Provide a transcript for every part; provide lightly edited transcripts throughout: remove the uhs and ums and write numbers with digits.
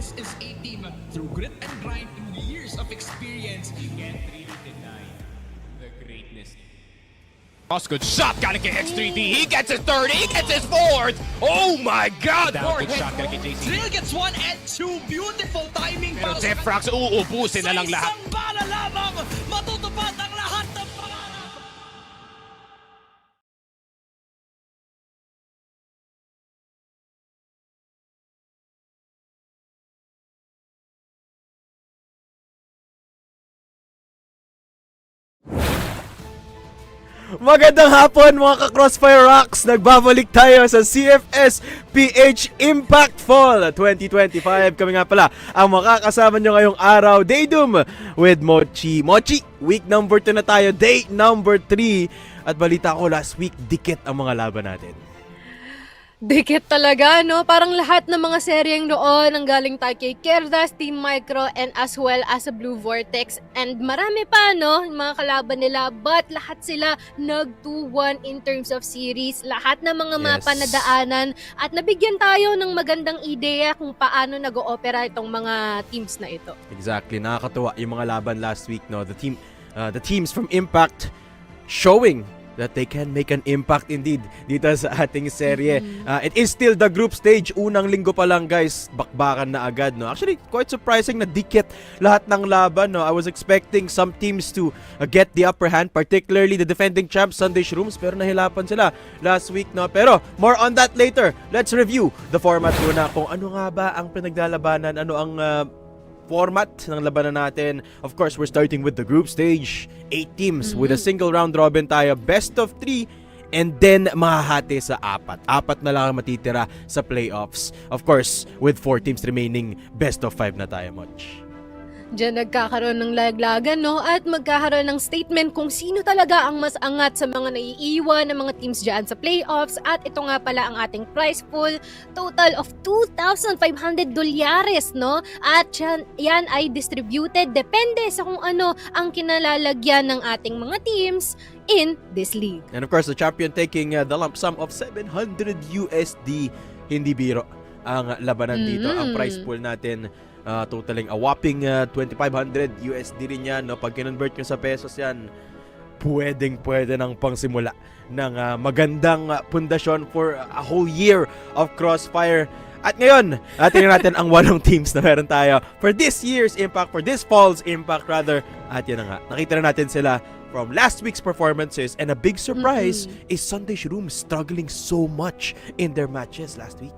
This is a team through grit and grind, through years of experience. You can't really deny the greatness. Good shot, gotta get X3D. He gets his third, he gets his fourth. Oh my God! Down, good shot, gotta get JC. Drill gets 1 and 2. Beautiful timing. Pero para sa Zefrax, uubusin na lang Sa lahat. isang bala lamang, matutupad ang lahat ng pangarap. Magandang hapon mga ka-Crossfire Rocks! Nagbabalik tayo sa CFS PH IMPACT Fall 2025. Kami nga pala ang makakasama nyo ngayong araw, Daydum with Mochi. Mochi, week number 2 na tayo, day number 3. At balita ko last week, dikit ang mga laban natin. Dikit talaga, no? Parang lahat ng mga seryeng noon ang galing tayo kay Querdas, Team Micro, and as well as a Blue Vortex. And marami pa, no? Yung mga kalaban nila. But lahat sila nag-2-1 in terms of series. Lahat ng mga mapa na daanan. At nabigyan tayo ng magandang ideya kung paano nag-oopera itong mga teams na ito. Exactly, nakakatuwa yung mga laban last week, no? The teams from Impact showing that they can make an impact indeed dito sa ating serye. It is still the group stage. Unang linggo pa lang, guys, bakbakan na agad, no? Actually, quite surprising na dikit lahat ng laban, no? I was expecting some teams to get the upper hand, particularly the defending champs Sunday Shrooms, pero nahilapan sila last week, no? Pero more on that later. Let's review the format muna kung ano nga ba ang pinaglalabanan, ano ang format ng labanan natin. Of course, we're starting with the group stage. 8 teams with a single round robin tayo. Best of 3 and then mahahati sa 4. 4 na lang ang matitira sa playoffs. Of course, with 4 teams remaining, best of 5 na tayo, Moch. Diyan nagkakaroon ng laglagan, no? At magkakaroon ng statement kung sino talaga ang mas angat sa mga naiiwan ng mga teams dyan sa playoffs. At ito nga pala ang ating prize pool. Total of $2,500, no? At yan ay distributed depende sa kung ano ang kinalalagyan ng ating mga teams in this league. And of course, the champion taking the lump sum of $700 USD. Hindi biro ang labanan dito. Ang prize pool natin totaling a whopping 2,500 USD rin yan, no? Pag kinonvert nyo sa pesos yan, pwede nang pangsimula ng magandang pundasyon for a whole year of Crossfire. At ngayon, tingnan natin ang 8 teams na meron tayo for this year's Impact, for this fall's Impact rather. At yan na nga, nakita na natin sila from last week's performances, and a big surprise is Sunday Shrooms struggling so much in their matches last week.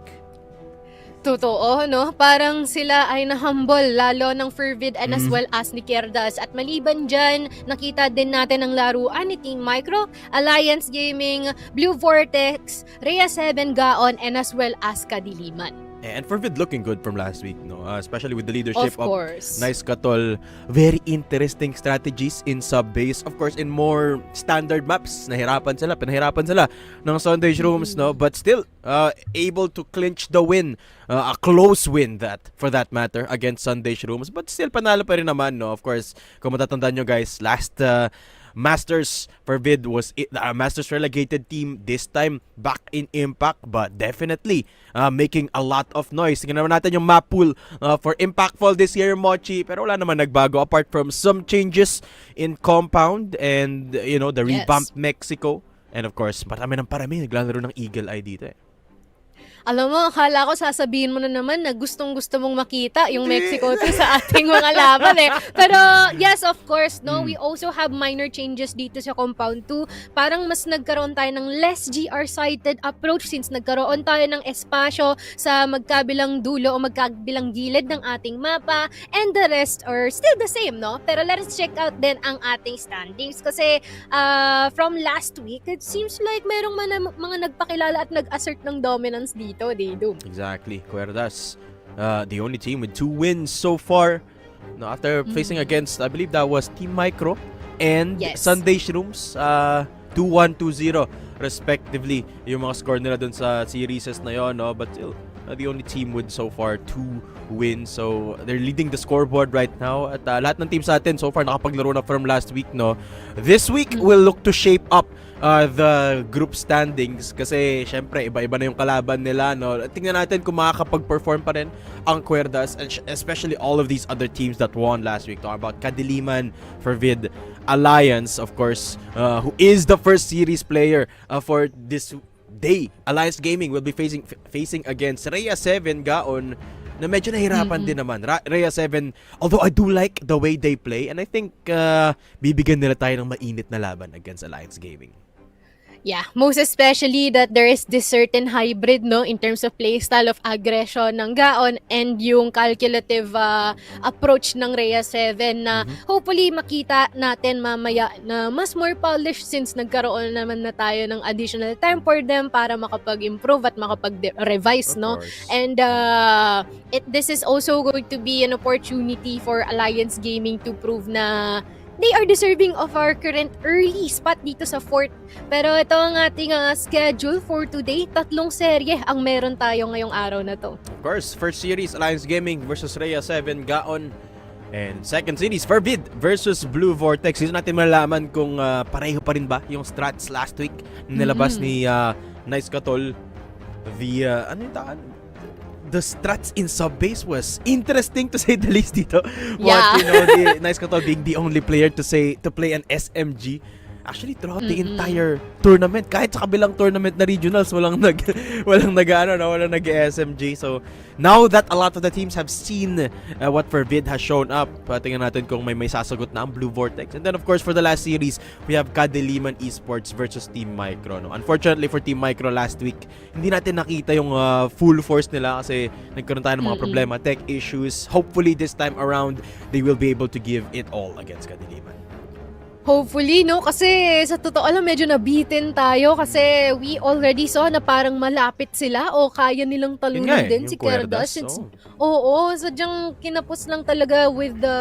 Totoo, no? Parang sila ay na-humble, lalo ng Fervid and as well as ni Querdas. At maliban dyan, nakita din natin ang laruan ni Team Micro, Alliance Gaming, Blue Vortex, Rhea 7, GAON, and as well as Kadiliman. And Fervid looking good from last week, no? Especially with the leadership Of course. Nice Katol. Very interesting strategies in sub-base. Of course, in more standard maps, pinahirapan sila ng Sunday Shrooms, no? But still, able to clinch the win. A close win for that matter, against Sunday Shrooms. But still, panalo pa rin naman, no? Of course, kung matatandaan nyo, guys, last Masters Fervid was a Masters relegated team, this time back in Impact, but definitely making a lot of noise. Tingnan naman natin yung map pool for Impactful this year, Mochi, pero wala naman nagbago apart from some changes in compound and the revamped Mexico, and of course marami naglalaro ng Eagle Eye dito. Alam mo, akala ko sasabihin mo na naman na gustong-gusto mong makita yung Mexico sa ating mga laban Pero yes, of course, no, we also have minor changes dito sa Compound 2. Parang mas nagkaroon tayo ng less GR-sided approach since nagkaroon tayo ng espasyo sa magkabilang dulo o magkabilang gilid ng ating mapa, and the rest are still the same, no? Pero let's check out din ang ating standings kasi from last week, it seems like mayroong mga nagpakilala at nag-assert ng dominance dito. Exactly. Querdas, the only team with 2 wins so far. No, after facing against, I believe that was Team Micro and Sunday Shrooms. 2-1, 2-0 respectively yung mga score nila dun sa series na yon, no? But still, the only team with so far 2 wins. So they're leading the scoreboard right now. At lahat ng teams natin so far nakapaglaro na from last week, no? This week we'll look to shape up the group standings kasi syempre iba-iba na yung kalaban nila, no? Tingnan natin kung makakapag-perform pa rin ang Querdas, and especially all of these other teams that won last week. Talking about Kadiliman, Fervid, Alliance, of course, who is the first series player for this day. Alliance Gaming will be facing against Rhea 7 GAON, na medyo nahirapan din naman. Rhea 7, although I do like the way they play, and I think bibigyan nila tayo ng mainit na laban against Alliance Gaming. Yeah, most especially that there is this certain hybrid, no, in terms of playstyle of aggression ng GAON and yung calculative approach ng Rhea 7 na hopefully makita natin mamaya na mas more polished since nagkaroon naman na tayo ng additional time for them para makapag-improve at makapag-revise, no? And this is also going to be an opportunity for Alliance Gaming to prove na they are deserving of our current early spot dito sa 4th. Pero ito ang ating schedule for today. 3 serye ang meron tayo ngayong araw na to. Of course, first series, Alliance Gaming versus Rhea 7 GAON. And second series, Fervid versus Blue Vortex. Dito natin malalaman kung pareho pa rin ba yung strats last week nilabas ni Nice Katol. The strats in sub-base was interesting to say the least dito. Yeah. The Nice Katol being the only player to play an SMG. Actually, throughout the entire tournament, kahit sa kabilang tournament na regionals, walang nag-SMG. So, now that a lot of the teams have seen what Fervid has shown up, tingnan natin kung may sasagot na ang Blue Vortex. And then, of course, for the last series, we have Kadiliman E-Sports versus Team Micro. No? Unfortunately, for Team Micro last week, hindi natin nakita yung full force nila kasi nagkaroon tayo ng mga problema, tech issues. Hopefully, this time around, they will be able to give it all against Kadiliman. Hopefully, no? Kasi sa totoo lang, medyo nabitin tayo kasi we already saw na parang malapit sila o kaya nilang talunan din si Querdas. Sadyang kinapos lang talaga with the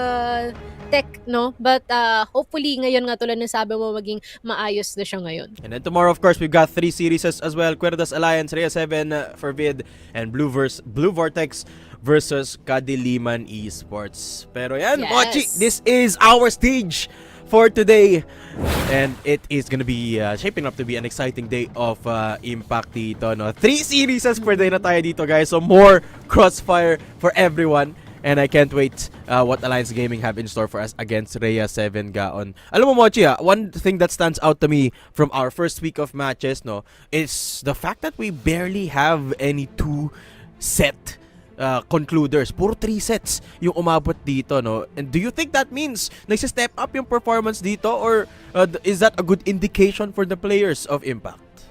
tech, no? But hopefully, ngayon nga tulad ng sabi mo, maging maayos na siya ngayon. And then tomorrow, of course, we've got 3 series as well. Querdas Alliance, Rhea 7, Fervid, and Blue Vortex versus Kadiliman E-Sports. Pero yan, Mochi, this is our stage for today, and it is gonna be shaping up to be an exciting day of Impact dito, no? 3 series per day na tayo dito, guys, so more Crossfire for everyone, and I can't wait what Alliance Gaming have in store for us against Rhea 7 GAON. Alam mo, Mochi, one thing that stands out to me from our first week of matches, no, is the fact that we barely have any 2 set concluders. Puro 3 sets yung umabot dito, no? And do you think that means nagsi-step up yung performance dito, or is that a good indication for the players of Impact?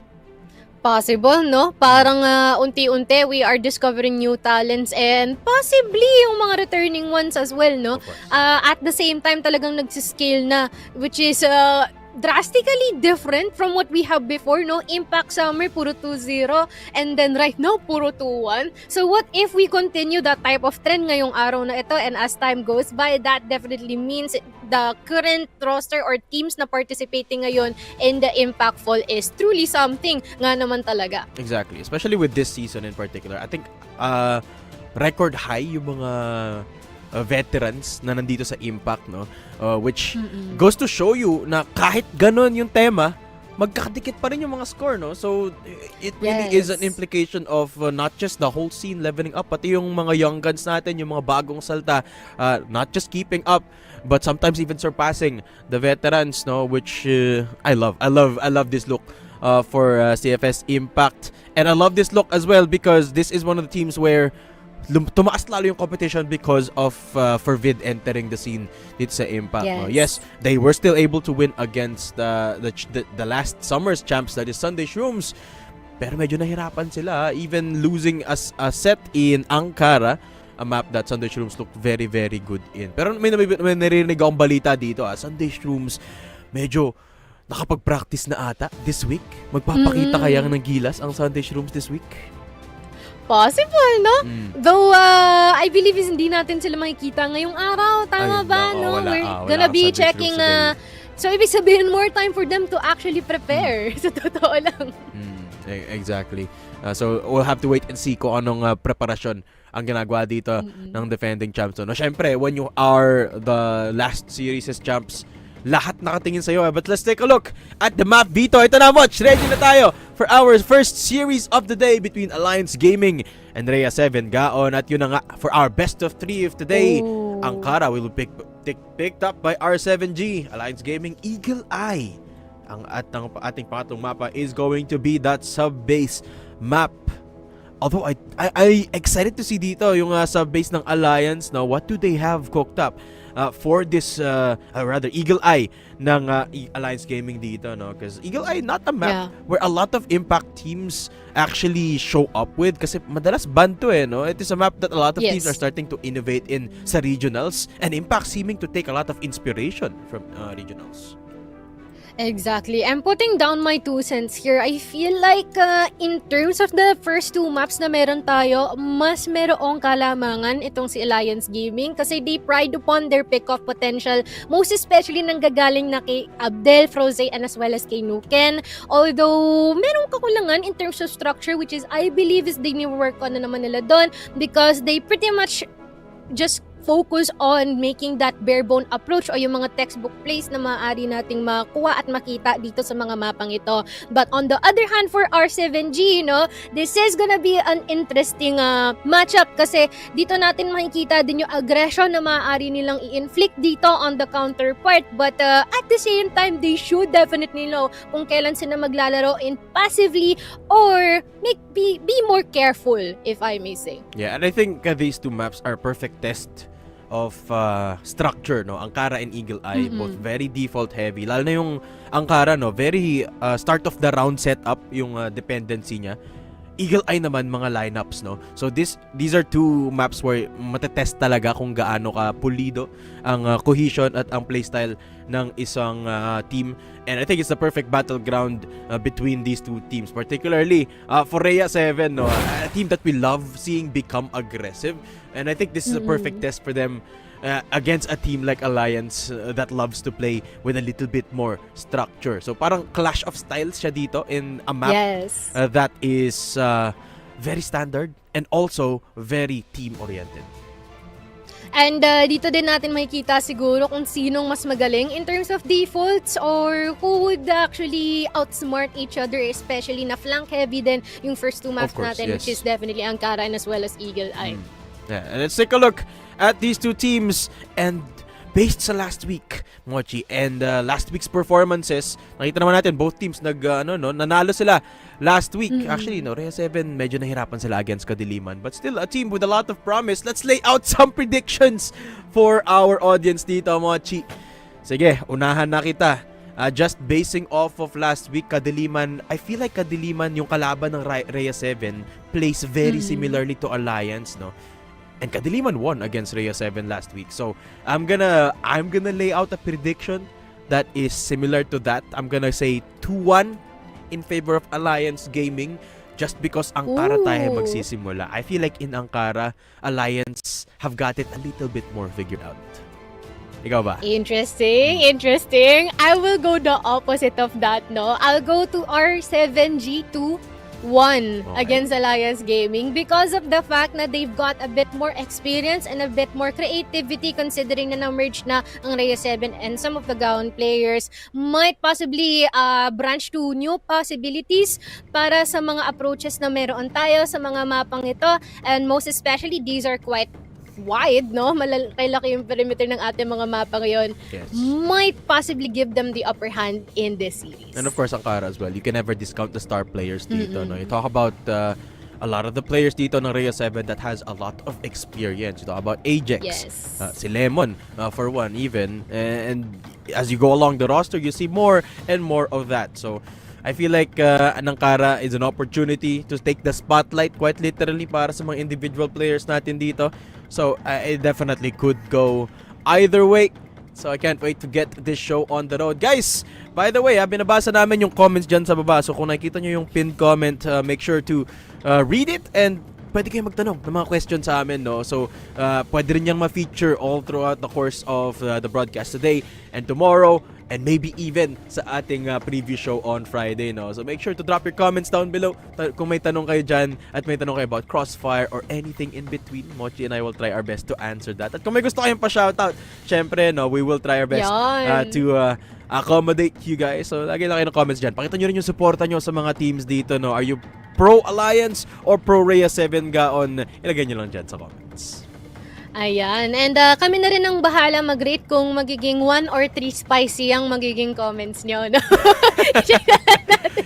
Possible, no? Parang unti-unti we are discovering new talents and possibly yung mga returning ones as well, no? At the same time talagang nagsiscale na, which is drastically different from what we have before, no? Impact Summer, puro 2-0, and then right now, puro 2-1. So what if we continue that type of trend ngayong araw na ito, and as time goes by, that definitely means the current roster or teams na participating ngayon in the Impact Fall is truly something nga naman talaga. Exactly, especially with this season in particular. I think record high yung mga veterans na nandito sa Impact, no? Which goes to show you na kahit ganon yung tema, magkakadikit pa rin yung mga score, no? So it really is an implication of not just the whole scene leveling up, pati yung mga young guns natin, yung mga bagong salta, not just keeping up, but sometimes even surpassing the veterans, no? Which I love this look for CFS Impact, and I love this look as well because this is one of the teams where tumaas lalo yung competition because of Fervid entering the scene dito sa Impact. Yes. No? Yes, they were still able to win against the last summer's champs, that is Sunday Shrooms. Pero medyo nahirapan sila, even losing a set in Ankara, a map that Sunday Shrooms looked very, very good in. Pero may narinig akong balita dito, Sunday Shrooms medyo nakapag-practice na ata this week. Magpapakita kaya ng gilas ang Sunday Shrooms this week? Possible, no? Though, I believe hindi natin sila makikita ngayong araw. Tama ba, no? Wala We're gonna be checking So, ibig sabihin, more time for them to actually prepare. Sa totoo lang. Exactly. So, we'll have to wait and see kung anong preparasyon ang ginagawa dito ng defending champs. No, syempre, when you are the last series as champs, lahat nakatingin sa'yo. But let's take a look at the map dito. Ito na, Moch. Ready na tayo for our first series of the day between Alliance Gaming and Rhea 7 GAON. At yun na nga, for our best of 3 of today, Ankara will be picked up by R7G. Alliance Gaming, Eagle Eye. Ang ating pangatlong mapa is going to be that sub-base map. Although I excited to see dito yung sub-base ng Alliance. Now, what do they have cooked up for this rather Eagle Eye ng Alliance Gaming dito, no? Because Eagle Eye not a map where a lot of Impact teams actually show up with kasi madalas ban to no? It is a map that a lot of teams are starting to innovate in sa regionals, and Impact seeming to take a lot of inspiration from regionals. Exactly. I'm putting down my 2 cents here. I feel like in terms of the first 2 maps na meron tayo, mas merong kalamangan itong si Alliance Gaming kasi they pride upon their pick-off potential, most especially nanggagaling na kay Abdel, Froze, and as well as kay Nuken. Although, merong kakulangan in terms of structure, which is, I believe, is they work on na naman nila doon because they pretty much just focus on making that bare bone approach o yung mga textbook plays na maaari nating makuha at makita dito sa mga mapang ito. But on the other hand, for R7G, this is gonna be an interesting matchup kasi dito natin makikita din yung aggression na maaari nilang i-inflict dito on the counterpart. But at the same time, they should definitely know kung kailan sila maglalaro in passively or be more careful, if I may say. Yeah, and I think these 2 maps are perfect test of structure, no? Ankara and Eagle Eye, both very default heavy. Lalo na yung Ankara, no? Very start of the round setup yung dependency niya. Eagle Eye naman mga lineups, no? So these are 2 maps where matetest talaga kung gaano ka pulido ang cohesion at ang playstyle ng isang team. And I think it's the perfect battleground between these 2 teams, particularly for Rhea 7, no? A team that we love seeing become aggressive. And I think this is a perfect test for them against a team like Alliance that loves to play with a little bit more structure. So parang clash of styles siya dito in a map that is very standard and also very team-oriented. And dito din natin makikita siguro kung sinong mas magaling in terms of defaults or who would actually outsmart each other, especially na flank heavy din yung first 2 maps natin, which is definitely Ankara and as well as Eagle Eye. Yeah, and let's take a look at these 2 teams and based sa last week, Mochi, and last week's performances, nakita naman natin both teams nanalo sila last week. Actually, Rhea 7 medyo nahirapan sila against Kadiliman, but still a team with a lot of promise. Let's lay out some predictions for our audience dito, Mochi. Sige, unahan na kita. Just basing off of last week, Kadiliman, I feel like Kadiliman yung kalaban ng Rhea 7 plays very similarly to Alliance, no? And Kadiliman won against Rhea 7 last week. So, I'm gonna lay out a prediction that is similar to that. I'm gonna say 2-1 in favor of Alliance Gaming just because Ankara tayo magsisimula. I feel like in Ankara, Alliance have got it a little bit more figured out. Ikaw ba? Interesting. I will go the opposite of that, no? I'll go to R7G 2-1 against Alliance Gaming because of the fact na they've got a bit more experience and a bit more creativity considering na na-merge na ang Rhea 7 and some of the GAON players might possibly branch to new possibilities para sa mga approaches na meron tayo sa mga mapang ito, and most especially these are quite wide, no? Malaki yung perimeter ng ating mga mapa ngayon. Yes. Might possibly give them the upper hand in this series. And of course, Ankara as well. You can never discount the star players dito, no? You talk about a lot of the players dito ng Rhea 7 that has a lot of experience. You talk about Ajax, si Lemon, for one even. And as you go along the roster, you see more and more of that. So, I feel like Ankara is an opportunity to take the spotlight quite literally para sa mga individual players natin dito. So, it definitely could go either way. So, I can't wait to get this show on the road. Guys, by the way, binabasa namin yung comments dyan sa baba. So, kung nakikita nyo yung pinned comment, make sure to read it and pwede kayo magtanong ng mga questions sa amin, no? So, pwede rin niyang ma-feature all throughout the course of the broadcast today and tomorrow and maybe even sa ating preview show on Friday, no? So make sure to drop your comments down below kung may tanong kayo dyan at may tanong kayo about Crossfire or anything in between. Mochi and I will try our best to answer that. At kung may gusto kayong pa-shoutout, syempre, no, we will try our best to accommodate you guys. So lagi lang kayo ng comments dyan. Pakita nyo rin yung suporta nyo sa mga teams dito, no? Are you pro Alliance or pro Rhea 7 GAON? Ilagay nyo lang dyan sa comments. Ayan. And kami na rin ang bahala mag-rate kung magiging 1 or 3 spicy ang magiging comments nyo. No?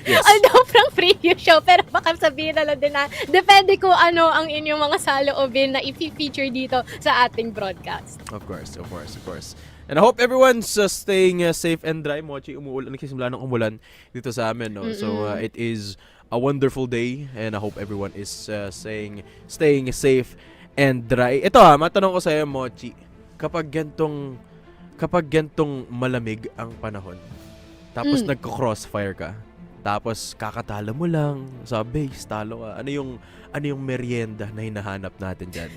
Yes. Although from preview show, pero baka sabihin na lang din na depende kung ano ang inyong mga saloobin na i-feature dito sa ating broadcast. Of course. And I hope everyone's staying safe and dry. Mochi, umuulan. Nagsisimula ng umulan dito sa amin. No? So it is a wonderful day and I hope everyone is staying safe and dry. Ito matanong ko sa iyo, Mochi. Kapag gantong malamig ang panahon, tapos nagko-crossfire ka, tapos kakatalo mo lang sa base, talo ka. Ano yung merienda na hinahanap natin diyan?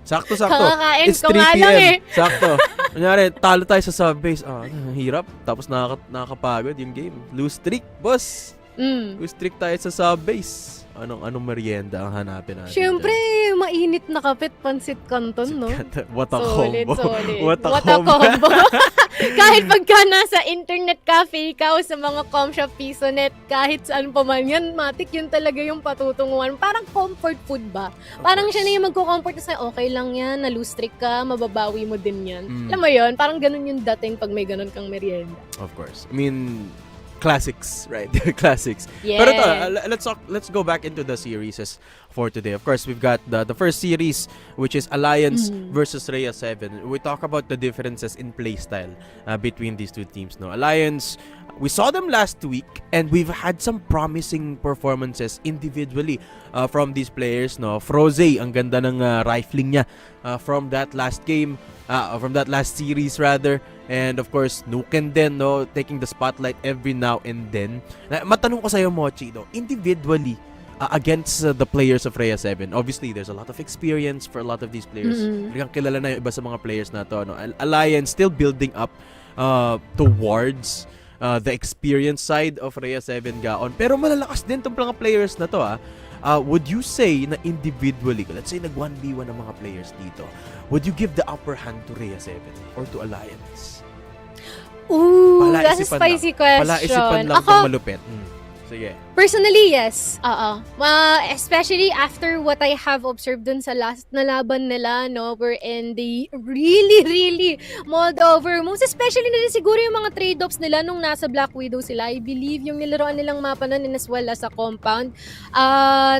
Sakto. Kakakain It's ko 3 nga PM. lang eh. Sakto. Kunyari, talo tayo sa sub-base. Hirap. Tapos nakakapagod yung game. Lose streak, boss. Lose streak tayo sa sub-base. Anong merienda ang hanapin natin? Siyempre, mainit na kapit, pansit canton, no? What a combo. Solid. What a What a combo. combo. Kahit pagka nasa internet cafe ikaw sa mga comshop pisonet, kahit saan pa man yan, matik yun talaga yung patutunguhan. Parang comfort food ba? Parang siya na yung magko-comfort sa okay lang yan, na-lose streak ka, mababawi mo din yan. Alam mo yun, parang ganun yung dating pag may ganun kang merienda. Of course. I mean, classics, right? Classics. Yes. Pero ito, let's go back into the series for today. Of course, we've got the first series, which is Alliance versus Rhea 7. We talk about the differences in playstyle between these two teams. No, Alliance, we saw them last week, and we've had some promising performances individually from these players. No, Froze, ang ganda ng rifling niya from that last game, from that last series rather. And of course, Nuken din, no, taking the spotlight every now and then. Matanong ko sa'yo, Mochi, no, individually, against the players of Rhea 7, obviously, there's a lot of experience for a lot of these players. Talagang kilala na yung iba sa mga players na to. No? Alliance still building up towards the experience side of Rhea 7 GAON. Pero malalakas din itong mga players na to. Would you say na individually, let's say nag 1v1 ng mga players dito, would you give the upper hand to Rhea 7 or to Alliance? Ooh, that's a spicy question. Palaisipan lang itong malupit. Sige. Personally, yes. Especially after what I have observed dun sa last na laban nila, no, wherein they really mauled over. Most especially na rin siguro yung mga trade-offs nila nung nasa Black Widow sila. I believe yung nilaroan nilang mapa nun as well as sa compound.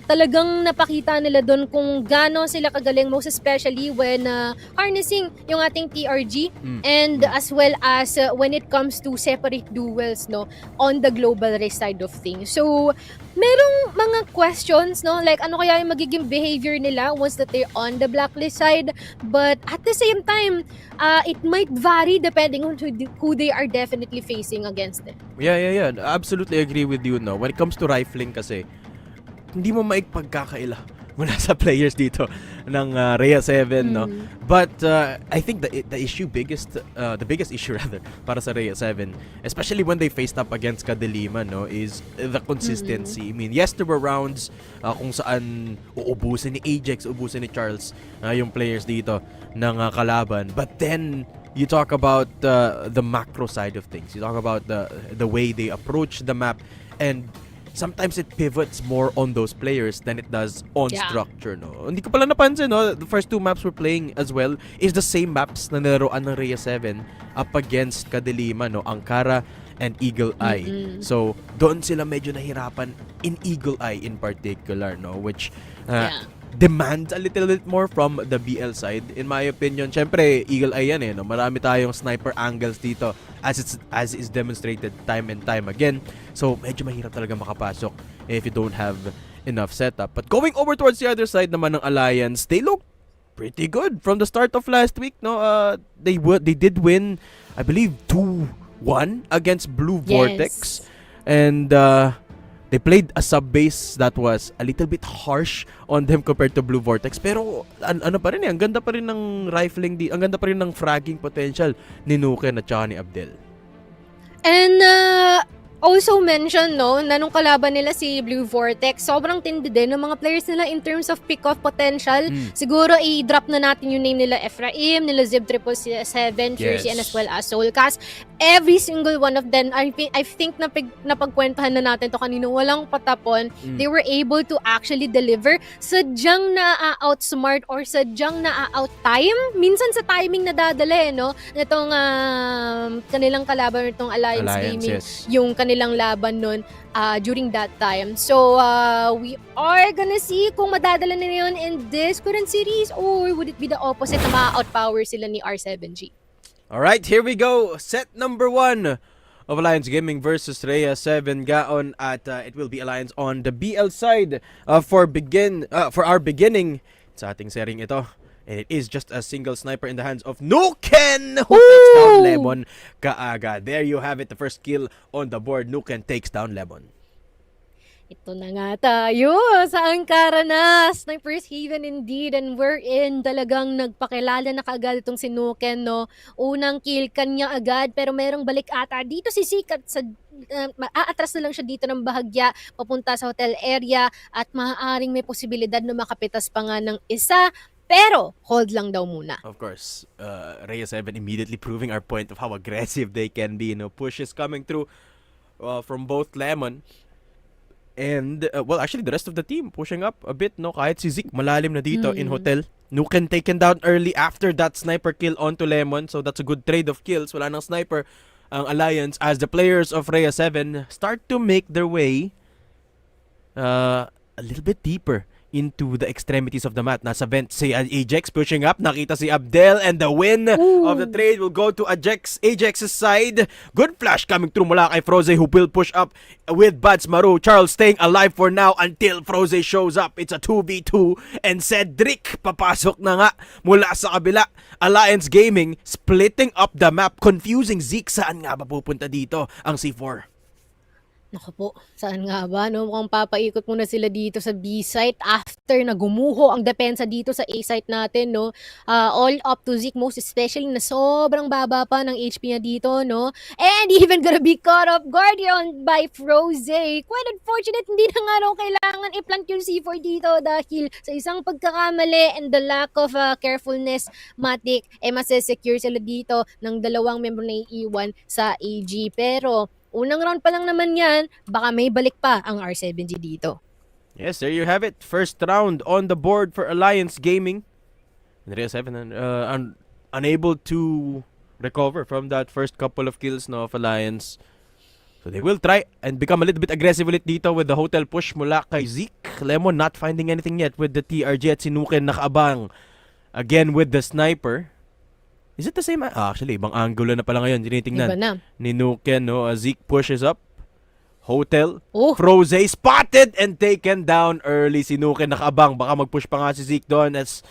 Talagang napakita nila dun kung gaano sila kagaling, most especially when harnessing yung ating TRG and as well as when it comes to separate duels, no, on the global race side of things. So, merong mga questions, no? Like, ano kaya yung magiging behavior nila once that they're on the blacklist side? But at the same time, it might vary depending on who they are definitely facing against them. Yeah. Absolutely agree with you, no? When it comes to rifling kasi, hindi mo maipagkakaila mula sa players dito ng Rhea 7, no? But I think the biggest issue rather para sa Rhea 7, especially when they faced up against Kadiliman, no, is the consistency. I mean, yes, there were rounds kung saan uubusin ni Ajax, uubusin ni Charles yung players dito ng kalaban. But then you talk about the macro side of things. You talk about the way they approach the map, and sometimes it pivots more on those players than it does on structure, no? Hindi ko pala napansin, no? The first two maps we're playing as well is the same maps na nilaroan ng Rhea 7 up against Kadiliman, no? Ankara and Eagle Eye. So, doon sila medyo nahirapan in Eagle Eye in particular, no? Which demands a little bit more from the BL side, in my opinion. Syempre, Eagle Eye yan, eh, no? Marami tayong sniper angles dito as is demonstrated time and time again. So, medyo mahirap talaga makapasok if you don't have enough setup. But going over towards the other side naman ng Alliance, they look pretty good from the start of last week, no? They did win, I believe, 2-1 against Blue Vortex. And they played a sub-base that was a little bit harsh on them compared to Blue Vortex. Pero ano pa rin, ang ganda pa rin ng rifling, ang ganda pa rin ng fragging potential ni Nuken at saka ni Abdel. And also mention, no, na nung kalaban nila si Blue Vortex, sobrang tindi din ng mga players nila in terms of pick-off potential. Siguro i-drop na natin yung name nila Ephraim, nila Zib 777, Jersey, and as well as Soulcast. Every single one of them, I think napagkwentuhan na natin to kanina, walang patapon. They were able to actually deliver. Sadyang na-outsmart or sadyang na-out-time. Minsan sa timing nadadala, no? Itong kanilang kalaban, itong Alliance Gaming, yes. yung kanilang laban nun during that time. So, we are gonna see kung madadala nila yun in this current series or would it be the opposite na ma-outpower sila ni R7G? Alright, here we go. Set number 1 of Alliance Gaming versus Rhea 7 GAON at it will be Alliance on the BL side for our beginning sa ating sering ito. And it is just a single sniper in the hands of Nuken who takes down Lemon kaagad. There you have it, the first kill on the board. Nuken takes down Lemon. Ito na nga tayo sa Ankara na. Sniper's Haven indeed, and we're in. Talagang nagpakilala na kaagad itong si Nuken, no? Unang kill kanya agad, pero merong balik ata. Dito si Sikat sa aatras na lang siya dito ng bahagya papunta sa hotel area at maaaring may posibilidad na makapitas pa nga ng isa. Pero, hold lang daw muna. Of course, Rhea 7 immediately proving our point of how aggressive they can be. No? Push is coming through from both Lemon and, well, actually the rest of the team pushing up a bit. No? Kahit si Zik malalim na dito in hotel. Nuken taken down early after that sniper kill onto Lemon. So that's a good trade of kills. Wala nang sniper ang Alliance as the players of Rhea 7 start to make their way a little bit deeper into the extremities of the map. Nasa vent si Ajax pushing up. Nakita si Abdel and the win of the trade will go to Ajax's side. Good flash coming through mula kay Froze who will push up with Bads Maru. Charles staying alive for now until Froze shows up. It's a 2v2 and Cedric papasok na nga mula sa kabila. Alliance Gaming splitting up the map. Confusing Zeke. Saan nga ba pupunta dito ang C4? Naku po, saan nga ba? No? Mukhang papaikot muna sila dito sa B-site after na gumuho ang depensa dito sa A-site natin. No? All up to Zeke, most especially na sobrang baba pa ng HP niya dito. No? And even gonna be caught off guard by Froze. Quite unfortunate, hindi na nga raw kailangan i-plant yung C4 dito dahil sa isang pagkakamali and the lack of carefulness, Matic, masesecure sila dito ng dalawang member na iiwan sa AG. Pero unang round pa lang naman yan, baka may balik pa ang R7G dito. Yes, there you have it. First round on the board for Alliance Gaming. Rhea 7 unable to recover from that first couple of kills of Alliance. So they will try and become a little bit aggressive ulit dito with the hotel push mula kay Zeke. Lemon not finding anything yet with the TRG at si Nuken nakaabang again with the sniper. Is it the same? Actually, ibang angulo na pala ngayon. Tinitingnan Iba na. ni Nuken. No? Zeke pushes up. Hotel. Oh. Froze spotted and taken down early. Si Nuken nakaabang. Baka mag-push pa nga si Zeke doon. As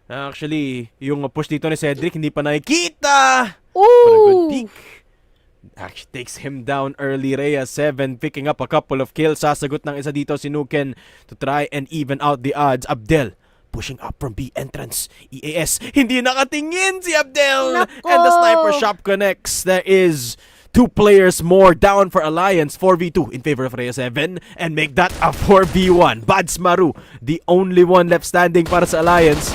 actually, yung push dito ni Cedric hindi pa nakikita. But a good peek. Actually takes him down early. Rhea 7 picking up a couple of kills. Sasagot ng isa dito si Nuken to try and even out the odds. Abdel pushing up from B entrance. EAS, hindi nakatingin si Abdel. Nako. And the sniper shop connects. There is 2 players more down for Alliance. 4v2 in favor of Rhea 7. And make that a 4v1. Bads Maru, the only one left standing para sa Alliance.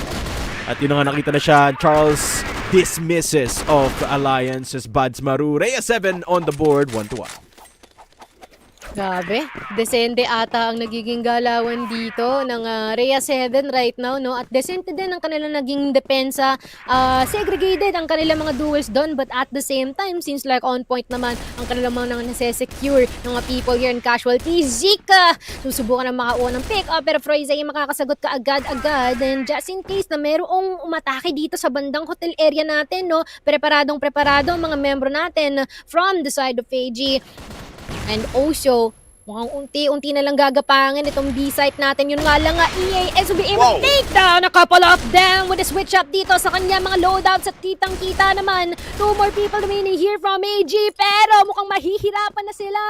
At yun nga nakita na siya. Charles dismisses of Alliance's Bads Maru. Rhea 7 on the board, 1-1. Grabe, desente ata ang nagiging galawan dito ng Rhea 7 right now, no? At desente din ang kanilang naging depensa. Segregated ang kanilang mga duels doon, but at the same time, seems like on point naman ang kanilang mga nase-secure ng mga people here in casualty. Zika! Susubukan na makakuha ng pick-up, pero Froze ay makakasagot ka agad-agad. And just in case na merong umatake dito sa bandang hotel area natin, no? Preparado ang mga membro natin from the side of AG. And also, mukhang unti-unti na lang gagapangin itong B-site natin. Yun nga lang EAS will be able to take down a couple of them with a switch up dito sa kanya mga loadouts. At kitang-kita naman, 2 more people remaining here from AG. Pero mukhang mahihirapan na sila.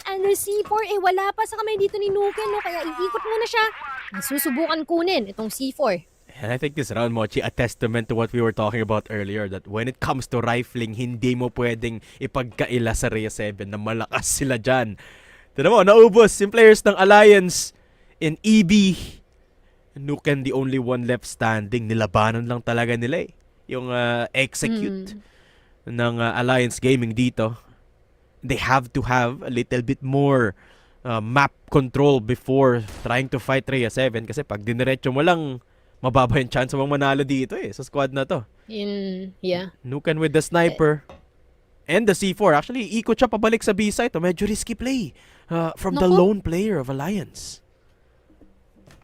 And the C4, wala pa sa kamay dito ni Nuken. No? Kaya iikot muna siya. Susubukan kunin itong C4. And I think this round, Mochi, a testament to what we were talking about earlier, that when it comes to rifling, hindi mo pwedeng ipagkaila sa Rhea 7 na malakas sila dyan. Tignan mo, naubos yung players ng Alliance in EB. Nuken, the only one left standing. Nilabanan lang talaga nila yung execute ng Alliance Gaming dito. They have to have a little bit more map control before trying to fight Rhea 7 kasi pag diniretso mo lang, mababa yung chance mong manalo dito sa squad na to. Yeah. Nuken with the sniper and the C4. Actually, ikot siya pabalik sa B site. Medyo risky play from the lone player of Alliance.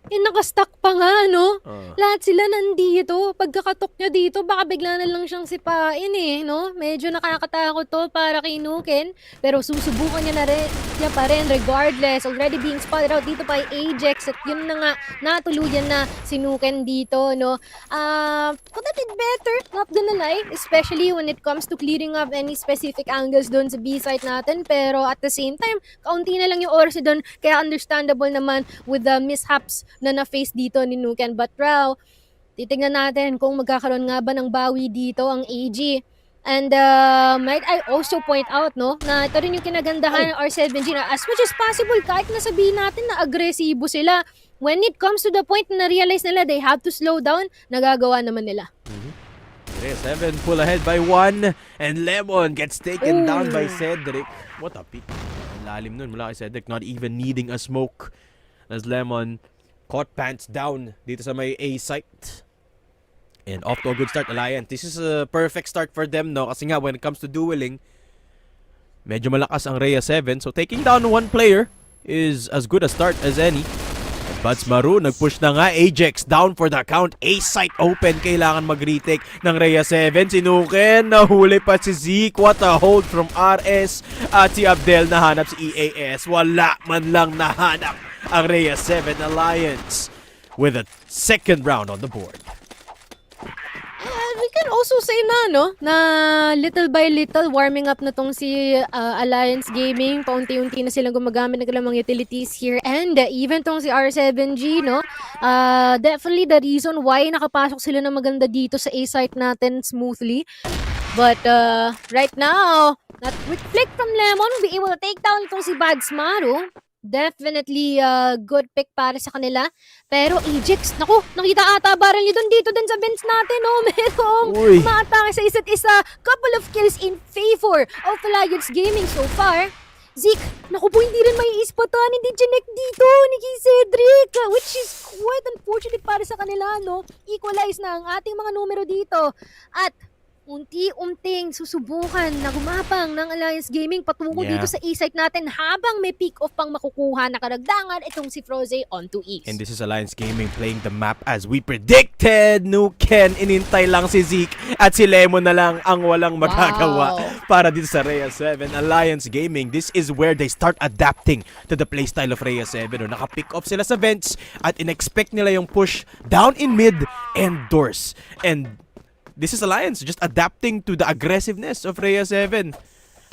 Nakastuck pa nga, no? Lahat sila nandito. Pagkakatok niya dito, baka bigla na lang siyang sipain no? Medyo nakakatakot to para kay Nuken. Pero susubukan niya pa rin regardless. Already being spotted out dito by Ajax. At yun na nga, natuluyan na si Nuken dito, no? Could have been better, not gonna lie. Especially when it comes to clearing up any specific angles doon sa B-site natin. Pero at the same time, kaunti na lang yung oras doon. Kaya understandable naman with the mishaps na na-face dito ni Nuken. But Rao, titignan natin kung magkakaroon nga ba ng bawi dito ang AG. And might I also point out, no, na ito rin yung kinagandahan ng R7G na as much as possible, kahit na sabihin natin na agresibo sila, when it comes to the point na realize nila they have to slow down, nagagawa naman nila. Rhea 7 pull ahead by 1 and Lemon gets taken down by Cedric. What a pick. Ang lalim nun mula kay Cedric, not even needing a smoke as Lemon caught pants down dito sa may A site. And off to a good start, Alliance. This is a perfect start for them, no? Kasi nga, when it comes to dueling, medyo malakas ang Rhea 7. So, taking down one player is as good a start as any. Buds Maru, nag-push na nga. Ajax down for the count. A site open. Kailangan mag-retake ng Rhea 7. Sinuken, nahuli pa si Zeke. What a hold from RS. At si Abdel nahanap si EAS. Wala man lang nahanap ang Rhea 7 Alliance with a second round on the board. We can also say na little by little warming up na tong si Alliance Gaming. Paunti-unti na silang gumagamit ng mga utilities here. And even tong si R7G, definitely the reason why nakapasok sila na maganda dito sa A-site natin smoothly. But right now, that quick flick from Lemon will be able to take down itong si Buds Maru. Definitely good pick para sa kanila. Pero Ajax, naku, nakita ata barrel nyo dito din sa bench natin, merong umaatake sa isa't isa. Couple of kills in favor of Alliance Gaming so far. Zeke, naku po, hindi rin may ispatan, hindi Janek dito ni Cedric, which is quite unfortunate para sa kanila, Equalize na ang ating mga numero dito. At unti-unting susubukan na gumapang ng Alliance Gaming patungo dito sa E-site natin habang may pick-off pang makukuha na karagdangan itong si Froze onto East. And this is Alliance Gaming playing the map as we predicted. Nuken, inintay lang si Zeke at si Lemon na lang ang walang magagawa para dito sa Rhea 7. Alliance Gaming, this is where they start adapting to the playstyle of Rhea 7. Naka-pick off sila sa vents at in-expect nila yung push down in mid and doors. And this is Alliance just adapting to the aggressiveness of Rhea 7.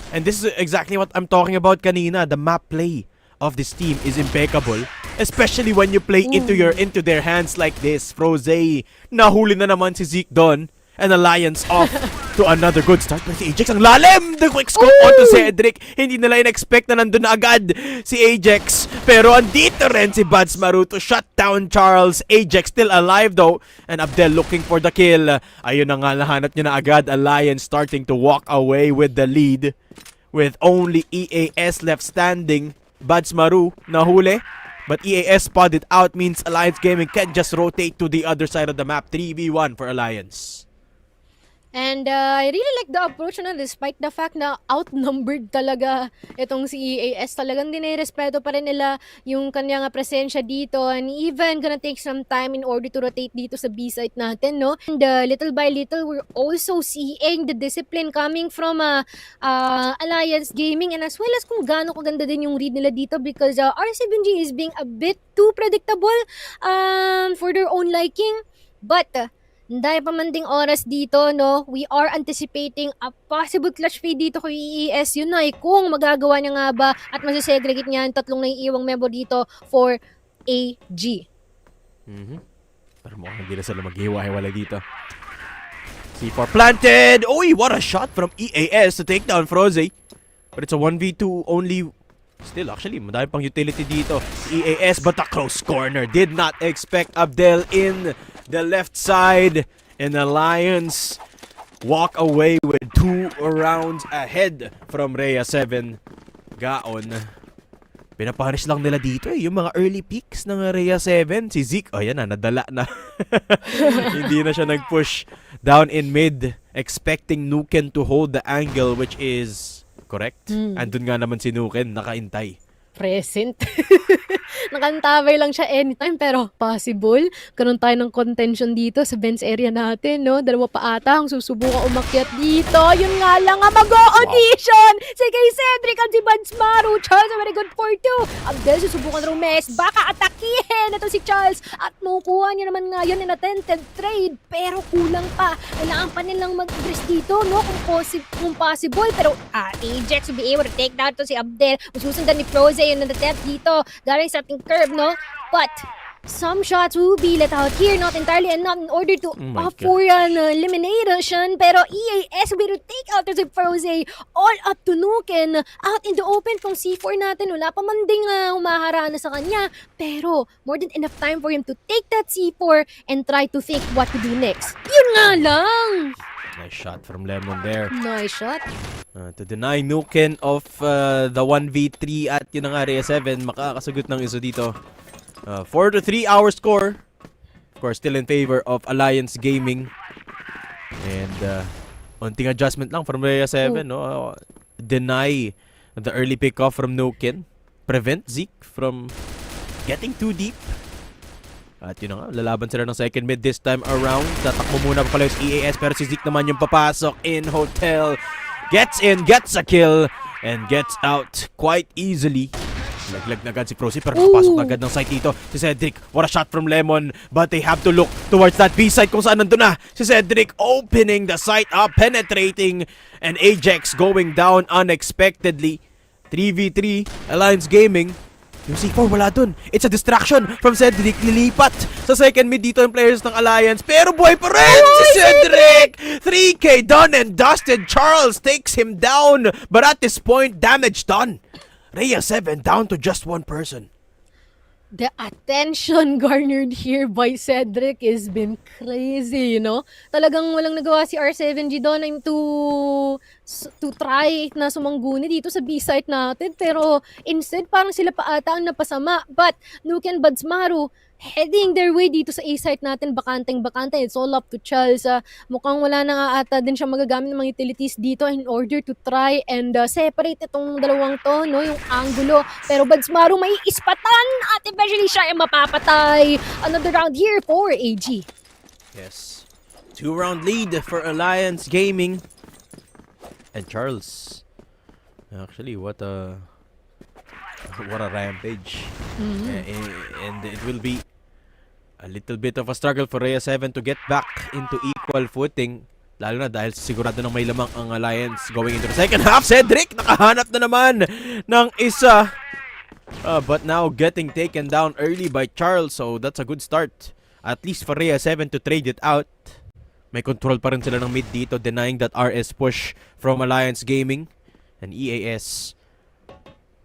And this is exactly what I'm talking about kanina. The map play of this team is impeccable. Especially when you play into their hands like this. Froze, nahuli na naman si Zeke doon. And Alliance off to another good start. Pero si Ajax, ang lalim! The quick scope onto Cedric. Hindi nila in-expect na nandun na agad si Ajax. Pero andito rin si Buds Maru to shut down Charles. Ajax still alive though. And Abdel looking for the kill. Ayun na nga, nahanap niya na agad. Alliance starting to walk away with the lead. With only EAS left standing. Buds Maru nahuli. But EAS spotted out means Alliance Gaming can just rotate to the other side of the map. 3v1 for Alliance. And I really like the approach despite the fact na outnumbered talaga itong si EAS. Talagang dinirespeto pa rin nila yung kanyang presensya dito and even gonna take some time in order to rotate dito sa B-site natin, And little by little, we're also seeing the discipline coming from Alliance Gaming and as well as kung gaano kaganda din yung read nila dito because R7G is being a bit too predictable for their own liking. But dahil pa man ding oras dito, we are anticipating a possible clutch feed dito kay EES. Yun na kung magagawa niya nga ba at masasegregate niya ang tatlong naiiwang member dito for AG. Pero mukhang hindi na sila maghiwa-hiwalay dito. C4 planted! Uy, what a shot from EAS to take down Froze. But it's a 1v2 only. Still, actually, madami pang utility dito. EAS, but a close corner. Did not expect Abdel in the left side. And Alliance walk away with 2 rounds ahead from Rhea 7. GAON. Pinapunish lang nila dito yung mga early picks ng Rhea 7. Si Zeke, yan na, nadala na. Hindi na siya nag-push down in mid, expecting Nuken to hold the angle, which is correct. Andun nga naman si Nuken, nakaintay. Present. Nakantabay lang siya anytime, pero possible. Karoon tayo ng contention dito sa bench area natin, no? Dalawa pa ata ang susubukan umakyat dito. Yun nga lang nga mag-audition! Si kay Cedric at si Badsmaru. Charles, very good for 2. Abdel, susubukan Rumes. Baka atakihin ito si Charles. At makukuha niya naman ngayon in attempted trade. Pero kulang pa. Kailangan pa nilang mag-address dito, no? Kung possible. Pero Ajax will be able to take down to si Abdel. Masusundan ni Froze yung attempt dito. Galing sa ating curve, no? But some shots will be let out here, not entirely enough in order to opt for an elimination. Pero EAS will take out si Froze. All up to Nuken. Out in the open kung C4 natin. Wala pa man ding humaharana sa kanya. Pero more than enough time for him to take that C4 and try to think what to do next. Yun nga lang! Nice shot from Lemon there. Nice shot. To deny Nuken of the 1v3 at yun ang Area 7, makakasugot ng isa dito. 4-3 our score. Of course, still in favor of Alliance Gaming. And unting adjustment lang from Area 7. No? Deny the early pick-off from Nuken. Prevent Zeke from getting too deep. At yun na nga, lalaban sila ng second mid this time around. Tatakbo muna pa pala yung EAS, pero si Zeke naman yung papasok in Hotel. Gets in, gets a kill, and gets out quite easily. Laglag na agad si Frozy, pero nakapasok na agad ng site dito. Si Cedric, what a shot from Lemon, but they have to look towards that B site kung saan nandun na. Si Cedric opening the site up, penetrating, and Ajax going down unexpectedly. 3v3, Alliance Gaming. Yung C4 wala dun. It's a distraction from Cedric. Lilipat sa second mid dito yung players ng Alliance. Pero buhay pa rin si Cedric! 3K done and dusted. Charles takes him down. But at this point, damage done. Rhea 7 down to just one person. The attention garnered here by Cedric has been crazy, you know? Talagang walang nagawa si R7G doon to try na sumangguni dito sa B-site natin. Pero instead, parang sila pa ata ang napasama. But Nuken Badsmaru heading their way dito sa A-site natin, bakanteng-bakante. It's all up to Charles. Mukhang wala na nga ata din siya magagamit ng mga utilities dito in order to try and separate itong dalawang to, no? Yung angulo. Pero Badsmaru may ispatan at eventually siya ay mapapatay. Another round here for AG. Yes. 2-round lead for Alliance Gaming. And Charles. Actually, what a rampage. And it will be a little bit of a struggle for Rhea 7 to get back into equal footing. Lalo na dahil sigurado nang may lamang ang Alliance going into the second half. Cedric nakahanap na naman ng isa. But now getting taken down early by Charles. So that's a good start. At least for Rhea 7 to trade it out. May control pa rin sila ng mid dito, denying that RS push from Alliance Gaming. And EAS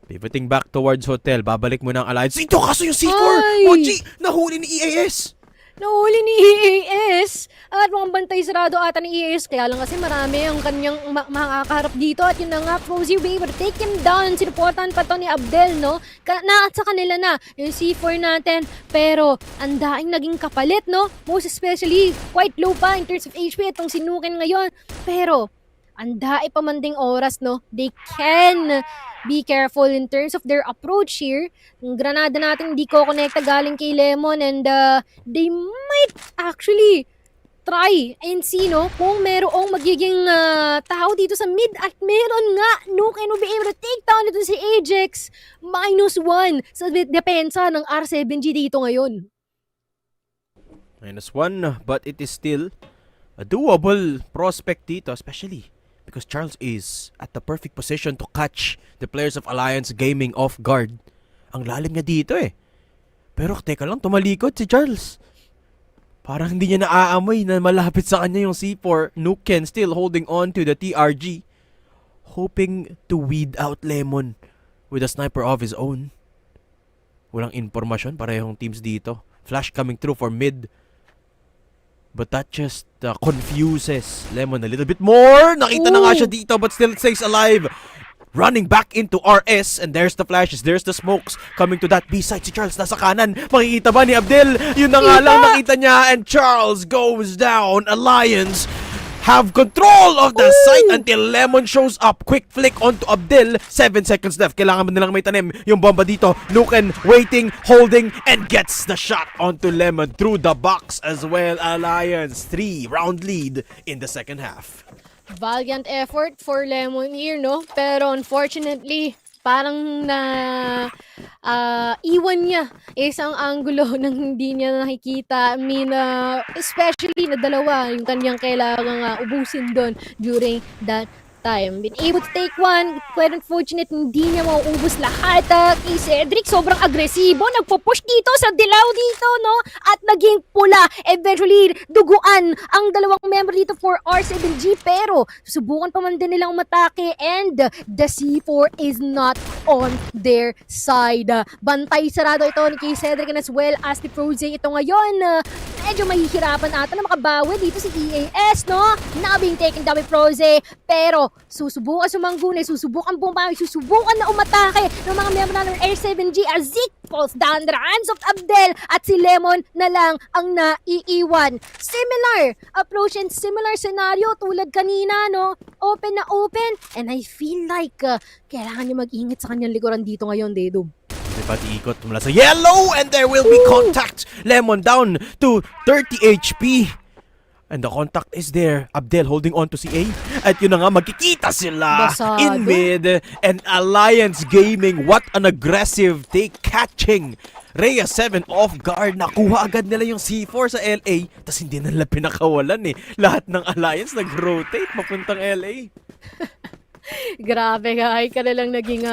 pivoting back towards Hotel. Babalik mo ng Alliance. Ito kaso yung C4! Mochi! Nahuli ni EAS! Nahuli ni EAS! At mukhang bantay sarado ata ni EAS. Kaya lang kasi marami ang kanyang makakaharap dito. At yun na nga, Frozy will be able to take him down. Sinuportahan pa to ni Abdel, no? At sa kanila na, yung C4 natin. Pero, ang daing naging kapalit, no? Most especially, quite low pa in terms of HP itong sinukin ngayon. Pero, ang daing pa man ding oras, no? They can be careful in terms of their approach here. Yung granada natin hindi ko connecta galing kay Lemon and they might actually try and see, no, kung merong magiging tao dito sa mid at meron nga, no, can be able to take down ito si Ajax. -1 sa depensa ng R7G dito ngayon. -1, but it is still a doable prospect dito, especially because Charles is at the perfect position to catch the players of Alliance Gaming off guard. Ang lalim niya dito eh. Pero teka lang, tumalikod si Charles. Parang hindi niya naaamoy na malapit sa kanya yung C4. Nuken still holding on to the TRG. Hoping to weed out Lemon with a sniper of his own. Walang informasyon, parehong teams dito. Flash coming through for mid. But that just confuses Lemon a little bit more. Nakita na nga siya dito but still stays alive. Running back into RS, and there's the flashes, there's the smokes coming to that B side. Si Charles nasa kanan. Makikita ba ni Abdel? Yun na nga lang nakita niya, and Charles goes down. Alliance have control of the site until Lemon shows up. Quick flick onto Abdel. 7 seconds left. Kailangan mo nilang may tanim. Yung bomba dito. Nuken waiting, holding, and gets the shot onto Lemon through the box as well. Alliance 3-round lead in the second half. Valiant effort for Lemon here, no? Pero unfortunately, parang iwan niya isang angulo nang hindi niya nakikita. I mean, especially na dalawa yung kanyang kailangang ubusin doon during that time. Been able to take one. Quite unfortunate, hindi niya mauubos lahat. Kay Cedric, sobrang agresibo. Nagpo-push dito sa dilaw dito, no? At naging pula. Eventually, duguan ang dalawang member dito for R7G. Pero, susubukan pa man din nilang umatake. And the C4 is not on their side. Bantay sarado ito ni kay Cedric and as well as the Frozen. Ito ngayon, medyo mahihirapan ata na makabawi dito si EAS, no? Now being taken down by Frozen. Pero, susubukan sumangguni, susubukan bumawi, susubukan na umatake ng mga miyembro ng R7G as Zeke falls down the hands of Abdel at si Lemon na lang ang naiiwan. Similar approach and similar scenario tulad kanina, no? Open na open and I feel like kailangan niya mag-ingat sa kanyang likuran dito ngayon, Dedum. Pati ikot mula sa yellow and there will be contact. Lemon down to 30 HP. And the contact is there. Abdel holding on to si A. At yun na nga, magkikita sila Basado. in mid. And Alliance Gaming, what an aggressive take, catching Rhea 7 off guard. Nakuha agad nila yung C4 sa LA. Tapos hindi nila pinakawalan eh. Lahat ng Alliance nag-rotate papuntang LA. Grabe ka, ay ka na lang naging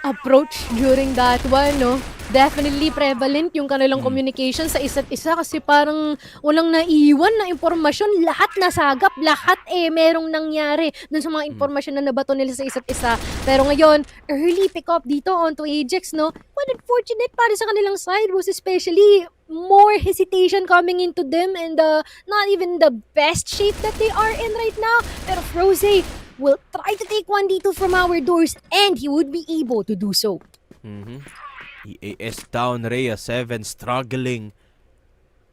approach during that one, no? Definitely prevalent yung kanilang communication sa isa't isa kasi parang walang naiwan na impormasyon. Lahat nasagap, lahat merong nangyari dun sa mga impormasyon na nabato nila sa isa't isa. Pero ngayon, early pick up dito onto Ajax, no? But unfortunate para sa kanilang side was especially more hesitation coming into them and not even the best shape that they are in right now. Pero Froze will try to take one dito from our doors and he would be able to do so. EAS down, Rhea 7 struggling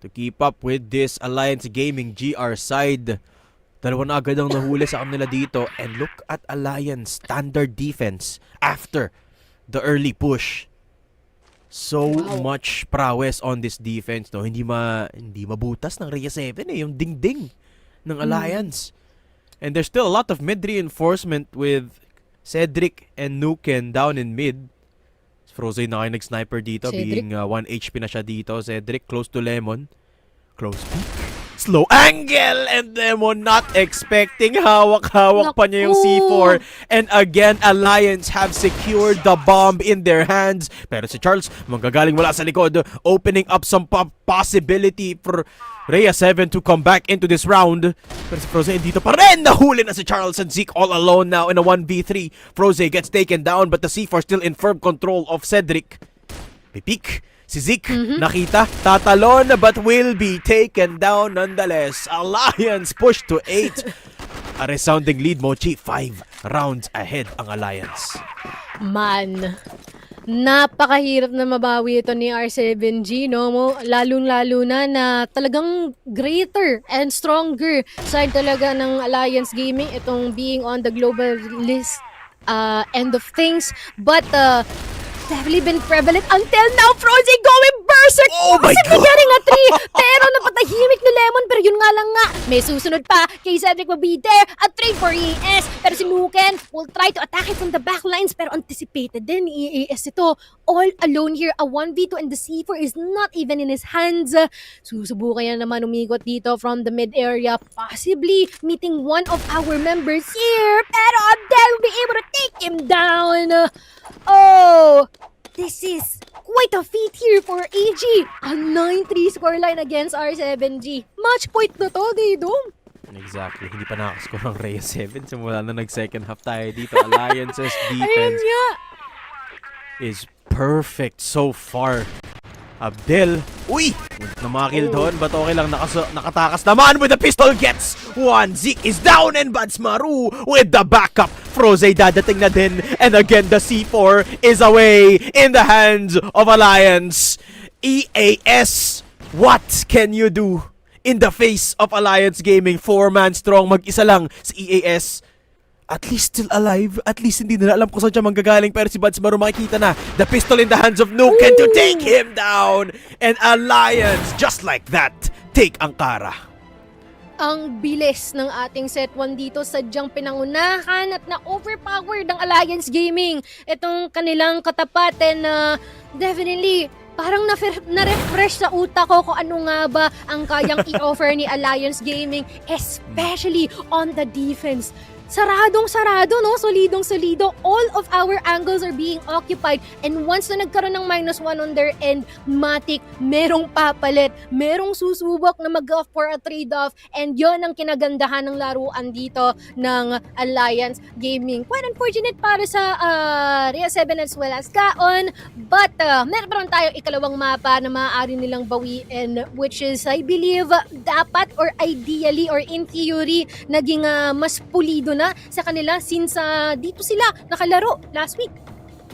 to keep up with this Alliance Gaming GR side. Dalawa na agad ang nahuli sa kanila dito. And look at Alliance standard defense after the early push. So much prowess on this defense, no? Hindi mabutas ng Rhea 7 yung dingding ng Alliance. And there's still a lot of mid reinforcement with Cedric and Nuken down in mid. Frozen na kayo nag-sniper dito, Cedric. being 1 HP na siya dito. Cedric close to Lemon. Close peek. Slow angle! And Lemon not expecting. Hawak-hawak pa niya yung C4. And again, Alliance have secured the bomb in their hands. Pero si Charles, manggagaling mula sa likod, opening up some possibility for Rhea 7 to come back into this round. Pero si Froze dito pa rin. Nahuli na si Charles and Zeke all alone now in a 1v3. Froze gets taken down but the C4 still in firm control of Cedric. Pipik. Si Zeke, nakita, tatalon but will be taken down nonetheless. Alliance push to 8. A resounding lead, Mochi. 5 rounds ahead ang Alliance. Man, napakahirap na mabawi ito ni R7G, no? Lalong-lalo na talagang greater and stronger side talaga ng Alliance Gaming. Itong being on the global list end of things. But, definitely been prevalent until now. Frozen going berserk! Oh my God! Nangyari nga 3, pero napatahimik ni Lemon. Pero yun nga lang nga, may susunod pa. Kay Cedric will be there. A trade for EAS. Pero si Nuken will try to attack it from the backlines. Pero anticipated din ni EAS ito. All alone here. A 1v2 and the C4 is not even in his hands. Susubukan niya naman umikot dito from the mid area. Possibly meeting one of our members here. Pero Abdel will be able to take him down. Oh, this is quite a feat here for AG. A 9-3 scoreline against R7G. Match point na to, Didong. Exactly. Hindi pa nakascore ng Rhea 7. Simula na nag-second half tayo dito. Alliance's Ayun defense nga. is perfect so far. Abdel. Uy! Na makakil doon. But okay lang. Nakatakas naman with the pistol. Gets one. Zeke is down. And Badsmaru with the backup. Froze dadating na din. And again, the C4 is away in the hands of Alliance. EAS. What can you do in the face of Alliance Gaming? 4-man strong. Mag-isa lang si EAS. At least still alive. At least hindi nila alam kung saan siya manggagaling. Pero si Badsmaru makikita na. The pistol in the hands of Nuken to take him down. And Alliance, just like that, take Ankara. Ang bilis ng ating set 1 dito, sadyang pinangunahan at na-overpowered ng Alliance Gaming. Itong kanilang katapaten na definitely parang na-refresh sa utak ko kung ano nga ba ang kayang i-offer ni Alliance Gaming, especially on the defense. Saradong-sarado, no? Solidong-solido. All of our angles are being occupied. And once na nagkaroon ng -1 on their end, matik, merong papalit. Merong susubok na mag-off for a trade-off. And yon ang kinagandahan ng laruan dito ng Alliance Gaming. Quite unfortunate para sa Rhea 7 as well as GAON. But meron tayong ikalawang mapa na maaari nilang bawiin, which is, I believe, dapat or ideally or in theory, naging mas pulido na sa kanila since dito sila nakalaro last week.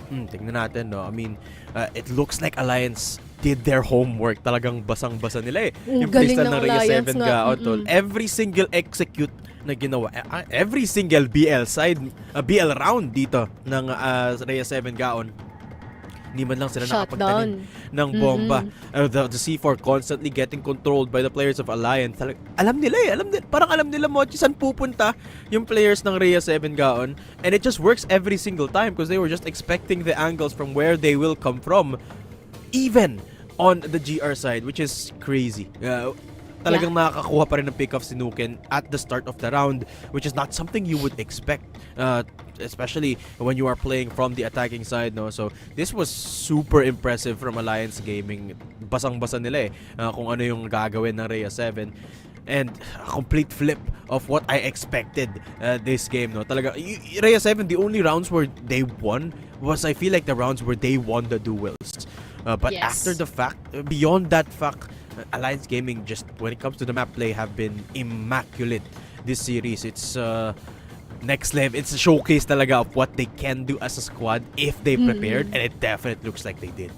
Tingnan natin, no? I mean, it looks like Alliance did their homework. Talagang basang-basa nila eh. Yung Galing playstyle ng ng Rhea Alliance 7 nga. GAON, tol. Every single execute na ginawa, every single BL side, BL round dito ng Rhea 7 GAON, hindi man lang sila nakapagtanim ng bomba. The C4 constantly getting controlled by the players of Alliance. Alam nila eh. Parang alam nila mo saan pupunta yung players ng Rhea 7 GAON. And it just works every single time because they were just expecting the angles from where they will come from. Even on the GR side, which is crazy. Talagang nakakakuha pa rin ng pick-off si Nuken at the start of the round, which is not something you would expect, especially when you are playing from the attacking side, no? So this was super impressive from Alliance Gaming. Basang-basa nila kung ano yung gagawin ng Rhea 7. And a complete flip of what I expected this game, no? Talaga, Rhea 7, the only rounds where they won was, I feel like, the rounds where they won the duels. But after the fact, beyond that fact, Alliance Gaming, just when it comes to the map play, have been immaculate this series. It's next level. It's a showcase talaga of what they can do as a squad if they prepared, and it definitely looks like they did.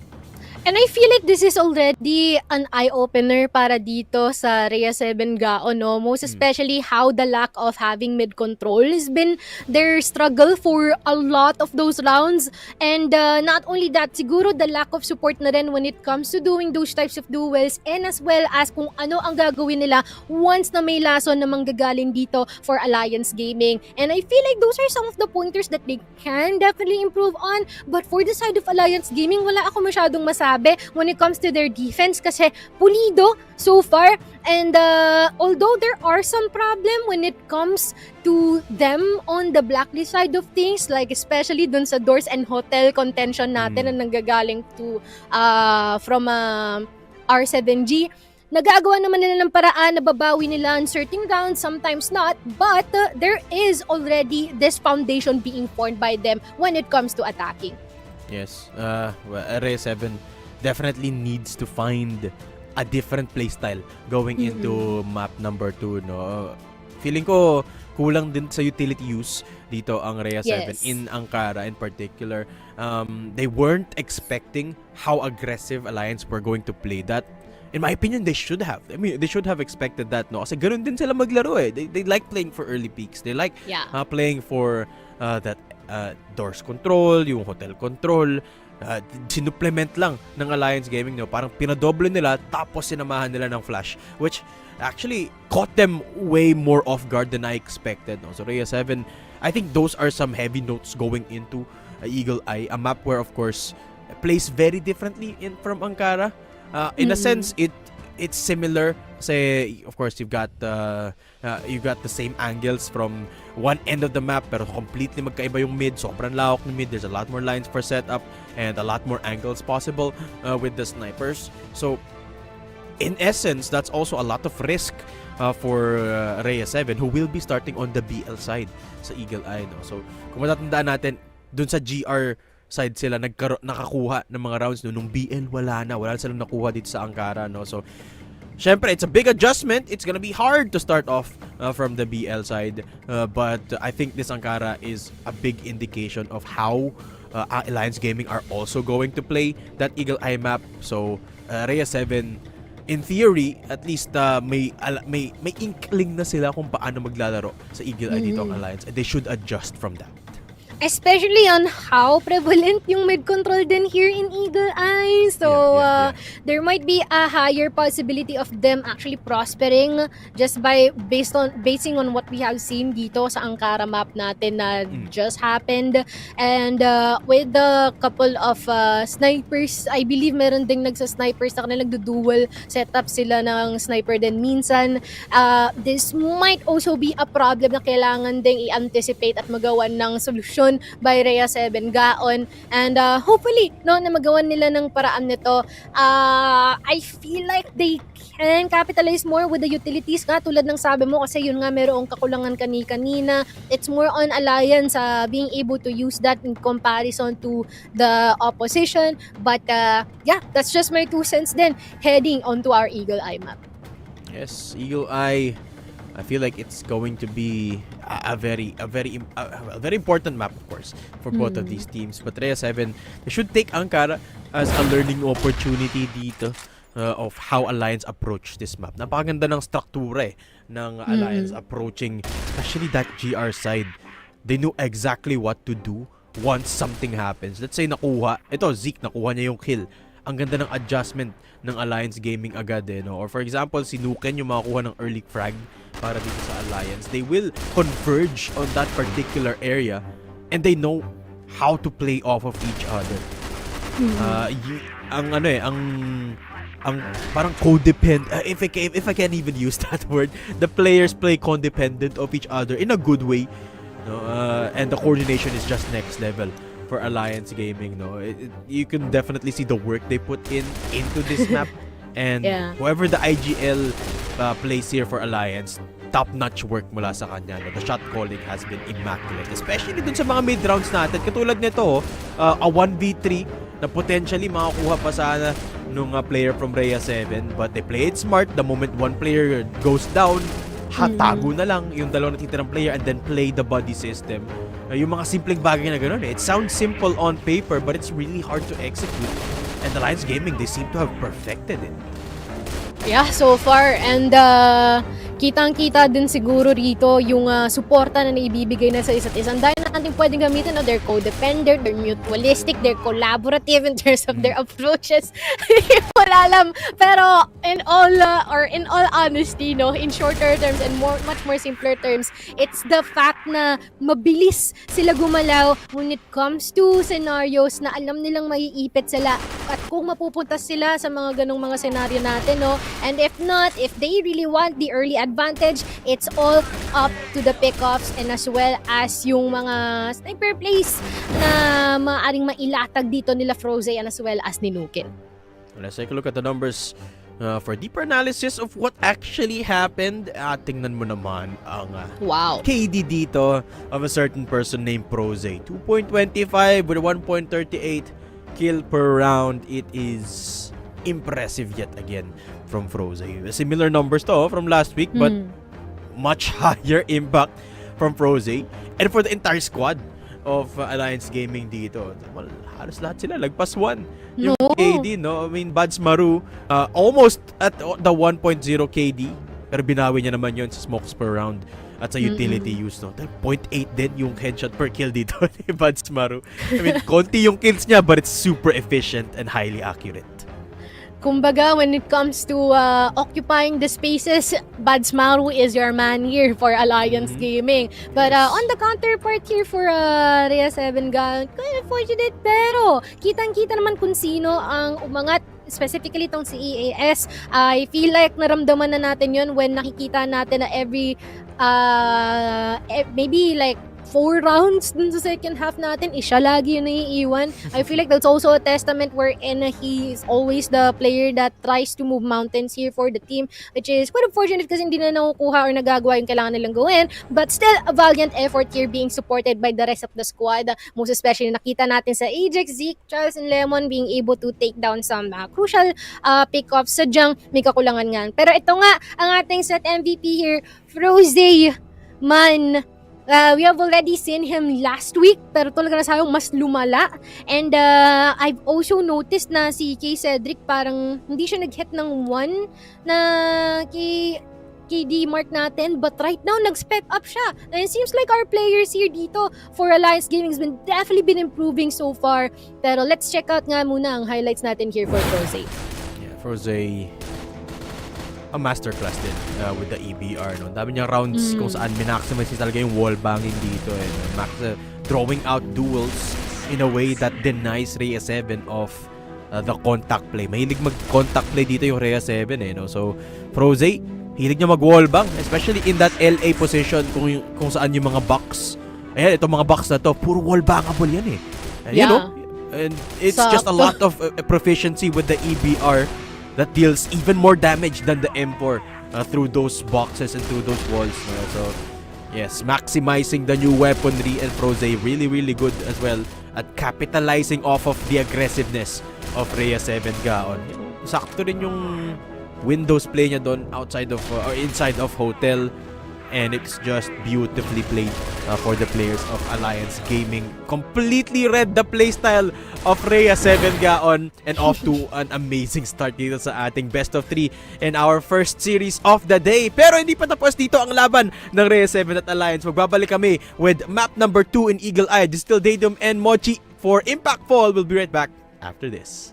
And I feel like this is already an eye-opener para dito sa Rhea 7 GAON, no? Most especially how the lack of having mid-control has been their struggle for a lot of those rounds. And not only that, siguro the lack of support na rin when it comes to doing those types of duels, and as well as kung ano ang gagawin nila once na may lason na manggagaling dito for Alliance Gaming. And I feel like those are some of the pointers that they can definitely improve on. But for the side of Alliance Gaming, wala ako masyadong masabi when it comes to their defense kasi pulido so far. And although there are some problem when it comes to them on the blacklist side of things, like especially dun sa doors and hotel contention natin na nanggagaling to from R7G, nagagawa naman nila ng paraan na babawi nila in certain rounds, sometimes not, but there is already this foundation being formed by them when it comes to attacking. Yes, Rhea 7 definitely needs to find a different playstyle going into map number 2, no? Feeling ko kulang din sa utility use dito ang Rhea 7 in Ankara in particular. They weren't expecting how aggressive Alliance were going to play that. In my opinion, they should have. I mean, they should have expected that, no? Kasi ganun din sila maglaro eh. They like playing for early peaks. They like playing for that doors control, yung hotel control. Sinuplement lang ng Alliance Gaming, no? Parang pinadoble nila tapos sinamahan nila ng flash, which actually caught them way more off guard than I expected, no? So Rhea 7, I think those are some heavy notes going into Eagle Eye, a map where of course plays very differently from Ankara. In a sense, it it's similar. Say, of course, you've got the same angles from one end of the map, pero completely magkaiba yung mid. Sobrang lawak ng mid. There's a lot more lines for setup and a lot more angles possible with the snipers. So, in essence, that's also a lot of risk for Rhea 7, who will be starting on the BL side sa Eagle Eye. No? So, kung matatandaan natin, dun sa GR side sila nakakuha ng mga rounds nung BL wala silang nakuha dito sa Ankara, no. So syempre it's a big adjustment. It's gonna be hard to start off from the BL side, but I think this Ankara is a big indication of how Alliance Gaming are also going to play that Eagle Eye map. So Rhea 7, in theory, at least may inkling na sila kung paano maglalaro sa Eagle Eye dito ang Alliance, and they should adjust from that. Especially on how prevalent yung mid-control din here in Eagle Eye. So, there might be a higher possibility of them actually prospering just basing on what we have seen dito sa Ankara map natin na just happened. And with the couple of snipers, I believe meron ding nagsa-snipers na kanila nagdo-dual setup sila ng sniper din minsan. This might also be a problem na kailangan ding i-anticipate at magawan ng solusyon by Rhea 7 GAON, and hopefully no na magawan nila ng paraan nito. I feel like they can capitalize more with the utilities nga tulad ng sabi mo, kasi yun nga merong kakulangan kanina. It's more on Alliance being able to use that in comparison to the opposition, but yeah, that's just my 2 cents then heading onto our Eagle Eye map. Yes, Eagle Eye, I feel like it's going to be a very important map, of course, for both of these teams. But Rhea 7, they should take Ankara as a learning opportunity dito of how Alliance approach this map. Napakaganda ng struktura ng Alliance approaching, especially that GR side. They know exactly what to do once something happens. Let's say Zeke nakuha niya yung kill. Ang ganda ng adjustment ng Alliance Gaming agad no? Or for example, si Nuken yung makakuha ng early frag para dito sa Alliance. They will converge on that particular area and they know how to play off of each other. Ang parang codependent, if I can even use that word, the players play codependent of each other in a good way, no? And the coordination is just next level for Alliance Gaming, no. You can definitely see the work they put into this map, and whoever the IGL plays here for Alliance, top-notch work mula sa kanya, no? The shot calling has been immaculate, especially dun sa mga mid-rounds natin. Katulad nito, a 1v3 na potentially makakuha pa sana nung player from Rhea 7, but they played smart. The moment one player goes down, tago na lang yung dalawang natitirang player and then play the body system. Yung mga simpleng bagay na gano'n, it sounds simple on paper, but it's really hard to execute. And Alliance Gaming, they seem to have perfected it. Yeah, so far. And kitang-kita din siguro rito yung suporta na naibibigay na sa isa't isa. Dahil natin pwedeng gamitin, they're codependent, they're mutualistic, they're collaborative in terms of their approaches. Wala alam. Pero in all honesty, no, in shorter terms and much more simpler terms, it's the fact na mabilis sila gumalaw when it comes to scenarios na alam nilang maiipit sila at kung mapupunta sila sa mga ganong mga senaryo natin, no. And if not, if they really want the early advantage, it's all up to the pickoffs and as well as yung mga sniper plays na maaaring mailatag dito nila Froze and as well as ni Nuken. Let's take a look at the numbers for deeper analysis of what actually happened. Tingnan mo naman ang KD dito of a certain person named Froze. 2.25 with a 1.38 kill per round. It is impressive yet again from Froze. Similar numbers to from last week, but much higher impact from Froze. And for the entire squad of Alliance Gaming dito, well, halos lahat sila lagpas 1 yung KD, no? I mean, Bads Maru almost at the 1.0 KD, pero binawi niya naman yon sa smokes per round at sa utility use, no? 0.8 din yung headshot per kill dito ni Bads Maru. I mean, konti yung kills niya, but it's super efficient and highly accurate. Kumbaga, when it comes to occupying the spaces, Bads Maru is your man here for Alliance Gaming. But on the counterpart here for Rhea 7 GAON, kind of unfortunate, pero kitang-kita naman kung sino ang umangat specifically tong si EAS, I feel like naramdaman na natin yun when nakikita natin na every maybe like 4 rounds dun sa second half natin, siya lagi yung naiiwan. I feel like that's also a testament wherein he is always the player that tries to move mountains here for the team, which is quite unfortunate kasi hindi na nakukuha or nagagawa yung kailangan nilang gawin. But still, a valiant effort here being supported by the rest of the squad. Most especially, nakita natin sa Ajax, Zeke, Charles, and Lemon being able to take down some crucial pick-offs. Sadyang may kakulangan nga. Pero ito nga, ang ating set MVP here, Froze man. We have already seen him last week, pero talaga na sayang mas lumala. And I've also noticed na si K. Cedric parang hindi siya nag-hit ng 1 na KD mark natin, but right now nag-spec up siya. And it seems like our players here dito for Alliance Gaming has definitely been improving so far. Pero let's check out nga muna ang highlights natin here for Froze. Yeah, Froze, a masterclass din with the EBR. No? Dami niyang rounds kung saan minaximize talaga yung wall banging dito. Drawing out duels in a way that denies Rhea 7 of the contact play. Mahilig mag-contact play dito yung Rhea 7. No? So, Froze, hilig niya mag-wall bang, especially in that LA position kung saan yung mga box. Ayan, itong mga box na to, puro wall bangable yan eh. And, you know, and it's just a lot of proficiency with the EBR that deals even more damage than the M4 through those boxes and through those walls. So, yes, maximizing the new weaponry, and Froze really, really good as well at capitalizing off of the aggressiveness of Rhea 7 GAON. You know, sakto rin yung Windows play niya doon outside of or inside of Hotel, and it's just beautifully played for the players of Alliance Gaming. Completely read the playstyle of Rhea 7 GAON and off to an amazing start dito sa ating best of 3 in our first series of the day. Pero hindi pa tapos dito ang laban ng Rhea 7 at Alliance. Magbabalik kami with map number 2 in Eagle Eye, Distill Datum and Mochi for Impact Fall. We'll be right back after this.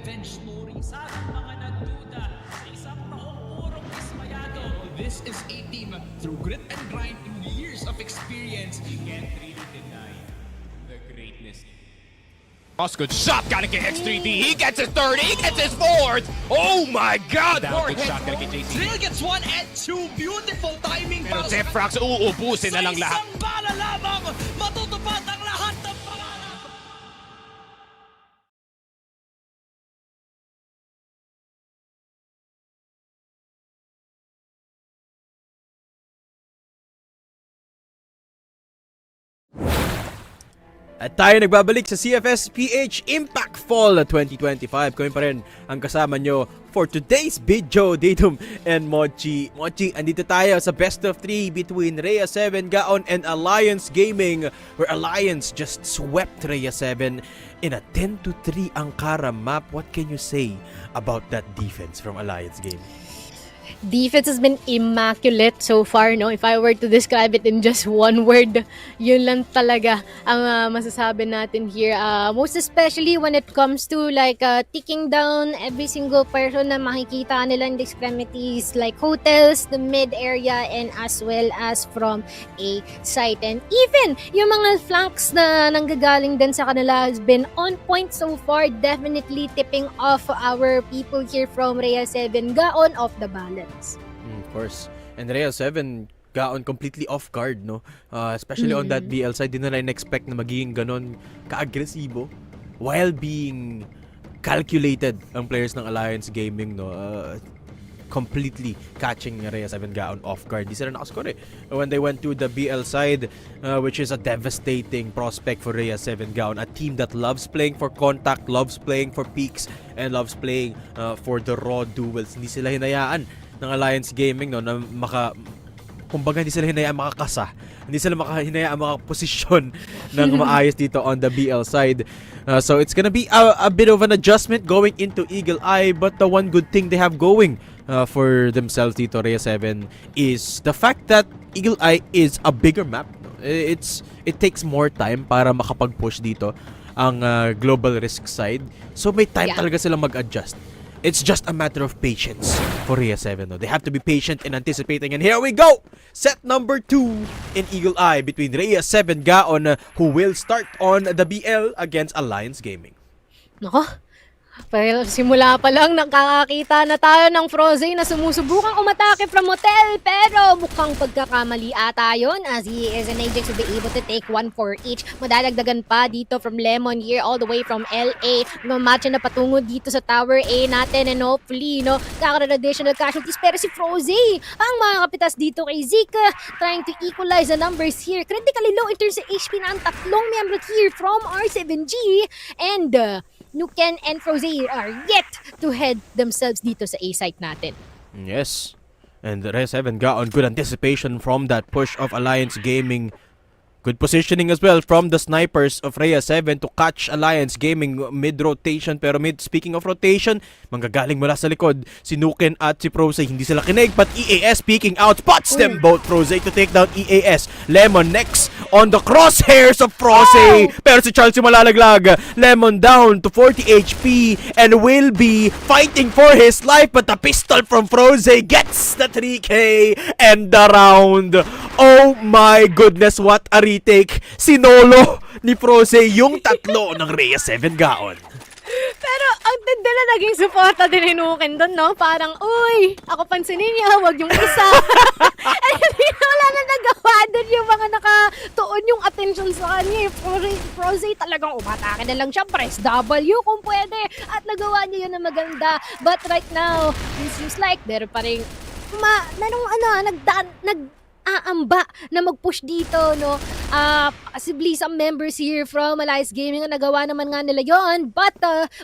revenge story sa mga nagduda sa isang taong purong dismayado. This is a team through grit and grind and years of experience. You can't really deny the greatness. Good shot, gotta get X3D. He gets his third, he gets his fourth. Oh my God! Down, good shot, gotta get JC. Drill gets one and two. Beautiful timing. Pero para sa Zefrax, uubusin na lang Sa lahat. isang bala lamang, matutupad ang lahat ng pangarap. At tayo nagbabalik sa CFS PH IMPACT Fall 2025. Kami pa rin ang kasama nyo for today's video, Datum and Mochi. Mochi, andito tayo sa best of 3 between Rhea 7, GAON, and Alliance Gaming, where Alliance just swept Rhea 7 in a 10-3 Ankara map. What can you say about that defense from Alliance Gaming? Defense has been immaculate so far, no? If I were to describe it in just one word, yun lang talaga ang masasabi natin here. Most especially when it comes to like ticking down every single person na makikita nila in the extremities, like hotels, the mid area, and as well as from a site. And even yung mga flanks na nanggagaling din sa kanila has been on point so far, definitely tipping off our people here from Rhea 7 GAON off the balance. Of course. And Rhea 7, GAON completely off guard, no? Especially on that BL side, di na expect na magiging ganon ka-agresibo while being calculated ang players ng Alliance Gaming, no? Completely catching Rhea 7 GAON off guard. Di sila nakascore when they went to the BL side, which is a devastating prospect for Rhea 7 GAON, a team that loves playing for contact, loves playing for peaks, and loves playing for the raw duels. Hindi sila hinayaan ng Alliance Gaming, no, na kumbaga hindi sila hinayaan makakasa. Hindi sila hinayaan makaposisyon ng maayos dito on the BL side. So it's gonna be a bit of an adjustment going into Eagle Eye, but the one good thing they have going for themselves dito, Rhea 7, is the fact that Eagle Eye is a bigger map. It takes more time para makapag-push dito ang global risk side. So may time talaga silang mag-adjust. It's just a matter of patience for Rhea 7. No? They have to be patient and anticipating. And here we go! Set number 2 in Eagle Eye between Rhea 7 GAON, who will start on the BL against Alliance Gaming. Nako, pero simula pa lang nakakakita na tayo ng Froze na sumusubukang umatake from hotel, pero mukhang pagkakamali ata yun as he is an Ajax to be able to take one for each. Madadagdagan pa dito from Lemon here all the way from LA. Mamatcha na patungo dito sa Tower A natin and hopefully, no, kakaroon additional casualties. Pero si Froze ang makakapitas dito kay Zika, trying to equalize the numbers here. Critically low in terms of HP na ang tatlong member here from R7G, and Nuken and Froze are yet to head themselves dito sa A-site natin. Yes. And Rhea 7 GAON, good anticipation from that push of Alliance Gaming. Good positioning as well from the snipers of Rhea 7 to catch Alliance Gaming mid-rotation. Pero speaking of rotation, manggagaling mula sa likod si Nuken at si Froze. Hindi sila kinig, but EAS peeking out, spots them both. Froze to take down EAS. Lemon next on the crosshairs of Froze. Pero si Charles yung malalaglag. Lemon down to 40 HP and will be fighting for his life, but the pistol from Froze gets the 3K and the round. Oh my goodness, what a retake. Sinolo ni Froze yung tatlo ng Rhea 7 GAON. Pero ang tindi na naging suporta din ni Nuken doon, no? Parang, uy, ako pansinin niya, wag yung isa. Ay, hindi na wala na nagawa doon yung mga nakatuon yung attention sa kanya. Froze talagang umatake na lang siya, press W kung pwede. At nagawa niya yun na maganda. But right now, it seems like meron pa rin aamba na mag-push dito, no? Possibly some members here from Alliance Gaming na nagawa naman nga nila yon, but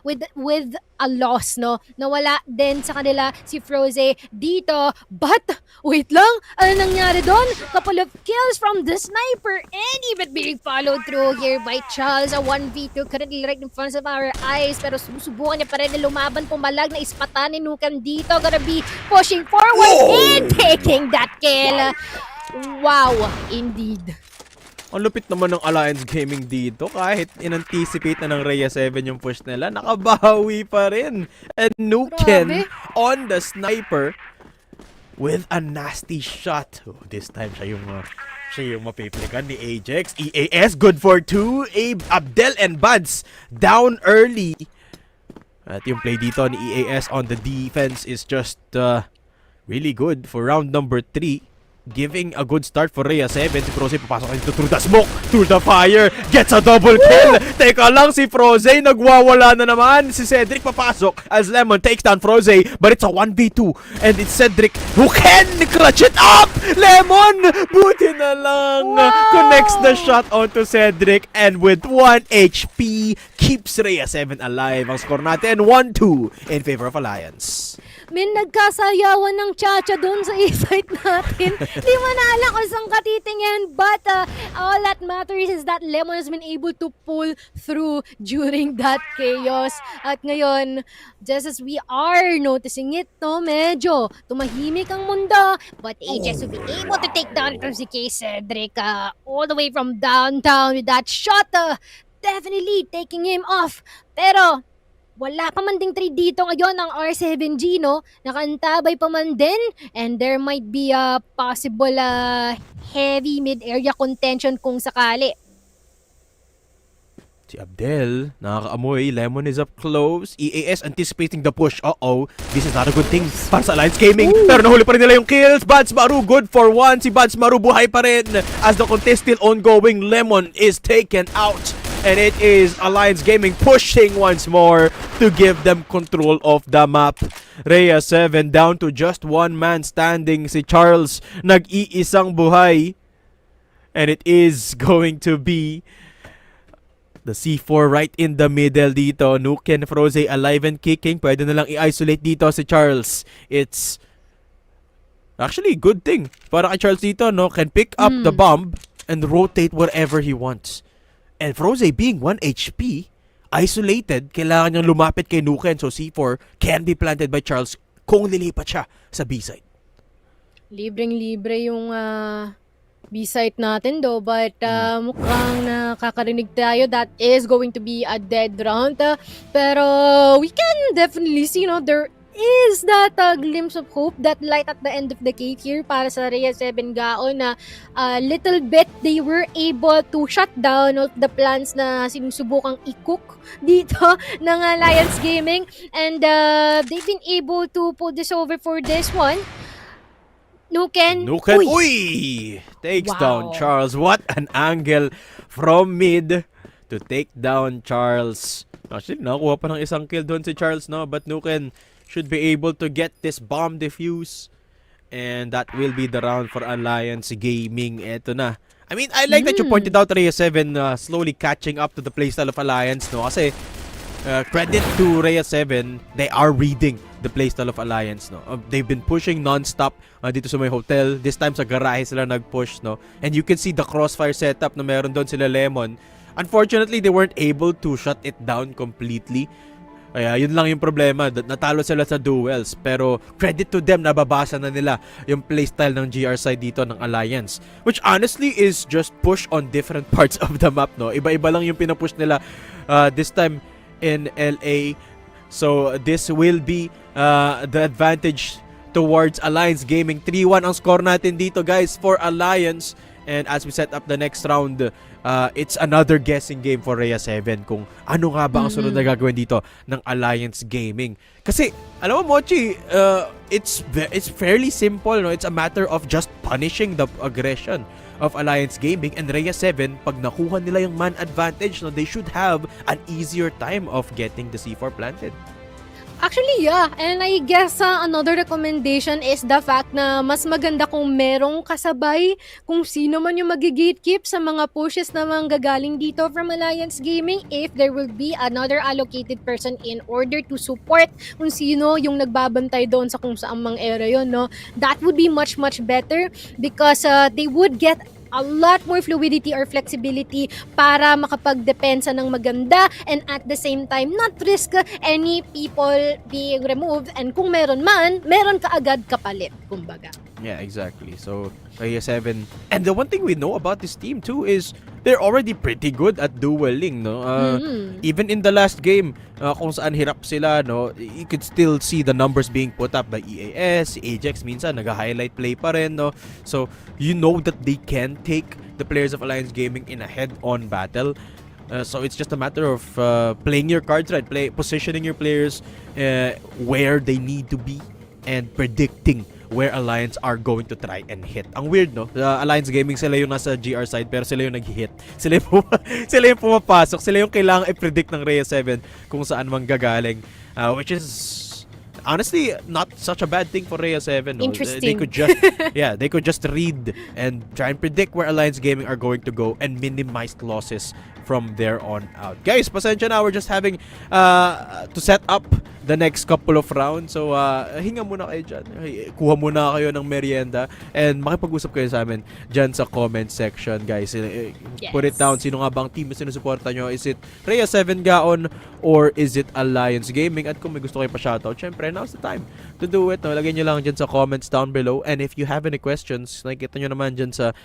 with a loss, no? Nawala din sa kanila si Froze dito, but wait lang, ano nangyari doon? Couple of kills from the sniper and even being followed through here by Charles. A 1v2 currently right in front of our eyes, pero susubukan niya pa rin na lumaban, pumalag na ispatan ni Nuken dito. Gonna be pushing forward and taking that kill. Wow, indeed. Ang lupit naman ng Alliance Gaming dito. Kahit in-anticipate na ng Rhea 7 yung push nila, nakabawi pa rin. And Nuken Grabe. on the sniper with a nasty shot. Oh, this time siya yung mapiplikan ni Ajax. EAS good for 2. Abdel and Buds down early. At yung play dito ni EAS on the defense is just really good for round number 3. Giving a good start for Rhea 7. Si Froze papasok dito through the smoke, through the fire, gets a double kill. Teka lang, si Froze nagwawala na naman. Si Cedric papasok as Lemon takes down Froze, but it's a 1v2 and it's Cedric who can clutch it up. Lemon, buti na lang, connects the shot onto Cedric and with 1 HP keeps Rhea 7 alive. Ang score natin 1-2 in favor of Alliance. Min, nagkasayawan ng chacha doon sa e-site natin. Di mo na alam kung saan katitingin. But all that matters is that Lemon has been able to pull through during that chaos. At ngayon, just as we are noticing it, no, medyo tumahimik ang mundo. But Ajax will be able to take down si K. Cedric all the way from downtown with that shot. Definitely taking him off. Pero wala pa man ding trade dito ngayon ng R7G, no? Nakaantabay pa man din. And there might be a possible heavy mid-area contention kung sakali. Si Abdel, nakakaamoy. Lemon is up close. EAS anticipating the push. Uh-oh. This is not a good thing para sa Alliance Gaming. Pero nahuli pa rin nila yung kills. Buds Maru good for 1. Si Buds Maru buhay pa rin. As the contest still ongoing, Lemon is taken out. And it is Alliance Gaming pushing once more to give them control of the map. Rhea 7 down to just one man standing. Si Charles nag-iisang buhay. And it is going to be the C4 right in the middle dito. Nuken Froze alive and kicking. Pwede na lang i-isolate dito si Charles. It's actually a good thing para kay Charles dito, no? Can pick up the bomb and rotate wherever he wants. And Froze being 1 HP, isolated, kailangan niyang lumapit kay Nuken. So C4 can be planted by Charles kung lilipat siya sa B-side. Libreng-libre yung B-site natin do, but mukhang nakakarinig tayo that is going to be a dead round. Pero we can definitely see, no, there is that glimpse of hope, that light at the end of the cave here para sa Rhea 7 GAON na little bit they were able to shut down all the plans na sinusubukang i-cook dito ng Alliance Gaming, and they've been able to pull this over for this one. Nuken, Uy! Takes down Charles. What an angle from mid to take down Charles. Actually, nakuha pa ng isang kill doon si Charles, no? But Nuken should be able to get this bomb defuse. And that will be the round for Alliance Gaming. Eto na. I mean, I like that you pointed out Rhea 7 slowly catching up to the playstyle of Alliance, no? Kasi credit to Rhea 7, they are reading the playstyle of Alliance, no? They've been pushing non-stop dito sa may hotel. This time sa garahe sila nag-push, no? And you can see the Crossfire setup na meron doon sila Lemon. Unfortunately, they weren't able to shut it down completely. Kaya yun lang yung problema. Natalo sila sa duels. Pero credit to them, nababasa na nila yung playstyle ng GR side dito ng Alliance. Which honestly is just push on different parts of the map, no? Iba-iba lang yung pinapush nila this time in LA. So this will be the advantage towards Alliance Gaming. 3-1 ang score natin dito, guys, for Alliance. And as we set up the next round, it's another guessing game for Rhea 7 kung ano nga ba ang sunod na gagawin dito ng Alliance Gaming. Kasi, alam mo, Mochi, it's fairly simple, no? It's a matter of just punishing the aggression of Alliance Gaming, and Rhea 7, pag nakuha nila yung man advantage, no, they should have an easier time of getting the C4 planted. Actually, yeah. And I guess another recommendation is the fact na mas maganda kung merong kasabay kung sino man yung magi-gatekeep sa mga pushes na manggagaling dito from Alliance Gaming, if there will be another allocated person in order to support kung sino yung nagbabantay doon sa kung saang mang area yun, no? That would be much, much better because they would get a lot more fluidity or flexibility para makapagdepensa ng maganda and at the same time not risk any people being removed, and kung meron man, meron ka agad kapalit, kumbaga. Yeah, exactly. So, Rhea 7. And the one thing we know about this team too is they're already pretty good at dueling, no? Even in the last game, kung saan hirap sila, no? You could still see the numbers being put up by EAS, Ajax minsan nag-highlight play pa rin, no? So, you know that they can take the players of Alliance Gaming in a head-on battle. So it's just a matter of playing your cards right, positioning your players where they need to be and predicting where Alliance are going to try and hit. Ang weird, no? Alliance Gaming, sila yung nasa GR side pero sila yung nag-hit. Sila yung pumapasok. Sila yung kailangan i-predict ng Rhea 7 kung saan man gagaling. Which is honestly not such a bad thing for Rhea 7. No? Interesting. They could just read and try and predict where Alliance Gaming are going to go and minimize losses from there on out. Guys, pasensya na, we're just having to set up the next couple of rounds. So, hinga muna kayo dyan. Kuha muna kayo ng merienda and makipag-usap kayo sa amin dyan sa comment section, guys. Put it down. Sino nga bang team na sinusuporta nyo? Is it Rhea 7 GAON or is it Alliance Gaming? At kung may gusto kayo pa-shoutout, syempre, now's the time to do it. No? Lagay nyo lang dyan sa comments down below. And if you have any questions, nakikita nyo naman dyan sa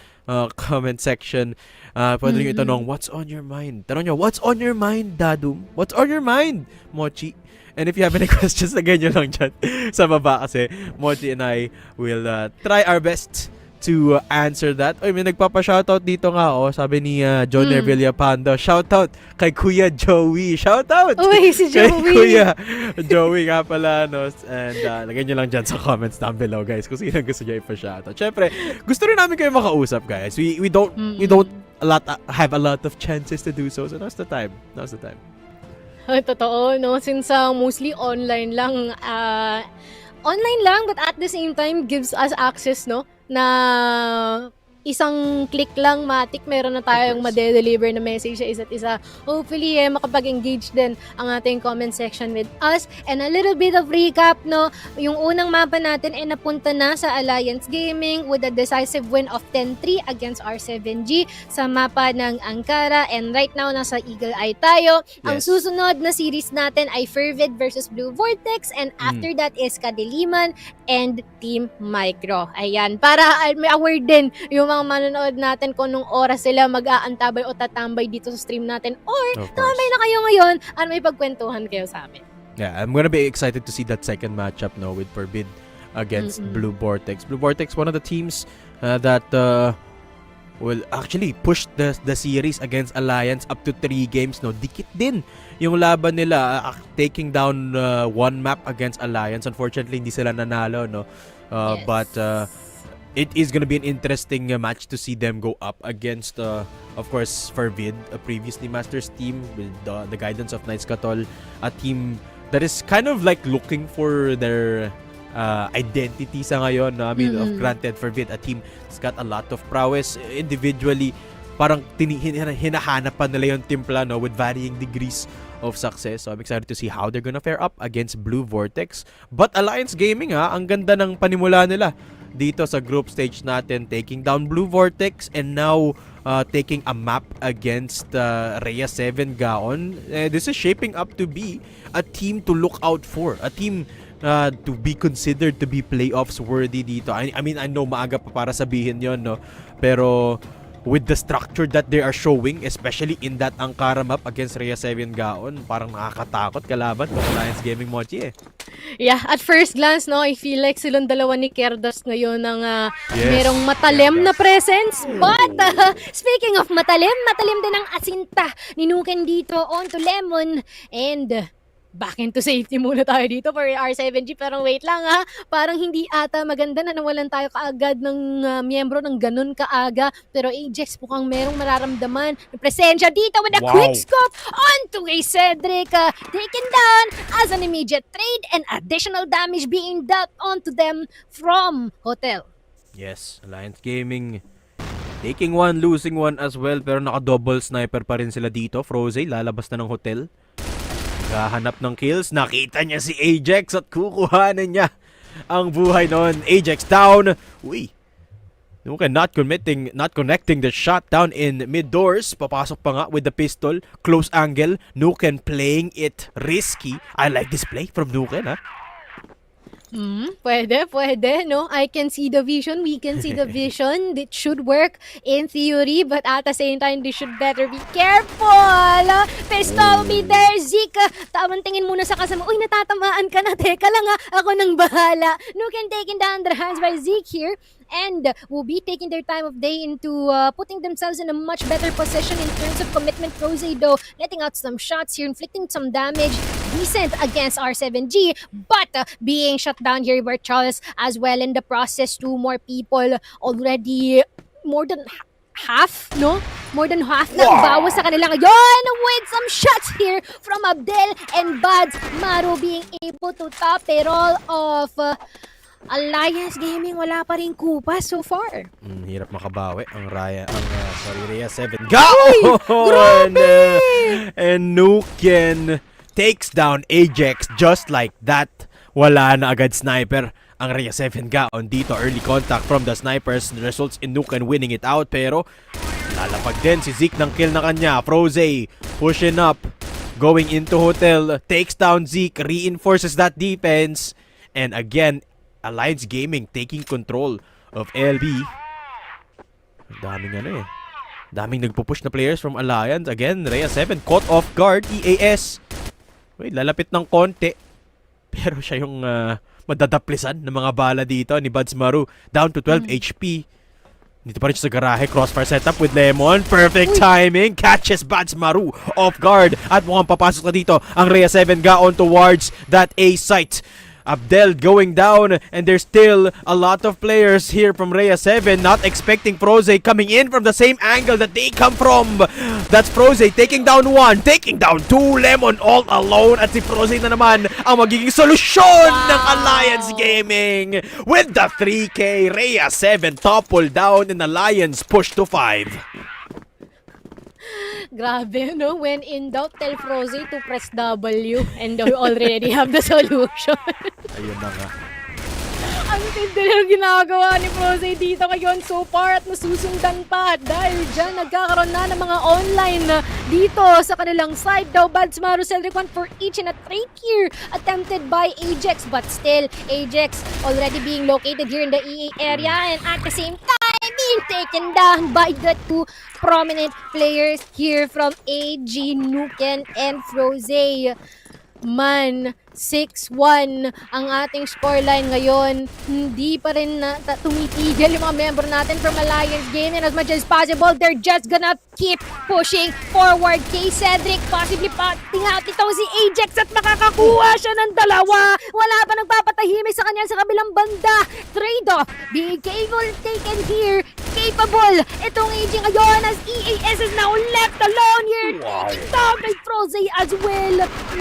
comment section. Pwede nyo itanong, what's on your mind? Tanong nyo, what's on your mind, Dadum? What's on your mind, Mochi? And if you have any questions, lagay nyo lang dyan sa baba kasi Mochi and I will try our best to answer that. Oy, may nagpapa-shoutout dito nga, oh. Sabi ni John Nervilla Pando, shoutout kay Kuya Joey. Shoutout! Uy, si kay Joey! Kuya Joey nga pala, no? And lagay nyo lang dyan sa comments down below, guys, kung sino gusto nyo ipa-shoutout. Siyempre, gusto rin namin kayo makausap, guys. We don't have a lot of chances to do so. So now's the time. Totoo, no? Since mostly online lang, but at the same time gives us access, no? Na isang click lang, matik, meron na tayong ma-deliver na message sa isa't isa. Hopefully, makapag-engage din ang ating comment section with us. And a little bit of recap, no? Yung unang mapa natin ay napunta na sa Alliance Gaming with a decisive win of 10-3 against R7G sa mapa ng Ankara. And right now, nasa Eagle Eye tayo. Yes. Ang susunod na series natin ay Fervid versus Blue Vortex. And after that is Kadiliman and Team Micro. Ayan. Para may aware din yung mga manonood natin kung nung oras sila mag-aantabay o tatambay dito sa stream natin, or tambay na kayo ngayon at may pagkwentuhan kayo sa amin. Yeah, I'm gonna be excited to see that second matchup, no, with Fervid against Blue Vortex. Blue Vortex, one of the teams that will actually push the series against Alliance up to 3 games, no. Dikit din yung laban nila, taking down one map against Alliance. Unfortunately, hindi sila nanalo, no. Yes. But it is gonna be an interesting match to see them go up against, of course, Fervid, a previously Masters team with the guidance of Knights Katol, a team that is kind of like looking for their identity sa ngayon. I mean, granted, Fervid, a team that's got a lot of prowess individually. Parang hinahanap pa nila yung timpla, no, with varying degrees of success. So I'm excited to see how they're gonna fare up against Blue Vortex. But Alliance Gaming, ang ganda ng panimula nila dito sa group stage natin, taking down Blue Vortex and now taking a map against Rhea 7 GAON. This is shaping up to be a team to look out for, a team to be considered to be playoffs worthy dito. I mean, I know maaga pa para sabihin yon, no, pero with the structure that they are showing, especially in that Ankara map against Rhea 7 GAON, parang nakakatakot kalaban ng Alliance Gaming, Mochi, eh. Yeah, at first glance, no, I feel like silang dalawa ni Querdas ngayon ang Yes, merong matalim na presence. But, speaking of matalim din ang asinta ni Nuken dito onto Lemon. And back into safety muna tayo dito for R7G. Pero wait lang, parang hindi ata maganda na nawalan tayo kaagad ng miyembro ng ganun kaaga. Pero Ajax mukhang merong mararamdaman ng presensya dito with a quick scope onto kay Cedric. Taken down as an immediate trade and additional damage being dealt onto them from Hotel. Yes, Alliance Gaming taking one, losing one as well, pero naka-double sniper pa rin sila dito. Froze, lalabas na ng Hotel. Gahanap ng kills, nakita niya si Ajax at kukuhanan niya ang buhay noon. Ajax down. Uy, Nuken not connecting the shot down in mid doors. Papasok pa nga with the pistol. Close angle. Nuken playing it risky. I like this play from Nuken, ha? Pwede, no? I can see the vision, we can see the vision. It should work in theory, but at the same time, they should better be careful. Pistol me there, Zeke. Tamang tingin muna sa kasama. Uy, natatamaan ka na. Teka lang ako nang bahala. Nuken taking down their hands by Zeke here. And will be taking their time of day into putting themselves in a much better position in terms of commitment. Rose, though, letting out some shots here, inflicting some damage. Decent against R7G, but being shut down here by Charles as well in the process. Two more people already, more than half, no? More than half na bawas sa kanila ngayon with some shots here from Abdel and Buds. Maru being able to top it all off. Alliance Gaming wala pa rin kupa so far. Hirap makabawi ang Rhea 7 GAON! And Nuken takes down Ajax just like that. Wala na agad sniper ang Rhea 7 GAON dito. Early contact from the snipers results in Nuken winning it out, pero lalapag din si Zeke ng kill na kanya. Froze pushing up, going into hotel, takes down Zeke, reinforces that defense, and again Alliance Gaming taking control of LB. Daming daming nagpupush na players from Alliance. Again, Rhea 7 caught off guard. EAS. Wait, lalapit ng konti. Pero siya yung madadaplisan ng mga bala dito ni Buds Maru. Down to 12 HP. Dito pa rin siya sa garahe. Crossfire setup with Lemon. Perfect timing. Catches Buds Maru off guard. At mukhang papasok na dito ang Rhea 7 GAON towards that A site. Abdel going down, and there's still a lot of players here from Rhea 7, not expecting Froze coming in from the same angle that they come from. That's Froze taking down one, taking down two. Lemon all alone, at si Froze na naman ang magiging solusyon ng Alliance Gaming. With the 3K, Rhea 7 topple down and Alliance push to 5. Grabe, no? When in doubt, tell Froze to press W and we already have the solution. Ayun na nga. Ang tindi na ginagawa ni Froze dito ngayon so far at nasusundan pa dahil dyan nagkakaroon na ng mga online dito sa kanilang side daw. Buds Maru Cedric one for each and a trade here attempted by Ajax, but still Ajax already being located here in the EA area and at the same time being taken down by the two prominent players here from AG, Nuken and Froze. Man, 6-1 ang ating scoreline ngayon. Hindi pa rin tumitigil yung mga member natin from Alliance Gaming. As much as possible, they're just gonna keep pushing forward kay Cedric. Possibly patingat itong si Ajax at makakakuha siya ng dalawa. Wala pa nagpapatahimik sa kanya sa kabilang banda. Trade-off being taken here. Capable itong AG ngayon as EAS is now left alone here. Taking down by Froze as well.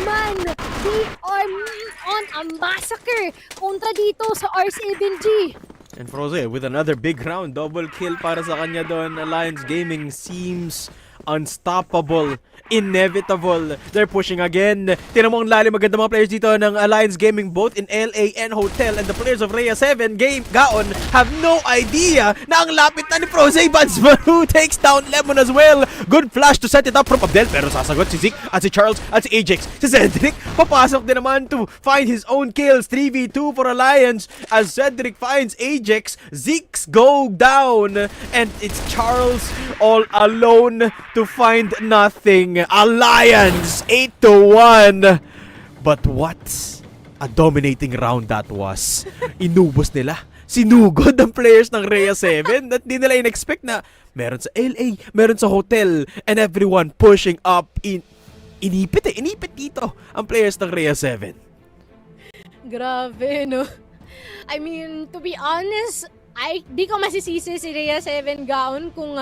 Man, they are on a massacre kontra dito sa R7G. And Froze with another big round. Double kill para sa kanya doon. Alliance Gaming seems unstoppable. Inevitable. They're pushing again. Tinan mo ang lalim maganda mga players dito ng Alliance Gaming both in LA and Hotel, and the players of Rhea 7 GAON have no idea na ang lapit na ni Froze. Buds Maru takes down Lemon as well. Good flash to set it up from Abdel, pero sasagot si Zeke at si Charles at si Ajax. Si Cedric papasok din naman to find his own kills. 3v2 for Alliance as Cedric finds Ajax. Zeke's go down and it's Charles all alone to find nothing. Alliance 8-1. But what a dominating round that was. Inubos nila. Sinugod ang players ng Rhea 7 at di nila in-expect na meron sa LA, meron sa Hotel, and everyone pushing up. Inipit dito ang players ng Rhea 7. Grabe, no? I mean, to be honest, di ko masisisi si Rhea 7 GAON kung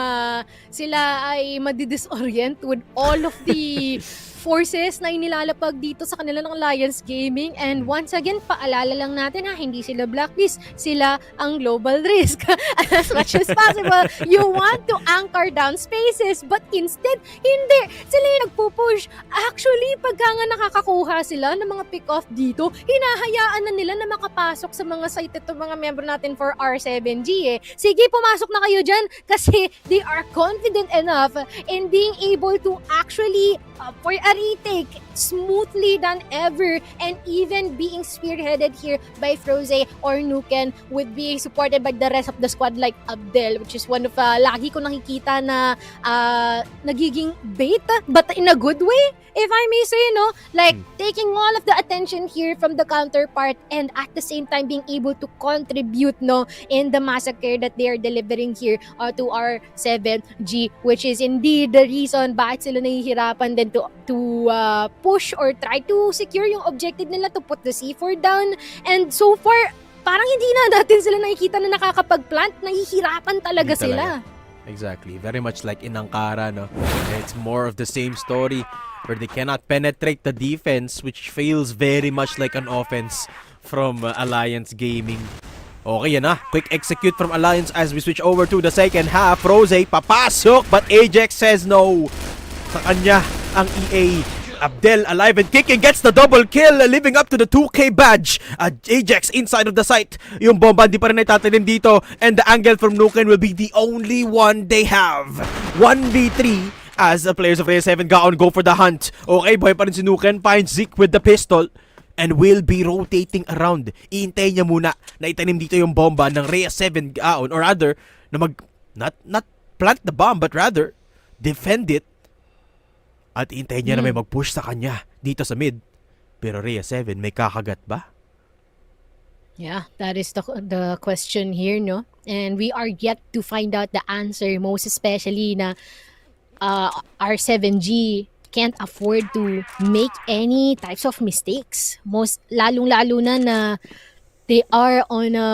sila ay madidisorient with all of the forces na inilalapag dito sa kanila ng Alliance Gaming. And once again, paalala lang natin hindi sila blacklist, sila ang global risk. As much as possible, you want to anchor down spaces, but instead, hindi. Sila yung nagpupush. Actually, pagka nga nakakakuha sila ng mga pick-off dito, hinahayaan na nila na makapasok sa mga site ito mga member natin for R7G Sige, pumasok na kayo dyan kasi they are confident enough in being able to actually for a retake smoothly than ever, and even being spearheaded here by Froze or Nuken, with being supported by the rest of the squad like Abdel, which is one of lagi ko nakikita na nagiging bait, but in a good way, if I may say, no? Like, taking all of the attention here from the counterpart and at the same time being able to contribute, no, in the massacre that they are delivering here to our 7G, which is indeed the reason bakit sila nahihirapan din to push or try to secure yung objective nila to put the C4 down. And so far, parang hindi na natin sila nakikita na nakakapag-plant. Nahihirapan talaga sila. Exactly. Very much like in Ankara, no? It's more of the same story where they cannot penetrate the defense, which feels very much like an offense from Alliance Gaming. Okay, yan na. Quick execute from Alliance as we switch over to the second half. Rose papasok, but Ajax says no. Sa kanya ang EA. Abdel alive and kicking, gets the double kill, living up to the 2K badge. Ajax inside of the site. Yung bomba di pa rin itatanim dito, and the angle from Nuken will be the only one they have. 1v3 as the players of Rhea 7 GAON go for the hunt. Okay, boy pa rin si Nuken, finds Zeke with the pistol and will be rotating around. Iintay niya muna na itanim dito yung bomba ng Rhea 7 GAON, or rather, na not plant the bomb, but rather defend it. At hintayin niya na may mag-push sa kanya dito sa mid. Pero Rhea 7, may kakagat ba? Yeah, that is the question here, no? And we are yet to find out the answer, most especially na R7G can't afford to make any types of mistakes. Lalong-lalo na they are on a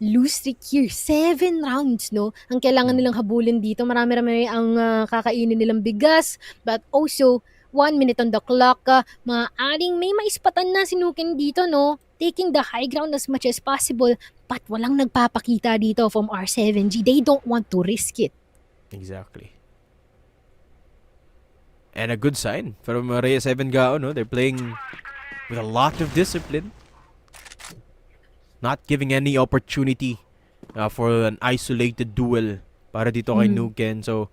lose streak here. 7 rounds, no? Ang kailangan nilang habulin dito. Marami-rami ang kakainin nilang bigas. But also, 1 minute on the clock. Maaaring may maispatan na si Nuken dito, no? Taking the high ground as much as possible. But walang nagpapakita dito from R7G. They don't want to risk it. Exactly. And a good sign from Rhea 7 GAON, no? They're playing with a lot of discipline. Not giving any opportunity for an isolated duel para dito kay Nuken. So,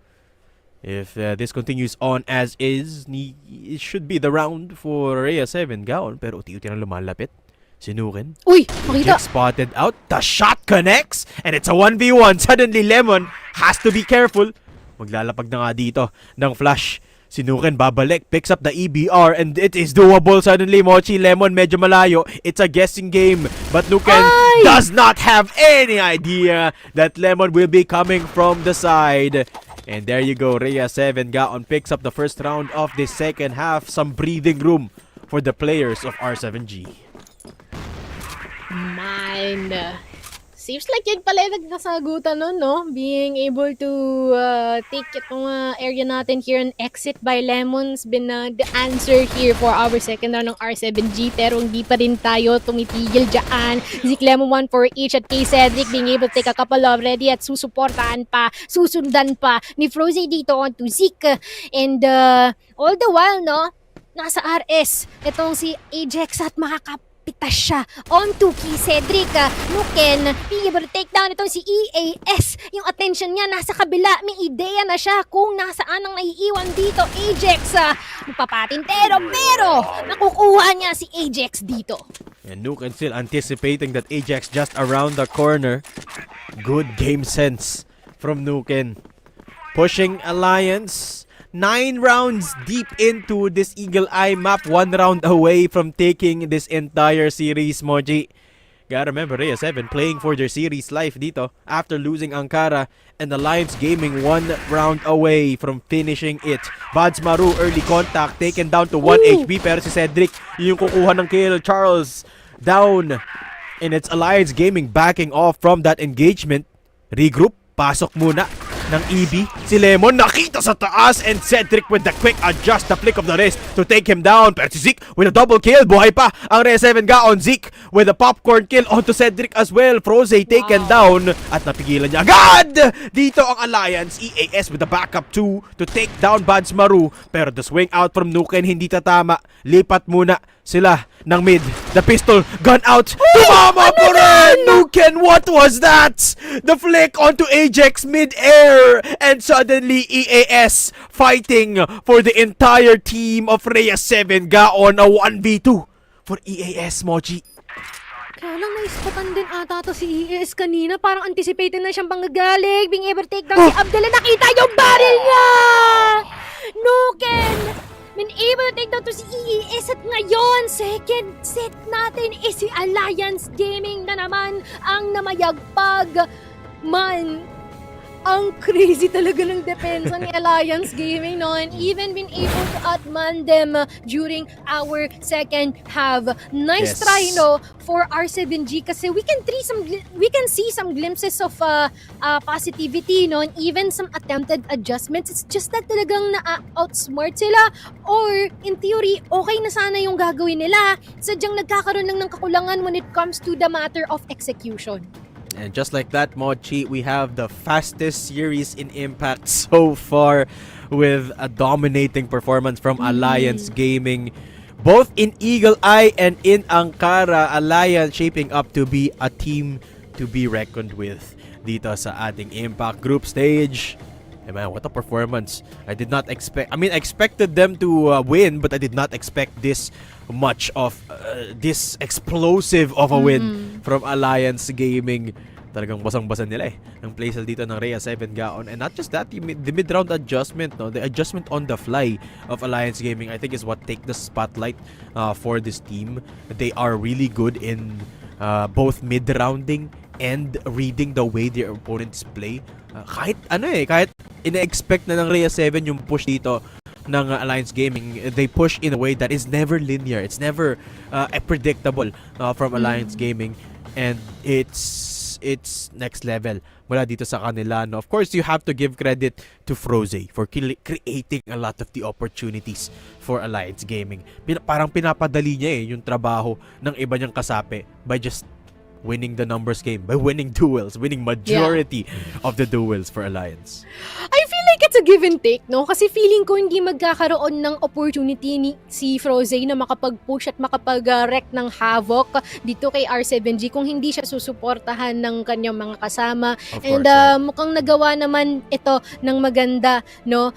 if this continues on as is, it should be the round for Rhea 7 GAON. Pero uti-uti na lumalapit si Nuken. Uy, makita! Gets spotted out. The shot connects. And it's a 1v1. Suddenly, Lemon has to be careful. Maglalapag na nga dito ng flash. Si Nuken babalik, picks up the EBR, and it is doable suddenly. Mochi, Lemon, medyo malayo. It's a guessing game, but Nuken does not have any idea that Lemon will be coming from the side. And there you go, Rhea 7 GAON picks up the first round of this second half. Some breathing room for the players of R7G. Man, seems like yun pala yung nagkasagutan nun, no? Being able to take itong area natin here and exit by Lemon's been the answer here for our second round ng R7G. Pero hindi pa rin tayo tumitigil dyan. Zeke Lemon 1 for each at kay Cedric being able to take a couple already at susundan pa ni Froze dito on to Zeke. And all the while, no? Nasa RS itong si Ajax at pitas siya onto kay Cedric. Nuken being able to take down itong si EAS. Yung attention niya nasa kabila. May ideya na siya kung nasaan ang naiiwan dito. Ajax magpapatintero, pero nakukuha niya si Ajax dito. And Nuken still anticipating that Ajax just around the corner. Good game sense from Nuken. Pushing Alliance 9 rounds deep into this Eagle Eye map, 1 round away from taking this entire series, Moji. Gotta remember, Rhea 7 playing for their series life dito after losing Ankara, and Alliance Gaming 1 round away from finishing it. Bads Maru, early contact, taken down to 1 HP, pero si Cedric yung kukuha ng kill. Charles down, and it's Alliance Gaming backing off from that engagement. Regroup, pasok muna ng EB. Si Lemon nakita sa taas and Cedric with the quick adjust, the flick of the wrist to take him down. Pero si Zeke with a double kill. Buhay pa ang Rhea 7 GAON. Zeke with a popcorn kill onto Cedric as well. Froze taken down at napigilan niya agad. Dito ang Alliance. EAS with the backup 2 to take down Bads Maru. Pero the swing out from Nuken hindi tatama. Lipat muna sila ng mid. The pistol gun out. Tumama po rin! Nuken, what was that? The flick onto Ajax mid-air. And suddenly EAS fighting for the entire team of Rhea 7 GAON. A 1v2 for EAS, Moji. Kaya lang naispatan din ata to si ES kanina. Parang anticipated na siyang panggagaling. Being able to take down si Abdel. Nakita yung barrel niya! Nuken! Been able to take down to si ES at ngayon, second set natin is si Alliance Gaming na naman ang namayagpag. Man, ang crazy talaga ng depensa ni Alliance Gaming, no? And even been able to outman them during our second half. Nice try, no, for R7G kasi we can see some glimpses of positivity, no, and even some attempted adjustments. It's just that talagang na-outsmart sila, or in theory, okay na sana yung gagawin nila. Sadyang nagkakaroon lang ng kakulangan when it comes to the matter of execution. And just like that, Mochi, we have the fastest series in Impact so far with a dominating performance from Alliance Gaming. Both in Eagle Eye and in Ankara, Alliance shaping up to be a team to be reckoned with dito sa ating Impact group stage. Hey man, what a performance. I expected them to win, but I did not expect this much of this explosive of a win from Alliance Gaming. Talagang basang-basa nila ang playstyle dito ng Rhea 7 GAON. And not just that, the mid-round adjustment, no, the adjustment on the fly of Alliance Gaming, I think is what take the spotlight for this team. They are really good in both mid-rounding and reading the way their opponents play. Kahit ina-expect na ng Rhea 7 yung push dito ng Alliance Gaming, they push in a way that is never linear. It's never predictable from Alliance Gaming, and it's next level mula dito sa kanila, no? Of course, you have to give credit to Froze for creating a lot of the opportunities for Alliance Gaming. Parang pinapadali niya yung trabaho ng iba niyang kasapi by just winning the numbers game, by winning duels, winning majority of the duels for Alliance. I feel like it's a give and take, no? Kasi feeling ko hindi magkakaroon ng opportunity ni si Froze na makapag-push at makapag-wreck ng havoc dito kay R7G kung hindi siya susuportahan ng kanyang mga kasama. And mukhang nagawa naman ito ng maganda, no?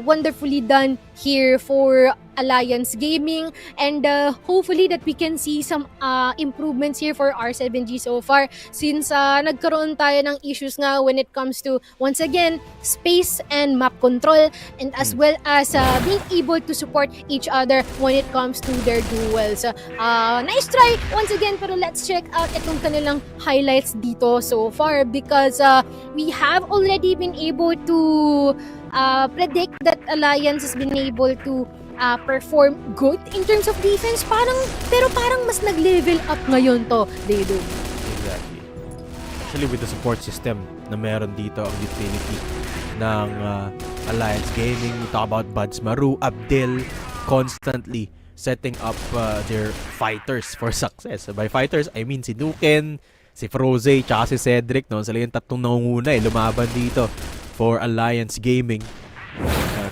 Wonderfully done here for Alliance Gaming, and hopefully that we can see some improvements here for R7G so far, since nagkaroon tayo ng issues nga when it comes to, once again, space and map control, and as well as being able to support each other when it comes to their duels. Nice try once again, pero let's check out itong kanilang highlights dito so far, because we have already been able to predict that Alliance has been able to perform good in terms of defense, pero parang mas nag-level up ngayon to, Dedo. Exactly. Actually, with the support system na meron dito ang utility ng Alliance Gaming, we talk about Bads Maru, Abdel, constantly setting up their fighters for success. By fighters, I mean si Nuken, si Froze, tsaka si Cedric, no? Sila yung tatlong nangunguna lumaban dito for Alliance Gaming.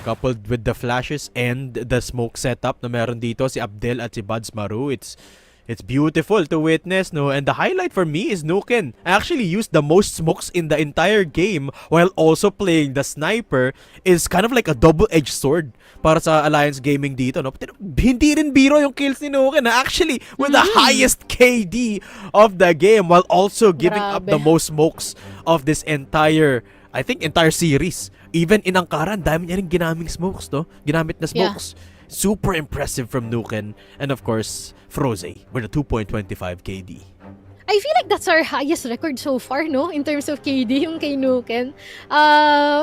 Coupled with the flashes and the smoke setup na meron dito si Abdel at si Bads Maru, it's beautiful to witness, no? And the highlight for me is Nuken. I actually used the most smokes in the entire game while also playing the sniper. Is kind of like a double-edged sword para sa Alliance Gaming dito, no? Pero hindi rin biro yung kills ni Nuken, actually with the highest KD of the game, while also giving up the most smokes of this entire series. Even in Ankara, dami niya rin ginamit na smokes. Super impressive from Nuken. And of course, Froze with a 2.25 KD. I feel like that's our highest record so far, no? In terms of KD, yung kay Nuken.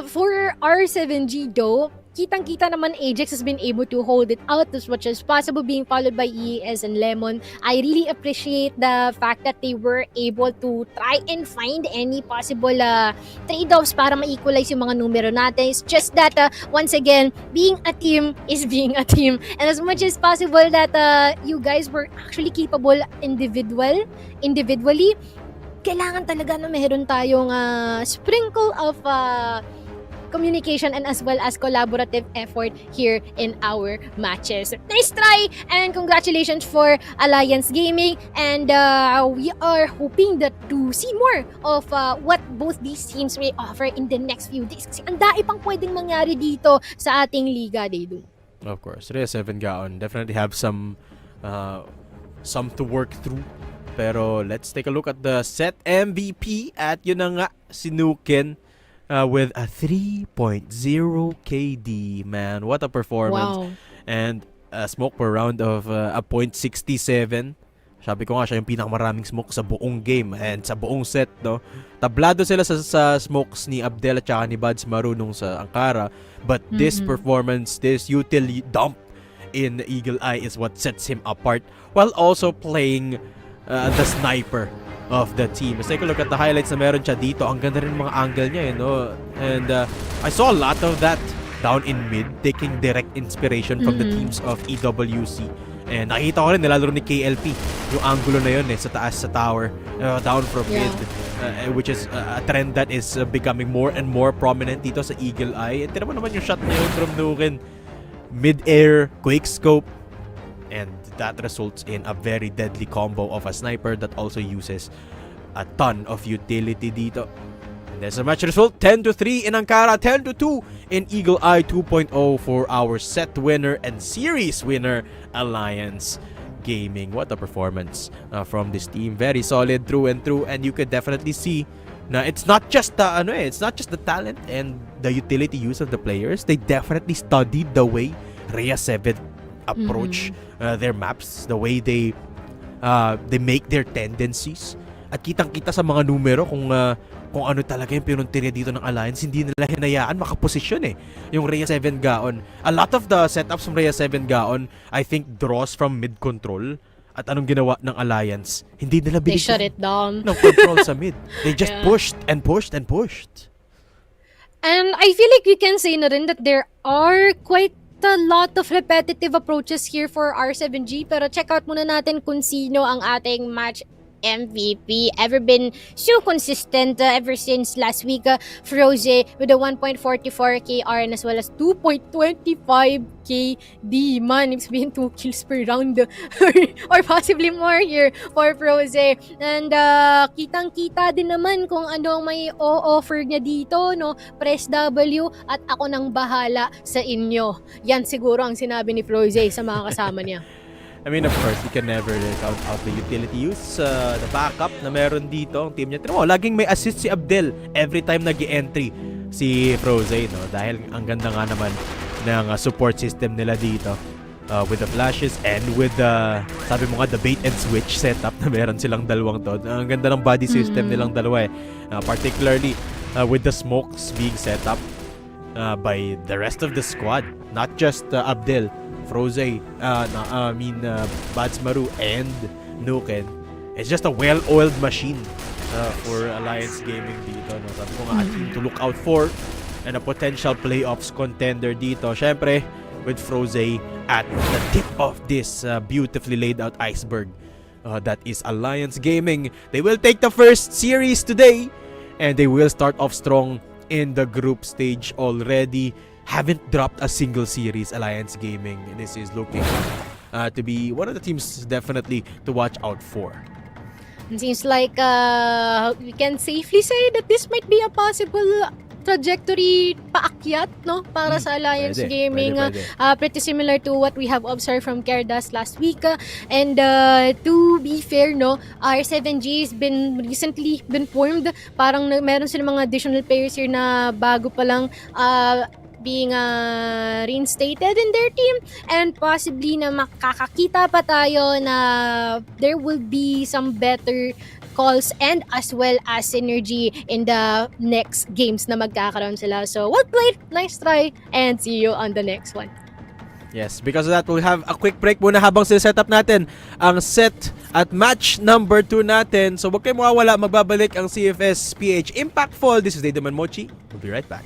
For R7G though, kitang-kita naman Ajax has been able to hold it out as much as possible, being followed by ES and Lemon. I really appreciate the fact that they were able to try and find any possible trade-offs para ma-equalize yung mga numero natin. It's just that, once again, being a team is being a team. And as much as possible that you guys were actually capable individually, kailangan talaga na meron tayong sprinkle of communication and as well as collaborative effort here in our matches. Nice try and congratulations for Alliance Gaming, and we are hoping that to see more of what both these teams may offer in the next few days kasi ang dami pang pwedeng mangyari dito sa ating liga, Daydo. Of course, Rhea 7 GAON definitely have some to work through. Pero let's take a look at the set MVP at yun na nga, si Nuken. With a 3.0 KD, man. What a performance. Wow. And a smoke per round of a .67. Sabi ko nga, siya yung pinakamaraming smoke sa buong game and sa buong set, no? Tablado sila sa smokes ni Abdel at saka ni Bads Maru nung sa Ankara. But this performance, this utility dump in Eagle Eye is what sets him apart while also playing the sniper of the team. Let's take a look at the highlights na meron siya dito. Ang ganda rin mga angle niya, no? And I saw a lot of that down in mid, taking direct inspiration from the teams of EWC. And nakita ko rin, nilalo rin ni KLP, yung angulo na yun sa taas sa tower, down from mid, which is a trend that is becoming more and more prominent dito sa Eagle Eye. And tira mo naman yung shot na yun from Nuken. Mid-air, quick scope, and that results in a very deadly combo of a sniper that also uses a ton of utility dito. And there's a match result, 10-3 in Ankara, 10-2 in Eagle Eye 2.0 for our set winner and series winner, Alliance Gaming. What a performance from this team. Very solid through and through, and you could definitely see na it's not just the it's not just the talent and the utility use of the players. They definitely studied the way Rhea 7 approach their maps, the way they make their tendencies. At kitang-kita sa mga numero kung ano talaga yung pinuntirya dito ng Alliance. Hindi nila hinayaan makaposisyon yung Rhea 7 GAON. A lot of the setups from Rhea 7 GAON, I think, draws from mid-control. At anong ginawa ng Alliance? Hindi nila They shut it down. ng control sa mid. They just pushed and pushed and pushed. And I feel like we can say na rin that there are quite a lot of repetitive approaches here for R7G, pero check out muna natin kung sino ang ating match MVP. Ever been so consistent ever since last week. Froze with a 1.44 KR and as well as 2.25 KD. Man, it's been 2 kills per round or possibly more here for Froze. And kitang-kita din naman kung ano ang may offer niya dito, no? Press W at ako nang bahala sa inyo. Yan siguro ang sinabi ni Froze sa mga kasama niya. I mean, of course, you can never count out the utility use, the backup na meron dito ang team niya. Tino mo, laging may assist si Abdel every time nag-entry si Froze, no? Dahil ang ganda nga naman ng support system nila dito with the flashes and with the, sabi mo nga, the bait and switch setup na meron silang dalawang to. Ang ganda ng body system nilang dalawa particularly with the smokes being set up by the rest of the squad, not just Abdel, Froze, Bads Maru and Nuken. It's just a well-oiled machine for Alliance Gaming dito. No? Sabi ko nga, a team to look out for and a potential playoffs contender dito. Syempre, with Froze at the tip of this beautifully laid out iceberg. That is Alliance Gaming. They will take the first series today and they will start off strong in the group stage already. Haven't dropped a single series, Alliance Gaming. This is looking to be one of the teams definitely to watch out for. It seems like we can safely say that this might be a possible trajectory paakyat, no? Para sa Alliance Gaming. Pwede. Pretty similar to what we have observed from Querdas last week. And to be fair, no, R7G has been recently been formed. Parang meron silang mga additional players here na bago pa lang being reinstated in their team, and possibly na makakakita pa tayo na there will be some better calls and as well as synergy in the next games na magkakaroon sila. So, well played, nice try, and see you on the next one. Yes, because of that, we'll have a quick break muna habang set up natin ang set at match number 2 natin. So, wag kayong mawawala, magbabalik ang CFS PH Impact Fall. This is Daydaman Mochi. We'll be right back.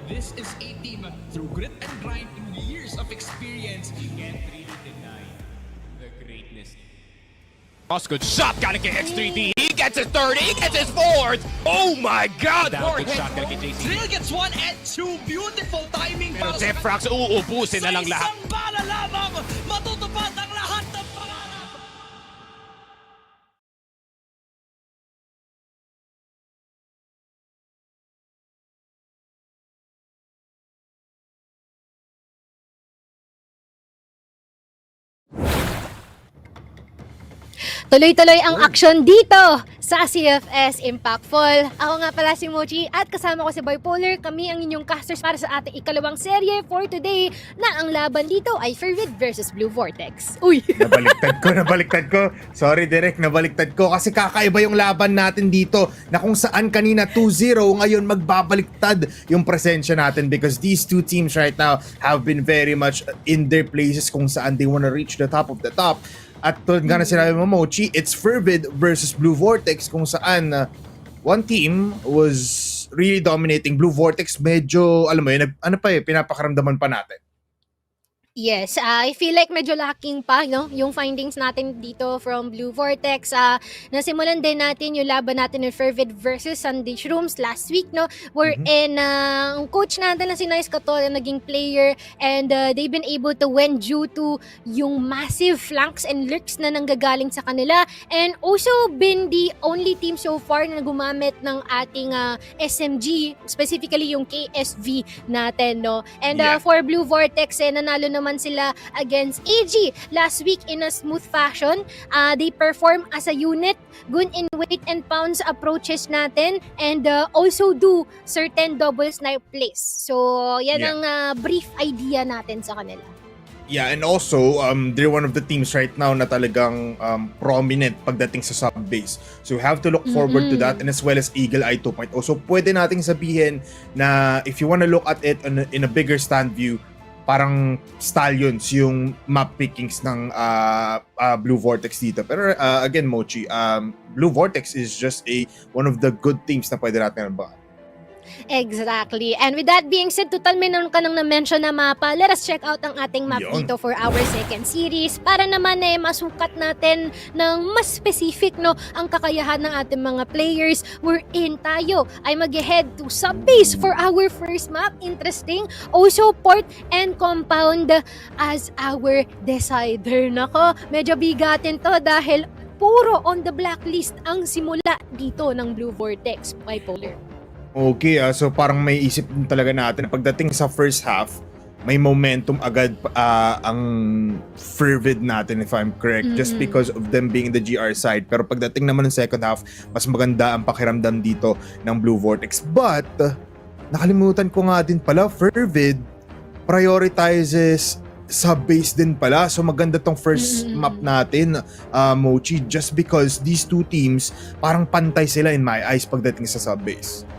This is a team through grit and grind and years of experience. You can't really deny the greatness. Good shot galing kay X3T. He gets his third, he gets his fourth. Oh my God! Down good shot galing kay JC. Drill gets one and two. Beautiful timing. Pero para sa Zefrax, uubusin na lang Sa lahat. isang bala lamang, matutupad ang lahat ng pangarap. Tuloy-tuloy ang action dito sa CFS Impactful. Ako nga pala si Mochi at kasama ko si Bipolar. Kami ang inyong casters para sa ating ikalawang serye for today na ang laban dito ay Fervid versus Blue Vortex. Uy! Nabaliktad ko. Sorry, Derek, nabaliktad ko kasi kakaiba yung laban natin dito na kung saan kanina 2-0, ngayon magbabaliktad yung presensya natin because these two teams right now have been very much in their places kung saan they wanna reach the top of the top. At tulad nga na sinabi mo, Mochi, it's Fervid versus Blue Vortex kung saan one team was really dominating. Blue Vortex medyo, alam mo yun, pinapakaramdaman pa natin. Yes, I feel like medyo lacking pa, no? Yung findings natin dito from Blue Vortex. Nasimulan din natin yung laban natin ng Fervid versus Shrooms last week, no? Wherein ang coach natin na si Nice Katol naging player and they've been able to win due to yung massive flanks and lurks na nanggagaling sa kanila and also been the only team so far na gumamit ng ating SMG, specifically yung KSV natin, no? And for Blue Vortex, nanalo naman sila against AG last week in a smooth fashion. They perform as a unit, good in weight and pounds approaches natin, and also do certain double snipe plays. So, yan ang brief idea natin sa kanila. Yeah, and also, they're one of the teams right now na talagang prominent pagdating sa sub-base. So, you have to look forward to that and as well as Eagle Eye 2.0. So, pwede nating sabihin na if you wanna look at it in a bigger stand view, parang stallions yung map pickings ng Blue Vortex dito. Pero again, Mochi, Blue Vortex is just one of the good teams na pwede natin ba. Exactly. And with that being said, total meron ka nang na-mention na mapa. Let us check out ang ating map dito for our second series para naman masukat natin ng mas specific, no, ang kakayahan ng ating mga players. We're in tayo ay mag-head to sub-base for our first map. Interesting. Also, port and compound as our decider. Nako, medyo bigatin to dahil puro on the blacklist ang simula dito ng Blue Vortex. Bipolar. Okay, so parang may isip din talaga natin pagdating sa first half, may momentum agad ang Fervid natin if I'm correct, just because of them being the GR side. Pero pagdating naman ng second half, mas maganda ang pakiramdam dito ng Blue Vortex. But nakalimutan ko nga din pala, Fervid prioritizes sub-base din pala. So maganda tong first map natin, Mochi, just because these two teams parang pantay sila in my eyes pagdating sa sub-base.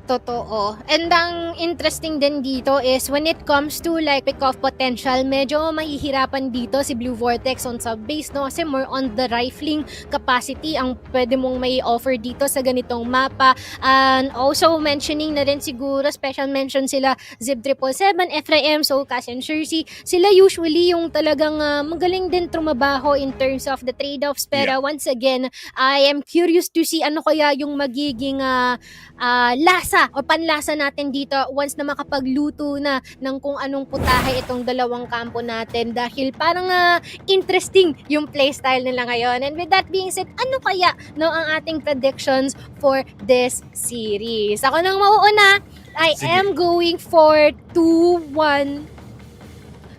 Totoo. And ang interesting din dito is when it comes to like pick-off potential, medyo mahihirapan dito si Blue Vortex on sub-base, no? Kasi more on the rifling capacity ang pwede mong may offer dito sa ganitong mapa. And also mentioning na rin siguro, special mention sila Zip 777, Ephraim, Soulcast, and Shercy. Sila usually yung talagang magaling din trumabaho in terms of the trade-offs. Pero once again, I am curious to see ano kaya yung magiging lasa o panlasa natin dito once na makapagluto na ng kung anong putahe itong dalawang kampo natin dahil parang interesting yung playstyle nila ngayon. And with that being said, ano kaya no ang ating predictions for this series? Ako nang mauuna, I am going for 2-1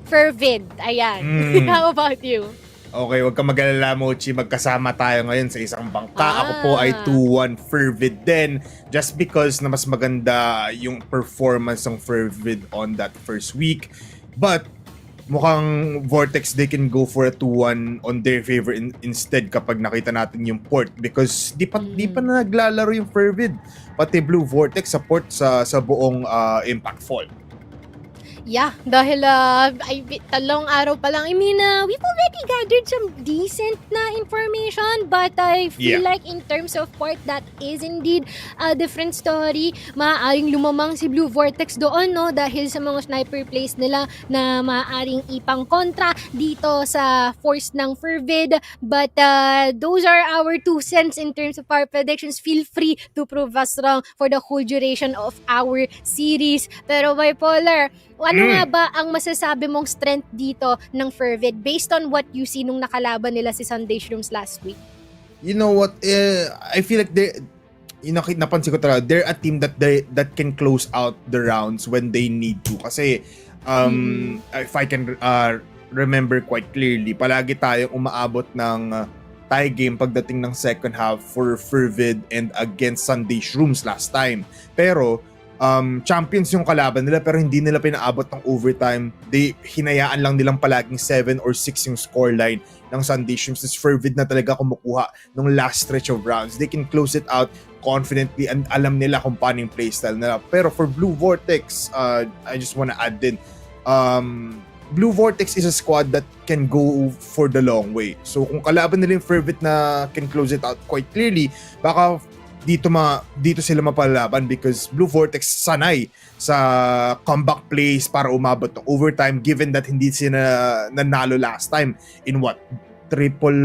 Fervid. Ayan. How about you? Okay, wag ka mag-alala, Mochi. Magkasama tayo ngayon sa isang bangka. Ako po ay 2-1 Fervid din. Just because na mas maganda yung performance ng Fervid on that first week. But mukhang Vortex, they can go for a 2-1 on their favor instead kapag nakita natin yung port. Because di pa na naglalaro yung Fervid. Pati Blue Vortex sa port sa buong Impact Fall. Yeah, dahil talong araw pa lang. I mean, we've already gathered some decent na information, but I feel like in terms of part, that is indeed a different story. Maaaring lumamang si Blue Vortex doon, no? Dahil sa mga sniper plays nila na maaaring ipang kontra dito sa force ng Fervid. But those are our 2 cents in terms of our predictions. Feel free to prove us wrong for the whole duration of our series. Pero Bipolar, ano nga ba ang masasabi mong strength dito ng Fervid based on what you see nung nakalaban nila si Sunday Shrooms last week? You know what? I feel like napansin ko talaga, they're a team that can close out the rounds when they need to. Kasi if I can remember quite clearly, palagi tayong umaabot ng tie game pagdating ng second half for Fervid and against Sunday Shrooms last time. Pero champions yung kalaban nila pero hindi nila pinaabot ng overtime. Hinayaan lang nilang palaging 7 or 6 yung scoreline ng Sunday Shrooms. This Fervid na talaga kumukuha ng last stretch of rounds. They can close it out confidently and alam nila kung paano yung playstyle nila. Pero for Blue Vortex, I just wanna add din, Blue Vortex is a squad that can go for the long way. So kung kalaban nila yung Fervid na can close it out quite clearly, baka dito sila mapalaban because Blue Vortex sanay sa comeback plays para umabot ng overtime, given that hindi sila nanalo last time in triple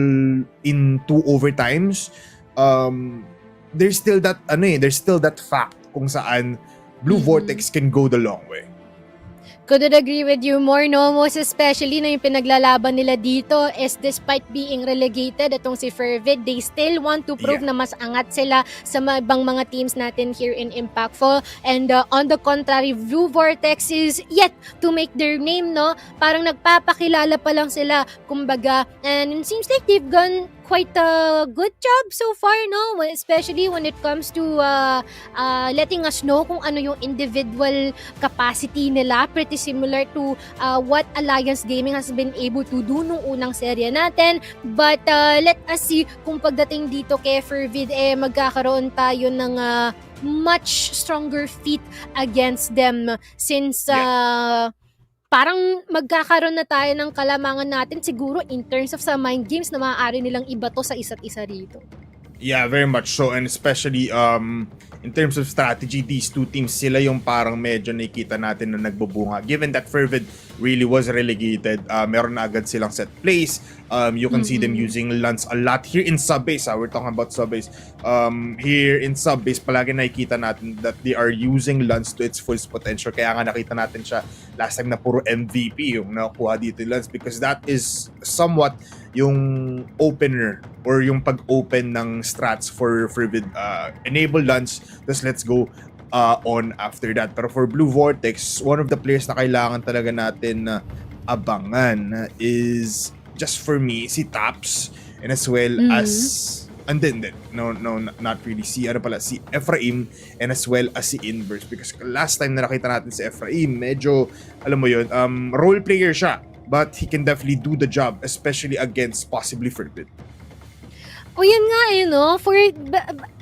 in 2 overtimes. There's still that fact kung saan Blue Vortex can go the long way. Couldn't agree with you more, no? Most especially na yung pinaglalaban nila dito is despite being relegated, itong si Fervid, they still want to prove na mas angat sila sa ibang mga teams natin here in Impactful. And on the contrary, Blue Vortex is yet to make their name, no? Parang nagpapakilala pa lang sila, kumbaga. And it seems like they've gone quite a good job so far, no? Especially when it comes to letting us know kung ano yung individual capacity nila. Pretty similar to what Alliance Gaming has been able to do nung unang serye natin. But let us see kung pagdating dito kay Fervid, magkakaroon tayo ng much stronger feat against them since parang magkakaroon na tayo ng kalamangan natin siguro in terms of sa mind games na maaari nilang ibato sa isa't isa rito. Yeah, very much so. And especially in terms of strategy, these two teams, sila yung parang medyo nakikita natin na nagbubunga. Given that Fervid really was relegated, meron na agad silang set plays. You can see them using Lance a lot here in sub-base. We're talking about sub-base. Here in sub-base, palagi nakikita natin that they are using Lance to its full potential. Kaya nga nakita natin siya last time na puro MVP yung nakuha dito yung Lance, because that is somewhat yung opener or yung pag-open ng strats for Fervid. Enable Lance, just let's go on after that. Pero for Blue Vortex, one of the players na kailangan talaga natin abangan is, just for me, si Taps, and as well as not really, si Ephraim, and as well as si Inverse, because last time na nakita natin si Ephraim, medyo alam mo yun, role player siya, but he can definitely do the job, especially against possibly Fervid. O yan nga no?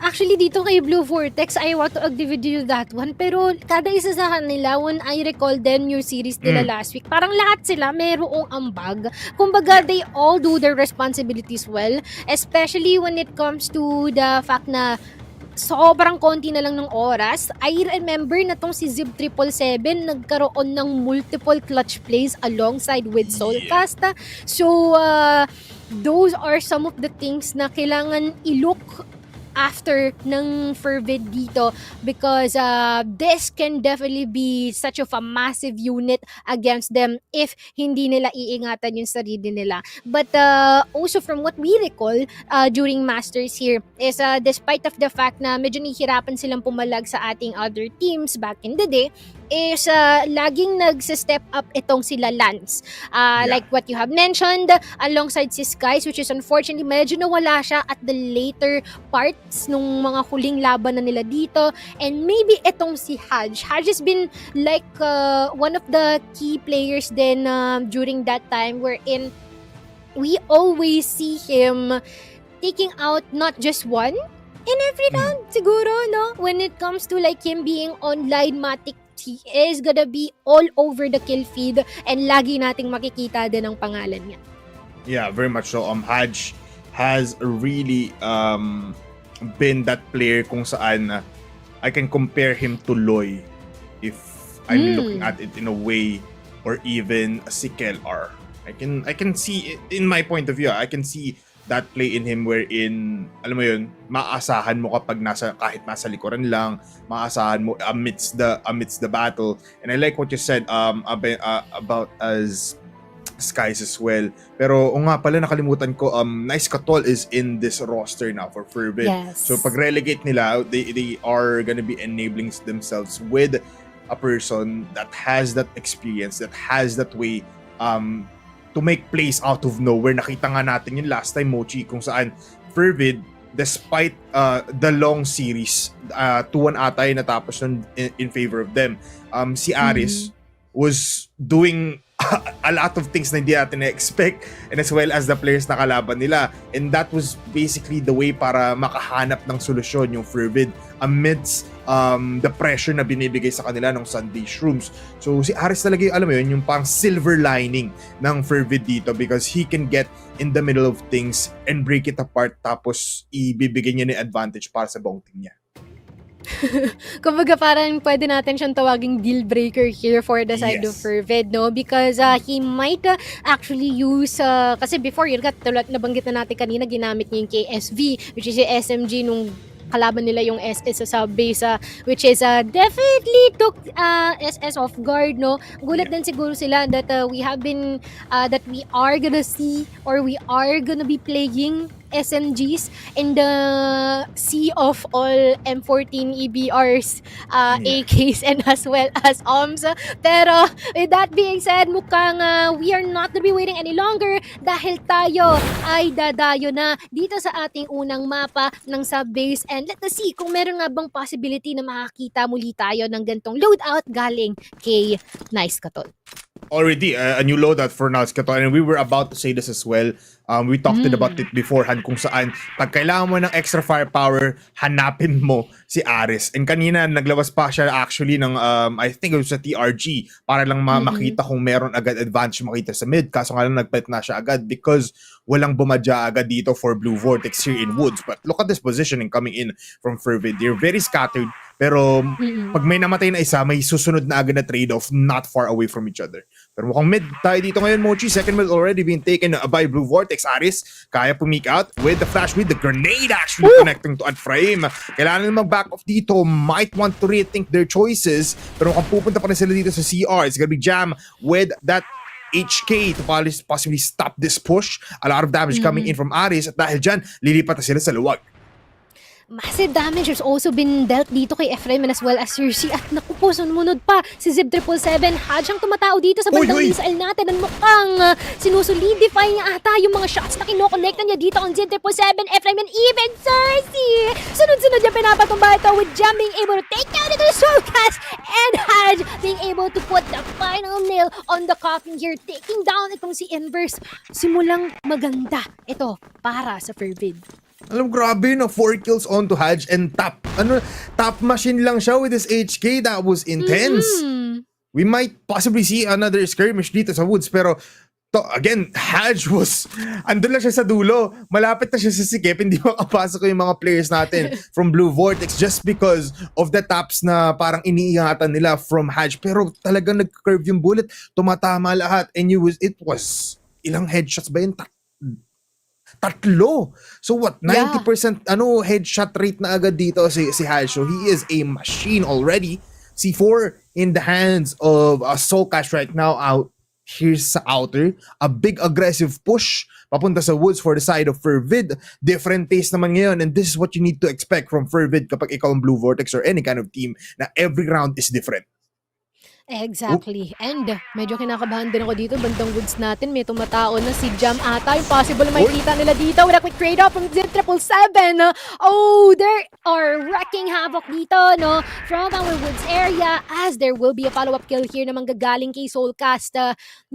Actually dito kay Blue Vortex, I want to agree with you that one. Pero kada isa sa kanila, when I recall them yung series nila last week, parang lahat sila mayroong ambag. Kumbaga, they all do their responsibilities well. Especially when it comes to the fact na sobrang konti na lang ng oras. I remember na tong si Zib 777 nagkaroon ng multiple clutch plays alongside with Soulcast. So, those are some of the things na kailangan i-look after ng Fervid dito, because this can definitely be such of a massive unit against them if hindi nila iingatan yung sarili nila. But also from what we recall during Masters here is despite of the fact na medyo nahihirapan silang pumalag sa ating other teams back in the day, is laging nagse-step up itong sila Lance. Like what you have mentioned, alongside si Skies, which is unfortunately medyo nawala siya at the later parts nung mga huling laban na nila dito. And maybe itong si Haj. Haj has been like one of the key players then during that time, wherein we always see him taking out not just one in every round, siguro, no? When it comes to like him being online matic he is gonna be all over the kill feed and lagi nating makikita din ang pangalan niya. Yeah, very much so. Haj has really been that player kung saan I can compare him to Loy if I'm looking at it in a way, or even si KLR. I can see it, in my point of view, I can see that play in him wherein, alam mo yun, maaasahan mo kapag kahit nasa likuran lang, maaasahan mo amidst the battle. And I like what you said about as Skies as well. Pero nga pala, nakalimutan ko, Nice Katol is in this roster now for Fervid. Yes. So pag relegate nila, they are gonna be enabling themselves with a person that has that experience, that has that way to make plays out of nowhere. Nakita nga natin yung last time, Mochi, kung saan Fervid, despite the long series, 2-1 ata yung natapos nun in favor of them, si Aris was doing a lot of things na hindi natin na-expect, and as well as the players na kalaban nila. And that was basically the way para makahanap ng solusyon yung Fervid amidst the pressure na binibigay sa kanila ng Sunday Shrooms. So si Aris talaga yung, alam mo yun, yung pang silver lining ng Fervid dito, because he can get in the middle of things and break it apart, tapos ibibigay niya ng advantage para sa buong team niya. Kumbaga parang pwede natin siyang tawaging deal breaker here for the side of Fervid, no? Because he might actually use, kasi before yun, tulad nabanggit na natin kanina, ginamit niya yung KSV, which is yung SMG nung kalaban nila yung SS sa base, which is definitely took SS off guard, no? Gulat din siguro sila that we are gonna see, or we are gonna be playing SMGs in the sea of all M14 EBRs, AKs, and as well as OMS. Pero with that being said, mukhang we are not gonna be waiting any longer, dahil tayo ay dadayo na dito sa ating unang mapa ng sub-base, and let us see kung meron nga bang possibility na makakita muli tayo ng gantong loadout galing kay Nice Katol. Already a new loadout for Nice Katol, and we were about to say this as well. We talked about it beforehand, kung saan pag kailangan mo ng extra firepower, hanapin mo si Aris. And kanina naglabas pa siya actually ng I think it was sa TRG para lang makita kung meron agad advantage makita sa mid. Kaso nga lang nagpet na siya agad because walang bumadya agad dito for Blue Vortex here in Woods. But look at this positioning coming in from Fervid. They're very scattered, pero pag may namatay na isa, may susunod na agad na trade-off not far away from each other. Pero mukhang mid tayo dito ngayon, Mochi. Second mid already being taken by Blue Vortex. Aris, kaya pumeek out with the flash, with the grenade actually connecting to Adframe. Kailangan nila mag-back off dito. Might want to rethink their choices. Pero mukhang pupunta pa rin sila dito sa CR. It's gonna be Jam with that HK to possibly stop this push. A lot of damage coming in from Aris, at dahil dyan, lilipat na sila sa luwag. Massive damage has also been dealt dito kay Ephraim and as well as Cersei. At naku po, sumunod pa si Zip 777. Hadyang tumatao dito sa bandang missile natin. At mukhang sinusolidify niya ata yung mga shots na kinoconnectan niya dito on Zip 777, Ephraim, and even Cersei. Sunod-sunod niya pinapatumba ito with Jam being able to take down into the Soulcast, and Hadj being able to put the final nail on the coffin here, taking down itong si Inverse. Simulang maganda ito para sa Fervid. Alam, grabe no, 4 kills onto Hadj and top machine lang siya with his HK. That was intense. We might possibly see another skirmish dito sa Woods, pero again, Hadj was, andun lang siya sa dulo. Malapit na siya sa sikip, hindi makapasok yung mga players natin from Blue Vortex just because of the taps na parang iniingatan nila from Hadj. Pero talagang nag-curve yung bullet, tumatama lahat, and it was ilang headshots ba yun? Tatlo. So what? 90% headshot rate na agad dito si Hadj. So he is a machine already. C4 in the hands of Soulcast right now out. Here's sa outer. A big aggressive push papunta sa Woods for the side of Fervid. Different taste naman ngayon, and this is what you need to expect from Fervid kapag ikaw ang Blue Vortex or any kind of team, na every round is different. Exactly. And medyo kinakabahan din ako dito. Bandang woods natin, may tumatao na si Jam ata. Yung possible na makikita nila dito with a quick trade off from Zip777. Oh, they are wrecking havoc dito, no? From our woods area as there will be a follow-up kill here na manggagaling kay Soulcast.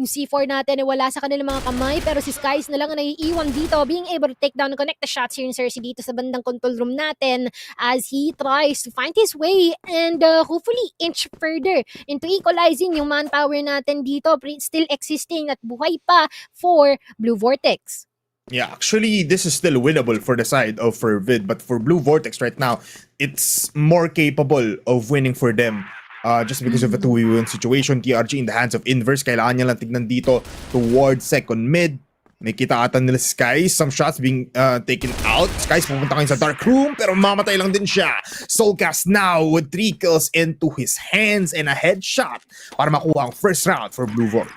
Yung C4 natin ay wala sa kanilang mga kamay pero si Skies na lang ang naiiwan dito being able to take down and connect the shots here in Cersei dito sa bandang control room natin as he tries to find his way and hopefully inch further into equalizing yung manpower natin dito, still existing at buhay pa for Blue Vortex. Yeah, actually, this is still winnable for the side of Fervid, but for Blue Vortex right now, it's more capable of winning for them. Just because of a 2v1 situation, TRG in the hands of Inverse, kailangan niya lang tignan dito towards second mid. May kita ata nila Skies, some shots being taken out. Skies pupunta kayo sa dark room pero mamatay lang din siya. Soulcast now with 3 kills into his hands and a headshot para makuha ang first round for Blue Vortex.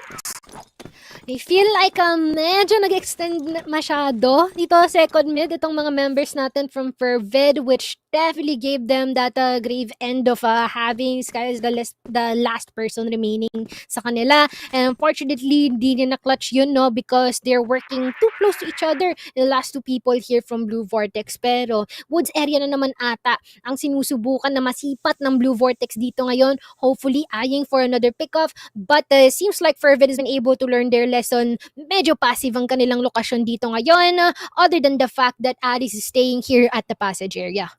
I feel like medyo nag-extend masyado dito second mid itong mga members natin from Fervid which definitely gave them that grave end of having Sky as the last person remaining sa kanila. And unfortunately, hindi nila na-clutch yun, no? Because they're working too close to each other. The last 2 people here from Blue Vortex. Pero woods area na naman ata ang sinusubukan na masipat ng Blue Vortex dito ngayon. Hopefully, eyeing for another pickoff. But seems like Fervid has been able to learn their lesson. Medyo passive ang kanilang lokasyon dito ngayon. Other than the fact that Aris is staying here at the passage area.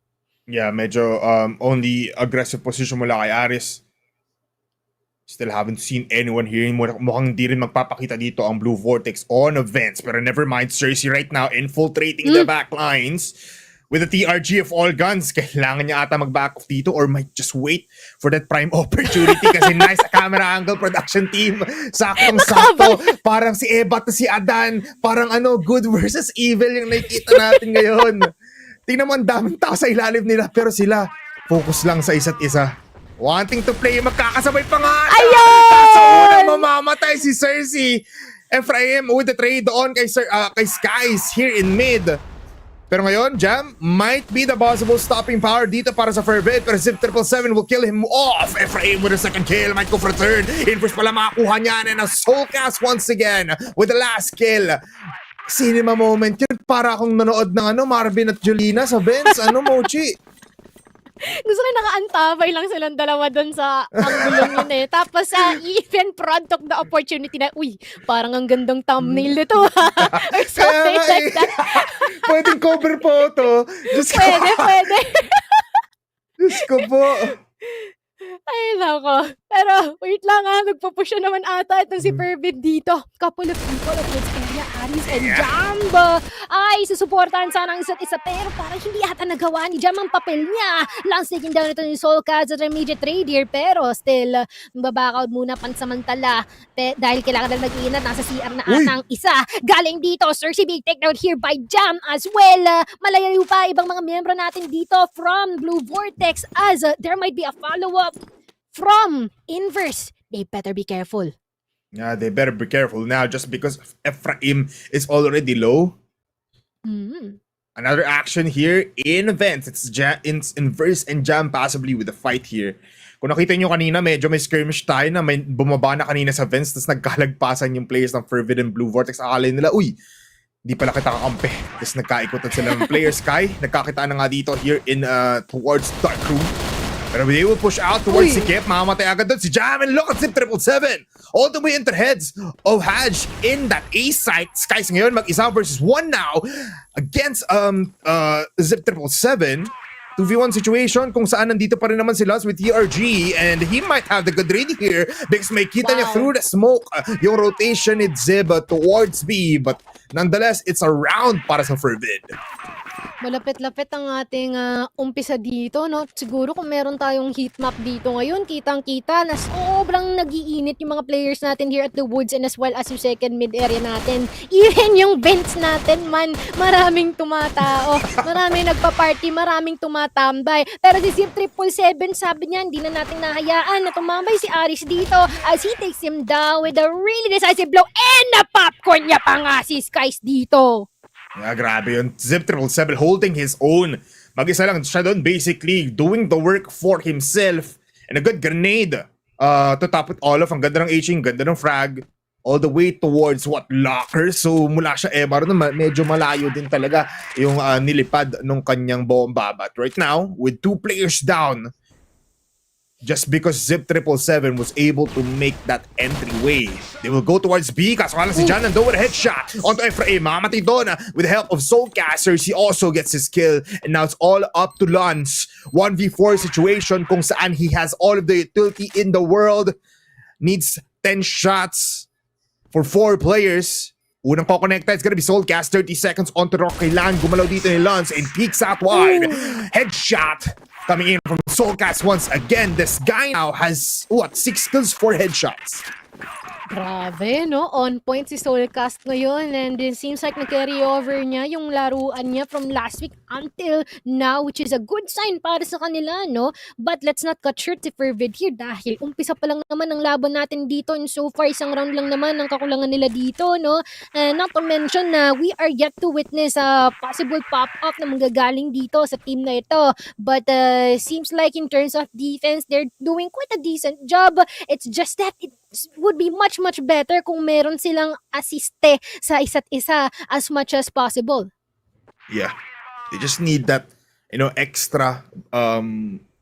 Yeah, medyo only aggressive position mula kay Aris. Still haven't seen anyone here. Mukhang di rin magpapakita dito ang Blue Vortex on events. Pero never mind, Cersei right now infiltrating the backlines. With the TRG of all guns, kailangan niya ata mag-back off dito or might just wait for that prime opportunity kasi nice camera angle production team. Saktong-sakto. Parang si Ebat at si Adan. Parang good versus evil yung nakikita natin ngayon. Tingnan mo ang daming tao sa ilalim nila pero sila focus lang sa isa't isa. Wanting to play, magkakasabay pa nga. Ayun! Sa unang mamamatay si Cersei. Ephraim with the trade on kay Skies here in mid. Pero ngayon, Jam might be the possible stopping power dito para sa Fervid. Pero Zip777 will kill him off. Ephraim with a second kill, might go for a third. Inverse pala makakuha niyan and a Soulcast once again with the last kill. Cinema moment yun. Para akong nanood ng Marvin at Jolina sa Benz. Mochi? Gusto ko nakaantabay lang silang dalawa doon sa anggulong yun eh. Tapos even Prod took the opportunity na, uy, parang ang gandang thumbnail nito ha. Or something like that. Pwedeng cover photo. Pwede. Diyos ko po. Ay, nako. Pero, wait lang nagpupusya naman ata itong si Fervid dito. Couple of people at woods area, Aris and Jam. Ay, susuportahan sana ang isa't isa. Pero parang hindi ata nagawa ni Jam ang papel niya. Lance taking down ito ni Soulcast at immediate trade here. Pero still, babackout muna pansamantala. Dahil kailangan na mag-iinat. Nasa CR na ata ang isa. Galing dito, Cersei being taken out here by Jam as well. Malayo pa ibang mga miyembro natin dito from Blue Vortex as there might be a follow-up from Inverse. They better be careful. Yeah, they better be careful now just because Ephraim is already low. Another action here in events. It's Inverse and Jam possibly with the fight here. Kung nakita nyo kanina, medyo may skirmish tayo na may bumaba na kanina sa vents tapos nagkalagpasan yung players ng Fervid and Blue Vortex. Akala nila, uy, di pala kita kakampi. Tapos nagkaikutan sila ng players. Sky, nagkakita na nga dito here in towards Dark Room. Pero they will push out towards si Kep. Mamamatay agad doon si Jam. And look at Zip777. All the way into the heads of Haj in that A site. Skies ngayon mag-isa versus 1 now against Zip777. 2v1 situation kung saan nandito pa rin naman si Luz with TRG and he might have the good read here because may kita niya through the smoke yung rotation ni Zib towards B but nonetheless it's a round para sa Fervid. Malapit-lapit ang ating umpisa dito, no? Siguro kung meron tayong heat map dito ngayon, kitang-kita na sobrang nag-iinit yung mga players natin here at the woods and as well as yung second mid area natin. Even yung vents natin man, maraming tumatao, maraming nagpa-party, maraming tumatambay. Pero si Zip777, sabi niya, hindi na natin nahayaan na tumambay si Aris dito as he takes him down with a really decisive blow and na-popcorn niya pa nga si Skies dito. Yeah, grabe yun. Zip777 holding his own. Mag-isa lang siya doon basically doing the work for himself. And a good grenade to top it all off. Ang ganda ng H-ing, ganda ng frag. All the way towards locker. So mula siya Emar, medyo malayo din talaga yung nilipad nung kanyang bomba. But right now, with 2 players down, just because Zip 777 was able to make that entryway, they will go towards B. Kaso nga lang si Jan nandun with a headshot onto Ephraim. Mamamatay doon with the help of Soulcasters. He also gets his kill. And now it's all up to Lance. 1v4 situation kung saan he has all of the utility in the world. Needs 10 shots for 4 players. Unang ko-connecta, it's gonna be Soulcast. 30 seconds onto Rock. Kailangan gumalaw dito ni Lance and peeks out wide. Headshot coming in from Soulcast once again. This guy now has, 6 kills, 4 headshots. Grabe, no? On point si Soulcast ngayon, and it seems like nag-carry over niya yung laruan niya from last week until now, which is a good sign para sa kanila, no? But let's not cut short si Fervid here dahil umpisa pa lang naman ang laban natin dito, and so far isang round lang naman ang kakulangan nila dito, no? And not to mention na we are yet to witness a possible pop-up na manggagaling dito sa team na ito. But seems like in terms of defense, they're doing quite a decent job. It's just that it would be much better kung meron silang asiste sa isa't isa as much as possible. Yeah. They just need that, extra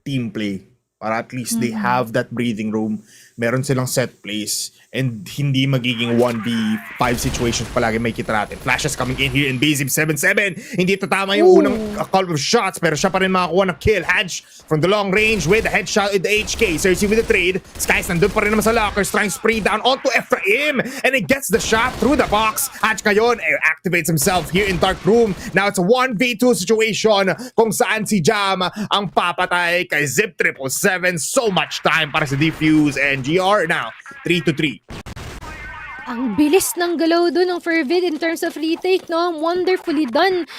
team play para at least they have that breathing room. Meron silang set plays and hindi magiging 1v5 situations palagi may kita natin. Flashes coming in here in Bazib 7-7. Hindi tatama yung unang call of shots pero siya pa rin makakuha ng kill. Hadge from the long range with the headshot with the HK. Cersei with the trade. Skies nandun pa rin naman sa lockers trying to spray down onto Ephraim and he gets the shot through the box. Hadge ngayon activates himself here in Dark Room. Now it's a 1v2 situation kung saan si Jam ang papatay kay Zip 777. So much time para sa defuse and GR now 3-3. Ang bilis ng galaw doon ng Fervid in terms of retake, no? Wonderfully done.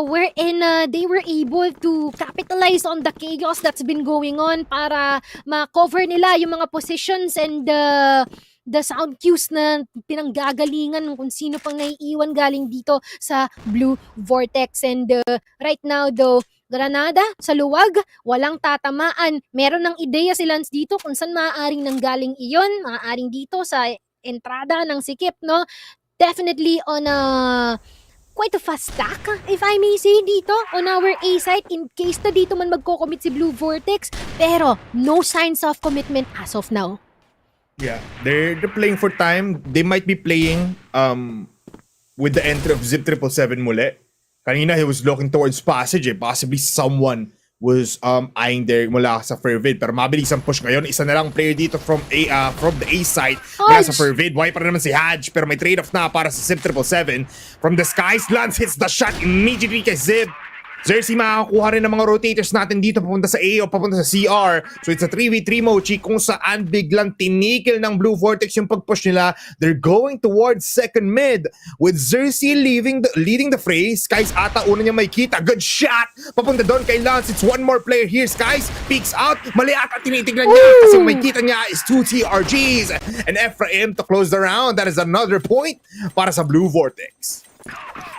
Wherein they were able to capitalize on the chaos that's been going on para ma-cover nila yung mga positions and the sound cues na pinanggagalingan kung sino pang naiiwan galing dito sa Blue Vortex. And right now though, Granada sa luwag, walang tatamaan. Meron ng ideya si Lance dito kung saan maaaring nanggaling iyon. Maaaring dito sa entrada ng sikip, no? Definitely on a quite a fast stack, if I may say, dito on our A side in case na dito man magko-commit si Blue Vortex. Pero no signs of commitment as of now. Yeah, they're playing for time. They might be playing with the entry of Zip 777 muli. Kanina, he was looking towards passage. Possibly someone was eyeing there mula sa Fervid. Pero mabilis ang push ngayon. Isa na lang player dito from the A side. Mula sa Fervid. Why pa rin naman si Hadge. Pero may trade-off na para sa Zip 777. From the skies, Lance hits the shot immediately kay Zip. Cersei makakuha rin ng mga rotators natin dito papunta sa A o papunta sa CR. So it's a 3v3 mochi kung saan biglang tinikil ng Blue Vortex yung pag-push nila. They're going towards second mid with Cersei leading the fray. Skies ata una niya may kita. Good shot! Papunta doon kay Lance. It's one more player here. Skies peeks out. Mali ata tinitignan niya kasi may kita niya is 2 TRGs. And Ephraim to close the round. That is another point para sa Blue Vortex.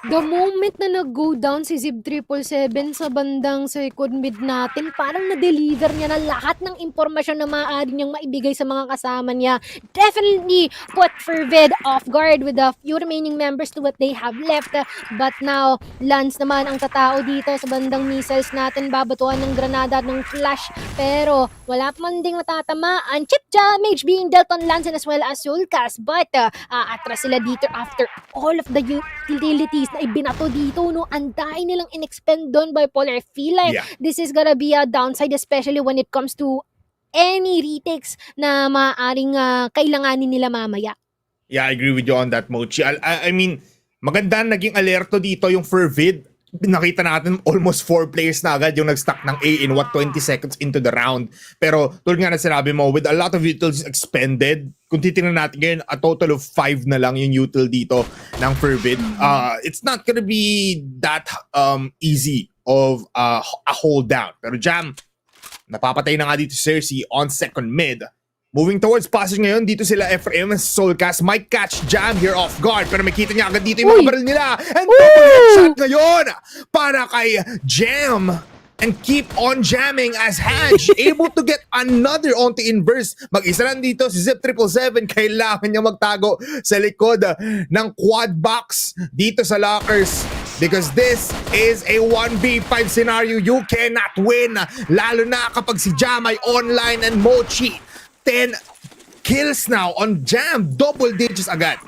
The moment na nag-go down si Zip 777 sa bandang second mid natin, parang na-deliver niya na lahat ng impormasyon na maaari niyang maibigay sa mga kasama niya. Definitely put Fervid off guard with the few remaining members to what they have left. But now, Lance naman ang tatao dito sa bandang missiles natin. Babatuan ng granada ng flash. Pero wala pa man ding matatamaan. Chip damage being dealt on Lance and as well as Soulcast. But atras sila dito after all of the utilities na ibinato dito, no? Anday nilang in-expend doon bipolar. I feel like this is gonna be a downside, especially when it comes to any retakes na maaaring kailanganin nila mamaya. Yeah, I agree with you on that, Mochi. I mean, maganda naging alerto dito yung Fervid. Nakita natin almost 4 players na agad yung nag-stack ng A in 20 seconds into the round. Pero tulad nga na sinabi mo, with a lot of utils expended, kung titingnan natin ngayon, a total of 5 na lang yung util dito ng Fervid. It's not gonna be that easy of a hold down. Pero Jam, napapatay na nga dito Cersei on second mid. Moving towards passage ngayon, dito sila Ephraim and Soulcast might catch Jam here off guard. Pero makita niya agad dito yung mga baril nila. And double headshot ngayon para kay Jam. and keep on jamming as Hadge able to get another onto inverse. Mag-isa lang dito si Zip 777, kailangan niya magtago sa likod ng quad box dito sa lockers. Because this is a 1v5 scenario you cannot win. Lalo na kapag si Jam ay online and Mochi. 10 kills now on Jam. Double digits agad.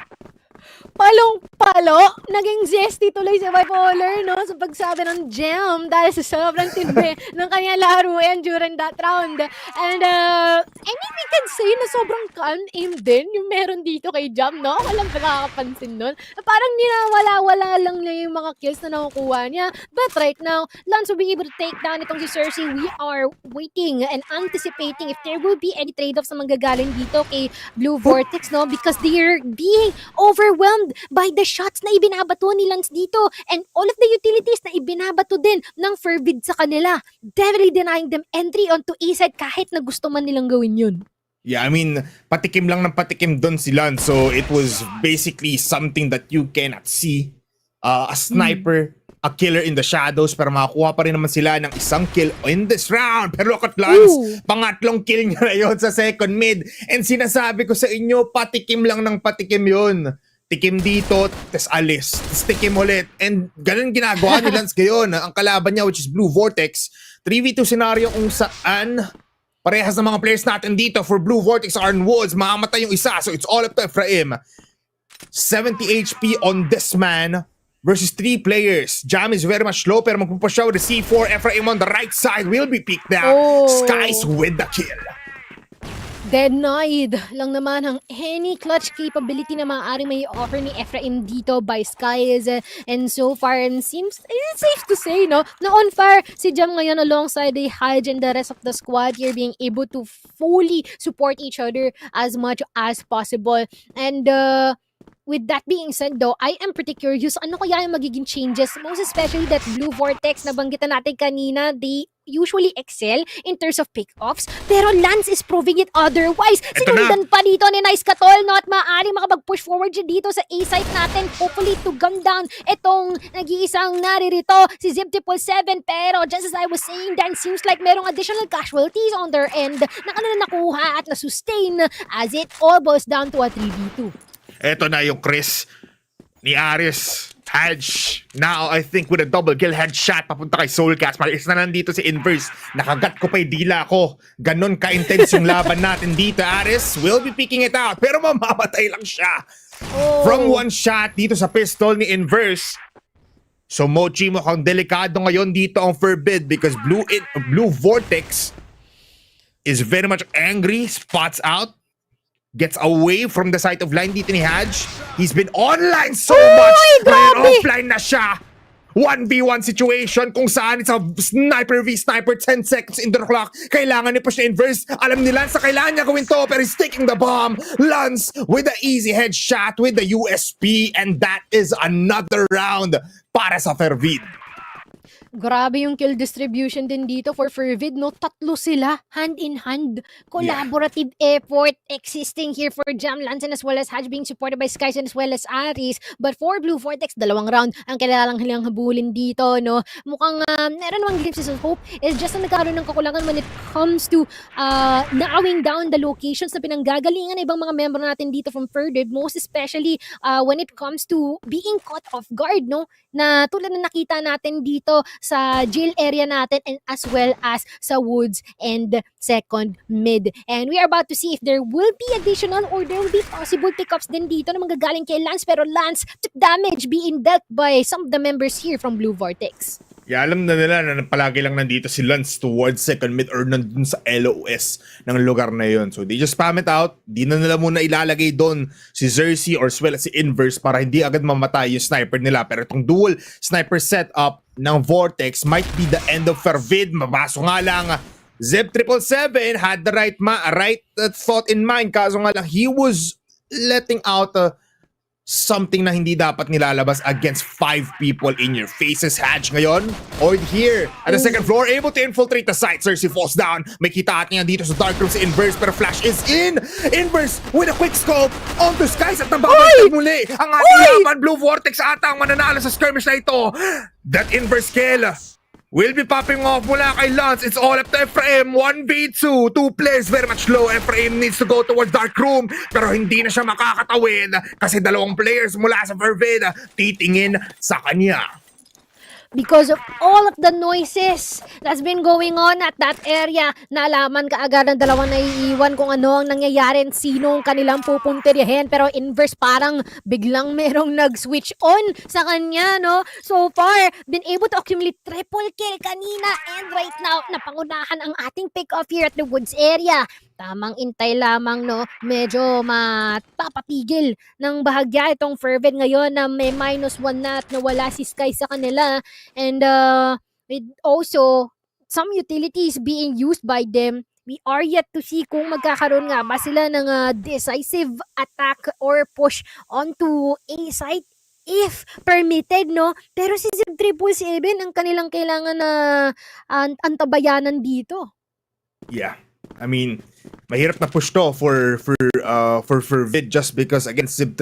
Palong-palo, naging zesty tuloy si Bipolar, no? Sa pagsabi ng Jam dahil sa sobrang tindi ng kanyang laruan during that round. And, I mean, we can say na sobrang calm aim din yung meron dito kay Jam, no? Walang nakakapansin nun. Parang ninawala-wala lang niya yung mga kills na nakukuha niya. But right now, Lance will be able to take down itong si Cersei. We are waiting and anticipating if there will be any trade-offs na manggagaling dito kay Blue Vortex, no? Because they're being overwhelmed by the shots na ibinabato ni Lance dito and all of the utilities na ibinabato din ng Fervid sa kanila. Definitely denying them entry onto A-side kahit na gusto man nilang gawin yun. Yeah, I mean, patikim lang ng patikim doon si Lance. So it was basically something that you cannot see. A sniper, a killer in the shadows, pero makakuha pa rin naman sila ng isang kill in this round. Pero look at Lance, pangatlong kill niya na yun sa second mid. And sinasabi ko sa inyo, patikim lang ng patikim yun. Tikim dito, tas alis, tas tikim ulit. And ganun ginagawa ni Lance ngayon. Ang kalaban niya, which is Blue Vortex. 3v2 scenario kung saan parehas ng mga players natin dito for Blue Vortex Iron Woods. Makamatay yung isa, so it's all up to Ephraim. 70 HP on this man versus 3 players. Jam is very much low, pero magpupush out with the C4. Ephraim on the right side will be picked out. Skies with the kill. Denied lang naman ang any clutch capability na maaaring may offer ni Ephraim dito by Skies. And so far, and seems it's safe to say, no, na on fire si Jam ngayon alongside the Hadge and the rest of the squad here being able to fully support each other as much as possible. And with that being said though, I am pretty curious ano kaya yung magiging changes, most especially that Blue Vortex na banggitan natin kanina, they usually excel in terms of pick-offs, pero Lance is proving it otherwise. Sinundan pa dito ni Nice Katol, no, at maaaring makapag-push forward siya dito sa A-site natin, hopefully to gun down itong nag-iisang naririto, si Zip 777, pero just as I was saying, then seems like merong additional casualties on their end na kanila nakuha at na-sustain as it all boils down to a 3v2. Eto na yung Chris ni Aris. Hadge. Now, I think with a double kill headshot, papunta kay Soulcast. Palis na nandito si Inverse. Nakagat ko pa yung dila ko. Ganon ka-intense yung laban natin dito. Aris will be picking it out. Pero mamamatay lang siya. From one shot dito sa pistol ni Inverse. So Mochi mukhang delikado ngayon dito ang Fervid because Blue Vortex is very much angry. Spots out. Gets away from the sight of line dito ni Hadge. He's been online so much. Pero offline na siya. 1v1 situation kung saan it's a sniper v sniper, 10 seconds in the clock. Kailangan ni push na Inverse. Alam ni Lance na kailangan niya gawin to, pero he's taking the bomb. Lance with the easy headshot with the USP, and that is another round para sa Fervid. Grabe yung kill distribution din dito for Fervid, no? Tatlo sila, hand in hand. Collaborative effort existing here for Jam, Lansen as well as Hadge being supported by Skies and as well as Aris. But for Blue Vortex, dalawang round ang kailangang hilang habulin dito, no? Mukhang meron namang glimpses of hope. It's just na nagkaroon ng kakulangan when it comes to narrowing down the locations na pinanggagalingan ng ibang mga member natin dito from Fervid, most especially when it comes to being caught off guard, no? Na tulad na nakita natin dito sa jail area natin and as well as sa woods and second mid. And we are about to see if there will be additional or there will be possible pickups din dito na manggagaling kay Lance, pero Lance took damage being dealt by some of the members here from Blue Vortex. Yeah, alam na nila na palagi lang nandito si Lance towards second mid or nandun sa LOS ng lugar na yun. So they just spam it out. Di na nila muna ilalagay doon si Cersei or as well as si Inverse para hindi agad mamatay yung sniper nila. Pero itong dual sniper setup ng Vortex might be the end of Fervid. Mabaso nga lang, Zip 777 had the right thought in mind. Kaso nga lang, he was letting out something na hindi dapat nilalabas against 5 people in your faces. Hadge ngayon, or here, at the second floor, able to infiltrate the site. Cersei falls down. May kita niya dito sa dark room si Inverse, pero Flash is in. Inverse with a quick scope onto Skies at nababantay muli ang ating laban. Blue Vortex ata ang mananalo sa skirmish na ito. That Inverse kill will be popping off mula kay Lance. It's all up to Ephraim. 1v2. 2 players very much low. Ephraim needs to go towards Dark Room. Pero hindi na siya makakatawid kasi 2 players mula sa Fervid titingin sa kanya. Because of all of the noises that's been going on at that area, nalaman ka agad ng dalawang naiiwan kung ano ang nangyayari at sino ang kanilang pupuntiryahin. Pero inverse, parang biglang merong nag-switch on sa kanya, no? So far, been able to accumulate triple kill kanina, and right now, napangunahan ang ating pick-off here at the woods area. Tamang intay lamang, no? Medyo matapatigil ng bahagya itong Fervid ngayon na may -1 na at nawala si Sky sa kanila. And with also some utilities being used by them, we are yet to see kung magkakaroon nga ba sila ng decisive attack or push onto A site if permitted, no? Pero si Sept ang kanilang kailangan na antabayanan dito. Yeah. I mean, mahirap na push to for Fervid just because again Sept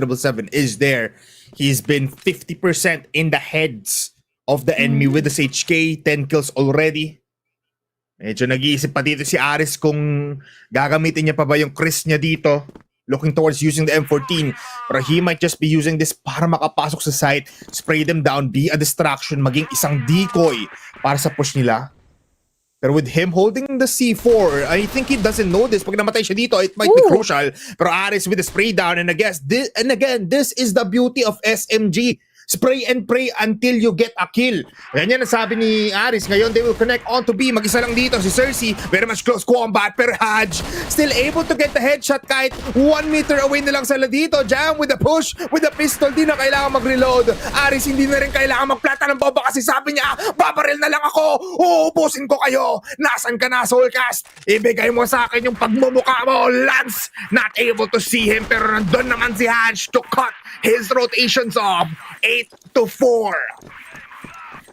is there. He's been 50% in the heads of the enemy with the HK, 10 kills already. Medyo nag-iisip pa dito si Aris kung gagamitin niya pa ba yung Chris niya dito, looking towards using the M14. Pero he might just be using this para makapasok sa site, spray them down, be a distraction, maging isang decoy para sa push nila. Pero with him holding the C4, I think he doesn't know this. Pag namatay siya dito, it might be crucial. Pero Aris with the spray down, and again, this is the beauty of SMG. Spray and pray until you get a kill. Yan ang sabi ni Aris. Ngayon, they will connect on to B. Mag-isa lang dito si Cersei. Very much close combat. Pero Haj still able to get the headshot kahit 1 meter away na lang sila dito. Jam with the push, with the pistol. Di na kailangan mag-reload. Aris hindi na rin kailangan magplata ng bomba kasi sabi niya, babaril na lang ako. Uubusin ko kayo. Nasaan ka na, Soulcast? Ibigay mo sa akin yung pagmumukha mo, Lance. Not able to see him pero nandun naman si Haj to cut his rotations off. 8-4.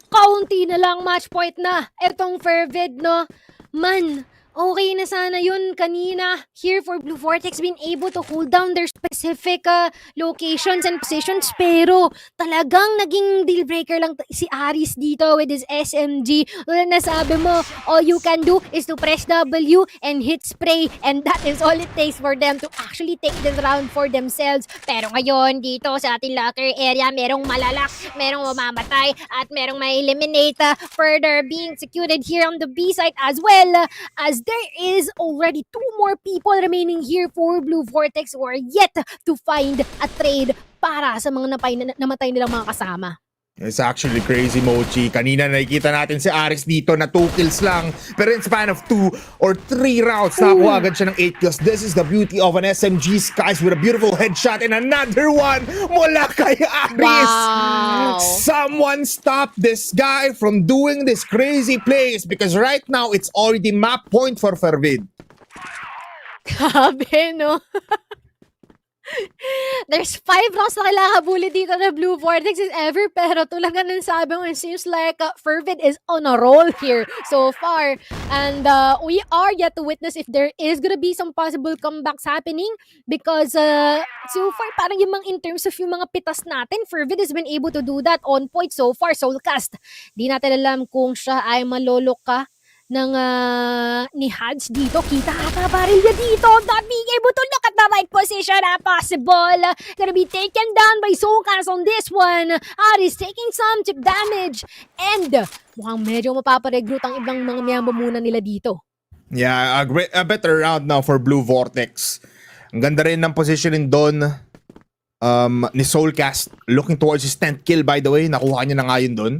Kaunti na lang, match point na etong Fervid, no? Man, okay na sana yun kanina. Here for Blue Vortex, been able to hold down their specific locations and positions. Pero talagang naging deal breaker lang si Aris dito with his SMG. Tulad na sabi mo, all you can do is to press W and hit spray. And that is all it takes for them to actually take this round for themselves. Pero ngayon, dito sa ating locker area, merong malalak, merong mamamatay, at merong ma-eliminate. Further being secured here on the B side as well. As there is already 2 more people remaining here for Blue Vortex who are yet to find a trade para sa mga namatay nilang mga kasama. It's actually crazy, Mochi. Kanina nakikita natin si Aris dito na 2 kills lang. Pero in span of 2 or 3 rounds, nakuha agad siya ng 8 kills. This is the beauty of an SMG Skies with a beautiful headshot and another one mula kay Aris. Wow. Someone stop this guy from doing this crazy plays because right now it's already map point for Fervid. Grabe, no? There's 5 rounds na kailangan habulin dito na Blue Vortex is ever, pero tulad nga ng sabi mo, it seems like Fervid is on a roll here so far. And we are yet to witness if there is gonna be some possible comebacks happening because so far, parang yung mga in terms of yung mga pitas natin, Fervid has been able to do that on point so far. Soulcast, di natin alam kung siya ay malolok ka ng ni Hads dito. Kita ata baril niya dito. Not being able to look at the right position. Possible. Gonna be taken down by Soulcast on this one. Aris taking some chip damage. And mukhang medyo mapaparegroup ang ibang mga miyamba muna nila dito. Yeah, a better round now for Blue Vortex. Ang ganda rin ng positioning doon ni Soulcast. Looking towards his 10th kill, by the way. Nakuha niya na nga yun doon.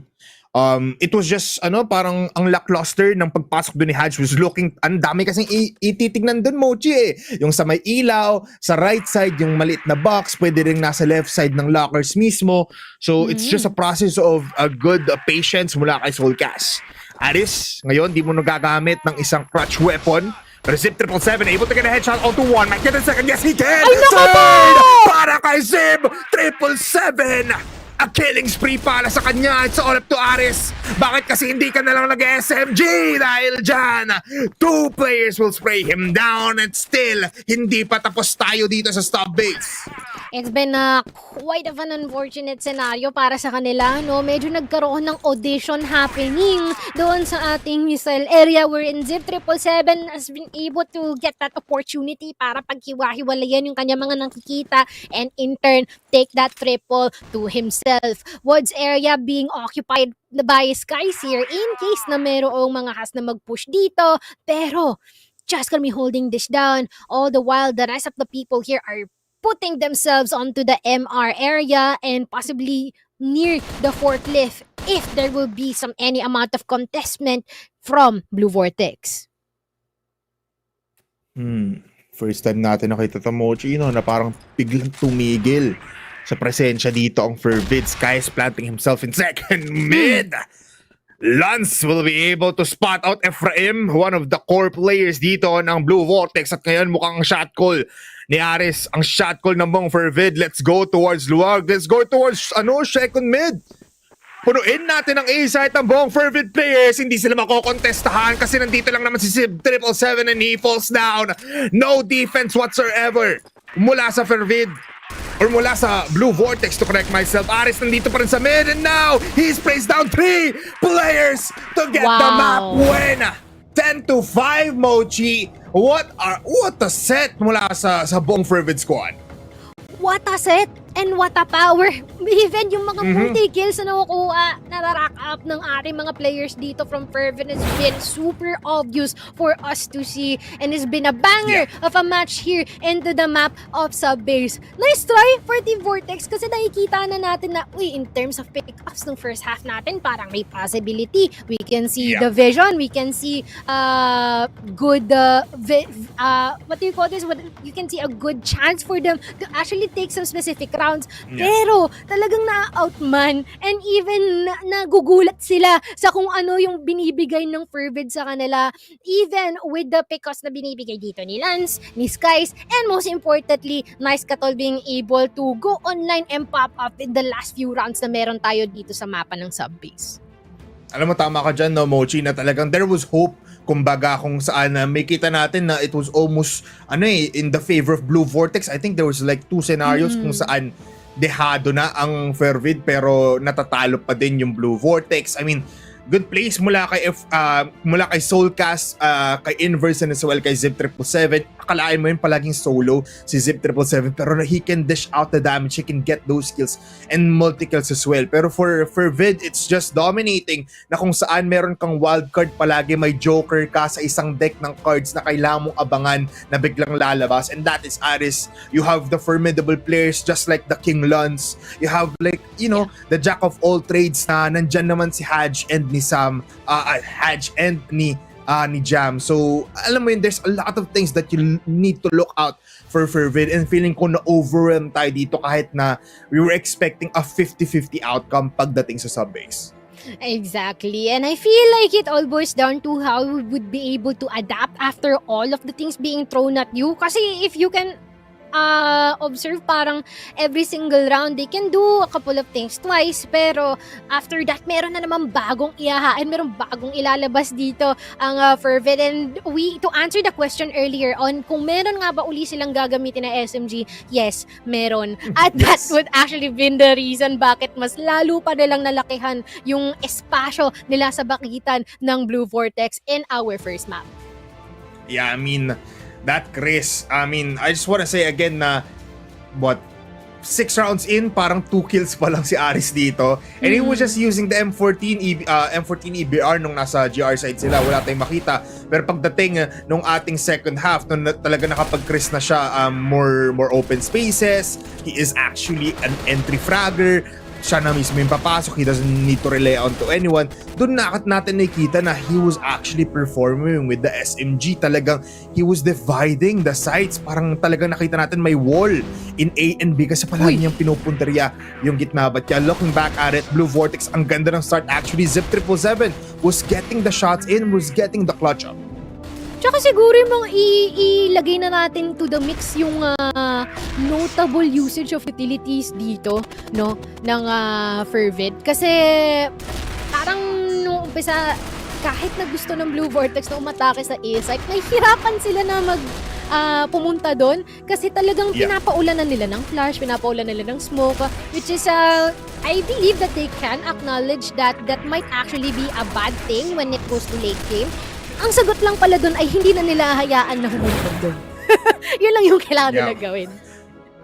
It was just parang ang lackluster ng pagpasok doon ni Hadj was looking, ang dami kasing ititignan doon, Mochi eh. Yung sa may ilaw, sa right side yung maliit na box, pwede rin nasa left side ng lockers mismo. So it's just a process of a good patience mula kay Soulcast. Aris, ngayon di mo nagagamit ng isang clutch weapon. Pero Zip 777 able to get a headshot onto 1. Might get a second. Yes, he can! Third! Para kay Zip 777! A killing spree pala sa kanya. It's all up to Aris. Bakit kasi hindi ka na lang nag-SMG? Dahil dyan, 2 players will spray him down and still, hindi pa tapos tayo dito sa stop base. It's been quite of an unfortunate scenario para sa kanila, no? Medyo nagkaroon ng audition happening doon sa ating missile area wherein Zip 777 has been able to get that opportunity para paghiwa-hiwalayan yung kanya mga nakikita and in turn take that triple to himself. Woods area being occupied by Skies here in case na merong mga has na mag-push dito, pero just gonna be holding this down all the while the rest of the people here are putting themselves onto the MR area and possibly near the forklift if there will be any amount of contestment from Blue Vortex. First time natin nakita ito, Mochi, no, na parang biglang tumigil sa presensya dito ang Fervid. Sky is planting himself in second mid. Lance will be able to spot out Ephraim, one of the core players dito ng Blue Vortex. At ngayon mukhang ang shot call ni Aris, ang shot call ng buong Fervid. Let's go towards Luwag. Let's go towards second mid. Punuin natin ang A-site ng buong Fervid players. Hindi sila makokontestahan kasi nandito lang naman si Sib 777 and he falls down. No defense whatsoever mula sa Fervid or mula sa Blue Vortex, to correct myself. Aris nandito pa rin sa mid and now he's placed down 3 players to get the map win. 10-5, Mochi. What a set mula sa buong Fervid squad. What a set and what a power. Even yung mga multi-kills na nakukuha, nararak up ng ating mga players dito from Fervid has been super obvious for us to see and it's been a banger of a match here into the map of Subbase. Nice try for Team Vortex kasi nakikita na natin na, in terms of pick-ups ng first half natin, parang may possibility. We can see the vision, we can see good, what do you call this? You can see a good chance for them to actually take some specific rounds. Pero talagang na-outman and even nagugulat sila sa kung ano yung binibigay ng Fervid sa kanila. Even with the pickups na binibigay dito ni Lance, ni Skies, and most importantly, Nice Katol being able to go online and pop up in the last few rounds na meron tayo dito sa mapa ng Subbase. Alam mo, tama ka dyan, no, Mochi, na talagang there was hope. Kumbaga kung saan may kita natin na it was almost in the favor of Blue Vortex. I think there was like 2 scenarios kung saan dehado na ang Fervid pero natatalo pa din yung Blue Vortex. I mean, good place mula kay Soulcast, kay Inverse and as well kay Zip 777. Akalain mo yun palaging solo si Zip 777 pero he can dish out the damage, he can get those skills and multi-kills as well. Pero for Fervid, it's just dominating na kung saan meron kang wildcard palagi, may joker ka sa isang deck ng cards na kailangan mong abangan na biglang lalabas, and that is Aris. You have the formidable players just like the King Lance. You have like, the jack of all trades na nandyan naman si Haj and ni Sam, Haj and ni Jam. So, alam mo yun, there's a lot of things that you need to look out for Fervid, and feeling ko na-overwhelm tayo dito kahit na we were expecting a 50-50 outcome pagdating sa Subbase. Exactly. And I feel like it all boils down to how we would be able to adapt after all of the things being thrown at you. Kasi if you can observe, parang every single round they can do a couple of things twice, pero after that meron na naman bagong ihahain, meron bagong ilalabas dito ang Fervid. And to answer the question earlier on kung meron nga ba uli silang gagamitin na SMG, yes, meron. At that would actually been the reason bakit mas lalo pa nilang nalakihan yung espasyo nila sa bakitan ng Blue Vortex in our first map. Yeah, I mean, that Chris, I just want to say again na 6 rounds in, parang 2 kills pa lang si Aris dito. And he was just using the M14 EBR nung nasa GR side sila. Wala tayong makita. Pero pagdating nung ating second half, nung talaga nakapag-Chris na siya, more open spaces, he is actually an entry fragger. Siya na mismo yung papasok, he doesn't need to rely on to anyone. Doon natin nakikita na he was actually performing with the SMG. Talagang he was dividing the sides. Parang talagang nakita natin may wall in A and B kasi palagi niyang pinupunteriya yung gitna. But yeah, looking back at it, Blue Vortex, ang ganda ng start. Actually, Zip 777 was getting the shots in, was getting the clutch up. Tsaka siguro yung mga ilagay na natin to the mix yung notable usage of utilities dito, no, ng Fervid. Kasi parang nung umpisa, kahit na gusto ng Blue Vortex na umatake sa A-site, nahihirapan sila na pumunta doon kasi talagang Yeah. pinapaulanan nila ng flash, pinapaulanan nila ng smoke, which is I believe that they can acknowledge that that might actually be a bad thing when it goes to late game. Ang sagot lang pala doon ay hindi na nila hayaan na humuntog doon. Yun lang yung kailangan nila gawin.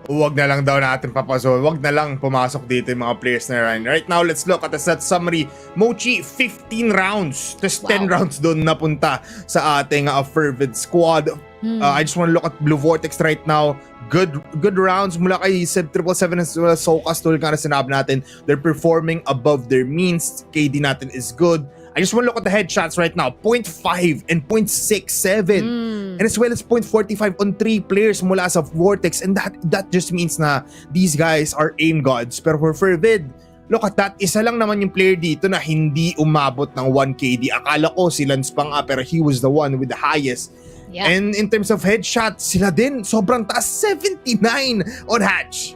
Huwag na lang daw natin papaso. Huwag na lang pumasok dito yung mga players na Ryan. Right now, let's look at the set summary. Mochi, 15 rounds. Tapos 10 rounds doon napunta sa ating Fervid squad. I just want to look at Blue Vortex right now. Good rounds mula kay Sept 777 as well as Sokas. Tulad nga na sinabi natin, they're performing above their means. KD natin is good. I just want to look at the headshots right now. 0.5 and 0.67. And as well as 0.45 on 3 players mula sa Vortex. And that just means na these guys are aim gods. Pero for Fervid, look at that. Isa lang naman yung player dito na hindi umabot ng 1 KD. Akala ko si Lance pa nga, pero he was the one with the highest. Yeah. And in terms of headshots, sila din sobrang taas. 79 on Hatch.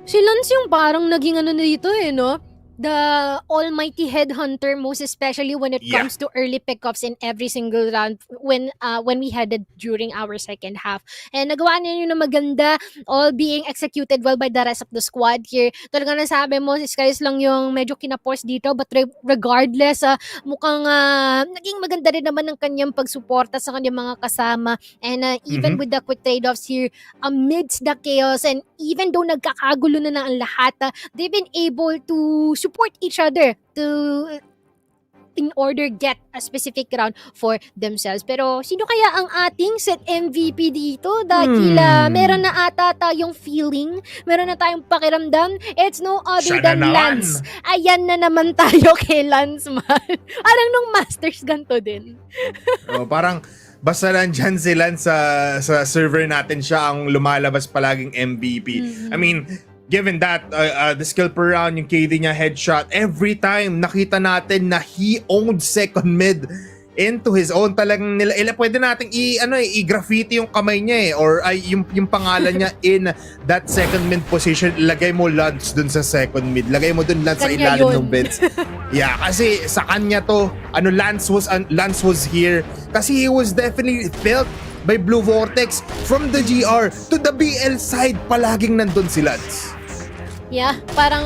Si Lance yung parang naging ano na dito no? The almighty headhunter, most especially when it comes to early pickups in every single round when we headed during our second half. And nagawa niya yun na maganda, all being executed well by the rest of the squad here. Talaga nasabi mo, si Skies lang yung medyo kinapos dito, but regardless, mukhang naging maganda rin naman ang kanyang pagsuporta sa kanyang mga kasama. And even with the quick trade-offs here, amidst the chaos, and even though nagkakagulo na ang lahat, they've been able to support each other to in order get a specific round for themselves. Pero sino kaya ang ating set MVP dito? Dahil meron na ata tayong feeling, meron na tayong pakiramdam. It's no other Siya than na naman. Lance. Ayan na naman tayo kay Lance, man. Parang nung Masters ganto din. Parang basta nandyan sila sa server natin, siya ang lumalabas palaging MVP. I mean, given that, the skill per round, yung KD niya, headshot, every time nakita natin na he owned second mid into his own. Talagang pwede nating i-graffiti yung kamay niya or yung pangalan niya in that second mid position. Lagay mo Lance dun sa second mid. Lagay mo dun Lance sa Kanya ilalim yun. ng beds. Yeah, kasi sa kanya to, Lance was here kasi he was definitely felt by Blue Vortex from the GR to the BL side. Palaging nandun si Lance. Yeah, parang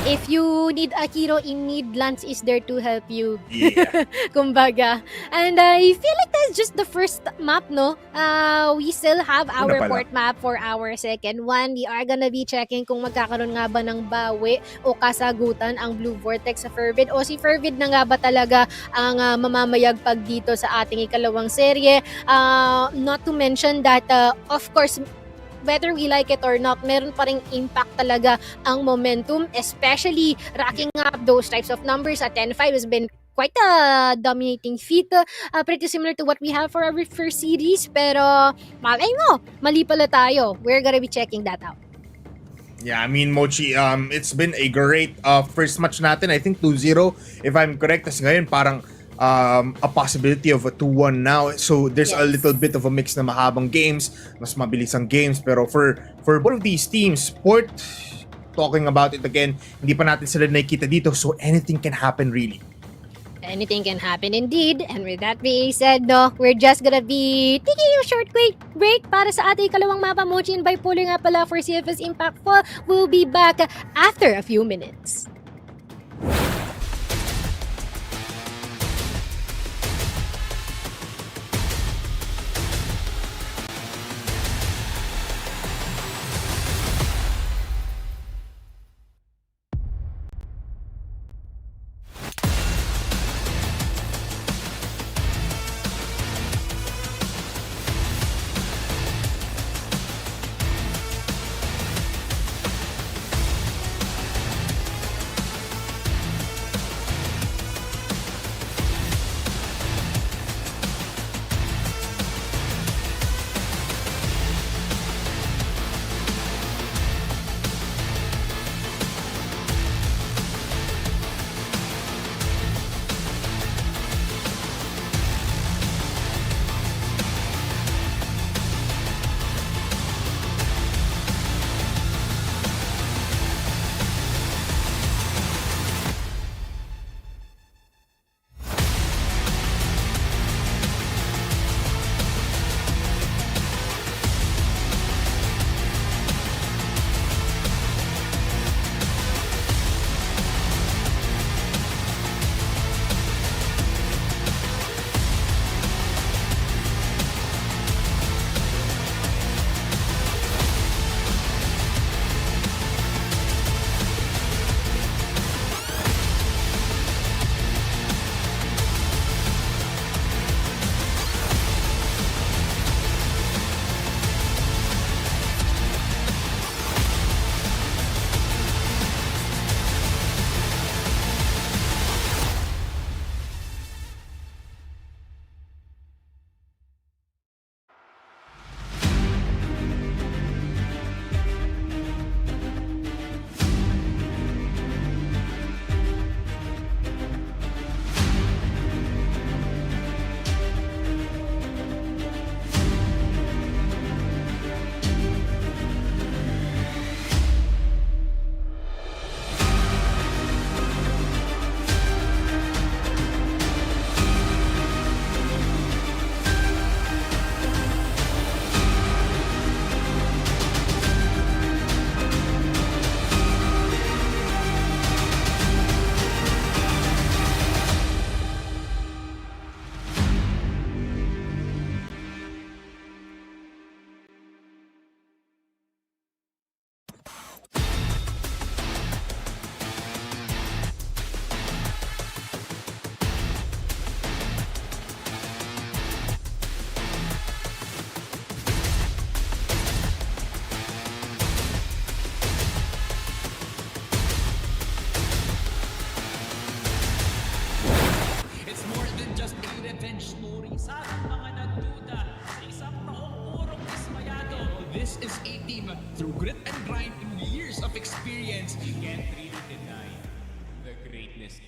if you need a hero in need, Lance is there to help you. Yeah. Kumbaga. And I feel like that's just the first map, no? We still have our pala. port map for our second one. We are gonna be checking kung magkakaroon nga ba ng bawi o kasagutan ang Blue Vortex sa Fervid. O si Fervid na nga ba talaga ang mamamayagpag dito sa ating ikalawang serye. Not to mention that, of course, whether we like it or not, meron pa ring impact talaga ang momentum, especially racking up those types of numbers at 10-5 has been quite a dominating feat. Pretty similar to what we have for our first series, pero malay mo, mali pala tayo. We're gonna be checking that out. Yeah, I mean, Mochi, it's been a great first match natin. I think 2-0, if I'm correct. Kasi ngayon, parang a possibility of a 2-1 now. So there's a little bit of a mix na mahabang games, mas mabilis ang games. Pero for both of these teams, Port, talking about it again, hindi pa natin sila nakikita dito. So anything can happen really. Anything can happen indeed. And with that being said, no, we're just gonna be taking a short quick break para sa ating ikalawang mapa, Mochi and Bipolar nga pala for CFS Impact 4. We'll be back after a few minutes. this is a team through grit and grind, through years of experience. You can't really deny the greatness.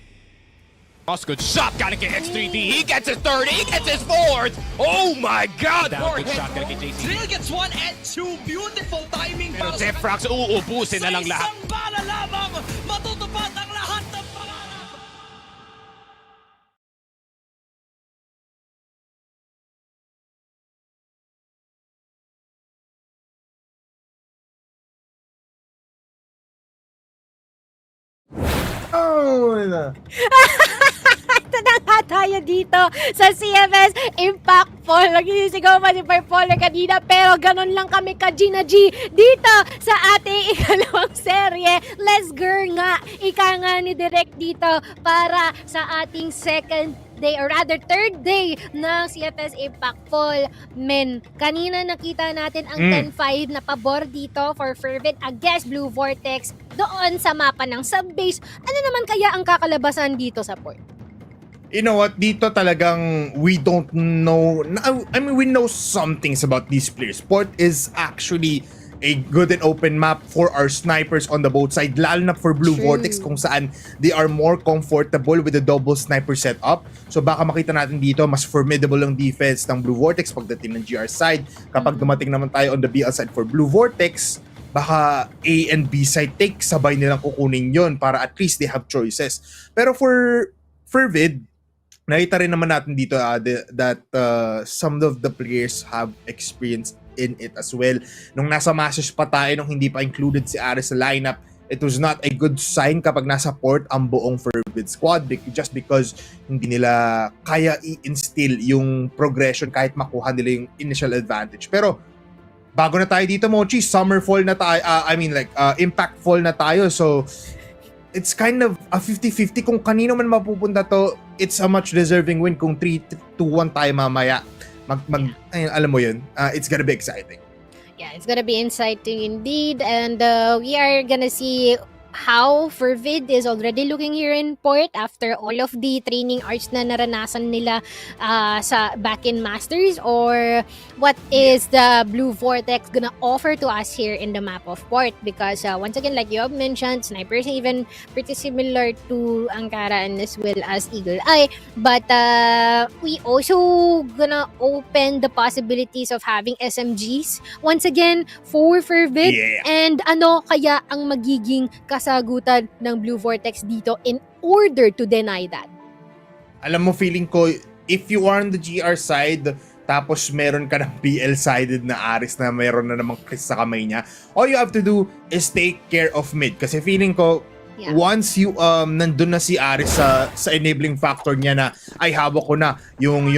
Good shot, gonna get X3T. He gets his third, he gets his fourth. Oh my God! Down, good shot gonna get JC. Drill gets 1 and 2. Beautiful timing Pero para sa Zefrax, uubusin na lang Sa lahat. isang bala lamang, matutupad ang lahat ng pangarap. Oh, na. Ito na nga tayo dito sa CFS Impact Fall. Nagsisigaw pa si Perpoler kanina pero ganun lang kami ka Gina G dito sa ating ikalawang serye. Let's go nga. Ika nga ni Direk dito para sa ating second day or rather third day ng CFS Impact Fall. Men, kanina nakita natin ang 10-5 na pabor dito for Fervid against Blue Vortex doon sa mapa ng subbase. Ano naman kaya ang kakalabasan dito sa port? You know what? Dito talagang we don't know. I mean, we know some things about these players. Port is actually a good and open map for our snipers on the both side, lalo na for Blue Vortex kung saan they are more comfortable with the double sniper setup. So baka makita natin dito mas formidable ang defense ng Blue Vortex pagdating ng GR side. Kapag dumating naman tayo on the BL side for Blue Vortex, baka A and B side take, sabay nilang kukunin yon para at least they have choices. Pero for Fervid, nakita rin naman natin dito that some of the players have experience in it as well. Nung nasa Masters pa tayo, nung hindi pa included si Ares sa lineup, it was not a good sign kapag nasa port ang buong Fervid squad just because hindi nila kaya i-instill yung progression kahit makuha nila yung initial advantage. Pero bago na tayo dito, Mochi, summer fall na tayo, impact fall na tayo. So it's kind of a 50-50 kung kanino man mapupunta to. It's a much deserving win kung 3-2-1 tayo mamaya. Alam mo yun, it's gonna be exciting. Yeah, it's gonna be exciting indeed, and we are gonna see how Fervid is already looking here in port after all of the training arts na naranasan nila sa back in Masters, or what is the Blue Vortex gonna offer to us here in the map of port, because once again, like you have mentioned, snipers even pretty similar to Ankara and as well as Eagle Eye, but we also gonna open the possibilities of having SMGs once again for Fervid. And ano kaya ang magiging kasagutan ng Blue Vortex dito in order to deny that? Alam mo, feeling ko, if you are on the GR side, tapos meron ka ng BL-sided na Aris na meron na namang Chris sa kamay niya, all you have to do is take care of mid. Kasi feeling ko, once you nandun na si Aris sa enabling factor niya na ay hawak ko na yung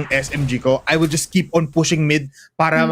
SMG ko, I will just keep on pushing mid para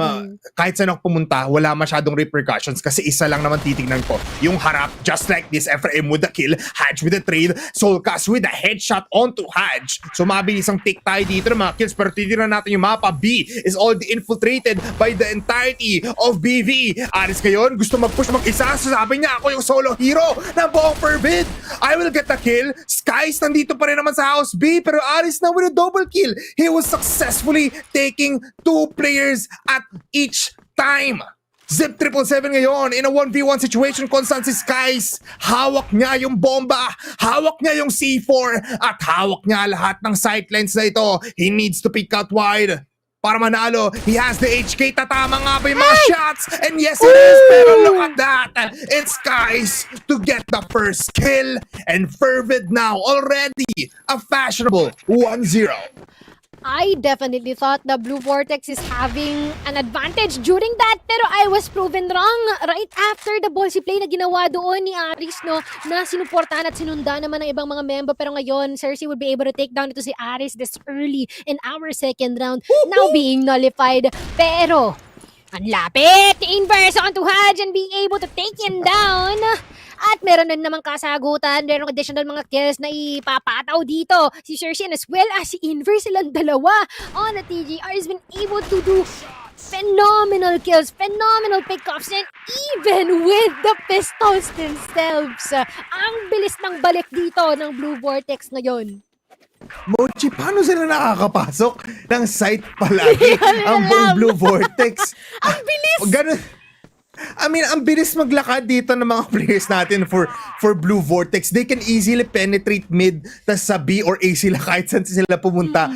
kahit saan ako pumunta, wala masyadong repercussions kasi isa lang naman titignan ko. Yung harap, just like this, Ephraim with the kill, Hadj with the trade, Soulcast with the headshot onto Hadj. So mabilis ang take tayo dito ng mga kills, pero titignan natin yung mapa. B is already infiltrated by the entirety of BV. Aris ngayon, gusto mag-push mag-isa, sabi niya ako yung solo hero ng buong Fervid. I will get the kill. Skies nandito pa rin naman sa house B, pero Aris na with a double kill. He was successfully taking 2 players at each time. Zip 777 ngayon in a 1v1 situation, constant si Skies. Hawak niya yung bomba, hawak niya yung C4, at hawak niya lahat ng sightlines na ito. He needs to pick out wide para manalo. He has the HK. Tatama nga ba yung mga shots? And yes, it is. Pero look at that. It's Skies to get the first kill. And Fervid now already a fashionable 1-0. I definitely thought the Blue Vortex is having an advantage during that, pero I was proven wrong right after the ballsy play na ginawa doon ni Aris, no, na sinuportahan at sinunda naman ng ibang mga member. Pero ngayon, Cersei will be able to take down ito si Aris this early in our second round, now being nullified. Pero ang lapit, inverse onto Hadj and being able to take him down. At meron na namang kasagutan, merong additional mga kills na ipapataw dito. Si Cersei as well as si Inverse, silang dalawa on the TGR has been able to do phenomenal kills, phenomenal pickoffs, and even with the pistols themselves. Ang bilis ng balik dito ng Blue Vortex ngayon. Mochi, paano sila nakakapasok ng site palagi ang buong Blue Vortex? Ang bilis! Ganun. I mean, ang bilis maglakad dito ng mga players natin for Blue Vortex. They can easily penetrate mid, tas sa B or A sila kahit saan sila pumunta.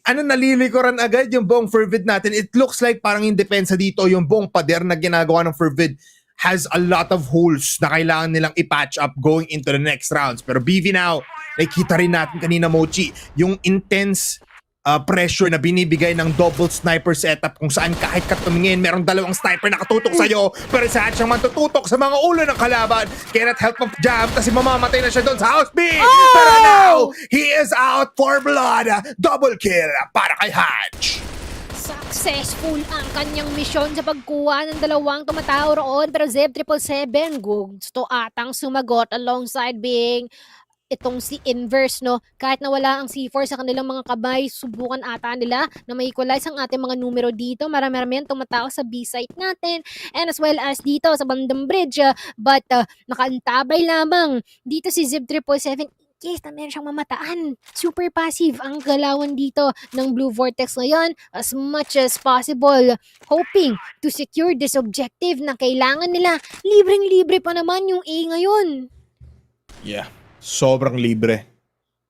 Nalilikuran agad yung buong Fervid natin. It looks like parang yung depensa dito, yung buong pader na ginagawa ng Fervid has a lot of holes na kailangan nilang i-patch up going into the next rounds. Pero BV now, nakikita rin natin kanina, Mochi, yung intense pressure na binibigay ng double sniper setup kung saan kahit ka tumingin, merong dalawang sniper na katutok sa'yo, pero saan siyang matututok sa mga ulo ng kalaban. Cannot help of jam kasi mamamatay na siya doon sa house B. Pero now, he is out for blood. Double kill para kay Hatch. Successful ang kanyang misyon sa pagkuha ng dalawang tumatao roon, pero Sept 777 gusto atang sumagot alongside being itong si Inverse, no? Kahit na wala ang C4 sa kanilang mga kabay, subukan ata nila na ma-equalize ang ating mga numero dito. Marami-rami ang tumatao sa B-site natin and as well as dito sa bandang bridge. But nakaantabay lamang dito si Sept 777. Yes, na meron siyang mamataan. Super passive ang galawan dito ng Blue Vortex ngayon as much as possible. Hoping to secure this objective na kailangan nila. Libreng-libre pa naman yung A ngayon. Yeah. Sobrang libre.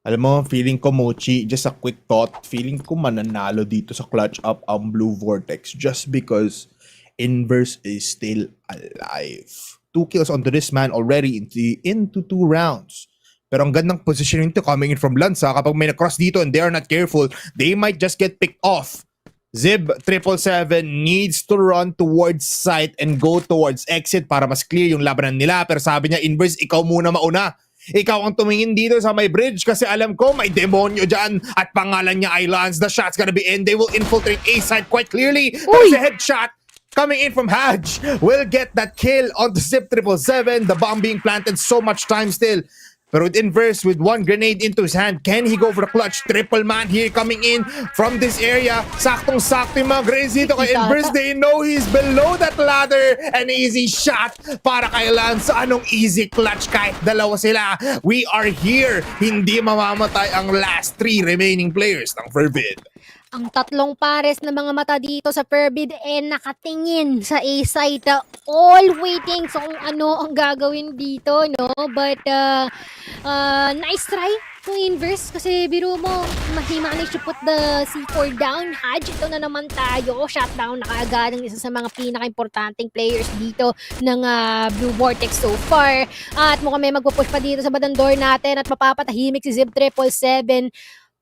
Alam mo, feeling ko, Mochi, just a quick thought, feeling ko mananalo dito sa clutch up ang Blue Vortex just because Inverse is still alive. 2 kills onto this man already into 2 rounds. Pero ang gandang positioning to coming in from Lanza, kapag may na-cross dito and they are not careful, they might just get picked off. Sept 777 needs to run towards site and go towards exit para mas clear yung labanan nila. Pero sabi niya, Inverse, ikaw muna mauna. Ikaw ang tumingin dito sa may bridge kasi alam ko may demonyo dyan at pangalan niya ay Lance. The shot's gonna be in. They will infiltrate A side quite clearly. There's a headshot coming in from Hadj. Will get that kill on the Sept 777. The bomb being planted so much time still. Pero with Inverse, with one grenade into his hand, can he go for the clutch? Triple man here coming in from this area. Saktong-sakto yung mga grenades dito kay Inverse. They know he's below that ladder. An easy shot para kay Lance. Anong easy clutch kahit dalawa sila? We are here. Hindi mamamatay ang last 3 remaining players ng Fervid. Ang tatlong pares na mga mata dito sa Fervid nakatingin sa A-site, all waiting sa kung ano ang gagawin dito, no? But nice try kung Inverse kasi biro mo, managed to put the C4 down. Hadj, ito na naman tayo. Shutdown na kaagad ng isa sa mga pinaka-importanting players dito ng Blue Vortex so far. At mukhang may magpupush pa dito sa badang door natin at mapapatahimik si Sept 777.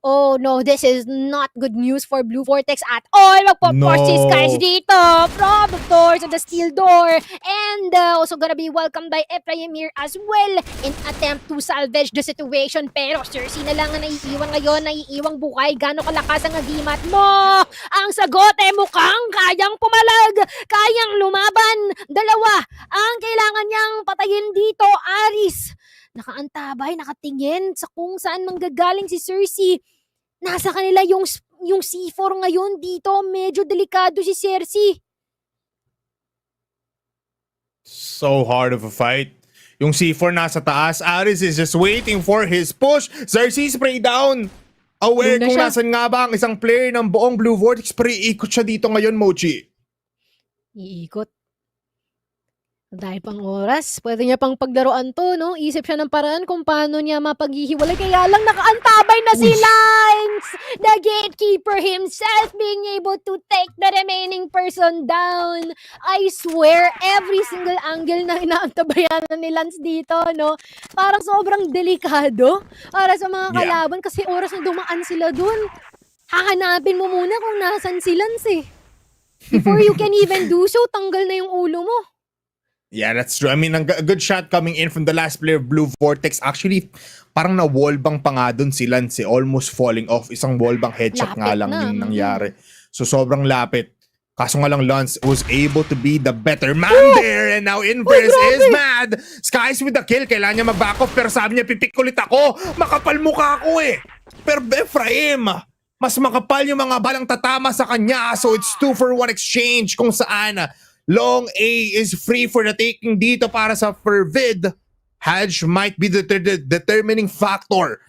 Oh no, this is not good news for Blue Vortex at all. Magpo-force these guys dito from the doors of the steel door. And also gonna be welcomed by Ephraim here as well in attempt to salvage the situation. Pero Cersei na lang ang naiiwan ngayon, naiiwang buhay. Gano'ng kalakas ang agimat mo? Ang sagot mukhang kayang pumalag, kayang lumaban. Dalawa ang kailangan niyang patayin dito, Aris. Nakaantabay, nakatingin sa kung saan manggagaling si Cersei. Nasa kanila yung C4 ngayon dito. Medyo delikado si Cersei. So hard of a fight. Yung C4 nasa taas. Aris is just waiting for his push. Cersei spray down. Aware kung nasan nga ba ang isang player ng buong Blue Vortex. Pero iikot siya dito ngayon, Mochi. Iikot. Dahil pang oras, pwede niya pang paglaruan to, no? Isip siya ng paraan kung paano niya mapaghihiwalay. Kaya lang nakaantabay na si Lance! The gatekeeper himself being able to take the remaining person down. I swear, every single angle na inaantabayan ni Lance dito, no? Parang sobrang delikado para sa mga kalaban kasi oras na dumaan sila dun. Hahanapin mo muna kung nasan si Lance eh. Before you can even do so, tanggal na yung ulo mo. Yeah, that's true. I mean, a good shot coming in from the last player of Blue Vortex. Actually, parang na-wallbang pa nga dun si Lance, almost falling off. Isang wallbang headshot nga lang yung nangyari. So, sobrang lapit. Kaso nga lang, Lance was able to be the better man there. And now Inverse is mad. Skies with the kill. Kailangan niya mag-back off. Pero sabi niya, pipik ulit ako. Makapal mukha ako eh. Pero Ephraim, mas makapal yung mga balang tatama sa kanya. So, it's 2-for-1 exchange kung saan Long A is free for the taking dito para sa Fervid. Hadj might be the determining factor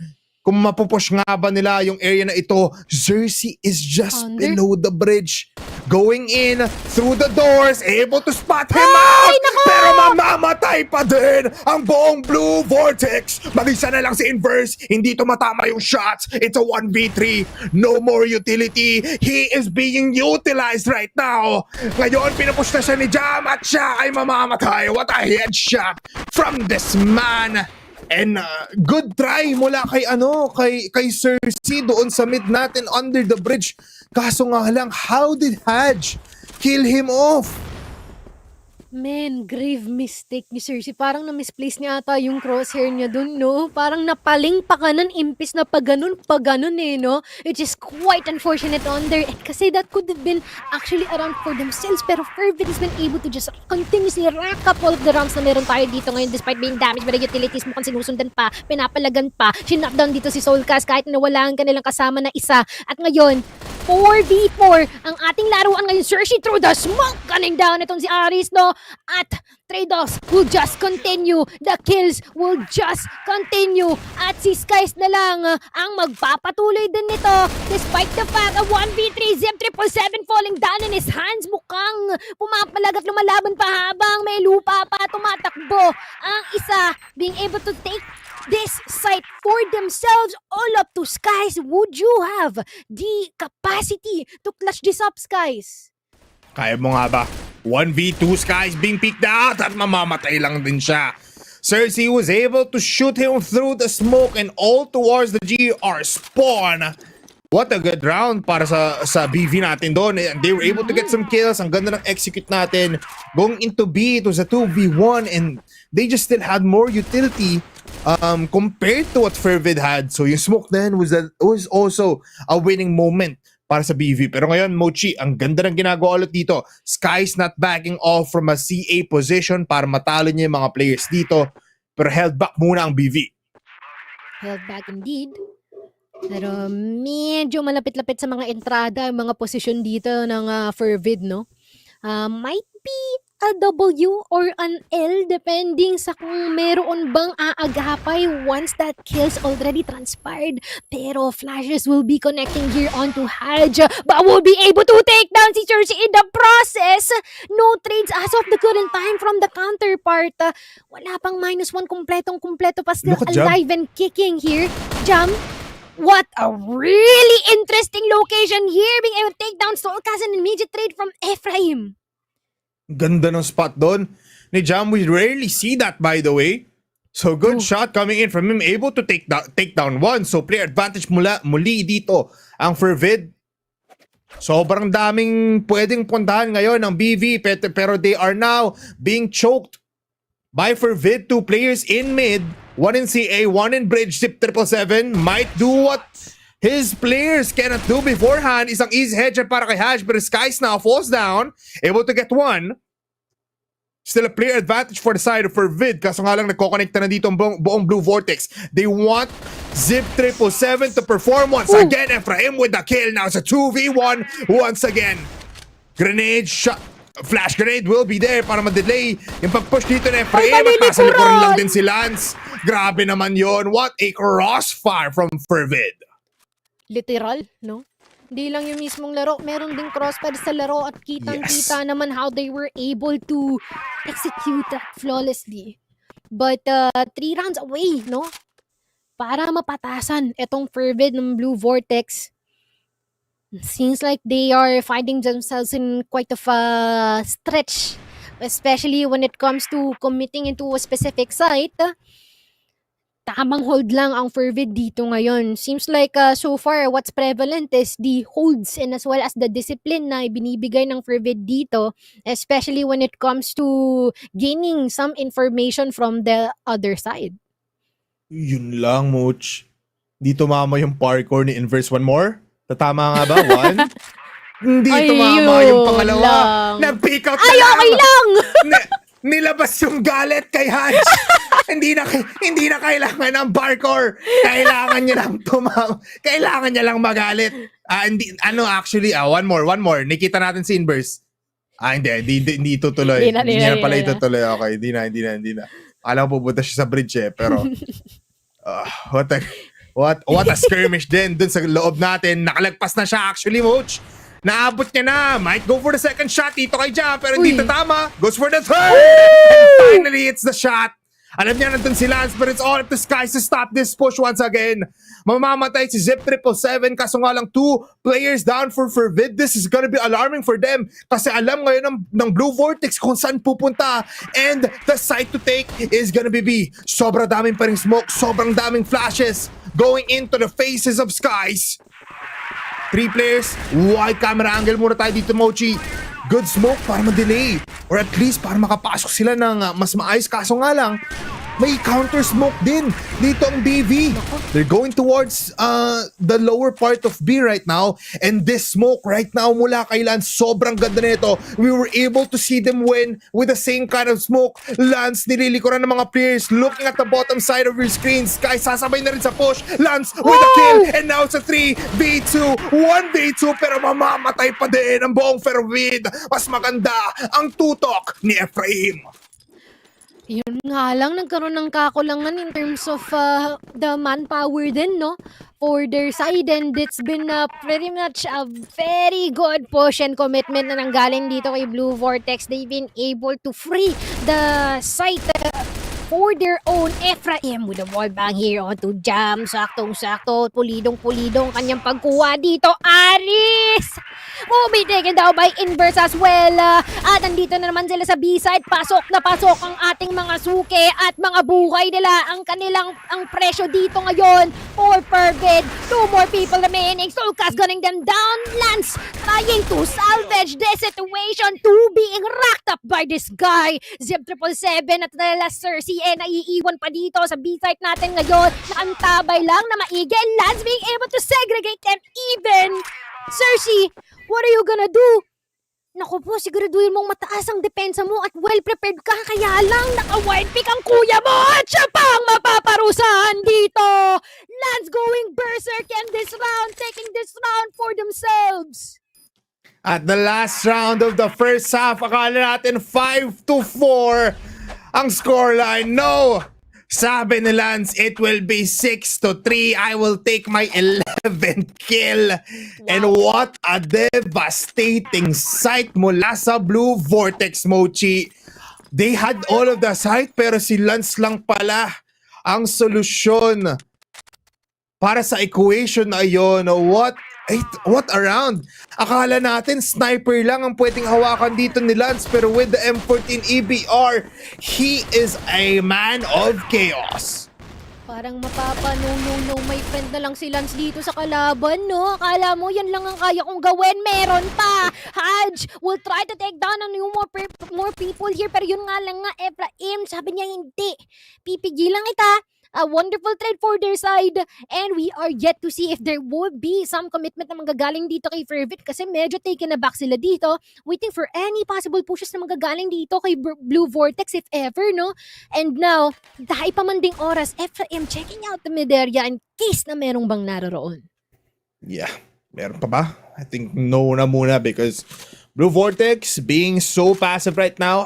kung mapupush nga ba nila yung area na ito. Xerxes is just Under? below the bridge. Going in through the doors, able to spot him out! Pero mamamatay pa din ang buong Blue Vortex. Mag-isa na lang si Inverse, hindi tumatama yung shots. It's a 1v3, no more utility. He is being utilized right now. Ngayon, pinupush na siya ni Jam at siya ay mamamatay. What a headshot from this man. And good try mula kay Xerxes doon sa mid natin under the bridge. Kaso nga lang, how did Haj kill him off? Man, grave mistake ni Cersei. Parang na-misplace niya ata yung crosshair niya dun, no? Parang napaling pa kanan, impis na pa ganun eh, no? Which is quite unfortunate on their end kasi that could have been actually around for themselves. Pero Fervid has been able to just continuously rack up all of the rounds na meron tayo dito ngayon despite being damaged by the utilities. Mukhang sinusundan pa, pinapalagan pa, shinutdown dito si Soulcast kahit nawalaan kanilang kasama na isa. At ngayon, 4v4 ang ating laruan ngayon. Cersei through the smoke, gunning down itong si Aris, no? At trade-offs will just continue. The kills will just continue. At si Skies na lang ang magpapatuloy din nito. Despite the fact of 1v3, Zip 777 falling down in his hands. Mukhang pumapalag at lumalaban pa habang may lupa pa tumatakbo. Ang isa being able to take this site for themselves, all up to Skies. Would you have the capacity to clutch this up, Skies? Kaya mo nga ba? 1v2 Skies being picked out at mamamatay lang din siya. Cersei was able to shoot him through the smoke and all towards the GR spawn. What a good round para sa BV natin doon. They were able to get some kills. Ang ganda ng execute natin. Going into B, it was a 2v1 and they just still had more utility compared to what Fervid had. So yung smoke then was also a winning moment para sa BV. Pero ngayon, Mochi, ang ganda ng ginagawa ulit dito. Sky's not backing off from a CA position para matalo niya yung mga players dito. Pero held back muna ang BV. Held back indeed. Pero medyo malapit-lapit sa mga entrada, mga posisyon dito ng Fervid, no? Might be a W or an L depending sa kung meron bang aagapay once that kills already transpired. Pero flashes will be connecting here onto Haj, but will be able to take down si Cersei in the process. No trades as of the current time from the counterpart. Wala pang -1, kumpletong-kumpleto pa, still Look at Jam. alive and kicking here. Jam, what a really interesting location here, being able to take down Soulcast and immediate trade from Ephraim. Ganda ng spot doon ni Jam. We rarely see that, by the way. So good shot coming in from him, able to take down one. So player advantage muli dito ang Fervid. Sobrang daming pwedeng puntahan ngayon ng BV, pero they are now being choked by Fervid. 2 players in mid, 1 in CA, 1 in bridge. Zip 777 might do what his players cannot do beforehand. Isang easy headshot para kay Hash, but Skies now falls down, able to get one. Still a player advantage for the side of Fervid. Kaso nga lang nagkoconnecta na dito ang buong Blue Vortex. They want Zip 777 to perform once again. Ephraim with the kill. Now it's a 2v1 once again. Grenade shot. Flash grenade will be there para ma-delay yung pag-push dito na Ephraim. At nasa likuran lang din si Lance. Grabe naman yon. What a crossfire from Fervid. Literal, no? Hindi lang yung mismong laro, meron ding crossfire sa laro at kitang-kita naman how they were able to execute that flawlessly. But 3 rounds away, no? Para mapatasan itong Fervid ng Blue Vortex. Seems like they are finding themselves in quite of a stretch, especially when it comes to committing into a specific site. Tamang hold lang ang Fervid dito ngayon. Seems like so far what's prevalent is the holds and as well as the discipline na binibigay ng Fervid dito, especially when it comes to gaining some information from the other side. Yun lang, Mooch. Di tumama yung parkour ni Inverse. One more? Tatama nga ba? One? Hindi tumama yung pangalawa. Nag-pick out na lang. Okay lang! Nilabas yung galit kay Hans. hindi na kailangan ng parkour. Kailangan niya lang kailangan niya lang magalit. Actually, one more. Nikita natin si Inverse. Hindi tutuloy. Hindi na pala itutuloy. Okay, hindi na. Alam ko pupunta siya sa bridge pero What a skirmish din dun sa loob natin. Nakalagpas na siya actually, Moch. Naabot niya na. Might go for the second shot dito kay Jam, pero hindi tama. Goes for the third. And finally, it's the shot. Alam niya nandun si Lance, but it's all up to Skies to stop this push once again. Mamamatay si Zip 777, kaso nga lang 2 players down for Fervid. This is gonna be alarming for them kasi alam ngayon ng Blue Vortex kung saan pupunta. And the site to take is gonna be B. Sobrang daming pa ring smoke, sobrang daming flashes going into the faces of Skies. 3 players, wide camera angle muna tayo dito, Mochi. Good smoke para ma-delay. Or at least para makapasok sila ng mas maayos. Kaso nga lang, may counter smoke din dito ang BV. They're going towards the lower part of B right now. And this smoke right now mula kay Lance, sobrang ganda nito. We were able to see them win with the same kind of smoke. Lance, nililikuran ng mga players looking at the bottom side of your screen. Sky, sasabay na rin sa push. Lance with a kill. And now it's a 3v2. 1v2 pero mamamatay pa din ang buong Fervid. Mas maganda ang tutok ni Ephraim. Yun nga lang, nagkaroon ng kakulangan in terms of the manpower din, no? For their side, and it's been pretty much a very good push and commitment na nanggaling dito kay Blue Vortex. They've been able to free the site for their own. Ephraim with a wall bang here onto Jam. Saktong-sakto, pulidong-pulidong kanyang pagkuha dito. Aris! Will be taken down by Inverse as well. At andito na naman sila sa B-side. Pasok na pasok ang ating mga suke at mga buhay nila. Ang presyo dito ngayon for Fervid. 2 more people remaining. Sulkas gunning them down. Lance trying to salvage this situation. 2 being racked up by this guy. Zip 777 at nila Cersei naiiwan pa dito sa B-side natin ngayon. Nakantabay lang na maigi. Lance being able to segregate them even. Cersei, what are you gonna do? Naku po, siguraduhin mong mataas ang depensa mo at well-prepared ka. Kaya lang, naka-wide pick ang kuya mo at siya pa ang mapaparusahan dito. Lance going berserk in this round, taking this round for themselves. At the last round of the first half, akala natin 5-4 ang scoreline. No! Sabi ni Lance, it will be 6-3. I will take my 11th kill. And what a devastating sight mula sa Blue Vortex, Mochi. They had all of the sight, pero si Lance lang pala ang solusyon para sa equation na yun. What a round! Akala natin sniper lang ang pwedeng hawakan dito ni Lance, pero with the M14 EBR, he is a man of chaos. Parang mapapanuno my friend na lang si Lance dito sa kalaban, no? Akala mo yan lang ang kaya kong gawin. Meron pa! Haj will try to take down a new more people here, pero yun nga lang nga, Ephraim, sabi niya hindi. Pipigilan kita. A wonderful trade for their side, and we are yet to see if there would be some commitment na manggagaling dito kay Fervid kasi medyo taken aback sila dito, waiting for any possible pushes na manggagaling dito kay Blue Vortex if ever, no? And now, dahil pa man ding oras, Ephraim checking out the mid area in case na merong bang naroroon. Yeah, meron pa ba? I think no na muna because Blue Vortex, being so passive right now,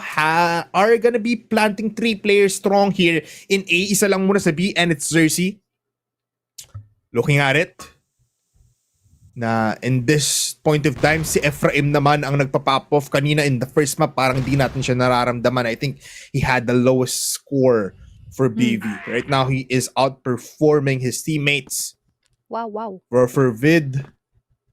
are gonna be planting 3 players strong here in A. Isa lang muna sa B, and it's Cersei. Looking at it, na in this point of time, si Ephraim naman ang nagpa-pop off kanina in the first map. Parang hindi natin siya nararamdaman. I think he had the lowest score for BV. Right now, he is outperforming his teammates. Wow. For Fervid,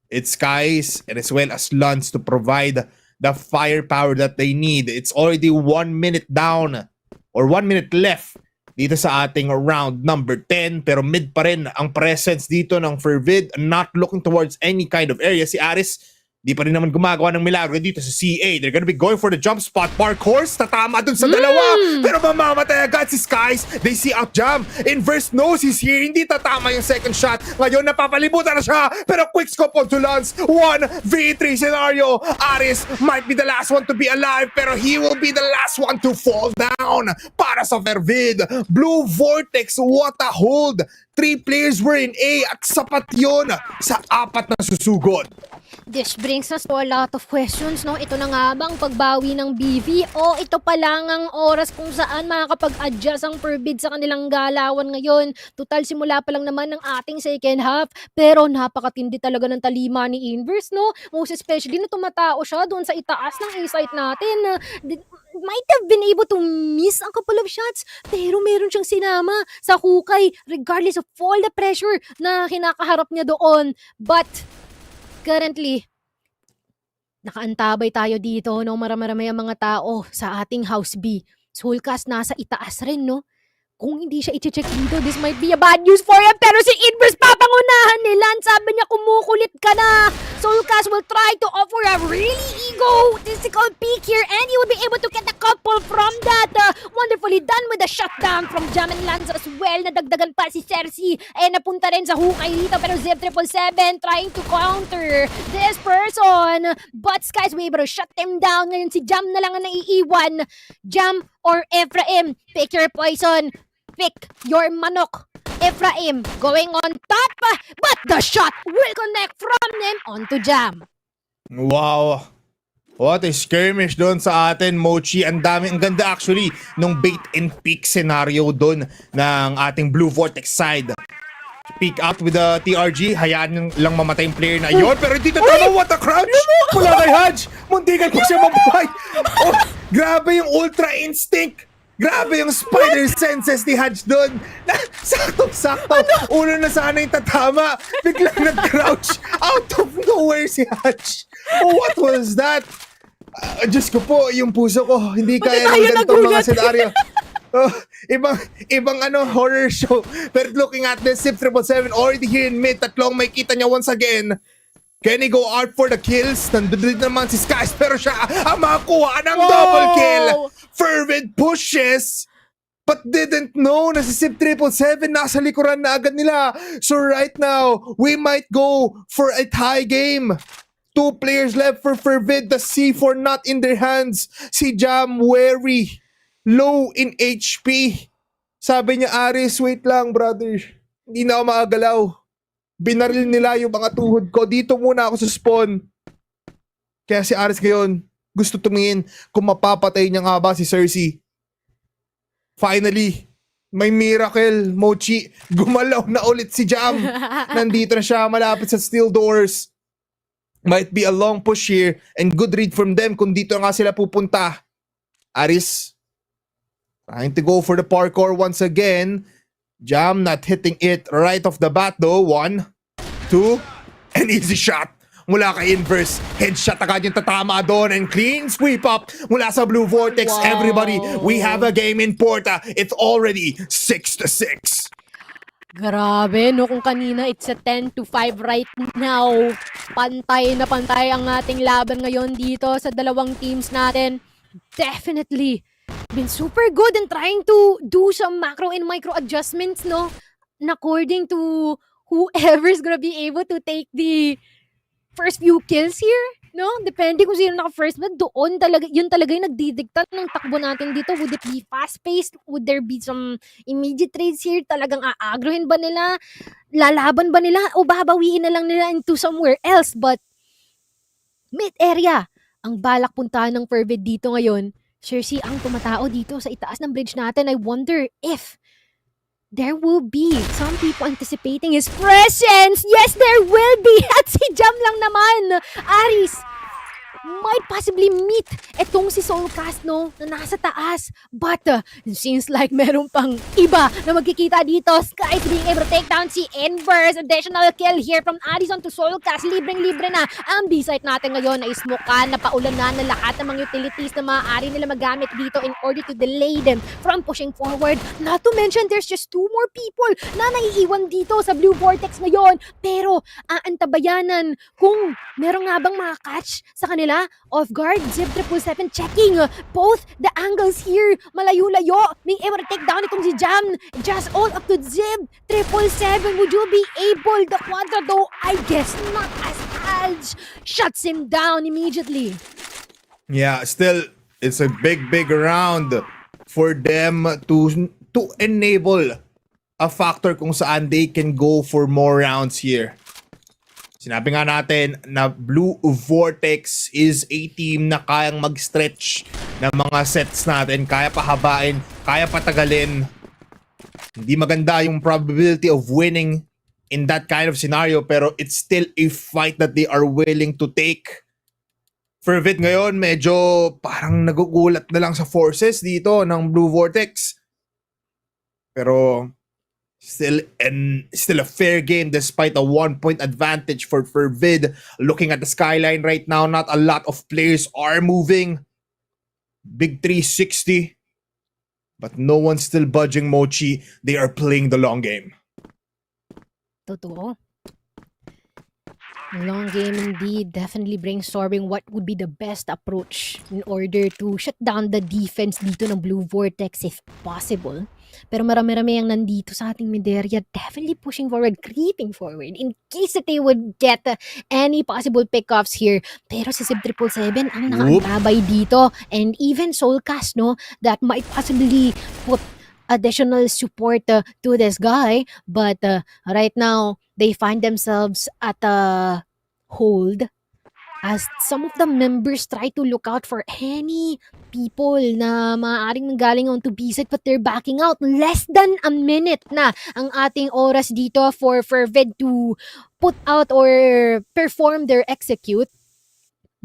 it's Skies and as well as Lance to provide the firepower that they need. It's already 1 minute down or 1 minute left dito sa ating round number 10, pero mid pa rin ang presence dito ng Fervid, not looking towards any kind of area. Si Aris, di pa rin naman gumagawa ng milagro dito sa CA. They're gonna be going for the jump spot. Park horse, tatama dun sa dalawa. Pero mamamatay agad si Skies. They see out jump. Inverse knows he's here. Hindi tatama yung second shot. Ngayon, napapalibutan na siya. Pero quick scope onto Lance. 1v3 scenario. Aris might be the last one to be alive, pero he will be the last one to fall down para sa Fervid. Blue Vortex, what a hold. 3 players were in A at sapat yun sa 4 na susugod. This brings us to a lot of questions, no? Ito na nga bang pagbawi ng BV o ito pa lang ang oras kung saan makakapag-adjust ang Fervid sa kanilang galawan ngayon? Total, simula pa lang naman ng ating second half, pero napakatindi talaga ng talima ni Inverse, no? Most especially na tumatao siya doon sa itaas ng A-site natin. Might have been able to miss a couple of shots, pero meron siyang sinama sa hukay regardless of all the pressure na kinakaharap niya doon. But currently, nakaantabay tayo dito, no? Marami-rami ang mga tao sa ating House B. Soulcast nasa itaas rin, no? Kung hindi siya i-check dito, this might be a bad news for him. Pero si Inverse papangunahan nila. Sabi niya, kumukulit ka na. Soulcast will try to offer a really egotistical peak here and he will be able to get a couple from that. Wonderfully done with the shutdown from Jam and Lanza as well. Nadagdagan pa si Cersei. Napunta rin sa hukay dito. Pero Zip 777 trying to counter this person. But Skies will be able to shut them down. Ngayon si Jam na lang ang naiiwan. Jam or Ephraim, pick your poison. Pick your manok. Ephraim going on top, but the shot will connect from him onto Jam. Wow. What a skirmish doon sa atin, Mochi. Ang ganda actually nung bait and pick scenario doon ng ating Blue Vortex side. Pick out with the TRG, hayaan lang mamatay yung player na yun. Pero dito tama, what a crouch! Mula kay Haj! Muntikan pa siya mabuhay! Oh, grabe yung ultra instinct! Grabe yung spider senses ni Haj doon! Sakto-sakto! Uno na sana yung tatama! Biglang nag-crouch! Out of nowhere si Haj! Oh, what was that? Diyos ko po, yung puso ko, hindi kaya ng ganitong mga senaryo. Oh, ibang horror show. Pero looking at this, Sept 777 already here in mid. Tatlong may kita niya once again. Can he go out for the kills? Nandun naman si Skies, pero siya ang makakuha ng double kill. Fervid pushes, but didn't know na si Sept 777 nasa likuran na agad nila. So right now, we might go for a tie game. 2 players left for Fervid. The C4 not in their hands. Si Jam wary. Low in HP. Sabi niya, Aris, wait lang, brother. Hindi na ako makagalaw. Binaril nila yung mga tuhod ko. Dito muna ako sa spawn. Kaya si Aris ngayon, gusto tumingin kung mapapatay niya nga ba si Cersei. Finally, may miracle, Mochi. Gumalaw na ulit si Jam. Nandito na siya, malapit sa steel doors. Might be a long push here and good read from them kung dito nga sila pupunta. Aris, trying to go for the parkour once again. Jam not hitting it right off the bat though. 1, 2, an easy shot mula kay Inverse. Headshot agad yung tatama doon and clean sweep up mula sa Blue Vortex. Wow. Everybody, we have a game in Porta. It's already 6-6. Grabe, no? Kung kanina it's a 10-5 right now. Pantay na pantay ang ating laban ngayon dito sa dalawang teams natin. Definitely been super good in trying to do some macro and micro adjustments, no? According to whoever's gonna be able to take the first few kills here, no? Depende kung sino naka-first blood, doon talaga, yun talaga yung nagdidiktat ng takbo natin dito. Would it be fast-paced? Would there be some immediate trades here? Talagang aagrohin ba nila? Lalaban ba nila? O babawiin na lang nila into somewhere else? But mid-area, ang balak puntahan ng Fervid dito ngayon. Cersei ang tumatao dito sa itaas ng bridge natin. I wonder if there will be some people anticipating his presence. Yes, there will be. At si Jam lang naman. Aris might possibly meet etong si Soulcast, no, na nasa taas. But it seems like meron pang iba na magkikita dito. Skies being able to take down si Inverse. Additional kill here from Addison to Soulcast. Libreng-libre na ang B-site natin ngayon na ismokan, na paulan na lahat ng mga utilities na maaari nila magamit dito in order to delay them from pushing forward. Not to mention, there's just 2 more people na naiiwan dito sa Blue Vortex ngayon. Pero aantabayanan kung meron nga bang makakatch sa kanila off guard. Zip 777 checking both the angles here. Malayo-layo. Being able to take down itong si Jam. Just all up to Zip 777. Would you be able? The Quadra though, I guess not, as Alj shuts him down immediately. Yeah, still, it's a big round for them to enable a factor kung saan they can go for more rounds here. Sinabi nga natin na Blue Vortex is a team na kayang mag-stretch ng mga sets natin. Kaya pahabain, kaya patagalin. Hindi maganda yung probability of winning in that kind of scenario, pero it's still a fight that they are willing to take. Fervid ngayon, medyo parang nagugulat na lang sa forces dito ng Blue Vortex. Pero still a fair game despite a 1-point advantage for Fervid. Looking at the skyline right now, not a lot of players are moving. Big 360. But no one's still budging, Mochi. They are playing the long game. Totoo. Long game indeed. Definitely brainstorming what would be the best approach in order to shut down the defense dito ng Blue Vortex if possible. Pero marami-rami ang nandito sa ating Mideria, definitely pushing forward, creeping forward in case that they would get any possible pickoffs here. Pero si Sept 777 ang nakaantabay dito, and even Soulcast, no, that might possibly put additional support to this guy, but right now they find themselves at a hold as some of the members try to look out for any people na maaaring nanggaling onto B-set, but they're backing out. Less than a minute na ang ating oras dito for Fervid to put out or perform their execute.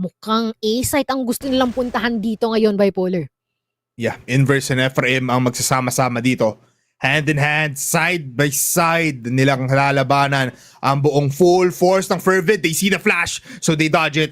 Mukhang A-site ang gusto nilang puntahan dito ngayon, Bipolar. Yeah, Inverse and Ephraim ang magsasama-sama dito. Hand in hand, side by side nilang lalabanan ang buong full force ng Fervid. They see the flash, so they dodge it.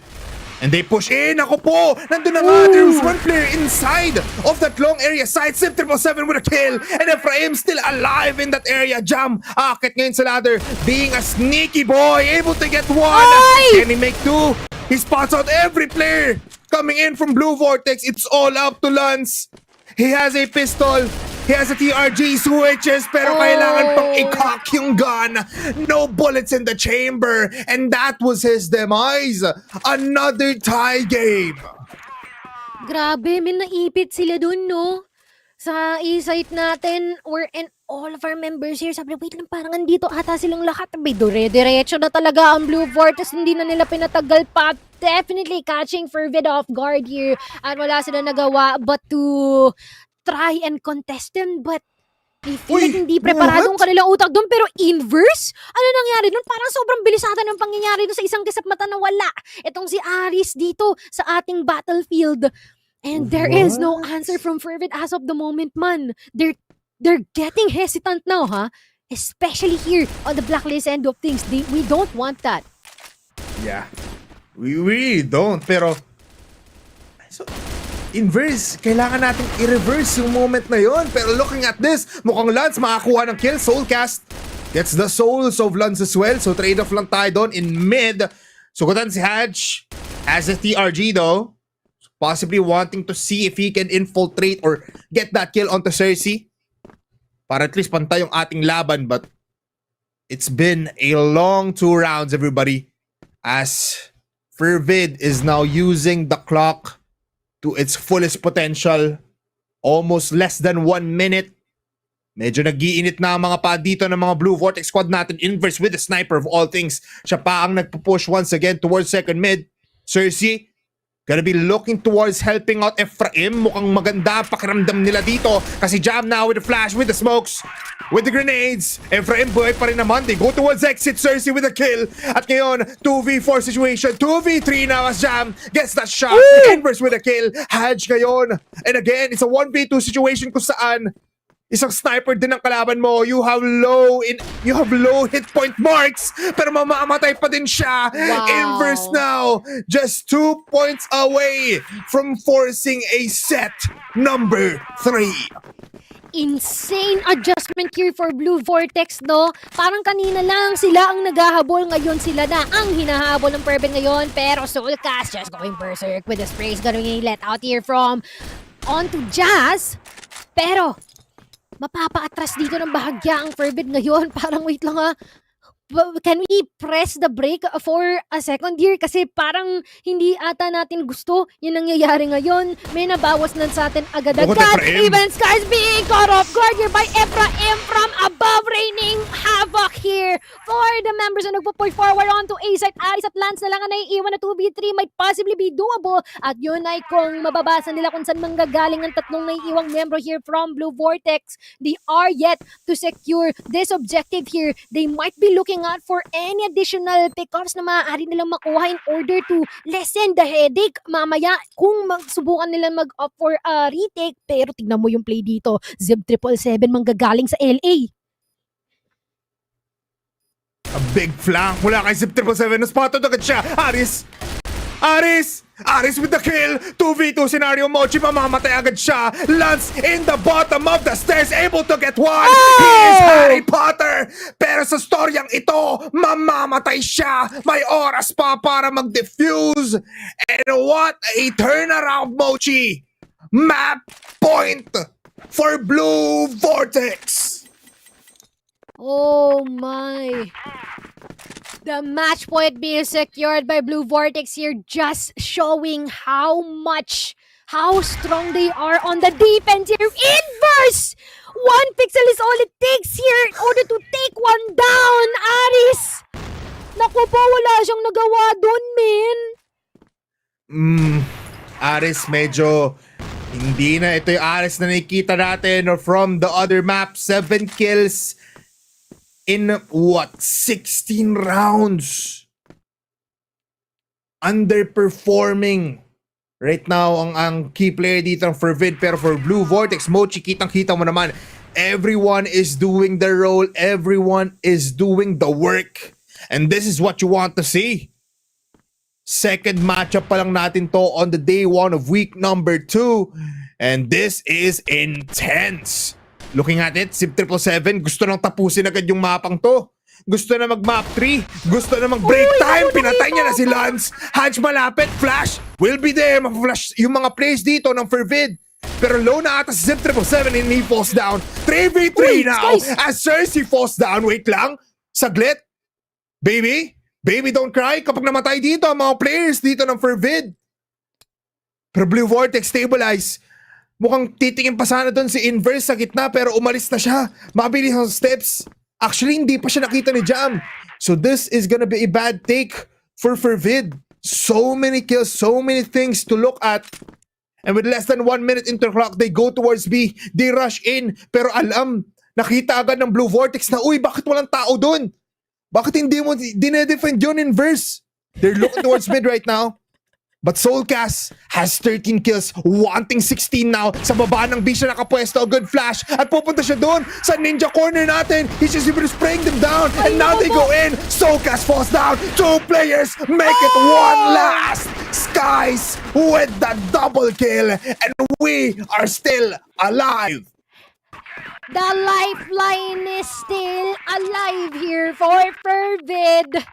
And they push in. Ako po! Nandun na nga. There's one player inside of that long area side. Sept 777 with a kill. And Ephraim still alive in that area. Jam. Akit ngayon sa ladder. Being a sneaky boy. Able to get one. Ay! Can he make two? He spots out every player coming in from Blue Vortex. It's all up to Lance. He has a pistol. He has a TRG switches, pero kailangan pang i-cock yung gun. No bullets in the chamber. And that was his demise. Another tie game. Grabe, may naipit sila dun, no? Sa e-site natin, and all of our members here, sabi, wait lang, parang andito ata silang lahat. Abay, dire-diretso na talaga ang Blue Vortex, hindi na nila pinatagal pa. Definitely catching Fervid off guard here. At wala sila nagawa but to try and contest them, but I feel like hindi preparado ang kanilang utak doon. Pero inverse? Ano nangyari doon? Parang sobrang bilisatan ng pangyayari doon sa isang kisap mata na wala. Itong si Aris dito sa ating battlefield. And there is no answer from Fervid as of the moment, man. They're getting hesitant now, huh? Especially here on the blacklist end of things. We don't want that. Yeah. We really don't. Pero, so, Inverse, kailangan natin i-reverse yung moment na yon. Pero looking at this, mukhang Lance makakuha ng kill. Soulcast gets the souls of Lance as well. So trade-off lang tayo doon in mid. Sugutan si Hadj. Has a TRG though. Possibly wanting to see if he can infiltrate or get that kill onto Cersei. Para at least pantay yung ating laban. But it's been a long 2 rounds, everybody. As Fervid is now using the clock to its fullest potential. Almost less than 1 minute. Medyo nag-iinit na ang mga pa dito ng mga Blue Vortex squad natin. Inverse with the sniper of all things. Siya pa ang nagpo-push once again towards second mid. Cersei gonna be looking towards helping out Ephraim. Mukhang maganda pakiramdam nila dito. Kasi Jam now with the flash, with the smokes, with the grenades. Ephraim buhay pa rin naman. They go towards exit. Cersei with a kill. At ngayon, 2v4 situation. 2v3 now as Jam gets that shot. Inverse with a kill. Hadj ngayon. And again, it's a 1v2 situation kung saan isang sniper din ang kalaban mo. You have low hit point marks, pero mamamatay pa din siya. Wow. Inverse now, just 2 points away from forcing a set number 3. Insane adjustment here for Blue Vortex, no? Parang kanina lang sila ang naghahabol, ngayon sila na ang hinahabol ng Fervid ngayon. Pero Soulcast just going berserk with the sprays gonna be let out here from onto Jazz. Pero mapapaatras dito ng bahagya ang Fervid ngayon. Parang wait lang ha. can we press the brake for a second here? Kasi parang hindi ata natin gusto yung nangyayari ngayon. May nabawas na sa atin agad-agad. Efraim. Even Scars being caught off guard here by Efraim from above, raining havoc here for the members na nagpo-push forward onto A-side. Aris at Lance na lang ang naiiwan na 2v3 might possibly be doable. At yun ay kung mababasa nila kung saan manggagaling ang tatlong naiiwang membro here from Blue Vortex. They are yet to secure this objective here. They might be looking out for any additional pickups na maaari nilang makuha in order to lessen the headache mamaya kung subukan nila mag-opt for a retake. Pero tignan mo yung play dito. Zeb 777 manggagaling sa LA. A big flank mula kay Sept 777. Spotted agad siya. Aris with the kill. 2v2 scenario. Mochi mamamatay agad siya. Lance in the bottom of the stairs, able to get one. He is Harry Potter. Pero sa storyang ito, mamamatay siya. May oras pa para mag-defuse. And what a turnaround, Mochi. Map point for Blue Vortex. Oh my. The match point being secured by Blue Vortex here, just showing how strong they are on the defense here. Inverse! One pixel is all it takes here in order to take one down. Aris! Naku po, wala siyang nagawa dun, men. Aris medyo hindi na ito yung Aris na nakikita natin from the other map. 7 kills in 16 rounds. Underperforming right now ang key player dito ng Fervid. Pero for Blue Vortex, Mochi, kitang-kita mo naman, everyone is doing their role, everyone is doing the work, and this is what you want to see. Second matchup pa lang natin to on the day 1 of week number 2, and this is intense. Looking at it, Sept 777 gusto nang tapusin agad yung mapang to. Gusto na mag-map 3. Gusto na mag-break time. Pinatay niya na si Lance. Hanch malapit. Flash will be there. Ma-flash yung mga plays dito ng Fervid. Pero low na ata si Sept 777 and he falls down. 3v3 now. As Cersei falls down. Wait lang. Saglit. Baby don't cry kapag namatay dito ang mga players dito ng Fervid. Pero Blue Vortex stabilize. Mukhang titingin pa sana doon si Inverse sa gitna pero umalis na siya. Mabilis ang steps. Actually, hindi pa siya nakita ni Jam. So this is gonna be a bad take for Fervid. So many kills, so many things to look at. And with less than 1 minute into the clock, they go towards B. They rush in. Pero nakita agad ng Blue Vortex na, uy, bakit walang tao doon? Bakit hindi mo dinedefend yun Inverse? They're looking towards mid right now. But Soulcast has 13 kills, wanting 16 now. Sa baba ng B siya nakapwesto, a good flash. At pupunta siya doon sa ninja corner natin. He's just even spraying them down. And now they go in. Soulcast falls down. 2 players make it one last. Skies with the double kill. And we are still alive. The lifeline is still alive here for Fervid.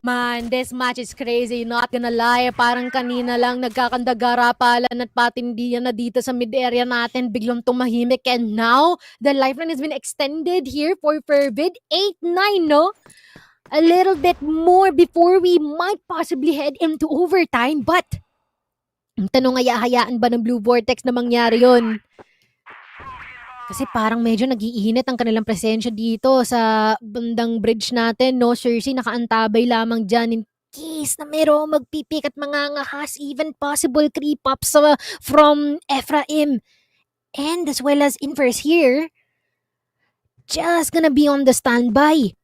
Man, this match is crazy, not gonna lie. Parang kanina lang nagkakandagarapalan at patindihan na dito sa mid-area natin. Biglang tumahimik and now, the lifeline has been extended here for Fervid. 8-9, no? A little bit more before we might possibly head into overtime. But, ang tanong ay hayaan ba ng Blue Vortex na mangyari yun? Kasi parang medyo nag-iinit ang kanilang presensya dito sa bandang bridge natin, no? Cersei nakaantabay lamang dyan in case na merong magpipik at mangangahas, even possible creep-ups from Efraim. And as well as Inverse here, just gonna be on the standby.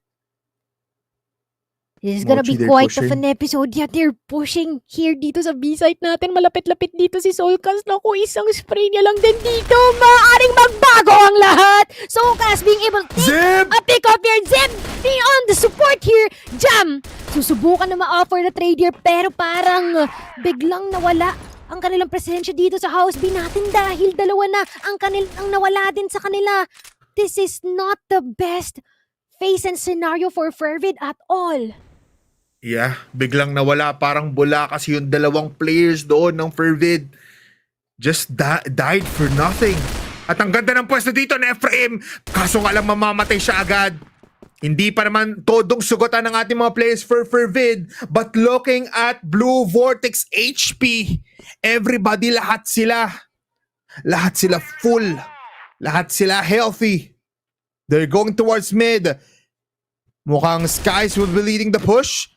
This is gonna Mochi, be they're quite pushing. of an episode. Yeah, they're pushing here dito sa B-site natin. Malapit-lapit dito si Soulcast. Naku, isang spray niya lang din dito. Maaring magbago ang lahat. Soulcast being able to Zeb! a pick up here. Zeb being on the support here. Jam, susubukan na ma-offer na trade here pero parang biglang nawala ang kanilang presensya dito sa House B natin dahil dalawa na ang kanilang nawala din sa kanila. This is not the best face and scenario for Fervid at all. Yeah, biglang nawala. Parang bula kasi yung dalawang players doon ng Fervid. Just died for nothing. At ang ganda ng pwesto dito na Efraim. Kaso nga lang mamamatay siya agad. Hindi pa naman todong sugatan ng ating mga players for Fervid, but looking at Blue Vortex HP, everybody, lahat sila full, lahat sila healthy. They're going towards mid. Mukhang Skies will be leading the push.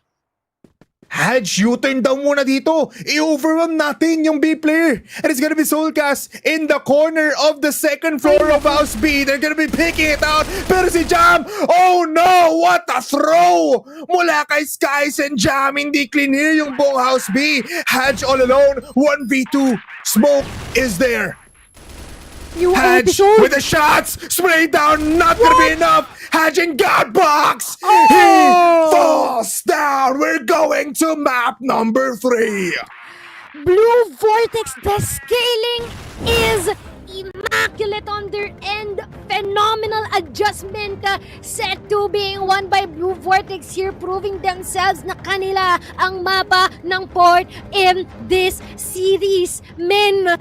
Hedge, U-turn daw muna dito. I-overwhelm natin yung B player. And it's gonna be Soulcast in the corner of the second floor of House B. They're gonna be picking it out. Pero si Jam, oh no! What a throw! Mula kay Skies and Jam, hindi clear yung buong House B. Hedge all alone, 1v2. Smoke is there. Hedge with the shots, spray down, not gonna be enough. Hedge in God box. He falls down. We're going to map number 3. Blue Vortex, the scaling is immaculate on their end. Phenomenal adjustment. Set 2 being won by Blue Vortex here, proving themselves na kanila ang mapa ng port in this series. Men,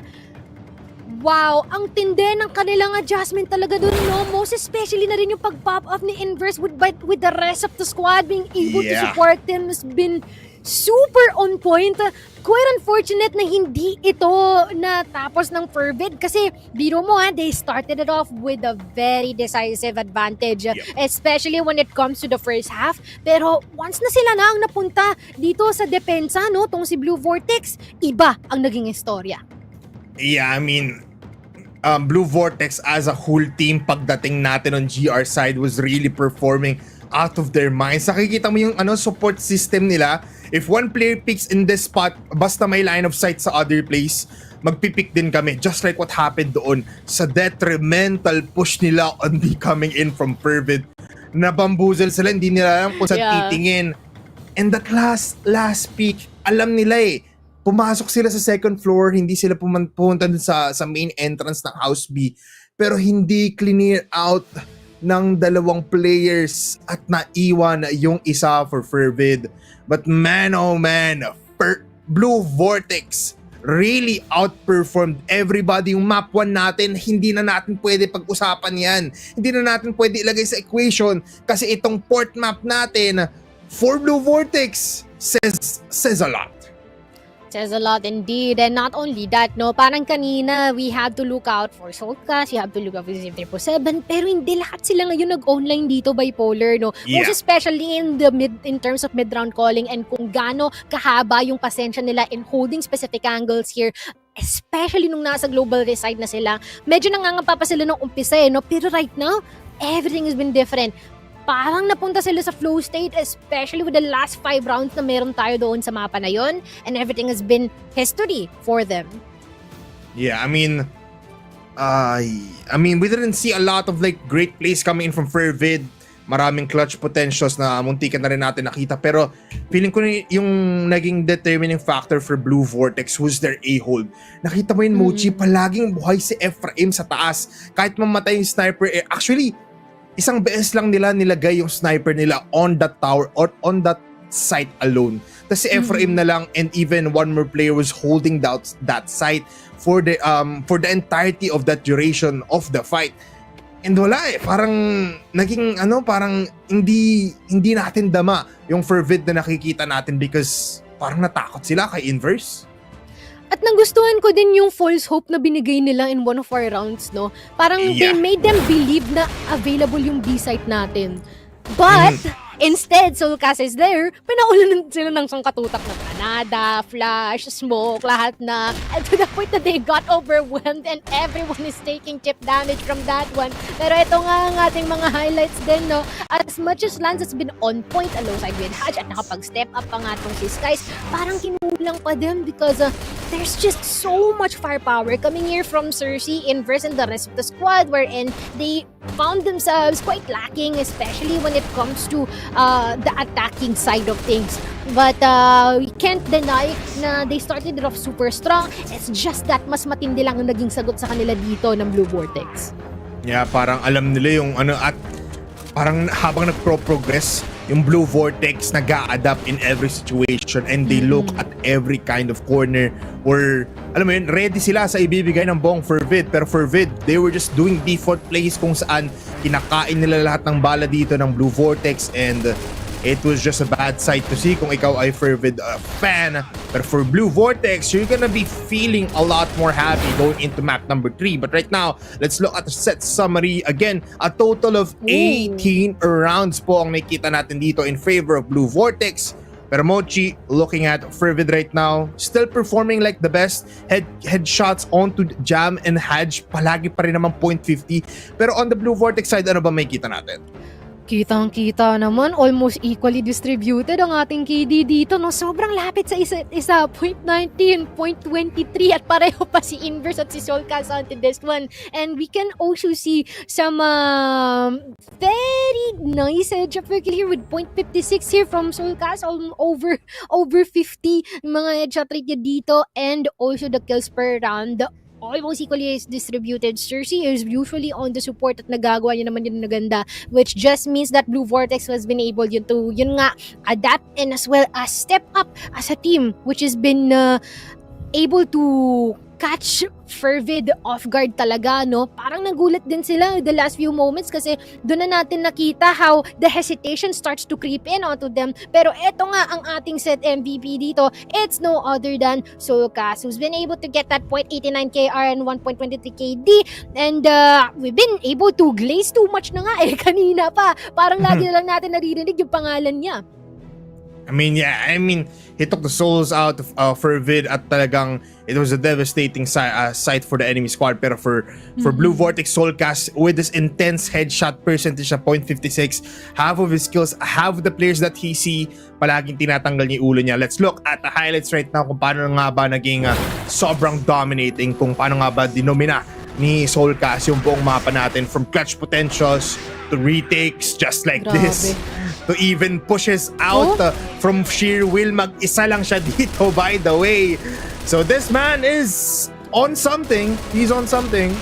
wow, ang tindi ng kanilang adjustment talaga dun, no? Most especially na rin yung pag-pop off ni Inverse with the rest of the squad being able to support them has been super on point. Quite unfortunate na hindi ito natapos ng Fervid kasi biro mo they started it off with a very decisive advantage, especially when it comes to the first half. Pero once na sila na ang napunta dito sa depensa, no, tong si Blue Vortex, iba ang naging istorya. Yeah, I mean, Blue Vortex as a whole team pagdating natin on GR side was really performing out of their minds. Nakikita mo yung support system nila. If one player picks in this spot, basta may line of sight sa other place, magpipick din kami. Just like what happened doon sa detrimental push nila on the coming in from Fervid. Nabamboozle sila, hindi nila alam kung saan titingin. And that last pick, alam nila pumasok sila sa second floor, hindi sila pumunta dun sa main entrance ng House B, pero hindi clear out ng dalawang players at naiwan yung isa for Fervid. But man, oh man, Blue Vortex really outperformed everybody. Yung map 1 natin, hindi na natin pwede pag-usapan yan. Hindi na natin pwede ilagay sa equation kasi itong port map natin for Blue Vortex says a lot. Says a lot indeed. And not only that, no, parang kanina, we had to look out for Soulcast, we have to look out for 777, pero hindi lahat sila ngayon nag-online dito bipolar, no? Most especially in terms of mid-round calling and kung gaano kahaba yung pasensya nila in holding specific angles here, especially nung nasa global reside na sila. Medyo nangangapa pa sila nung umpisa, no? Pero right now, everything has been different. Parang napunta sila sa flow state, especially with the last 5 rounds na meron tayo doon sa mapa na yon, and everything has been history for them. Yeah, I mean, we didn't see a lot of great plays coming in from Fervid. Maraming clutch potentials na muntikan na rin natin nakita, pero feeling ko yung naging determining factor for Blue Vortex was their A-hold. Nakita mo yun, Mochi, palaging buhay si Ephraim sa taas. Kahit mamatay yung sniper, actually, isang beses lang nila nilagay yung sniper nila on that tower or on that site alone. Tapos si Ephraim na lang, and even one more player was holding that site for the entirety of that duration of the fight. And wala parang naging parang hindi natin dama yung Fervid na nakikita natin because parang natakot sila kay Inverse. At nagustuhan ko din yung false hope na binigay nila in one of our rounds, no? Parang they made them believe na available yung B-site natin. But, instead, Soulcast is there, pinaulan sila ng sangkatutak ng Canada, Flash, Smoke, lahat na. And to the point that they got overwhelmed and everyone is taking chip damage from that one. Pero ito nga ang ating mga highlights din, no? As much as Lance has been on point alongside with Haj at nakapag-step up pa nga itong si Skies, parang kinulang pa din because there's just so much firepower coming here from Cersei, Inverse, and the rest of the squad wherein they found themselves quite lacking, especially when it comes to the attacking side of things. But we can't deny na they started it off super strong. It's just that mas matindi lang ang naging sagot sa kanila dito ng Blue Vortex. Yeah, parang alam nila yung at parang habang nagpro-progress yung Blue Vortex nag-a-adapt in every situation and they look at every kind of corner or alam mo yun, ready sila sa ibibigay ng buong Fervid. Pero Fervid, they were just doing default plays kung saan kinakain nila lahat ng bala dito ng Blue Vortex and it was just a bad sight to see kung ikaw ay Fervid fan. But for Blue Vortex, you're gonna be feeling a lot more happy going into map number 3. But right now, let's look at the set summary. Again, a total of 18 rounds po ang nakikita natin dito in favor of Blue Vortex. Pero Mochi, looking at Fervid right now, still performing like the best. Headshots onto Jam and Haj, palagi pa rin naman .50. Pero on the Blue Vortex side, ano ba may kita natin? Kitang-kita naman, almost equally distributed ang ating KD dito, no? Sobrang lapit sa isa't isa, 0.19, 0.23, at pareho pa si Inverse at si Soulcast onto this one. And we can also see some very nice headshot here with 0.56 here from Soulcast, over 50 mga headshot rate niya dito, and also the kills per round. Almost equally is distributed. Cersei is usually on the support at nagagawa niya naman yun na ganda, which just means that Blue Vortex has been able yun nga adapt and as well as step up as a team, which has been able to catch Fervid off guard talaga, no? Parang nagulat din sila the last few moments kasi doon na natin nakita how the hesitation starts to creep in onto them. Pero eto nga ang ating set MVP dito. It's no other than Soulcast, who's been able to get that 0.89 KR and 1.23 KD. And we've been able to glaze too much na nga kanina pa. Parang lagi na lang natin naririnig yung pangalan niya. I mean, he took the souls out of Fervid at talagang it was a devastating sight for the enemy squad. Pero for Blue Vortex, Soulcast with this intense headshot percentage na 0.56, half of his skills, half of the players that he see, palaging tinatanggal niya yung ulo niya. Let's look at the highlights right now kung paano nga ba naging sobrang dominating, kung paano nga ba dinomina ni Soulcast yung buong mapa natin, from clutch potentials to retakes just like this, to even pushes out from sheer will. Mag-isa lang siya dito, by the way. So this man is on something. He's on something.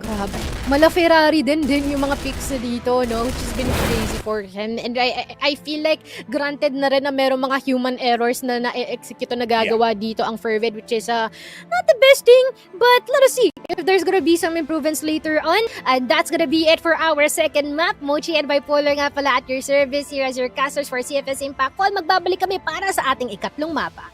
Grabe. Mala Ferrari din yung mga picks dito, no? Which has been crazy for him. And I feel like granted na rin na merong mga human errors na na-execute o nagagawa dito ang Fervid, which is not the best thing, but let us see if there's gonna be some improvements later on. And that's gonna be it for our second map. Mochi and Bipolar nga pala at your service here as your casters for CFS Impact. Magbabalik kami para sa ating ikatlong mapa.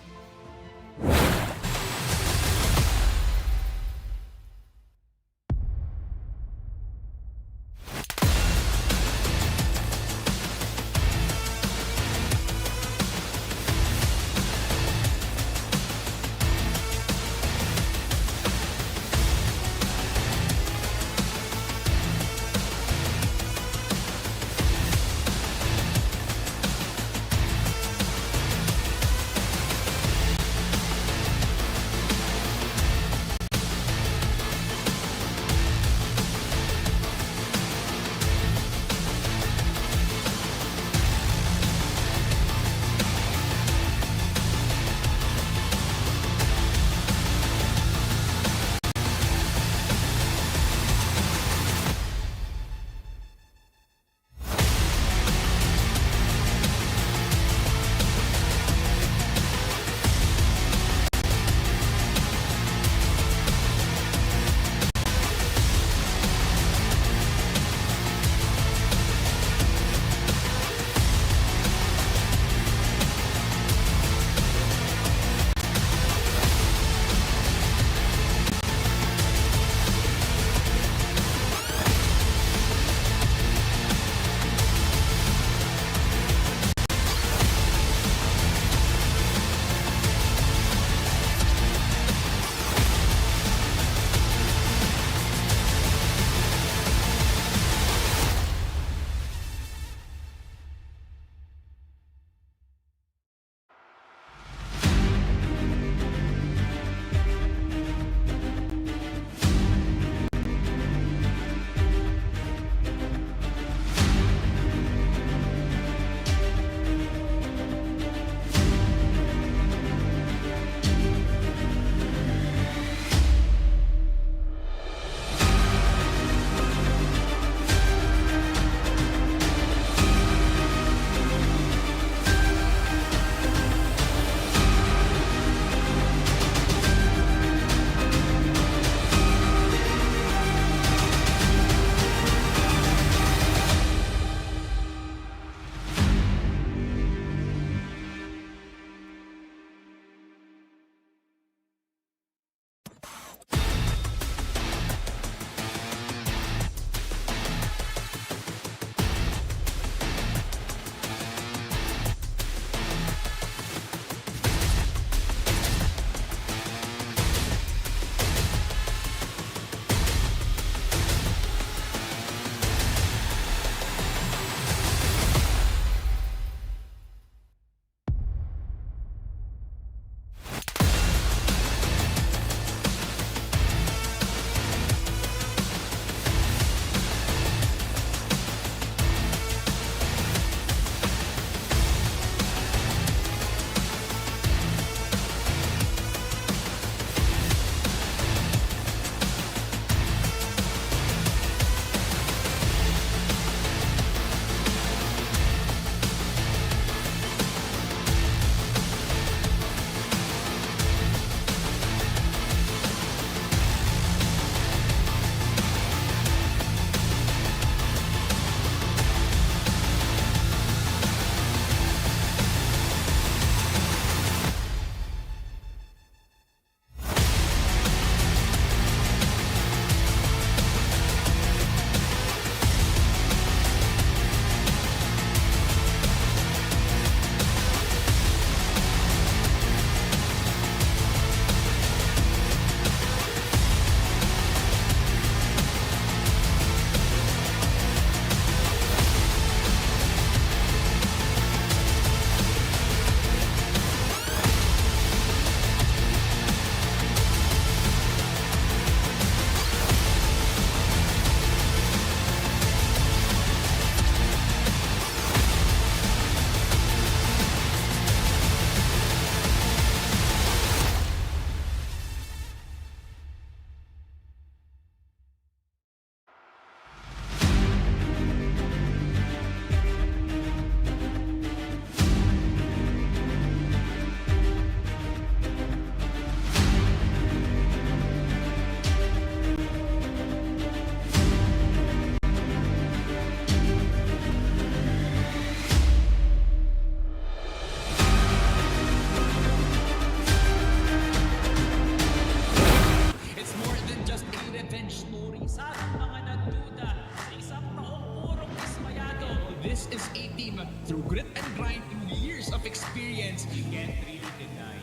A-team through grit and grind through years of experience. You can't really deny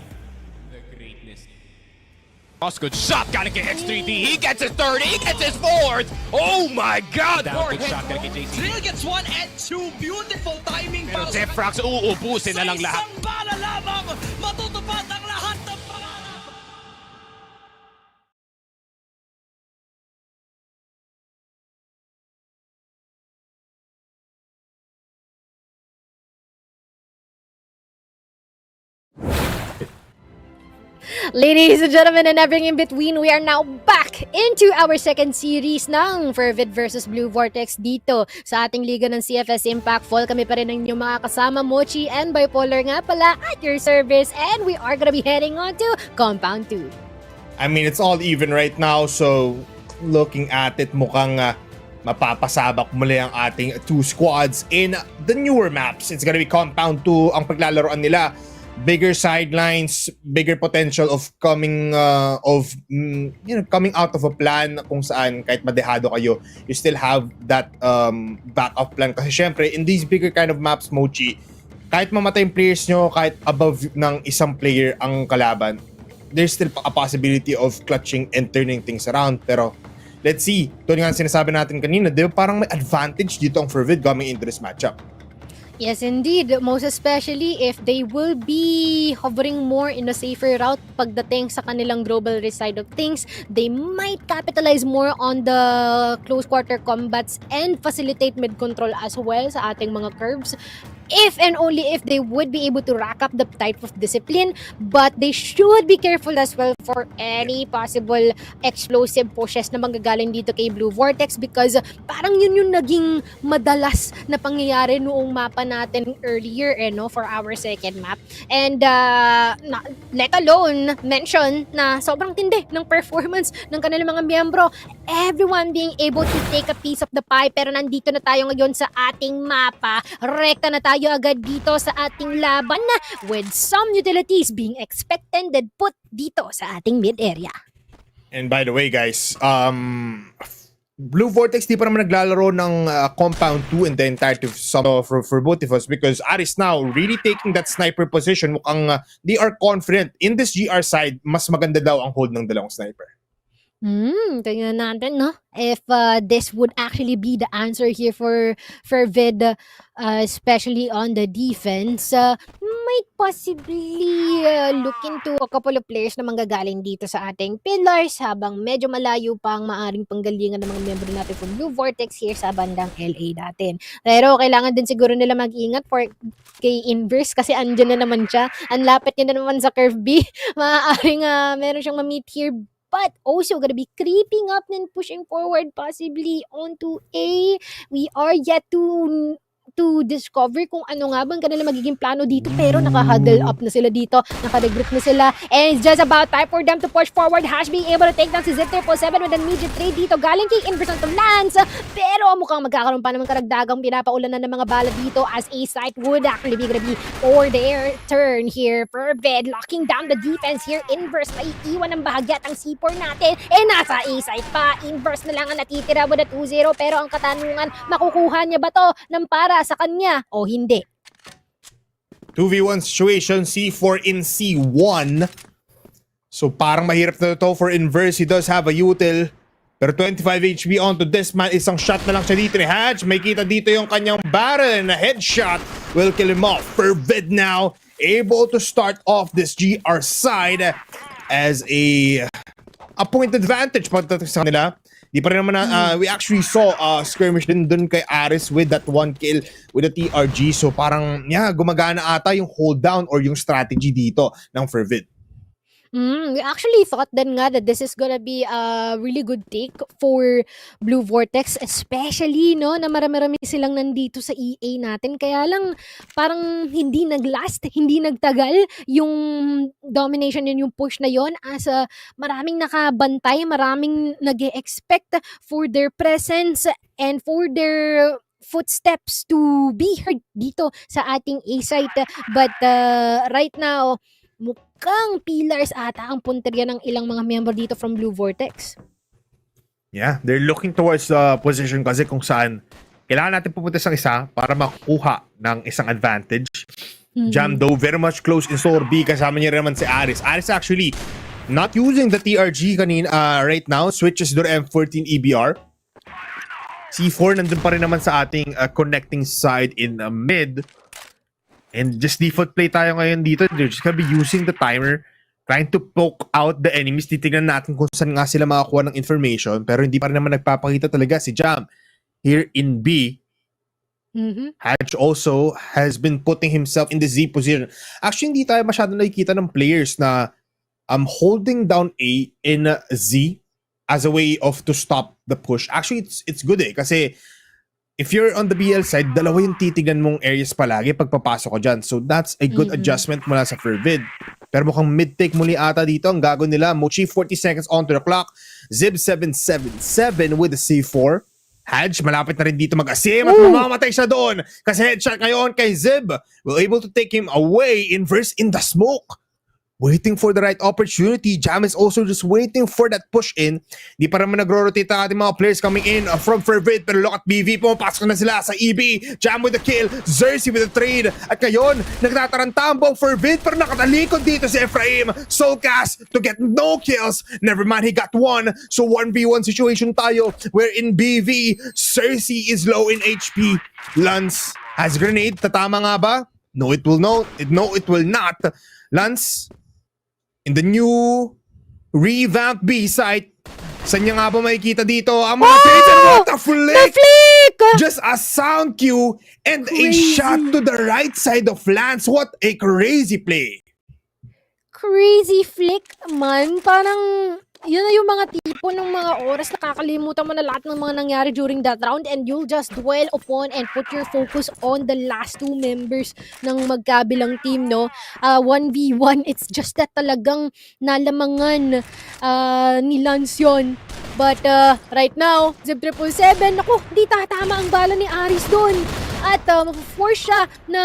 the greatness. Good shot, gotta get X3T. He gets his third, he gets his fourth. Oh my God! Down, good shot, gotta get JC. Drill gets 1 and 2. Beautiful timing Pero para sa Zefrax, uubusin na lang lahat. isang bala lamang, matutupad ang lahat ng pangarap. Ladies and gentlemen and everything in between, we are now back into our second series ng Fervid versus Blue Vortex dito sa ating liga ng CFS Impact. Full kami pa rin ng inyong mga kasama, Mochi and Bipolar nga pala at your service, and we are gonna be heading on to Compound 2. I mean, it's all even right now, so looking at it, mukhang mapapasabak muli ang ating two squads in the newer maps. It's gonna be Compound 2 ang paglalaroan nila. Bigger sidelines, bigger potential of coming coming out of a plan kung saan kahit madehado kayo, you still have that backup plan. Kasi syempre, in these bigger kind of maps, Mochi, kahit mamatay yung players nyo, kahit above ng isang player ang kalaban, there's still a possibility of clutching and turning things around. Pero let's see, ito nga sinasabi natin kanina, di ba parang may advantage dito ang Fervid coming into this matchup. Yes, indeed. Most especially if they will be hovering more in a safer route pagdating sa kanilang global risk side of things. They might capitalize more on the close quarter combats and facilitate mid-control as well sa ating mga curves. If and only if they would be able to rack up the type of discipline, but they should be careful as well for any possible explosive pushes na manggagaling dito kay Blue Vortex, because parang yun yung naging madalas na pangyayari noong mapa natin earlier for our second map. And let alone mention na sobrang tindi ng performance ng kanilang mga miyembro. Everyone being able to take a piece of the pie, pero nandito na tayo ngayon sa ating mapa. Rekta na tayo agad dito sa ating laban na with some utilities being expected and put dito sa ating mid area. And by the way, guys, Blue Vortex di pa naman naglalaro ng Compound 2 and the entirety of summer for both of us, because Aris now really taking that sniper position. Mukhang they are confident in this GR side, mas maganda daw ang hold ng dalawang sniper. Tingnan natin, no? If this would actually be the answer here for Fervid, especially on the defense. Might possibly look into a couple of players na manggagaling dito sa ating pillars, habang medyo malayo pa ang maaring panggalingan ng mga member natin from Blue Vortex here sa bandang LA natin. Pero kailangan din siguro nila mag-ingat for kay Inverse, kasi andyan na naman siya. Ang lapit niya na naman sa curve B. Maaaring meron siyang ma-meet here, but also gonna be creeping up and pushing forward possibly onto A. We are yet to discover kung ano nga bang kanila magiging plano dito, pero naka-huddle up na sila dito, naka-regroup na sila, and it's just about time for them to push forward. Hash being able to take down si Z7 with an immediate trade dito galing kay Inverse on Lance, pero mukhang magkakaroon pa naman karagdagang pinapaulan na ng mga bala dito as A site would actually be gonna be for their turn here. Fervid locking down the defense here. Inverse may iwan ng bahagyat ang C4 natin, nasa A site pa. Inverse na lang ang natitira with a 2-0, pero ang katanungan, makukuha niya ba to ng para sa kanya o hindi? 2v1 situation, C4 in C1. So parang mahirap na ito for Inverse. He does have a util, pero 25 HP onto this man. Isang shot na lang siya dito ni Hatch. May kita dito yung kanyang barrel, and a headshot will kill him off. Fervid now able to start off this GR side as a point advantage pagdating sa kanila. Di pa rin naman we actually saw skirmish din dun kay Aris with that one kill with the TRG. So parang gumagana ata yung hold down or yung strategy dito ng Fervid. We actually thought then nga that this is gonna be a really good take for Blue Vortex, especially na marami-rami silang nandito sa EA natin. Kaya lang parang hindi naglast, hindi nagtagal yung domination yun, yung push na yon, as maraming nakabantay, maraming nag-expect for their presence and for their footsteps to be heard dito sa ating A site. But right now, mukhang pillars ata ang punteriya ng ilang mga member dito from Blue Vortex. Yeah, they're looking towards the position kasi kung saan Kailangan natin pupunta sa isa para makuha ng isang advantage. Jam though, very much close in store B. Kasama niya rin naman si Aris. Aris actually not using the TRG kanina right now. Switches to M14 EBR. C4 nandun pa rin naman sa ating connecting side in mid. And just default play tayo ngayon dito. They're just gonna be using the timer, trying to poke out the enemies. Titignan natin kung saan nga sila makakuha ng information. Pero hindi pa rin naman nagpapakita talaga si Jam. Here in B, Hatch also has been putting himself in the Z position. Actually, hindi tayo masyado nakikita ng players na holding down A in Z as a way of to stop the push. Actually, it's good kasi if you're on the BL side, dalawa yung titignan mong areas palagi pag papasok ko dyan. So that's a good adjustment mula sa Fervid. Pero mukhang mid-take muli ata dito ang gago nila. Mochi 40 seconds onto the clock. Zib 777 with the C4. Hadj, malapit na rin dito mag-asim at mamamatay siya doon. Kasi headshot ngayon kay Zib. We're able to take him away inverse in the smoke. Waiting for the right opportunity. Jam is also just waiting for that push in. Di pa naman nagro-rotate ang ating mga players coming in from Fervid. Pero look at BV, pumapasok na sila sa EB. Jam with the kill. Xerxes with the trade. At ngayon, nagtatarantambong Fervid pero nakatalikod dito si Ephraim. Soulcast to get no kills. Never mind, he got one. So 1v1 situation tayo where in BV, Xerxes is low in HP. Lance has grenade. Tatama nga ba? No, it will not. No, it will not. Lance, in the new revamped B site, saan niya nga ba makikita dito? Ang mga trades and what a flick! Just a sound cue and a shot to the right side of Lance. What a crazy play! Crazy flick man. Parang yun na yung mga tipo ng mga oras na kakalimutan mo na lahat ng mga nangyari during that round and you'll just dwell upon and put your focus on the last two members ng magkabilang team, no? 1v1, it's just that talagang nalamangan ni Lance yun. But right now, Zip 777, naku, di tatama ang bala ni Aris doon. At force siya na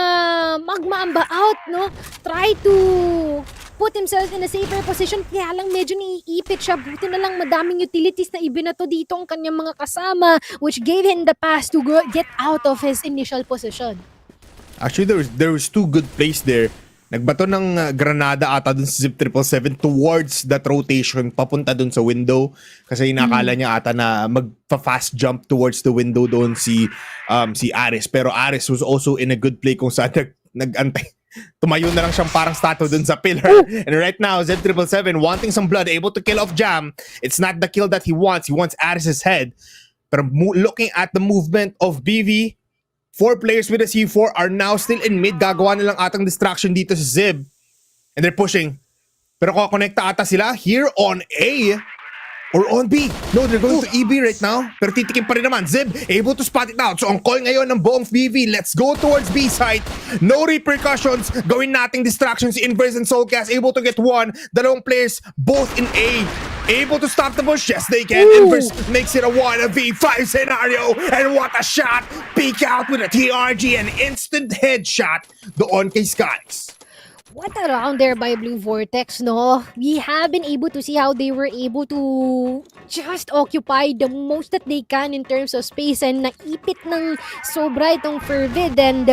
magmaamba out, no? Try to put himself in a safer position, kaya lang medyo naiipit siya. Buti na lang madaming utilities na ibinato dito ang kanyang mga kasama, which gave him the pass to get out of his initial position. Actually, there was two good plays there. Nagbato ng granada ata dun sa Zip 777 towards that rotation, papunta dun sa window. Kasi inakala niya ata na magpa-fast jump towards the window doon si Aris. Pero Aris was also in a good play kung saan nag-antay. Tumayo na lang siyang parang statue dun sa pillar. And right now, Z777 wanting some blood, able to kill off Jam. It's not the kill that he wants. He wants Aris's head. Pero looking at the movement of BV, 4 players with a C4 are now still in mid. Gagawa nilang atang distraction dito sa Zib. And they're pushing. Pero kakonekta ata sila here on A. Or on B. No, they're going to EB right now. Pero titikim pa rin naman. Zib, able to spot it out. So, ang call ngayon ng buong BV. Let's go towards B site. No repercussions. Gawin nating distractions. Inverse and Soulcast able to get one. Dalawang players, both in A. Able to stop the push. Yes, they can. Inverse makes it a 1v5 scenario. And what a shot. Peek out with a TRG. An instant headshot doon kay Skies. What a round there by Blue Vortex, no? We have been able to see how they were able to just occupy the most that they can in terms of space and naipit ng sobra itong Fervid. And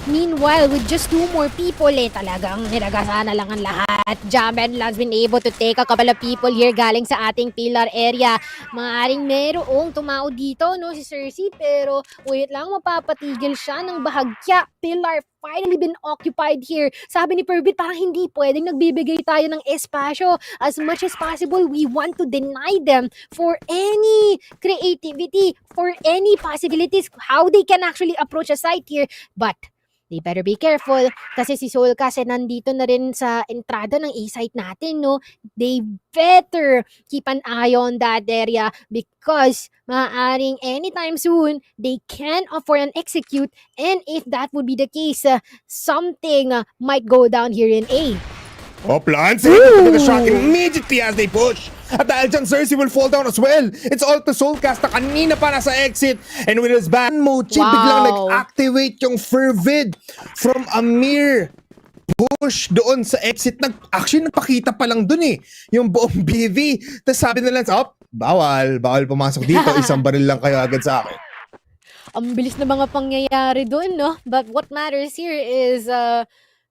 meanwhile, with just 2 more people, talagang nilagasan na lang ang lahat. Jamben has been able to take a couple of people here galing sa ating pillar area. Maaring merong tumao dito, no, si Cersei, pero wait lang, mapapatigil siya ng bahagya. Pillar finally been occupied here. Sabi ni Fervid, parang hindi pwedeng nagbibigay tayo ng espasyo. As much as possible, we want to deny them for any creativity, for any possibilities, how they can actually approach a site here. But they better be careful kasi si Soul kasi nandito na rin sa entrada ng A-site natin, no? They better keep an eye on that area because maaaring anytime soon they can offer and execute, and if that would be the case, something might go down here in A. Oh, plants able to the shot immediately as they push. At dahil dyan, Cersei will fall down as well. It's all to Soulcast na kanina pa nasa exit. And with his ban mode, biglang nag-activate yung Fervid from a mere push doon sa exit. Actually, nagpakita pa lang dun yung buong BV. Tapos sabi nila, bawal pumasok dito. Isang baril lang kayo agad sa akin. ang bilis na mga pangyayari doon, no? But what matters here is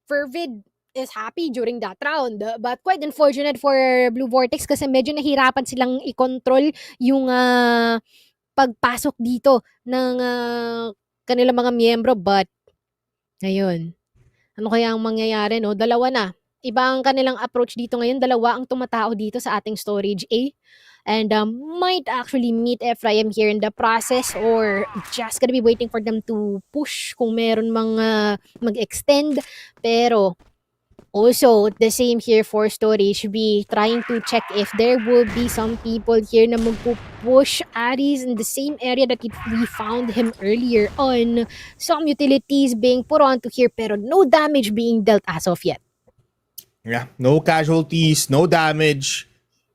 Fervid is happy during that round. But quite unfortunate for Blue Vortex kasi medyo nahirapan silang i-control yung pagpasok dito ng kanilang mga miyembro. But, ngayon, ano kaya ang mangyayari, no? Dalawa na. Iba ang kanilang approach dito ngayon. Dalawa ang tumatao dito sa ating storage A. And might actually meet Ephraim here in the process or just gonna be waiting for them to push kung meron mga mag-extend. Pero also, the same here for storage B, trying to check if there will be some people here na magpupush Aries in the same area that we found him earlier on. Some utilities being put onto here pero no damage being dealt as of yet. Yeah, no casualties, no damage.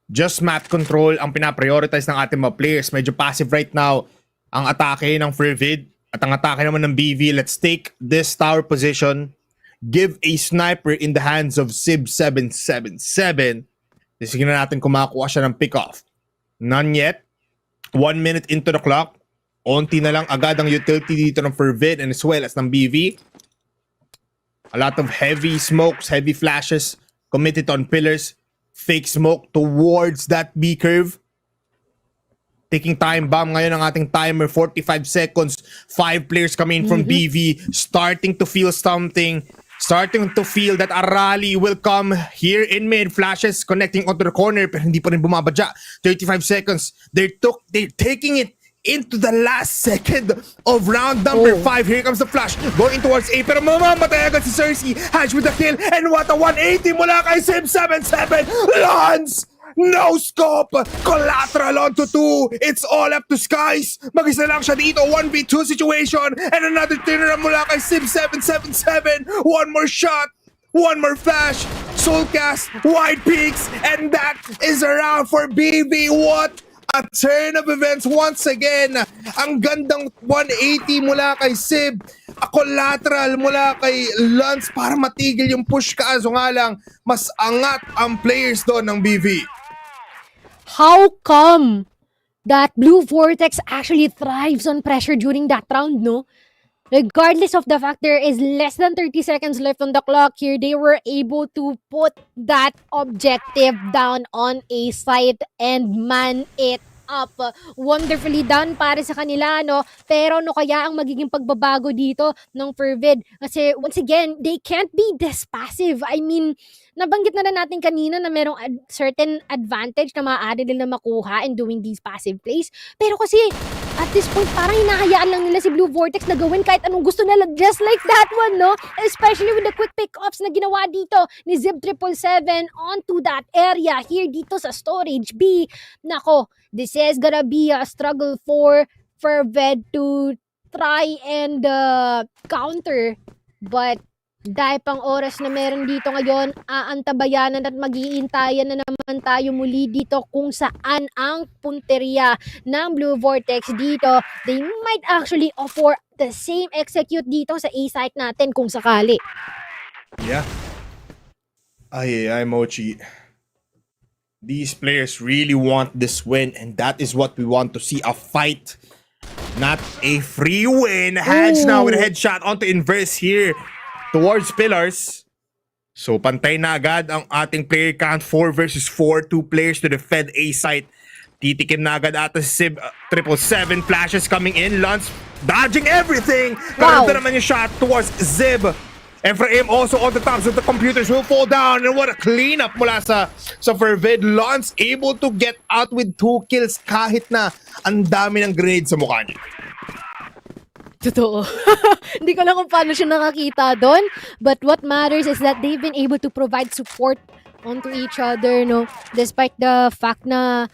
Just map control ang pinaprioritize ng ating mga players. Medyo passive right now ang atake ng Fervid at ang atake naman ng BV. Let's take this tower position. Give a sniper in the hands of Sib 777. Tisignan natin kung makakuha siya ng pick-off. None yet. 1 minute into the clock. Onti na lang agad ang utility dito ng Fervid and as well as ng BV. A lot of heavy smokes, heavy flashes committed on pillars. Fake smoke towards that B curve. Taking time bomb ngayon ang ating timer. 45 seconds. 5 players coming in from BV. Starting to feel something. Starting to feel that a rally will come here in mid. Flashes connecting onto the corner pero hindi pa rin bumabadya. 35 seconds. They're taking it into the last second of round number 5. Here comes the flash. Going towards A. Pero mamamatay agad si Cersei. Hatch with the kill. And what a 180 mula kay Sim77. Lance! No scope! Collateral onto 2. It's all up to Skies. Mag-isa lang siya dito. 1v2 situation. And another turnaround mula kay Sim777. One more shot. One more flash. Soulcast. Wide peaks. And that is a round for BB. What a turn of events once again. Ang gandang 180 mula kay Sib. A collateral mula kay Lance para matigil yung push. Kaso nga lang, mas angat ang players doon ng BV. How come that Blue Vortex actually thrives on pressure during that round, no? Regardless of the fact there is less than 30 seconds left on the clock here, they were able to put that objective down on a site and man it up. Wonderfully done para sa kanila, no? Pero no kaya ang magiging pagbabago dito ng Fervid? Kasi once again, they can't be this passive. I mean, nabanggit na natin kanina na merong certain advantage na maaari nila makuha in doing these passive plays. Pero kasi, at this point, parang hinahayaan lang nila si Blue Vortex na gawin kahit anong gusto nila. Just like that one, no? Especially with the quick pick-ups na ginawa dito ni Zib777 onto that area here dito sa Storage B. Nako, this is gonna be a struggle for Fervid to try and counter. But dahil pang oras na meron dito ngayon, aantabayanan at mag-iintayan na naman tayo muli dito kung saan ang punteriya ng Blue Vortex dito. They might actually offer the same execute dito sa A-site natin kung sakali. Yeah. Ay, Mochi. These players really want this win and that is what we want to see. A fight, not a free win. Hedge now with a headshot onto Inverse here towards pillars. So pantay na agad ang ating player count. 4 versus 4. 2 players to defend A site. Titikim na agad ata si Sib 777. Flashes coming in. Lance dodging everything. Pero ito naman yung shot towards Zib. Ephraim also on the top, so the computers will fall down. And what a cleanup mula sa Fervid. Lance able to get out with 2 kills kahit na ang dami ng grenade sa mukha niya. Totoo. Hindi ko lang kung paano siya nakakita doon. But what matters is that they've been able to provide support onto each other, no? Despite the fact na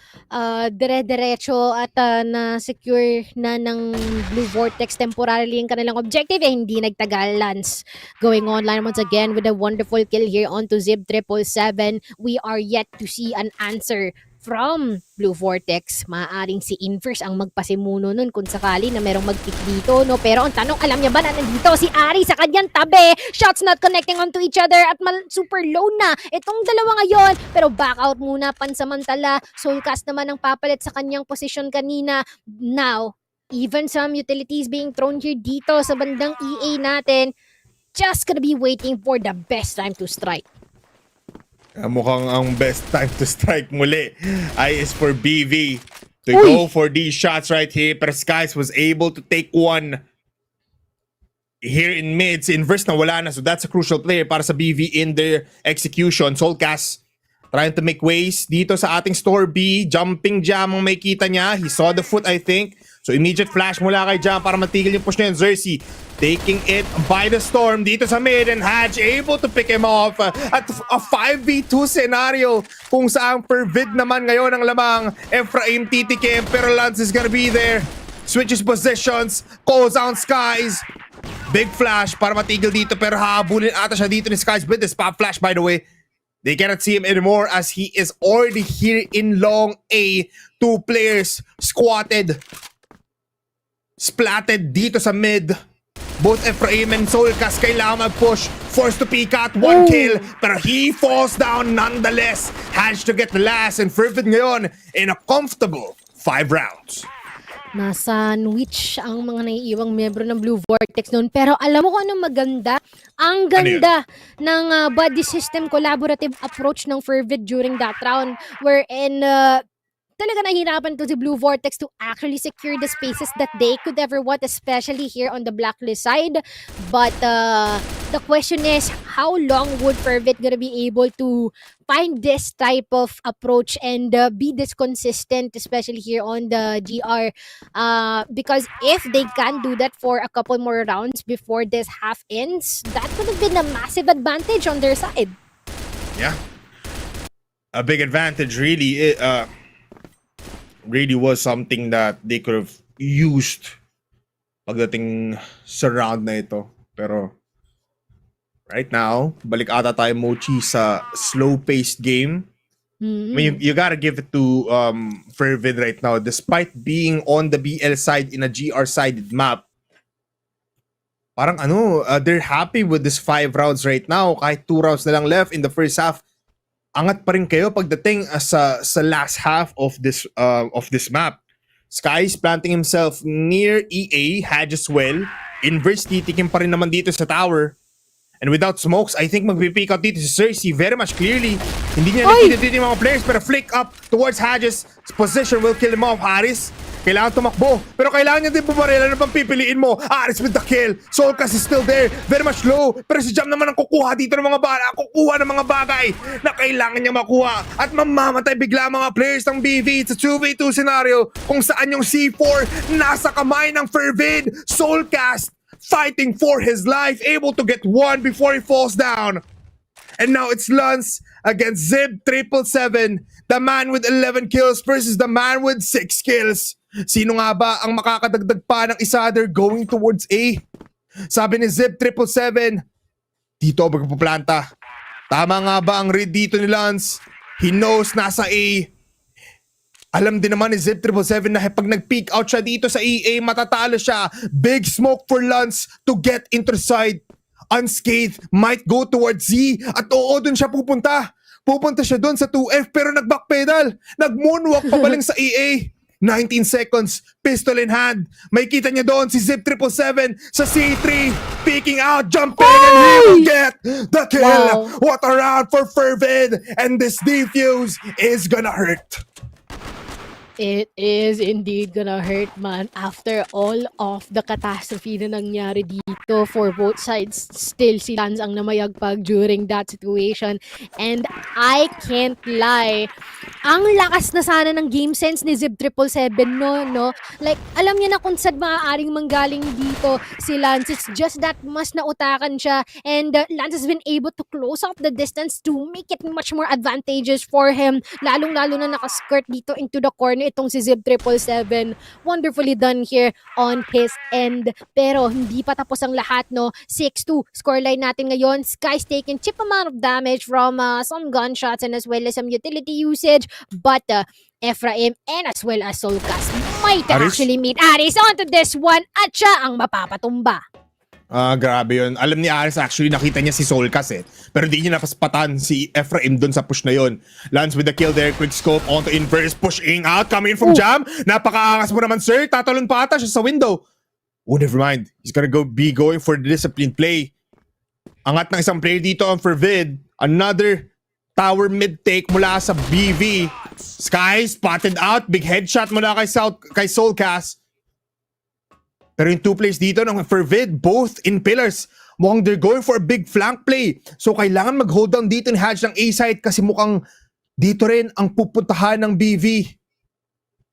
dire-diretso at na-secure na ng Blue Vortex temporarily yung kanilang objective, hindi nagtagal. Lance going online once again with a wonderful kill here onto Zib777. We are yet to see an answer from Blue Vortex. Maaaring si Inverse ang magpasimuno nun kung sakali na merong mag-pick dito, no? Pero ang tanong, alam niya ba na nandito si Ari sa kanyang tabi? Shots not connecting onto each other at super low na itong dalawa ngayon. Pero back out muna pansamantala. Soulcast naman ang papalit sa kanyang position kanina. Now, Even some utilities being thrown here dito sa bandang EA natin. Just gonna be waiting for the best time to strike. Mukhang ang best time to strike muli ay is for BV to Uy! go for these shots right here. Pero Skies was able to take one here in mid. Si Inverse na wala na. So that's a crucial player para sa BV in their execution. Soulcast trying to make ways dito sa ating store B. Jumping jam ang may kita niya. He saw the foot, I think. So immediate flash mula kay Jam para matigil yung push niya. Xerxes taking it by the storm dito sa mid, and Hatch able to pick him off at a 5v2 scenario kung saan Fervid naman ngayon ang lamang. Ephraim titikim pero Lance is gonna be there. Switches positions, calls down Skies. Big flash para matigil dito pero habulin ata siya dito ni Skies with this pop flash, by the way. They cannot see him anymore as he is already here in long A. Two players squatted, splatted dito sa mid. Both Ephraim and Soulcast kailangan mag-push. Forced to peek out, one kill. Pero he falls down nonetheless. Has to get the last, and Fervid ngayon in a comfortable 5 rounds. Na-sandwich ang mga naiiwang membro ng Blue Vortex noon. Pero alam mo kung anong maganda? Ang ganda ng body system collaborative approach ng Fervid during that round, wherein talaga nahihirapan to si Blue Vortex to actually secure the spaces that they could ever want, especially here on the blacklist side. But the question is, how long would Fervid gonna be able to find this type of approach and be this consistent, especially here on the GR? Because if they can do that for a couple more rounds before this half ends, that would have been a massive advantage on their side. Yeah. A big advantage, really. Really was something that they could have used pagdating sa round na ito. Pero right now, balik ata tayo, Mochi, sa slow-paced game. I mean, you gotta give it to Fervid right now. Despite being on the BL side in a GR-sided map, parang they're happy with this 5 rounds right now. Kahit 2 rounds na lang left in the first half, angat pa rin kayo pagdating sa last half of this map. Skies planting himself near EA, Hadge as well. Inverse titikim pa rin naman dito sa tower. And without smokes, I think magpipick out dito si Cersei very much clearly. Hindi niya nakikita dito yung mga players, pero flick up towards Hadge's position will kill him off. Harris, kailangan tumakbo, pero kailangan niya din bumarela na pang pipiliin mo. Aris with the kill. Soulcast is still there, very much low, pero si Jam naman ang kukuha dito ng mga bala, kukuha ng mga bagay na kailangan niya makuha, at mamamatay bigla mga players ng BV. It's a 2v2 scenario kung saan yung C4 nasa kamay ng Fervid. Soulcast fighting for his life, able to get one before he falls down. And now it's Lance against Zib 777, the man with 11 kills versus the man with 6 kills. Sino nga ba ang makakadagdag pa ng isa? They're going towards A. Sabi ni Zib 777, dito magpaplanta. Tama nga ba ang read dito ni Lance? He knows nasa A. Alam din naman ni Zip 777 na pag nag-peek out siya dito sa EA, matatalo siya. Big smoke for Lance to get into the side. Unscathed might go towards Z. At oo, dun siya pupunta. Pupunta siya dun sa 2F pero nag-backpedal. Nag-moonwalk pabaling sa EA. 19 seconds, pistol in hand. May kita niya doon si Zip 777 sa C3. Peeking out, jumping, and he will get the kill. Wow. What a round for Fervid. And this defuse is gonna hurt. It is indeed gonna hurt, man. After all of the catastrophe na nangyari dito for both sides, still si Lance ang namayagpag during that situation. And I can't lie, ang lakas na sana ng game sense ni Zib 777, no? Like, alam niya na kung saan maaaring manggaling dito si Lance. It's just that mas nautakan siya. And Lance has been able to close up the distance to make it much more advantageous for him. Lalong-lalo na nakaskirt dito into the corner itong si Zib 777. Wonderfully done here on his end. Pero hindi pa tapos ang lahat, no? 6-2 scoreline natin ngayon. Sky's taking cheap amount of damage from some gunshots and as well as some utility usage. But Ephraim and as well as Soulcast might Aris? actually meet Aris onto this one at siya ang mapapatumba. Grabe yun. Alam ni Aris actually, nakita niya si Solcas eh. Pero di niya napaspatan si Ephraim dun sa push na yun. Lance with the kill there, quick scope onto inverse, pushing out, coming in from Jam. Napakaangas mo naman, sir. Tatalon pa ata siya sa window. Oh, never mind. He's gonna be going for the disciplined play. Angat ng isang player dito on Fervid. Another tower mid take mula sa BV. Sky spotted out. Big headshot mula kay Solcas. Pero yung two players dito ng Fervid, both in pillars. Mukhang they're going for a big flank play. So kailangan mag-hold down dito ni Hadj ng A-side kasi mukhang dito rin ang pupuntahan ng BV.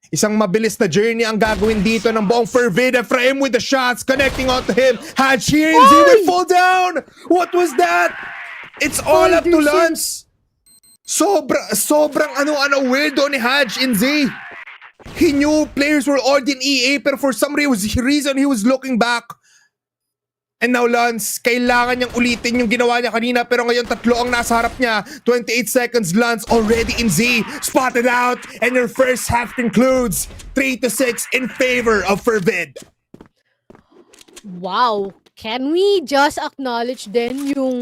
Isang mabilis na journey ang gagawin dito ng buong Fervid. Ephraim with the shots connecting onto him. Hadj here and Z will fall down. What was that? It's all up to Lance. Sobrang weirdo ni Hadj and Z. He knew players were already in EA pero for some reason he was looking back. And now Lance, kailangan niyang ulitin yung ginawa niya kanina pero ngayon tatlo ang nasa harap niya. 28 seconds, Lance already in Z. Spotted out and your first half concludes 3-6 in favor of Fervid. Wow! Can we just acknowledge din yung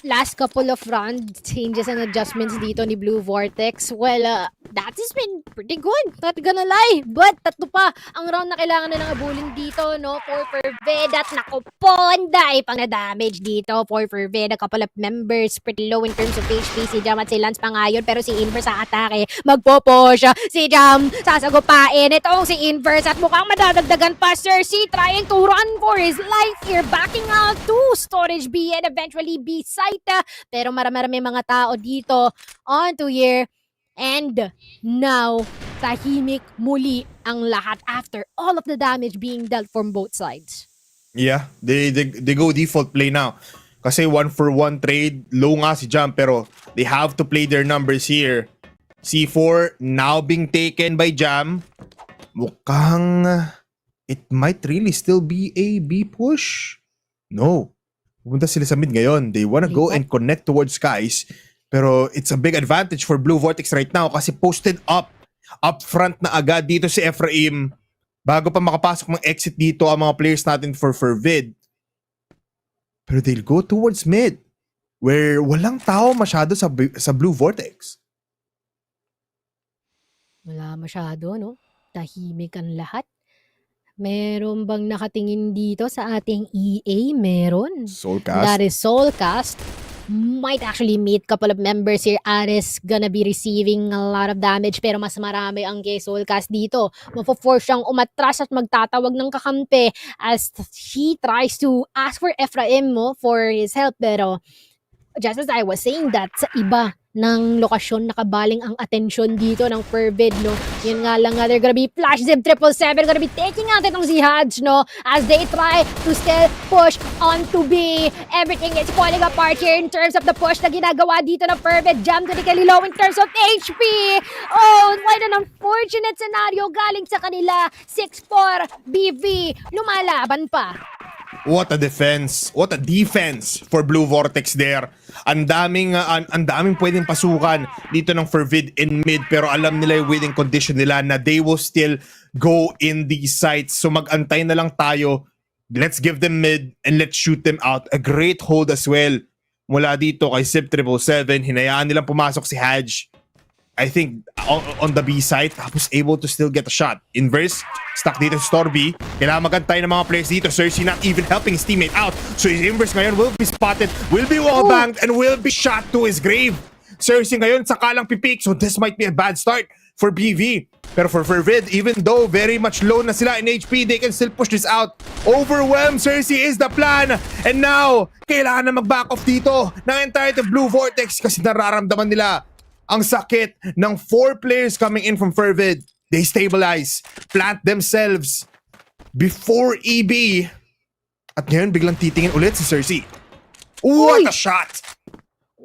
last couple of round changes and adjustments dito ni Blue Vortex? Well, that has been pretty good. Not gonna lie. But tatlo pa ang round na kailangan nilang abulin dito, no? For Fervid at naku po, anday pang na-damage dito for Fervid. A couple of members pretty low in terms of HP. Si Jam at si Lance pa ngayon. Pero si Inverse sa atake, magpo-push. Si Jam sasagupain. Itong si Inverse at mukhang madadagdagan pa. Cersei trying to run for his life here. Backing out to Storage B and eventually B site. Pero marami mga tao dito onto here. And now, tahimik muli ang lahat after all of the damage being dealt from both sides. Yeah, they go default play now. Kasi 1-for-1 trade, low nga si Jam pero they have to play their numbers here. C4 now being taken by Jam. Mukhang it might really still be a B push. No. Pupunta sila sa mid ngayon. They wanna go and connect towards Skies. Pero it's a big advantage for Blue Vortex right now kasi posted up front na agad dito si Ephraim. Bago pa makapasok ng exit dito ang mga players natin for Fervid. Pero they'll go towards mid where walang tao masyado sa Blue Vortex. Wala masyado, no? Tahimik ang lahat. Meron bang nakatingin dito sa ating EA? Meron. Soulcast. That is Soulcast. Might actually meet couple of members here. Aris gonna be receiving a lot of damage pero mas marami ang kay Soulcast dito. Mapo-force siyang umatras at magtatawag ng kakampi as he tries to ask for Ephraim mo for his help. Pero just as I was saying that, sa iba ng lokasyon nakabaling ang atensyon dito ng Fervid, no? Yun nga lang they're gonna be flash zip 777, gonna be taking out itong si Hadj, no? As they try to still push on to B. Everything is falling apart here in terms of the push na ginagawa dito ng Fervid. Jam critically low in terms of HP. Oh, what an unfortunate scenario galing sa kanila. 6-4 BV. Lumalaban pa. What a defense. What a defense for Blue Vortex there. Ang daming pwedeng pasukan dito ng Fervid in mid pero alam nila yung winning condition nila na they will still go in these sites. So mag-antay na lang tayo. Let's give them mid and let's shoot them out. A great hold as well. Mula dito kay Sept 777, hinayaan nilang pumasok si Hadj. I think on the B side, tapos able to still get a shot. Inverse, stuck dito si Storby. Kailangan magantay ng mga players dito. Cersei not even helping his teammate out. So his Inverse ngayon will be spotted, will be wallbanged, and will be shot to his grave. Cersei ngayon saka lang pipik, so this might be a bad start for BV. Pero for Fervid, even though very much low na sila in HP, they can still push this out. Overwhelmed, Cersei is the plan. And now, kailangan na mag-back off dito ng entire Blue Vortex kasi nararamdaman nila ang sakit ng 4 players coming in from Fervid. They stabilize, plant themselves before EB. At ngayon, biglang titingin ulit si Cersei. What a shot!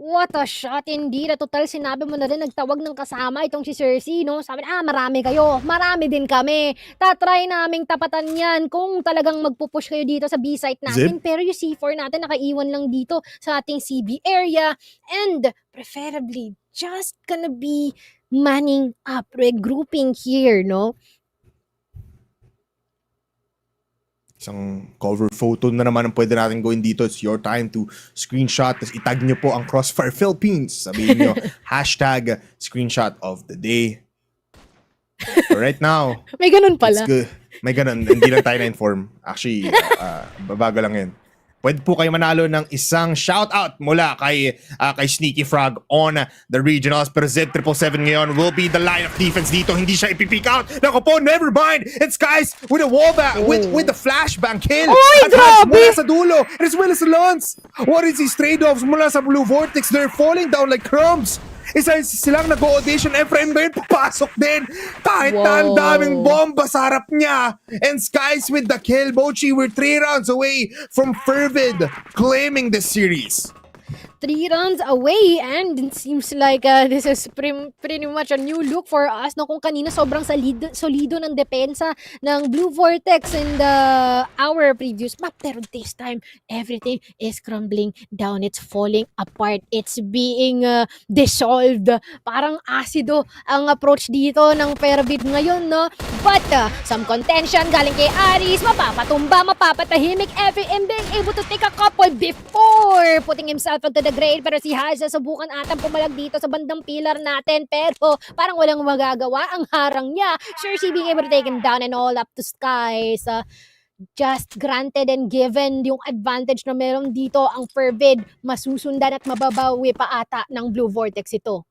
What a shot indeed. At total, sinabi mo na rin, nagtawag ng kasama itong si Cersei, no? Sabi na, marami kayo. Marami din kami. Tatry naming tapatan yan kung talagang magpupush kayo dito sa B-site natin. Zip. Pero yung C4 natin, nakaiwan lang dito sa ating CB area. And preferably, just gonna be manning up, regrouping here, no? Isang cover photo na naman ang pwede natin gawin dito. It's your time to screenshot. Tapos itag nyo po ang Crossfire Philippines. Sabihin nyo, hashtag screenshot of the day. So right now, May ganun it's pala. good. May ganun. Hindi lang tayo na-inform. Actually, babago lang yun. Pwede po kayo manalo ng isang shoutout mula kay Sneaky Frog on the regionals. Pero Z777 ngayon will be the line of defense dito. Hindi siya ipipick out. Naku po, never mind. It's guys with a wallbang, with the flashbang kill. Oy, At grabe! mula sa dulo, as well as Lance. What is these trade-offs mula sa Blue Vortex? They're falling down like crumbs. Isa silang nag-audition. Ephraim ngayon papasok din. Kahit na ang daming bomba sa harap niya. And Skies with the kill. Bochi, we're 3 rounds away from Fervid claiming this series. 3 rounds away, and it seems like this is pretty much a new look for us, no? Kung kanina sobrang solido ng depensa ng Blue Vortex in the our previous map, pero this time everything is crumbling down, it's falling apart, it's being dissolved. Parang acido ang approach dito ng Fervid ngayon, no? But some contention galing kay Aris, mapapatumba, mapapatahimik, FM being able to take a couple before putting himself into the grade, pero si Haj subukan atang pumalag dito sa bandang pillar natin, pero parang walang magagawa ang harang niya. Sure, she being able to take him down and all up to Skies. Just granted and given yung advantage na meron dito ang Fervid, masusundan at mababawi pa ata ng Blue Vortex ito.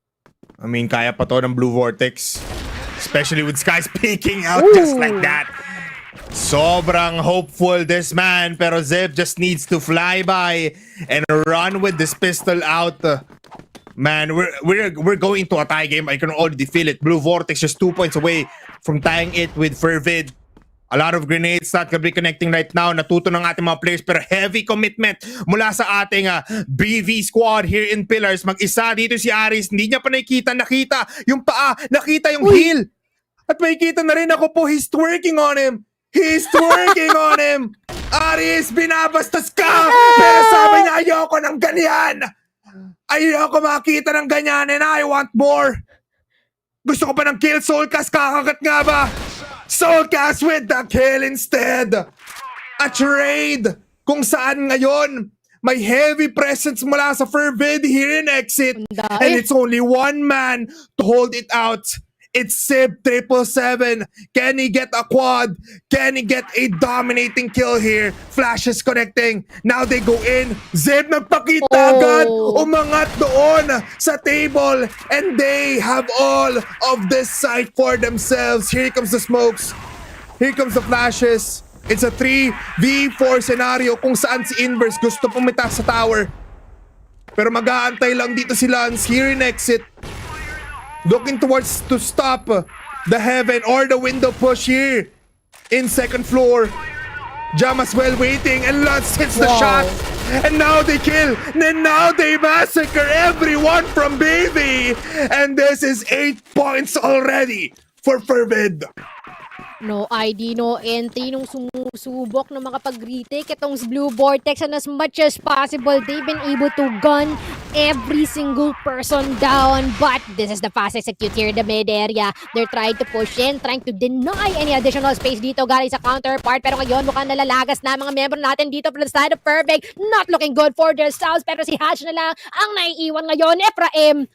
I mean, kaya pa to ng Blue Vortex. Especially with Skies peeking out just like that. Sobrang hopeful this man, pero Zev just needs to fly by and run with this pistol out. Man, we're going to a tie game. I can already feel it. Blue Vortex just 2 points away from tying it with Fervid. A lot of grenades that could be connecting right now. Natuto ng ating mga players, pero heavy commitment mula sa ating BV squad here in Pillars. Mag-isa dito si Aris. Hindi niya pa nakita yung paa, nakita yung heel. At makikita na rin ako po, he's twerking on him. He's twerking on him! Aris, binabastos ka! Pero sabi niya, ayoko ng ganyan! Ayoko makita ng ganyan and I want more! Gusto ko pa ng kill, Soulcast, kakagat nga ba? Soulcast with the kill instead! A trade kung saan ngayon may heavy presence mula sa Fervid here in Exit. And it's only one man to hold it out. It's Sept 777. Can he get a quad? Can he get a dominating kill here? Flash is connecting. Now they go in. Zeb nagpakita agad. Umangat doon sa table. And they have all of this site for themselves. Here comes the smokes. Here comes the flashes. It's a 3v4 scenario kung saan si Inverse gusto pumita sa tower. Pero mag-aantay lang dito si Lance here in Exit. Looking towards to stop the heaven or the window push here in second floor. Jam as well waiting and Lutz hits the shot. And now they kill. And now they massacre everyone from Baby. And this is 8 points already for Fervid. No ID, no entry nung sumusubok na makapag-retake itong Blue Vortex, and as much as possible, they've been able to gun every single person down. But this is the fast execute here in the mid area. They're trying to push in, trying to deny any additional space dito galing sa counterpart. Pero ngayon mukhang nalalagas na mga member natin dito from the side of Fervid. Not looking good for themselves. Pero si Hatch na lang ang naiiwan ngayon. Ephraim,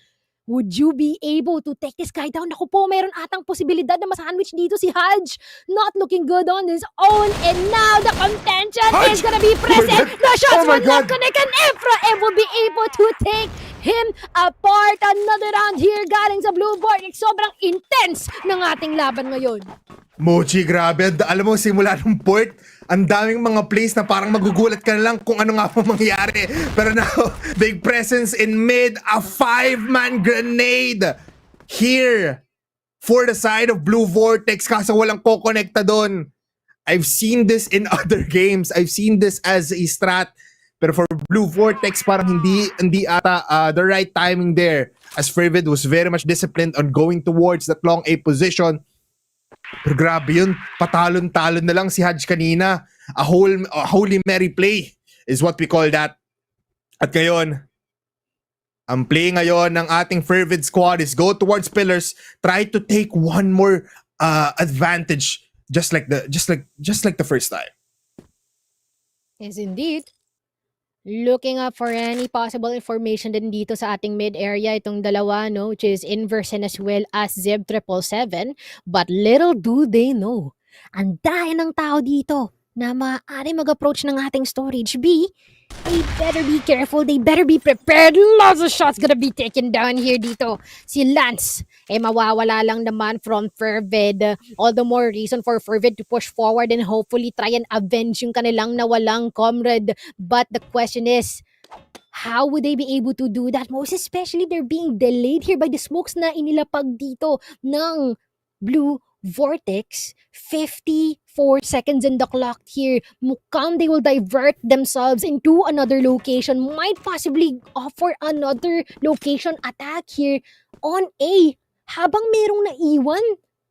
would you be able to take this guy down? Naku po, meron atang posibilidad na masandwich dito si Haj. Not looking good on his own. And now the contention is gonna be present. The shots will not connect, and Ephraim will be able to take him apart. Another round here galing sa Blue Vortex. Sobrang intense ng ating laban ngayon. Mochi, grabe. Alam mo, simula nung port, ang daming mga plays na parang magugulat ka na lang kung ano nga po mangyari. Pero now, big presence in mid, a 5-man grenade here for the side of Blue Vortex kaso walang kokonekta doon. I've seen this in other games. I've seen this as a strat. Pero for Blue Vortex, parang hindi ata the right timing there. As Fervid was very much disciplined on going towards that long A position. Pero grabe yun, patalon-talon na lang si Haj kanina. A Holy Mary play is what we call that. At ngayon, ang play ngayon ng ating Fervid squad is go towards pillars, try to take one more advantage just like the first time. Yes, indeed. Looking up for any possible information din dito sa ating mid area itong dalawa, no, which is Inverse and as well as Zeb 777. But little do they know, ang dami ng tao dito na maaari mag-approach ng ating storage B. They better be careful, they better be prepared. Lots of shots gonna be taken down here dito. Si Lance, mawawala lang naman from Fervid. All the more reason for Fervid to push forward and hopefully try and avenge yung kanilang nawalang comrade. But the question is, how would they be able to do that? Most especially, they're being delayed here by the smokes na inilapag dito ng Blue Vortex. 54 seconds in the clock here. Mukhang they will divert themselves into another location. Might possibly offer another location attack here on A. Habang merong naiwan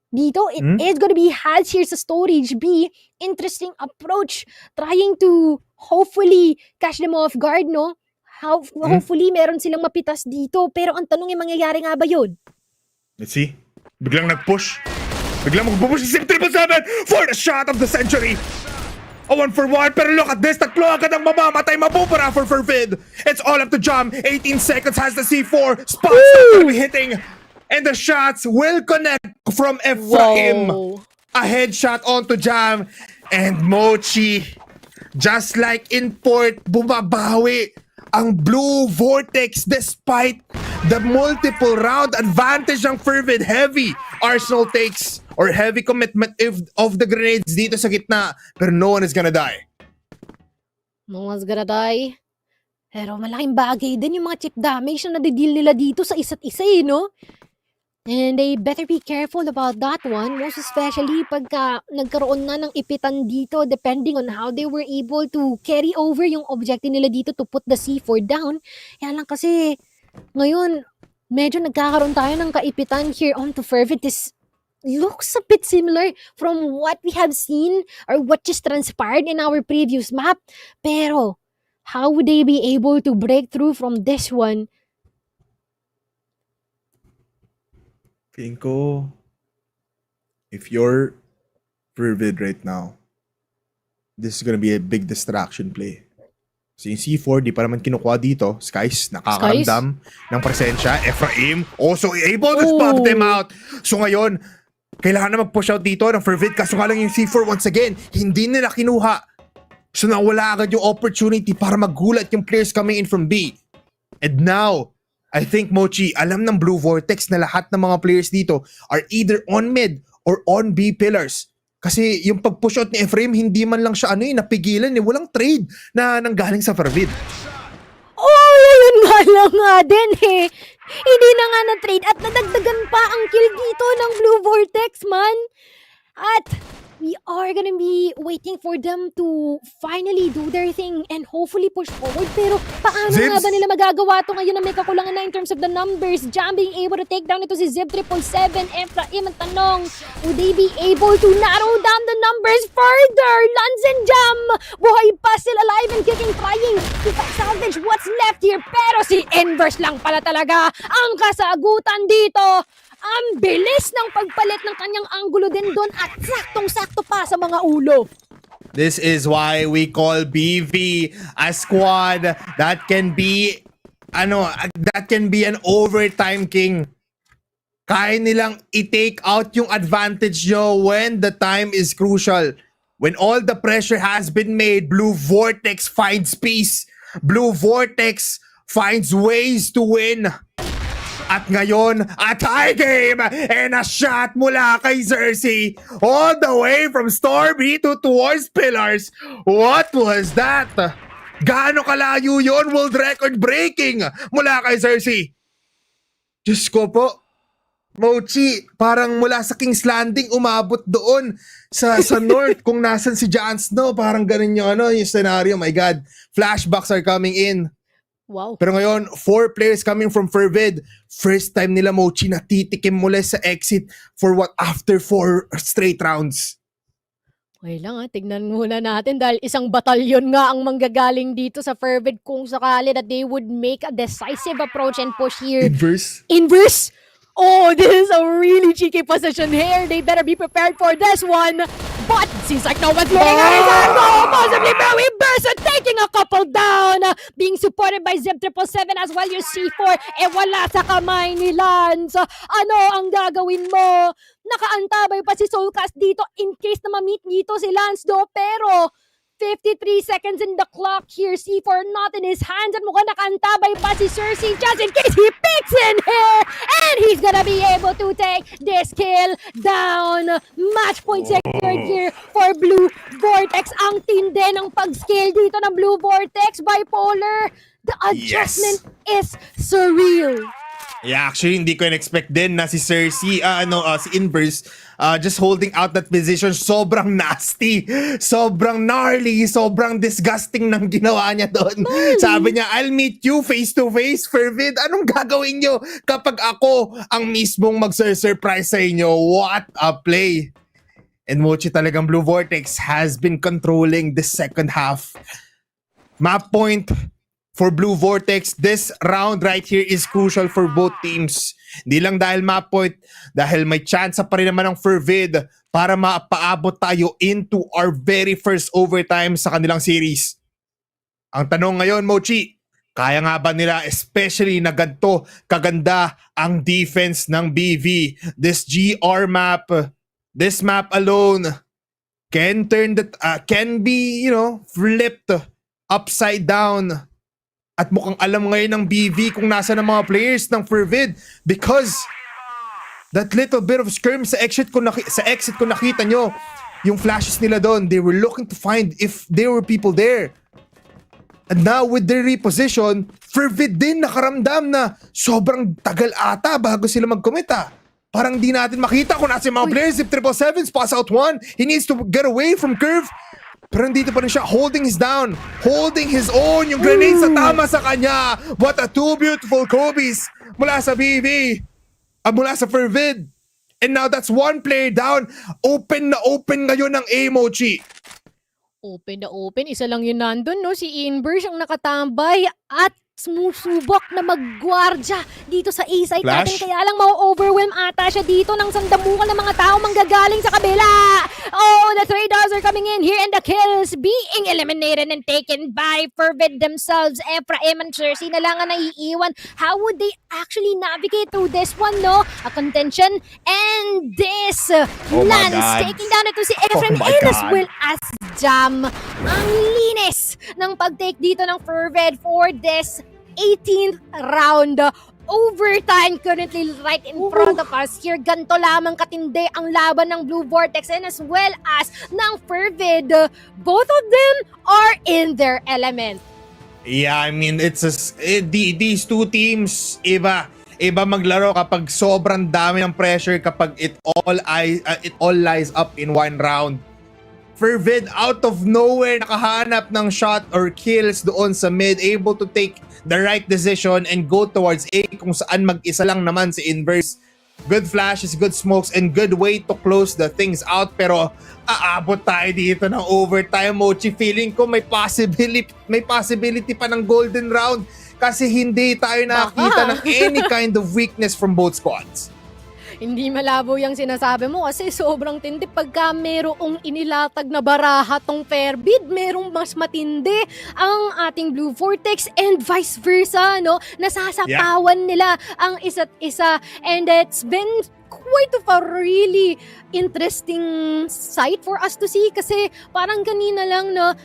dito, it is gonna be Haz here sa storage B. Interesting approach. Trying to hopefully catch them off guard, no? Hopefully meron silang mapitas dito. Pero ang tanong yung mangyayari nga ba yun? Let's see. Biglang nag-push. Biglang magpupush si Sept 777 for the shot of the century. A 1-for-1, pero look at this. Tatlo agad ang mamamatay. Mabubura for Fervid. It's all up to Jam. 18 seconds has the C4. Spots that will be hitting. And the shots will connect from Ephraim. Whoa. A headshot onto Jam. And Mochi, just like in Port, bumabawi ang Blue Vortex despite the multiple round advantage ng Fervid. Heavy Arsenal takes or heavy commitment of the grenades dito sa gitna, pero no one is gonna die. No one's gonna die. Pero malaking bagay din yung mga chip damage na nadideal nila dito sa isa't isa, no? And they better be careful about that one, most especially pagka nagkaroon na ng ipitan dito depending on how they were able to carry over yung objective nila dito to put the C4 down. Yan lang kasi ngayon, medyo nagkakaroon tayo ng kaipitan here onto Fervid. This looks a bit similar from what we have seen or what just transpired in our previous map. Pero, how would they be able to break through from this one? Feeling ko, if you're Fervid right now, this is gonna be a big distraction play. So yung C4, di pa naman kinukuha dito. Skies, nakakaramdam ng presensya. Ephraim, also able to spot them out. So ngayon, kailangan na mag-push out dito ng Fervid. Kaso nga lang yung C4 once again, hindi nila kinuha. So nawala agad yung opportunity para magulat yung players coming in from B. And now, I think Mochi, alam ng Blue Vortex na lahat ng mga players dito are either on mid or on B pillars. Kasi yung pag-push out ni Ephraim, hindi man lang siya napigilan. Walang trade na nanggaling sa Fervid. Oh, yun nga lang nga din eh. Hindi na nga na-trade at nadagdagan pa ang kill dito ng Blue Vortex, man. At we are gonna be waiting for them to finally do their thing and hopefully push forward. Pero paano nga ba nila magagawa ito ngayon na may kakulangan na in terms of the numbers? Jam being able to take down ito si Zeb 777. Ephraim, ang tanong, would they be able to narrow down the numbers further? Lance and Jam, buhay pa, still alive and kicking, trying to salvage what's left here. Pero si Inverse lang pala talaga ang kasagutan dito. Ang bilis ng pagpalit ng kanyang anggulo din doon at saktong-sakto pa sa mga ulo. This is why we call BV a squad that can be an overtime king. Kaya nilang i-take out yung advantage nyo when the time is crucial. When all the pressure has been made, Blue Vortex finds peace. Blue Vortex finds ways to win. At ngayon, a tie game and a shot mula kay Xerxes all the way from Stormy to towards Pillars. What was that? Gaano kalayo yun? World record breaking mula kay Xerxes. Diyos ko po, Mochi, parang mula sa King's Landing umabot doon sa north kung nasan si Jon Snow. Parang ganun yung yung scenario. My God, flashbacks are coming in. Wow. Pero ngayon, 4 players coming from Fervid. First time nila Mochi natitikim mula sa exit for after 4 straight rounds. Okay lang tignan muna natin dahil isang batalyon nga ang manggagaling dito sa Fervid kung sakali that they would make a decisive approach and push here. Inverse? Oh, this is a really cheeky position here. They better be prepared for this one. but seems like no one's looking at his angle. Possibly very burst and taking a couple down. Being supported by Zip 777 as well yung C4. Wala sa kamay ni Lance. Ano ang gagawin mo? Nakaantabay pa si Soulcast dito in case na ma-meet dito si Lance do, pero 53 seconds in the clock here. C4 not in his hands. At mukhang nakaantabay pa si Cersei just in case he picks in here. And he's gonna be able to take this kill down. Match point secured here for Blue Vortex. Ang tindi ng pag-scale dito ng Blue Vortex. Bipolar. The adjustment is surreal. Yeah, actually, hindi ko in-expect din na si Cersei, si Inverse, just holding out that position, sobrang nasty, sobrang gnarly, sobrang disgusting ng ginawa niya doon. Sabi niya, I'll meet you face to face, Fervid. Anong gagawin niyo kapag ako ang mismong mag-surprise sa inyo? What a play! And Mochi talagang Blue Vortex has been controlling the second half. Map point for Blue Vortex, this round right here is crucial for both teams. Hindi lang dahil map point, dahil may chance pa rin naman ng Fervid para mapaabot tayo into our very first overtime sa kanilang series. Ang tanong ngayon, Mochi, kaya nga ba nila, especially na ganito kaganda ang defense ng BV? This GR map, this map alone can turn can be, flipped upside down. At mukhang alam ngayon ng BV kung nasa ng mga players ng Fervid, because that little bit of skirm sa exit ko nakita nyo yung flashes nila doon. They were looking to find if there were people there. And now with their reposition, Fervid din nakaramdam na sobrang tagal ata bago sila mag-commit. Parang di natin makita kung nasa yung mga players. If 777 pass out one, he needs to get away from curve. Pero dito pa rin siya, holding his down, holding his own, yung grenades sa tama sa kanya. What a two beautiful Kobe's mula sa BV, mula sa Fervid. And now that's one player down. Open na open ngayon ng Mochi. Open na open. Isa lang yun nandun, no? Si Inverse ang nakatambay at sumusubok na maggwardya dito sa A-site Flash. natin. Kaya lang ma-overwhelm ata siya dito ng sandamukan ng mga tao manggagaling sa kabila. Oh, the 3 dogs are coming in here and the kills being eliminated and taken by Fervid themselves. Ephraim and Cersei na lang ang naiiwan. How would they actually navigate through this one, no? A contention and this Lance taking down ito si Ephraim and as well as Jam. Ang linis ng pag-take dito ng Fervid for this 18th round. Overtime currently right in front of us here. Ganto lamang katindi ang laban ng Blue Vortex and as well as ng Fervid. Both of them are in their element. Yeah, I mean, these two teams, iba maglaro kapag sobrang dami ng pressure, kapag it all lies up in one round. Fervid out of nowhere nakahanap ng shot or kills doon sa mid, able to take the right decision and go towards A kung saan mag-isa lang naman si Inverse. Good flashes, good smokes, and good way to close the things out. Pero aabot tayo dito ng overtime, Mochi. Feeling ko may possibility pa ng golden round kasi hindi tayo nakakita ng any kind of weakness from both squads. Hindi malabo yung sinasabi mo kasi sobrang tindi. Pagka merong inilatag na baraha tong Fervid, merong mas matindi ang ating Blue Vortex and vice versa, no? Nasasapawan nila ang isa't isa, and it's been quite of a really interesting sight for us to see kasi parang ganina lang na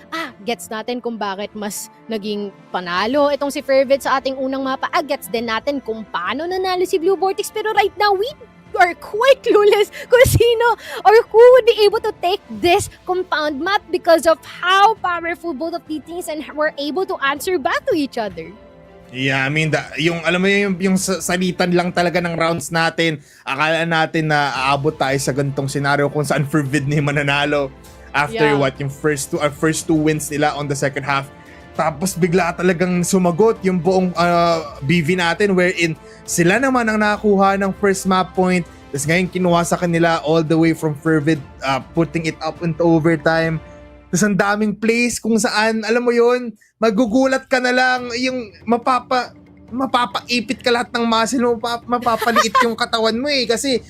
gets natin kung bakit mas naging panalo itong si Fervid sa ating unang mapa. Gets din natin kung paano nanalo si Blue Vortex, pero right now we are quite clueless kung sino or who would be able to take this compound map because of how powerful both of these teams and were able to answer back to each other. Yeah, I mean, yung alam mo yung salitan lang talaga ng rounds natin. Akala natin na aabot tayo sa ganitong scenario kung saan Fervid na yung mananalo after yung first two wins nila on the second half. Tapos bigla talagang sumagot yung buong BV natin, wherein sila naman ang nakakuha ng first map point. Tapos ngayon kinuha sa kanila all the way from Fervid, putting it up into overtime. Tapos ang daming plays kung saan, alam mo yun, magugulat ka na lang, yung mapapaipit ka lahat ng muscle mo, mapapaliit yung katawan mo kasi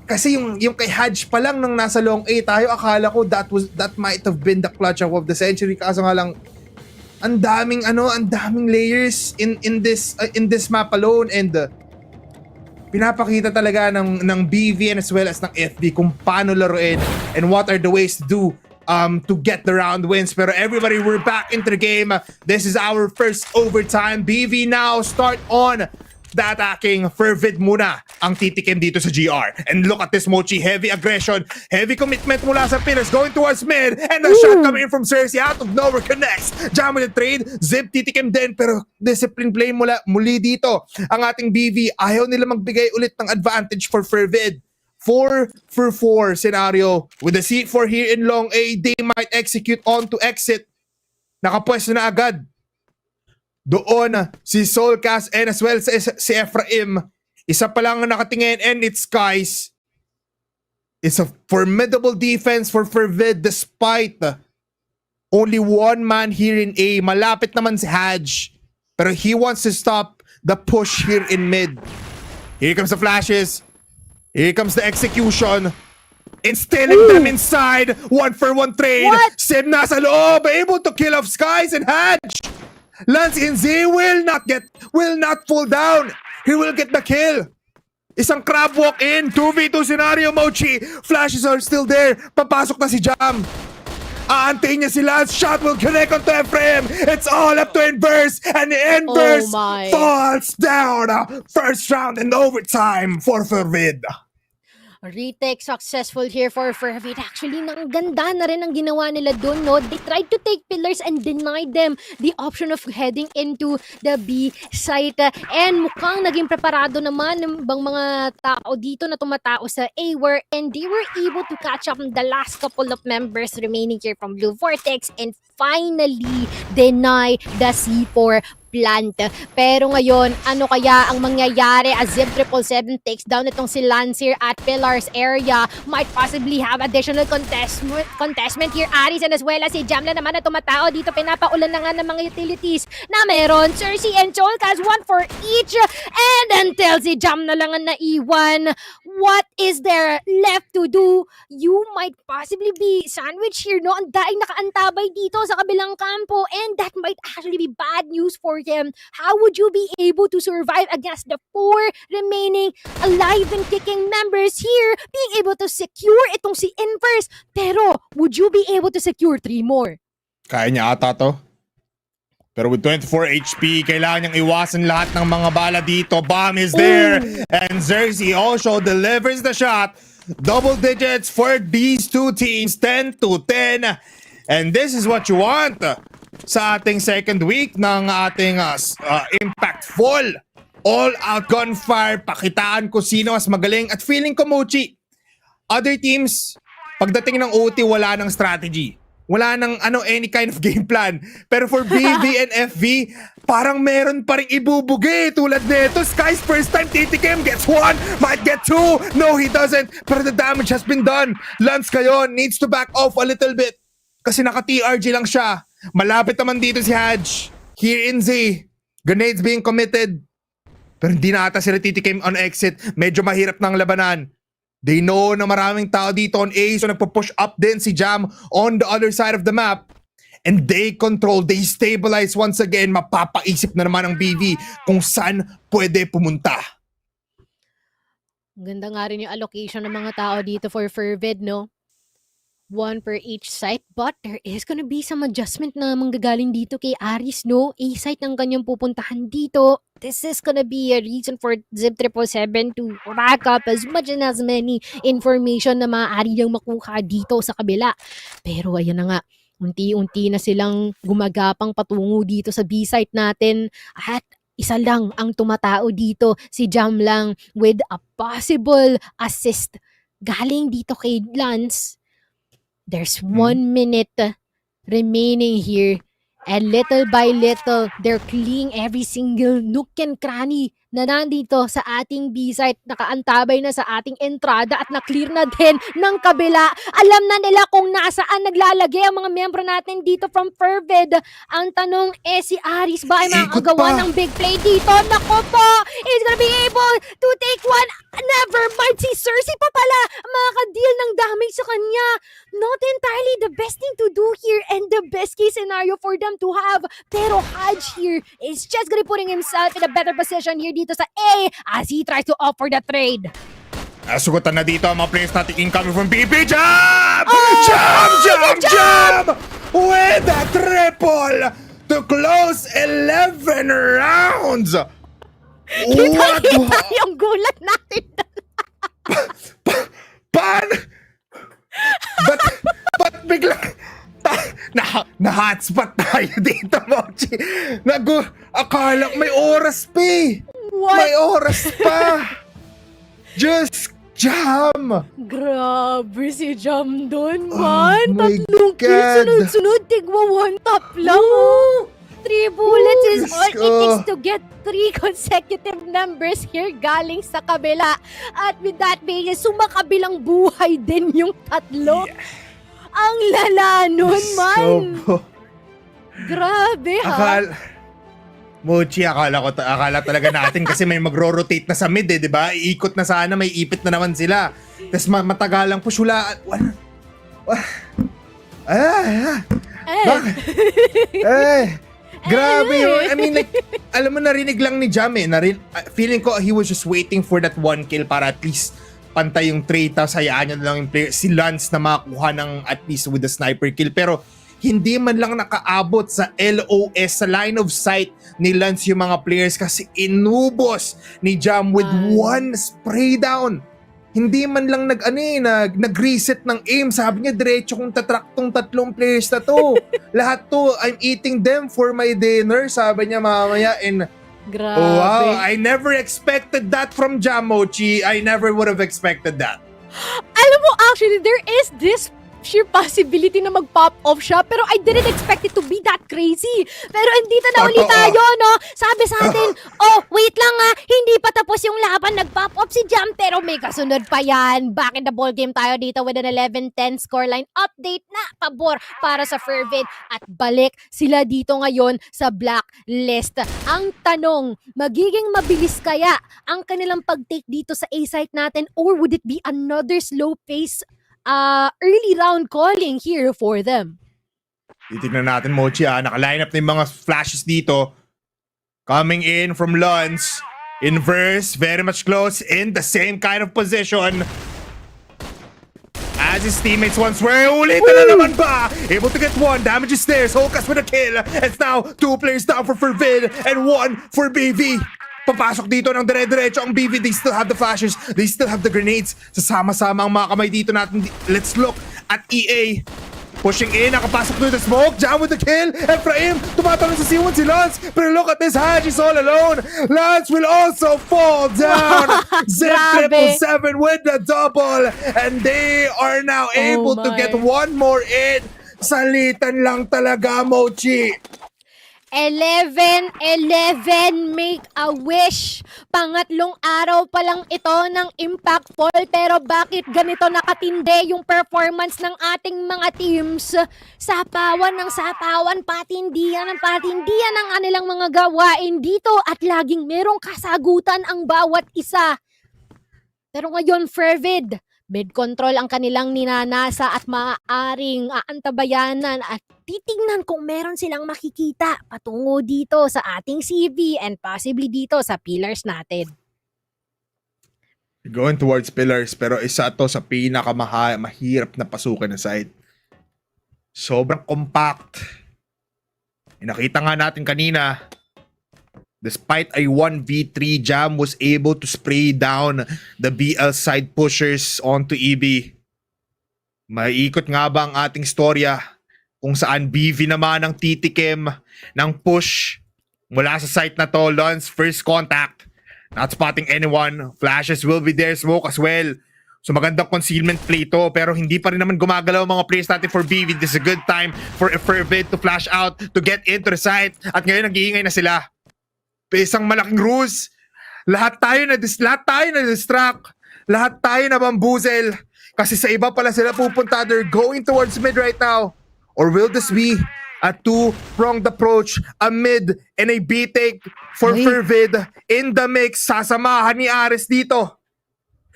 Kasi yung kay Hadj pa lang nung nasa long A tayo, akala ko that might have been the clutch of the century. Kaso nga lang, ang daming layers in this map alone, and pinapakita talaga ng BV and as well as ng FB kung paano laruin and what are the ways to do to get the round wins. Pero everybody, we're back into the game. This is our first overtime. BV now start on the attacking. Fervid muna ang titikim dito sa GR. And look at this, Mochi. Heavy aggression, heavy commitment mula sa pillars going towards mid. And the shot coming in from Cersei out of nowhere connects. Jam with the trade. Zip titikim din, pero discipline play muli dito. Ang ating BV, ayaw nila magbigay ulit ng advantage for Fervid. 4 for 4 scenario. With the C4 here in long A, they might execute on to exit. Nakapwesto na agad. Doon si Soulcast and as well si Ephraim. Isa pa lang nakatingin and it's Skies. It's a formidable defense for Fervid despite only one man here in A. Malapit naman si Hadj. Pero he wants to stop the push here in mid. Here comes the flashes. Here comes the execution. Instilling them inside. 1-for-1 trade. What? Sim nasa loob. Able to kill off Skies and Hadj. Lance Inzi will not fall down. He will get the kill. Isang crab walk in. 2v2 scenario, Mochi. Flashes are still there. Papasok na si Jam. Aantayin niya si Lance. Shot will connect onto Ephraim. It's all up to Inverse. And the Inverse falls down. First round in overtime for Fervid. Retake successful here for Fervid. Actually, ang ganda na rin ang ginawa nila doon, no? They tried to take pillars and denied them the option of heading into the B site. And mukhang naging preparado naman ng bang mga tao dito na tumatao sa A-War, and they were able to catch up the last couple of members remaining here from Blue Vortex and finally deny the C4 plant. Pero ngayon, ano kaya ang mangyayari as Zip 777 takes down itong si Lancer at Pillars area? Might possibly have additional contestment here. Aris and as well as si Jamla naman na tumatao dito. Pinapaulan na nga ng mga utilities na meron. Cersei and Soulcast, 1 for each. And until si Jam na lang ang naiwan, what is there left to do? You might possibly be sandwiched here, no? Ang daing nakaantabay dito sa kabilang kampo, and that might actually be bad news for him. How would you be able to survive against the 4 remaining alive and kicking members here, being able to secure itong si Inverse? Pero would you be able to secure 3 more? Kaya niya ata to. Pero with 24 HP, kailangan niyang iwasan lahat ng mga bala dito. Bomb is there. And Cersei also delivers the shot. Double digits for these two teams. 10-10. And this is what you want sa ating second week ng ating impactful all-out gunfire. Pakitaan ko sino mas magaling. At feeling ko, Mochi, other teams, pagdating ng OT, wala ng strategy. Wala nang any kind of game plan. Pero for BV and FV, parang meron pa rin ibubugay. Tulad nito, Sky's first time titikim, gets 1, might get 2. No, he doesn't. Pero the damage has been done. Lance Kayon needs to back off a little bit. Kasi naka-TRG lang siya. Malapit naman dito si Hadj. Here in Z. Grenades being committed. Pero hindi na ata sila titikim on exit. Medyo mahirap ng labanan. They know na maraming tao dito on A, so nagpo-push up din si Jam on the other side of the map. And they control, they stabilize once again. Mapapaisip na naman ang BV kung saan pwede pumunta. Ganda nga rin yung allocation ng mga tao dito for Fervid, no? 1 per each site, but there is gonna be some adjustment na manggagaling dito kay Aris, no? A site ang kanyang pupuntahan dito. This is gonna be a reason for Zip 777 to rack up as much and as many information na maaari niyang makuha dito sa kabila. Pero ayan na nga, unti-unti na silang gumagapang patungo dito sa B-site natin, at isa lang ang tumatao dito, si Jam lang with a possible assist galing dito kay Lance. There's 1 minute remaining here, and little by little, they're clearing every single nook and cranny na nandito sa ating B-site, nakaantabay na sa ating entrada at na-clear na din ng kabila. Alam na nila kung nasaan naglalagay ang mga miyembro natin dito from Fervid. Ang tanong si Aris ba ay Ikot makakagawa pa. ng big play dito? Nako po! He's gonna be able to take one. Never mind, si Cersei pa pala makaka-deal ng damage sa kanya. Not entirely the best thing to do here and the best case scenario for them to have. Pero Haj here is just gonna be putting himself in a better position here dito sa A as he tries to offer the trade. Sugutan na dito ang mga players natin incoming from BB. Jam! Oh, Jam! With a triple to close 11 rounds! Kita yung gulat natin. Pan! Ba't bigla na-hotspot tayo dito, Mochi? Akala may oras pa eh. What? May oras pa. Just Jam! Grabe si Jam doon, man. my Tatlong kills God. sunod-sunod. Tigwa one tap lang. Oh. 3 bullets is Diyos all it ko. takes to get 3 consecutive numbers here galing sa kabila. At with that being, sumakabilang buhay din yung tatlo. Ang lala nun, man. Grabe, ha? Mochi, akala talaga natin kasi may magro-rotate na sa mid eh, di ba? Iikot na sana, may ipit na naman sila. Tapos matagalang push, wala. Grabe yun. I mean, like, alam mo, narinig lang ni Jam eh. Feeling ko he was just waiting for that 1 kill para at least pantay yung trade. Tapos hayaan niya na lang yung player. Si Lance na makakuha ng at least with the sniper kill. Pero hindi man lang nakaabot sa LOS, sa line of sight ni Lance yung mga players kasi inubos ni Jam with 1 spray down. Hindi man lang nag-reset ng aim. Sabi niya, diretso kong tatrack tong tatlong players na to. Lahat to, I'm eating them for my dinner. Sabi niya mamaya. And Grabe. oh, wow, I never expected that from Jam, Mochi. I never would have expected that. Alam mo, actually, there is this sheer possibility na mag-pop off siya, pero I didn't expect it to be that crazy. Pero andito na ulit tayo, no? Sabi sa atin, oh, wait lang hindi pa tapos yung laban, nag-pop off si Jam, pero may kasunod pa yan. Back in the ball game tayo dito with an 11-10 scoreline update na pabor para sa Fervid at balik sila dito ngayon sa blacklist. Ang tanong, magiging mabilis kaya ang kanilang pag-take dito sa A-site natin or would it be another slow pace early round calling here for them? Titignan natin, Mochi, naka-line up na yung mga flashes dito. Coming in from Lance. Inverse, very much close, in the same kind of position as his teammates once were. Ulitin na naman ba? Able to get 1, damage is there. Solkas with a kill. It's now 2 players down for Fervid and 1 for BV. Papasok dito ng dire-diretso ang BV. They still have the flashes. They still have the grenades. Sasama-sama ang mga kamay dito natin. Let's look at EA. Pushing in. Nakapasok through the smoke. Jam with the kill. Ephraim. Tumatalon sa C1 si Lance. Pero look at this. Haj is all alone. Lance will also fall down. Zip Grabe. 777 with the double. And they are now able to my. get 1 more in. Salitan lang talaga, Mochi. 11-11, make a wish. Pangatlong araw pa lang ito ng Impact Fall, pero bakit ganito nakatindi yung performance ng ating mga teams? Sapawan ng sapawan, patindihan ng patindihan ng kanilang mga gawain dito at laging merong kasagutan ang bawat isa. Pero ngayon, Fervid, mid-control ang kanilang ninanasa at maaaring aantabayanan at titignan kung meron silang makikita patungo dito sa ating CV and possibly dito sa pillars natin. Going towards pillars, pero isa to sa pinakamahirap na pasukan na side. Sobrang compact. Nakita nga natin kanina, despite a 1v3, Jam was able to spray down the BL side pushers onto EB. Maiikot nga ba ang ating storya kung saan BV naman ang titikim ng push mula sa site na to. Lance, first contact. Not spotting anyone. Flashes will be there. Smoke as well. So magandang concealment play to, pero hindi pa rin naman gumagalaw ang mga players natin for BV. This is a good time for Fervid to flash out, to get into the site. At ngayon nag-iingay na sila. Isang malaking ruse. Lahat tayo na-distract. Lahat tayo na bamboozle. Kasi sa iba pala sila pupunta. They're going towards mid right now. Or will this be a two-pronged approach? A mid and a B-take for Fervid in the mix. Sasamahan ni Ares dito.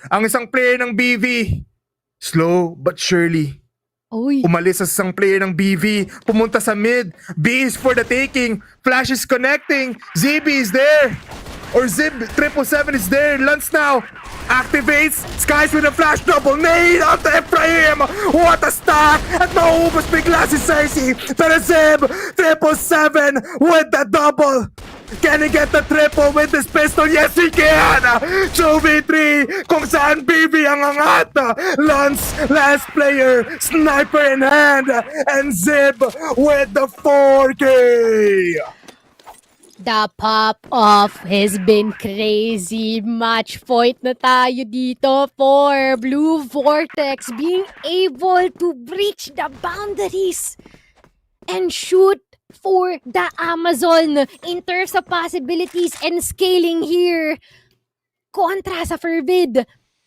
Ang isang player ng BV. Slow but surely. Umalis sa isang player ng BV. Pumunta sa mid. B is for the taking. Flash is connecting. ZB is there. Or Zib 777 is there. Lance now activates. Skies with a flash double nade onto Ephraim. What a stack! At mauubos bigla si Cersei. Pero Zib 777 with the double. Can he get the triple with this pistol? Yes, he can! 2v3 kung saan BB ang angat. Lance, last player, sniper in hand. And Zib with the 4K. The pop-off has been crazy. Match point na tayo dito for Blue Vortex being able to breach the boundaries and shoot for the Amazon in terms of possibilities and scaling here. Kontra sa Fervid.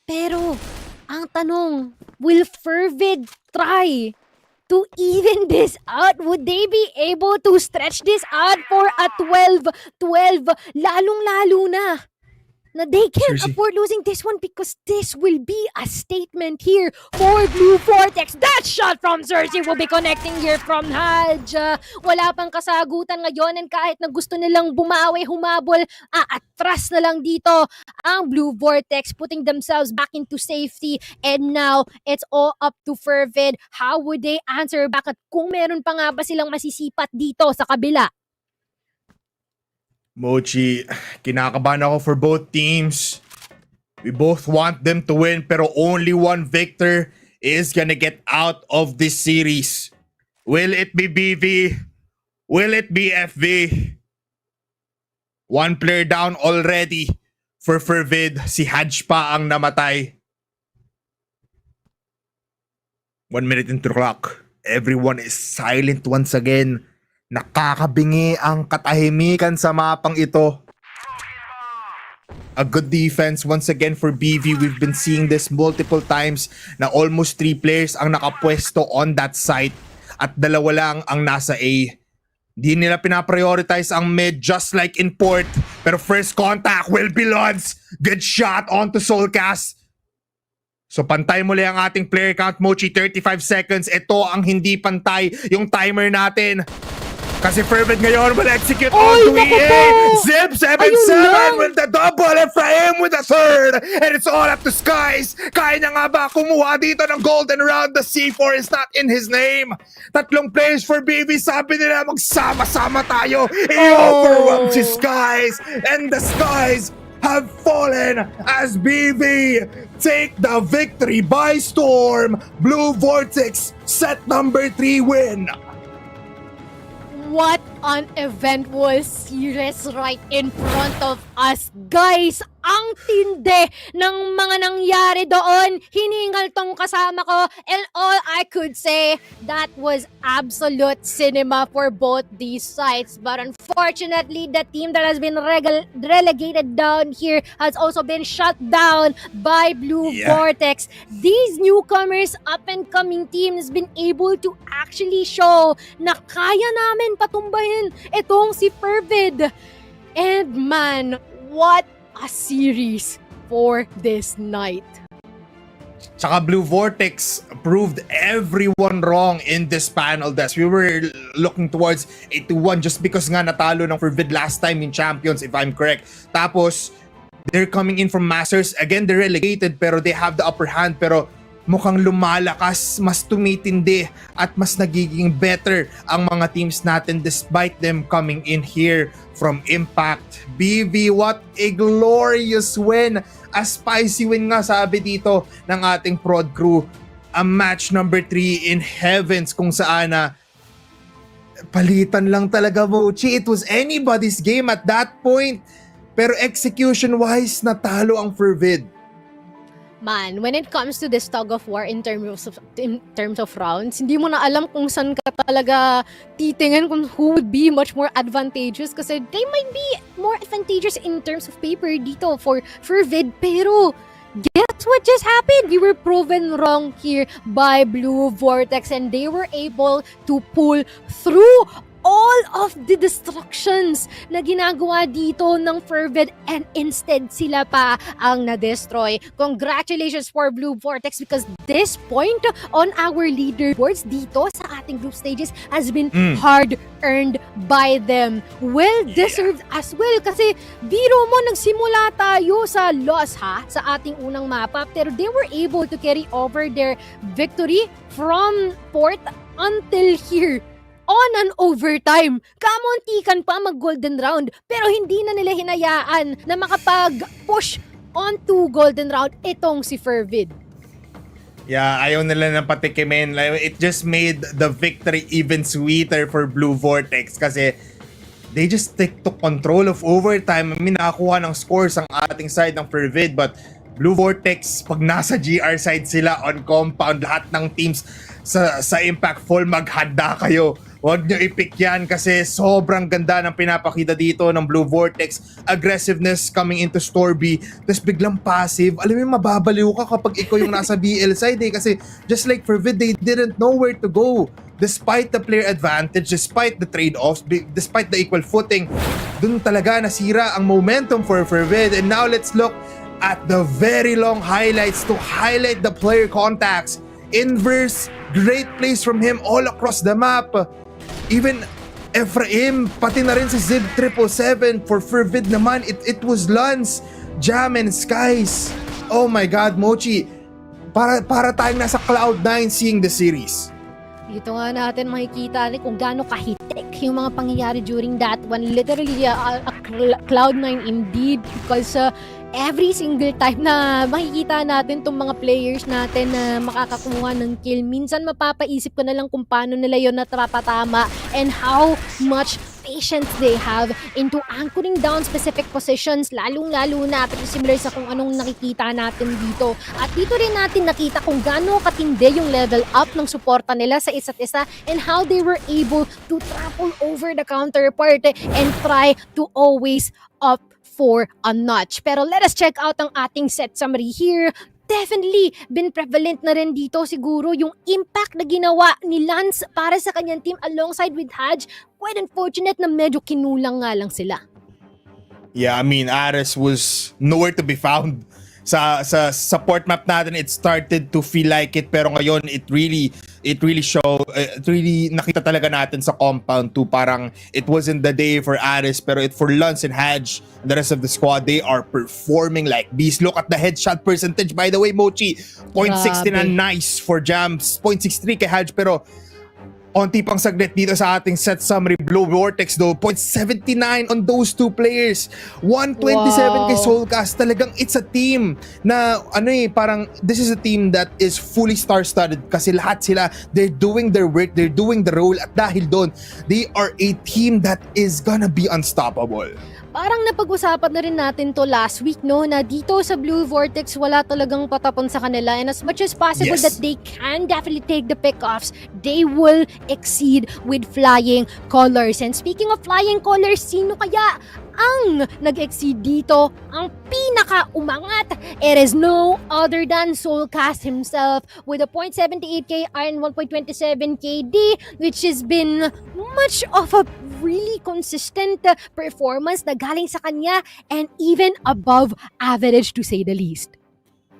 Pero, ang tanong, will Fervid try to even this out? Would they be able to stretch this out for a 12-12? Lalong-lalo na they can't afford losing this one because this will be a statement here for Blue Vortex. That shot from Cersei will be connecting here from Haj. Wala pang kasagutan ngayon and kahit na gusto nilang bumawi, humabol, atras na lang dito ang Blue Vortex, putting themselves back into safety, and now it's all up to Fervid. How would they answer back at kung meron pa nga ba silang masisipat dito sa kabila? Mochi, kinakabahan ako for both teams. We both want them to win, pero only one victor is gonna get out of this series. Will it be BV? Will it be FV? One player down already for Fervid. Si Haj pa ang namatay. 1 minute into the clock. Everyone is silent once again. Nakakabingi ang katahimikan sa mapang ito. A good defense once again for BV. We've been seeing this multiple times na almost 3 players ang nakapwesto on that site at 2 lang ang nasa A. Di nila pinaprioritize ang mid just like in port. Pero first contact will be Lods. Good shot onto Soulcast. So pantay muli ang ating player count, Mochi, 35 seconds. Ito ang hindi pantay yung timer natin. Kasi Fervid ngayon will execute on to EA. Zip 7-7 with the double. Ephraim with the third. And it's all up to Skies. Kaya niya nga ba kumuha dito ng golden round? The C4 is not in his name. 3 players for BB. Sabi nila magsama-sama tayo. I-overwhelm si Skies. And the Skies have fallen as BB take the victory by storm. Blue Vortex set number 3 win. What an eventful series right in front of us, guys! Ang tindi ng mga nangyari doon. Hiningal tong kasama ko, and all I could say, that was absolute cinema for both these sides. But unfortunately, the team that has been relegated down here has also been shut down by Blue Vortex. These newcomers, up-and-coming teams, been able to actually show na kaya namin patumbahin itong si Fervid. And man, what a series for this night. Tsaka Blue Vortex proved everyone wrong in this panel. We were looking towards 8-1 just because nga natalo ng Fervid last time in Champions, if I'm correct. Tapos, they're coming in from Masters. Again, they're relegated pero they have the upper hand. Pero mukhang lumalakas, mas tumitindi at mas nagiging better ang mga teams natin despite them coming in here from Impact. BV, what a glorious win! A spicy win nga sabi dito ng ating prod crew. A match number 3 in heavens kung saan na palitan lang talaga, Mochi. It was anybody's game at that point. Pero execution-wise, natalo ang Fervid. Man, when it comes to this tug of war in terms of rounds, hindi mo na alam kung saan ka talaga titingin kung who would be much more advantageous kasi they might be more advantageous in terms of paper dito for Fervid, pero guess what just happened? We were proven wrong here by Blue Vortex and they were able to pull through all of the destructions na ginagawa dito ng Fervid and instead sila pa ang na-destroy. Congratulations for Blue Vortex because this point on our leaderboards dito sa ating group stages has been hard-earned by them. Well-deserved as well kasi biro mo nagsimula tayo sa loss sa ating unang mapa pero they were able to carry over their victory from port until here. On an overtime. Kamuntikan pa mag-golden round pero hindi na nila hinayaan na makapag-push onto golden round itong si Fervid. Yeah, ayaw nila ng patikimin. It just made the victory even sweeter for Blue Vortex kasi they just took control of overtime. I mean, nakakuha ng scores ang ating side ng Fervid but Blue Vortex, pag nasa GR side sila on compound, lahat ng teams sa Impact Full, maghanda kayo. Huwag nyo i-pick yan kasi sobrang ganda ng pinapakita dito ng Blue Vortex. Aggressiveness coming into Store B. Tapos biglang passive. Alam mo, mababaliw ka kapag ikaw yung nasa BL side eh. Kasi just like Fervid, they didn't know where to go. Despite the player advantage, despite the trade-offs, despite the equal footing, dun talaga nasira ang momentum for Fervid. And now let's look at the very long highlights to highlight the player contacts. Inverse, great plays from him all across the map. Even Ephraim, pati na rin si Zib 777 for Fervid naman. It was Lance, Jam, and Skies. Oh my God, Mochi. Para tayong nasa Cloud9 seeing the series. Dito nga natin makikita kung gaano kahitik yung mga pangyayari during that one. Literally a Cloud9 indeed because every single time na makikita natin tong mga players natin na makakakuha ng kill, minsan mapapaisip ko na lang kung paano nila yun natrapatama and how much patience they have into anchoring down specific positions, lalong-lalo na similar sa kung anong nakikita natin dito. At dito rin natin nakita kung gaano katindi yung level up ng suporta nila sa isa't isa and how they were able to trample over the counterpart and try to always up for a notch. Pero let us check out ang ating set summary here. Definitely been prevalent na rin dito siguro yung impact na ginawa ni Lance para sa kanyang team alongside with Haj. Quite unfortunate na medyo kinulang nga lang sila. Yeah, I mean, Ares was nowhere to be found. Sa support map natin, it started to feel like it, pero ngayon it really nakita talaga natin sa compound to parang it wasn't the day for Ares, pero for Lance and Haj and the rest of the squad, they are performing like beasts. Look at the headshot percentage, by the way, Mochi. 0.60 na nice for Jams, 0.63 kay Haj, pero onti pang saglit dito sa ating set summary. Blue Vortex though, 0.79 on those two players. 127 kay Soulcast. Talagang it's a team na parang this is a team that is fully star-studded kasi lahat sila, they're doing their work, they're doing the role at dahil doon, they are a team that is gonna be unstoppable. Parang napag-usapan na rin natin to last week, no? Na dito sa Blue Vortex, wala talagang patapon sa kanila. And as much as possible that they can definitely take the pick-offs, they will exceed with flying colors. And speaking of flying colors, sino kaya ang nag-exceed dito? Ang pinaka-umangat, it is no other than Soulcast himself with a 0.78k and 1.27 KD, which has been much of a really consistent performance na galing sa kanya and even above average to say the least.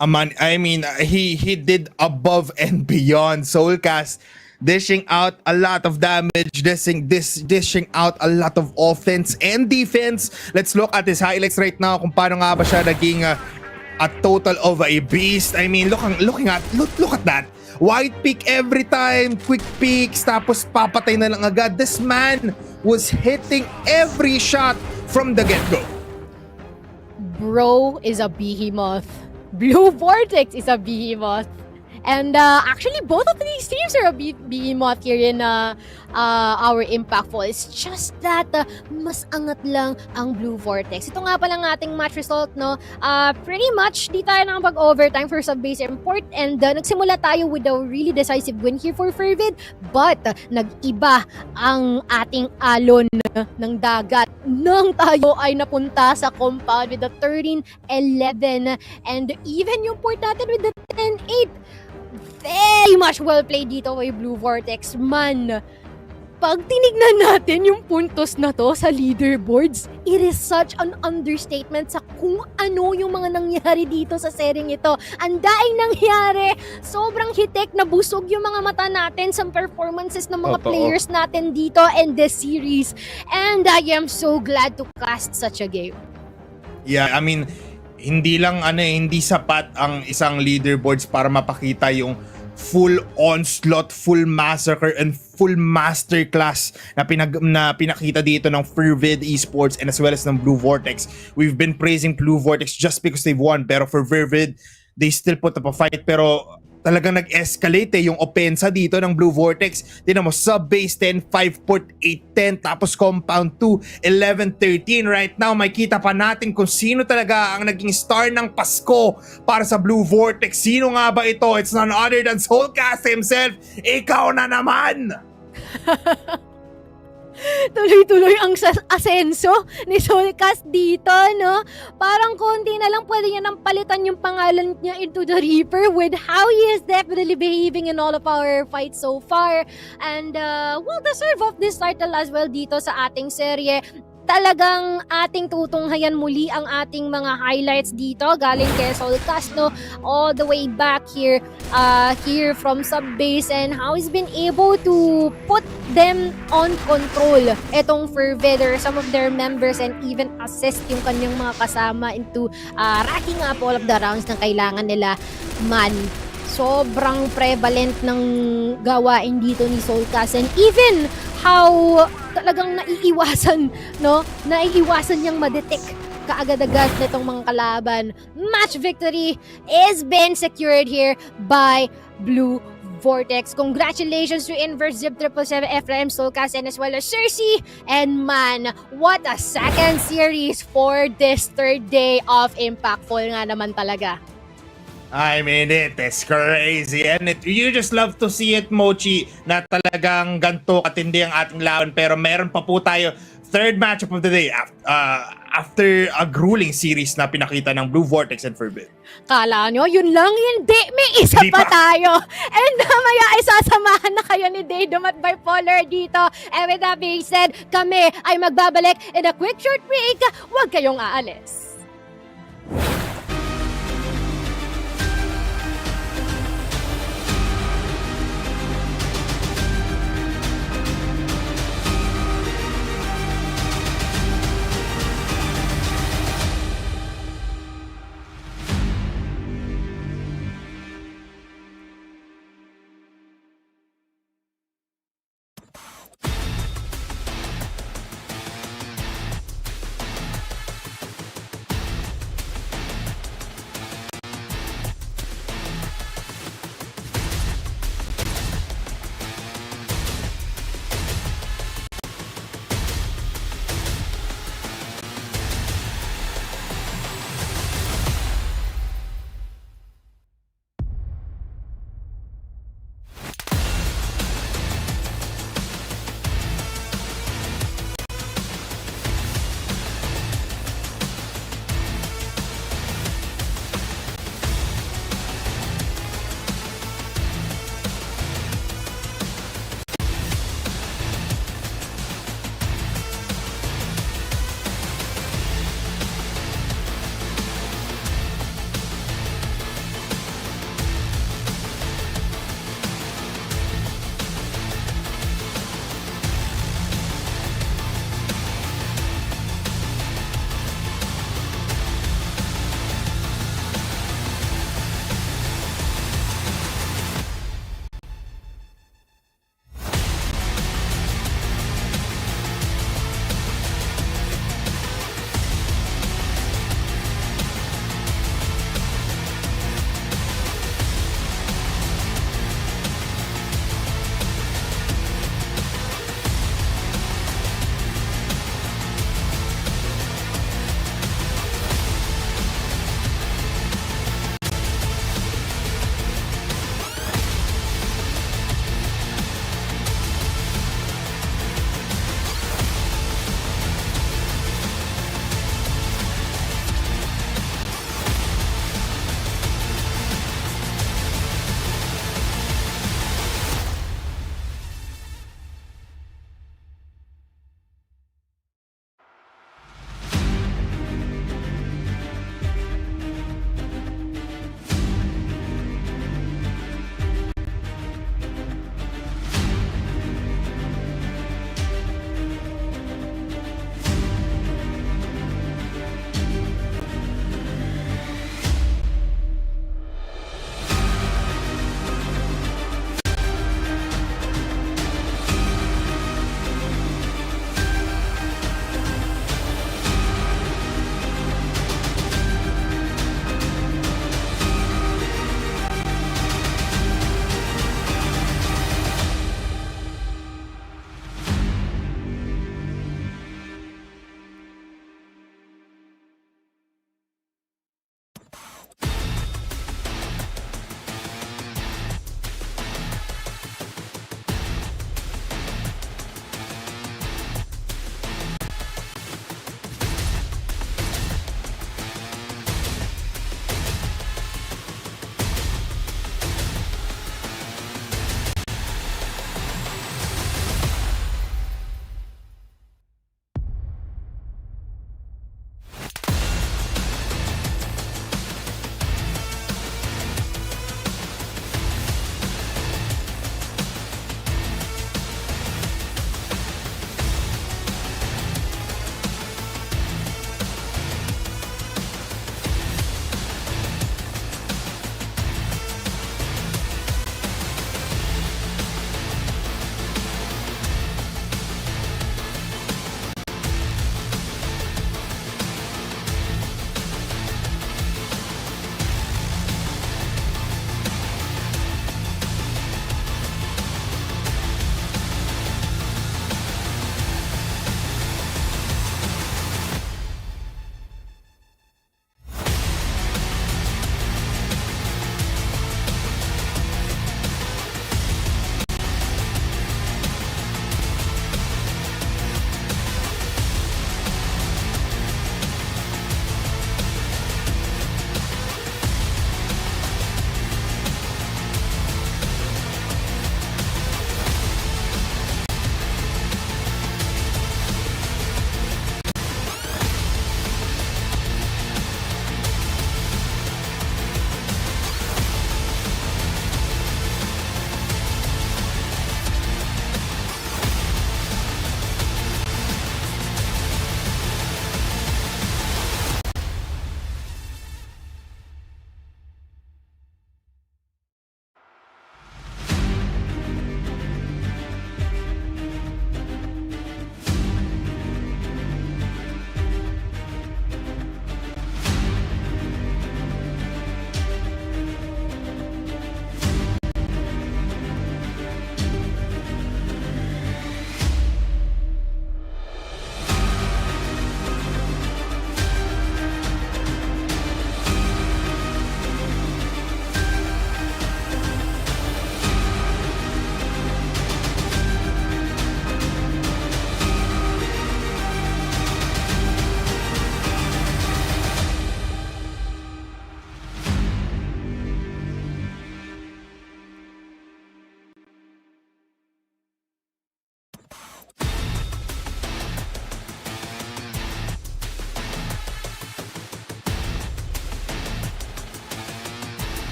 I mean, he did above and beyond. Soulcast dishing out a lot of damage, dishing out a lot of offense and defense. Let's look at his highlights right now kung paano nga ba siya naging a total of a beast. I mean, look at that. White pick every time, quick picks, tapos papatay na lang agad. This man was hitting every shot from the get-go. Bro is a behemoth. Blue Vortex is a behemoth. And actually, both of these teams are a behemoth here in our Impactful. It's just that mas angat lang ang Blue Vortex. Ito nga palang ating match result, no? Pretty much, di tayo nakapag-overtime for sub-base import and nagsimula tayo with a really decisive win here for Fervid, but nag-iba ang ating alon ng dagat nang tayo ay napunta sa compound with the 13-11 and even yung port natin with the 10-8. Very much well played dito kay Blue Vortex. Man, pag tinignan natin yung puntos na to sa leaderboards, it is such an understatement sa kung ano yung mga nangyari dito sa sering ito. Ang daing nangyari, sobrang hitik na busog yung mga mata natin sa performances ng mga players natin dito in this series. And I am so glad to cast such a game. Yeah, I mean, hindi lang hindi sapat ang isang leaderboards para mapakita yung full onslaught, full massacre, and full masterclass na pinakita dito ng Fervid Esports and as well as ng Blue Vortex. We've been praising Blue Vortex just because they've won, pero for Fervid, they still put up a fight, pero talagang nag-escalate yung opensa dito ng Blue Vortex. Tignan mo, sub-base 10, 5 port 8-10, tapos compound 2, 11-13. Right now, makita pa natin kung sino talaga ang naging star ng Pasko para sa Blue Vortex. Sino nga ba ito? It's none other than Soulcast himself. Ikaw na naman! Tuloy-tuloy ang asenso ni Soulcast dito, no? Parang konti na lang pwede niya nang palitan yung pangalan niya into the Reaper with how he is definitely behaving in all of our fights so far. And, well, deserve of this title as well dito sa ating serye. Talagang ating tutunghayan muli ang ating mga highlights dito galing kay Soulcast, no? All the way back here from sub-base and how he's been able to put them on control etong Fervid or some of their members and even assist yung kanyang mga kasama into racking up all of the rounds na kailangan nila. Man, sobrang prevalent ng gawain dito ni Soulcast and even how talagang naiiwasan niyang madetect kaagad-agad nitong mga kalaban. Match victory is been secured here by Blue Vortex. Congratulations to Inverse Zip 777 Ephraim, Soulcast, and as well as Cersei. And man, what a second series for this third day of Impactful nga naman talaga. I mean, it is crazy. And you just love to see it, Mochi, na talagang ganito katindi ang ating laban. Pero meron pa po tayo third matchup of the day after a grueling series na pinakita ng Blue Vortex and Fervid. Kala nyo, yun lang? Hindi, may isa pa tayo. And mamaya ay sasamahan na kayo ni Daydom at Bipolar dito. And with that being said, kami ay magbabalik in a quick short break. Huwag kayong aalis.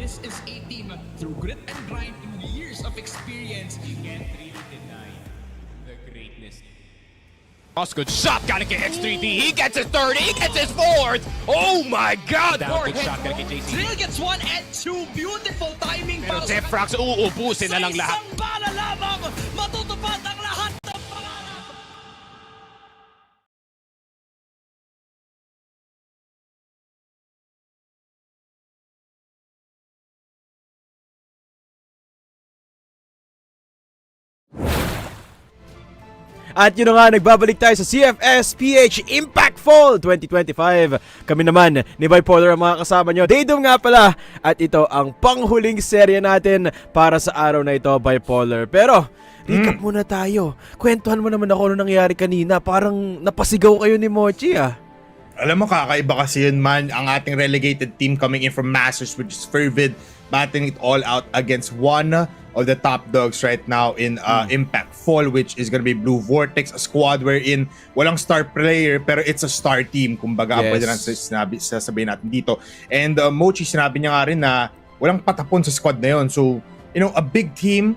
This is a team through grit and grind, through years of experience. You can't really deny the greatness. Good shot, gotta get X3D. He gets his third, he gets his fourth. Oh my God! Down, good shot, gotta get JC. Drill gets 1 and 2. Beautiful timing Pero para sa Zefrax, uubusin na lang Sa lahat. isang bala lamang, matutupad ang lahat ng pangarap. At yun na nga, nagbabalik tayo sa CFS PH IMPACT Fall 2025. Kami naman ni Bipolar ang mga kasama nyo. Daydom nga pala. At ito ang panghuling serye natin para sa araw na ito, Bipolar. Pero, recap muna tayo. Kwentuhan mo naman ako ano nangyari kanina. Parang napasigaw kayo ni Mochi ah. Alam mo, kakaiba kasi yun, man. Ang ating relegated team coming in from Masters, which is Fervid, battling it all out against one of the top dogs right now in Impact Fall, which is gonna be Blue Vortex, a squad wherein walang star player pero it's a star team. Kumbaga, Yes. pwede lang sasabihin natin dito. And Mochi, sinabi niya nga rin na walang patapon sa squad na yun. So, you know, a big team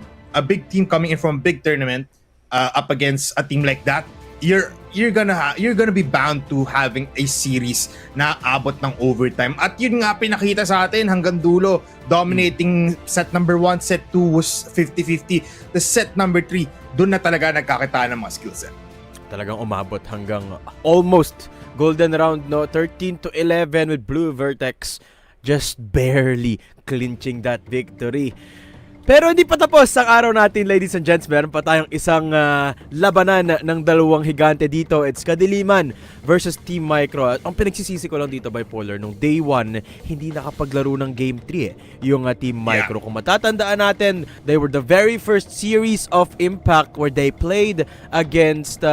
coming in from a big tournament up against a team like that, you're gonna be bound to having a series na abot ng overtime. At yun nga pinakita sa atin hanggang dulo, dominating set number 1, set 2 was 50-50. The set number 3, doon na talaga nagkakitaan ng mga skill set. Talagang umabot hanggang almost golden round, no? 13-11 with Blue Vertex just barely clinching that victory. Pero hindi pa tapos ang araw natin, ladies and gents. Meron pa tayong isang labanan ng dalawang higante dito. It's Kadiliman versus Team Micro. At ang pinagsisisi ko lang dito, Bipolar, nung day 1, hindi nakapaglaro ng game 3 yung Team Micro. Kung matatandaan natin, they were the very first series of Impact where they played against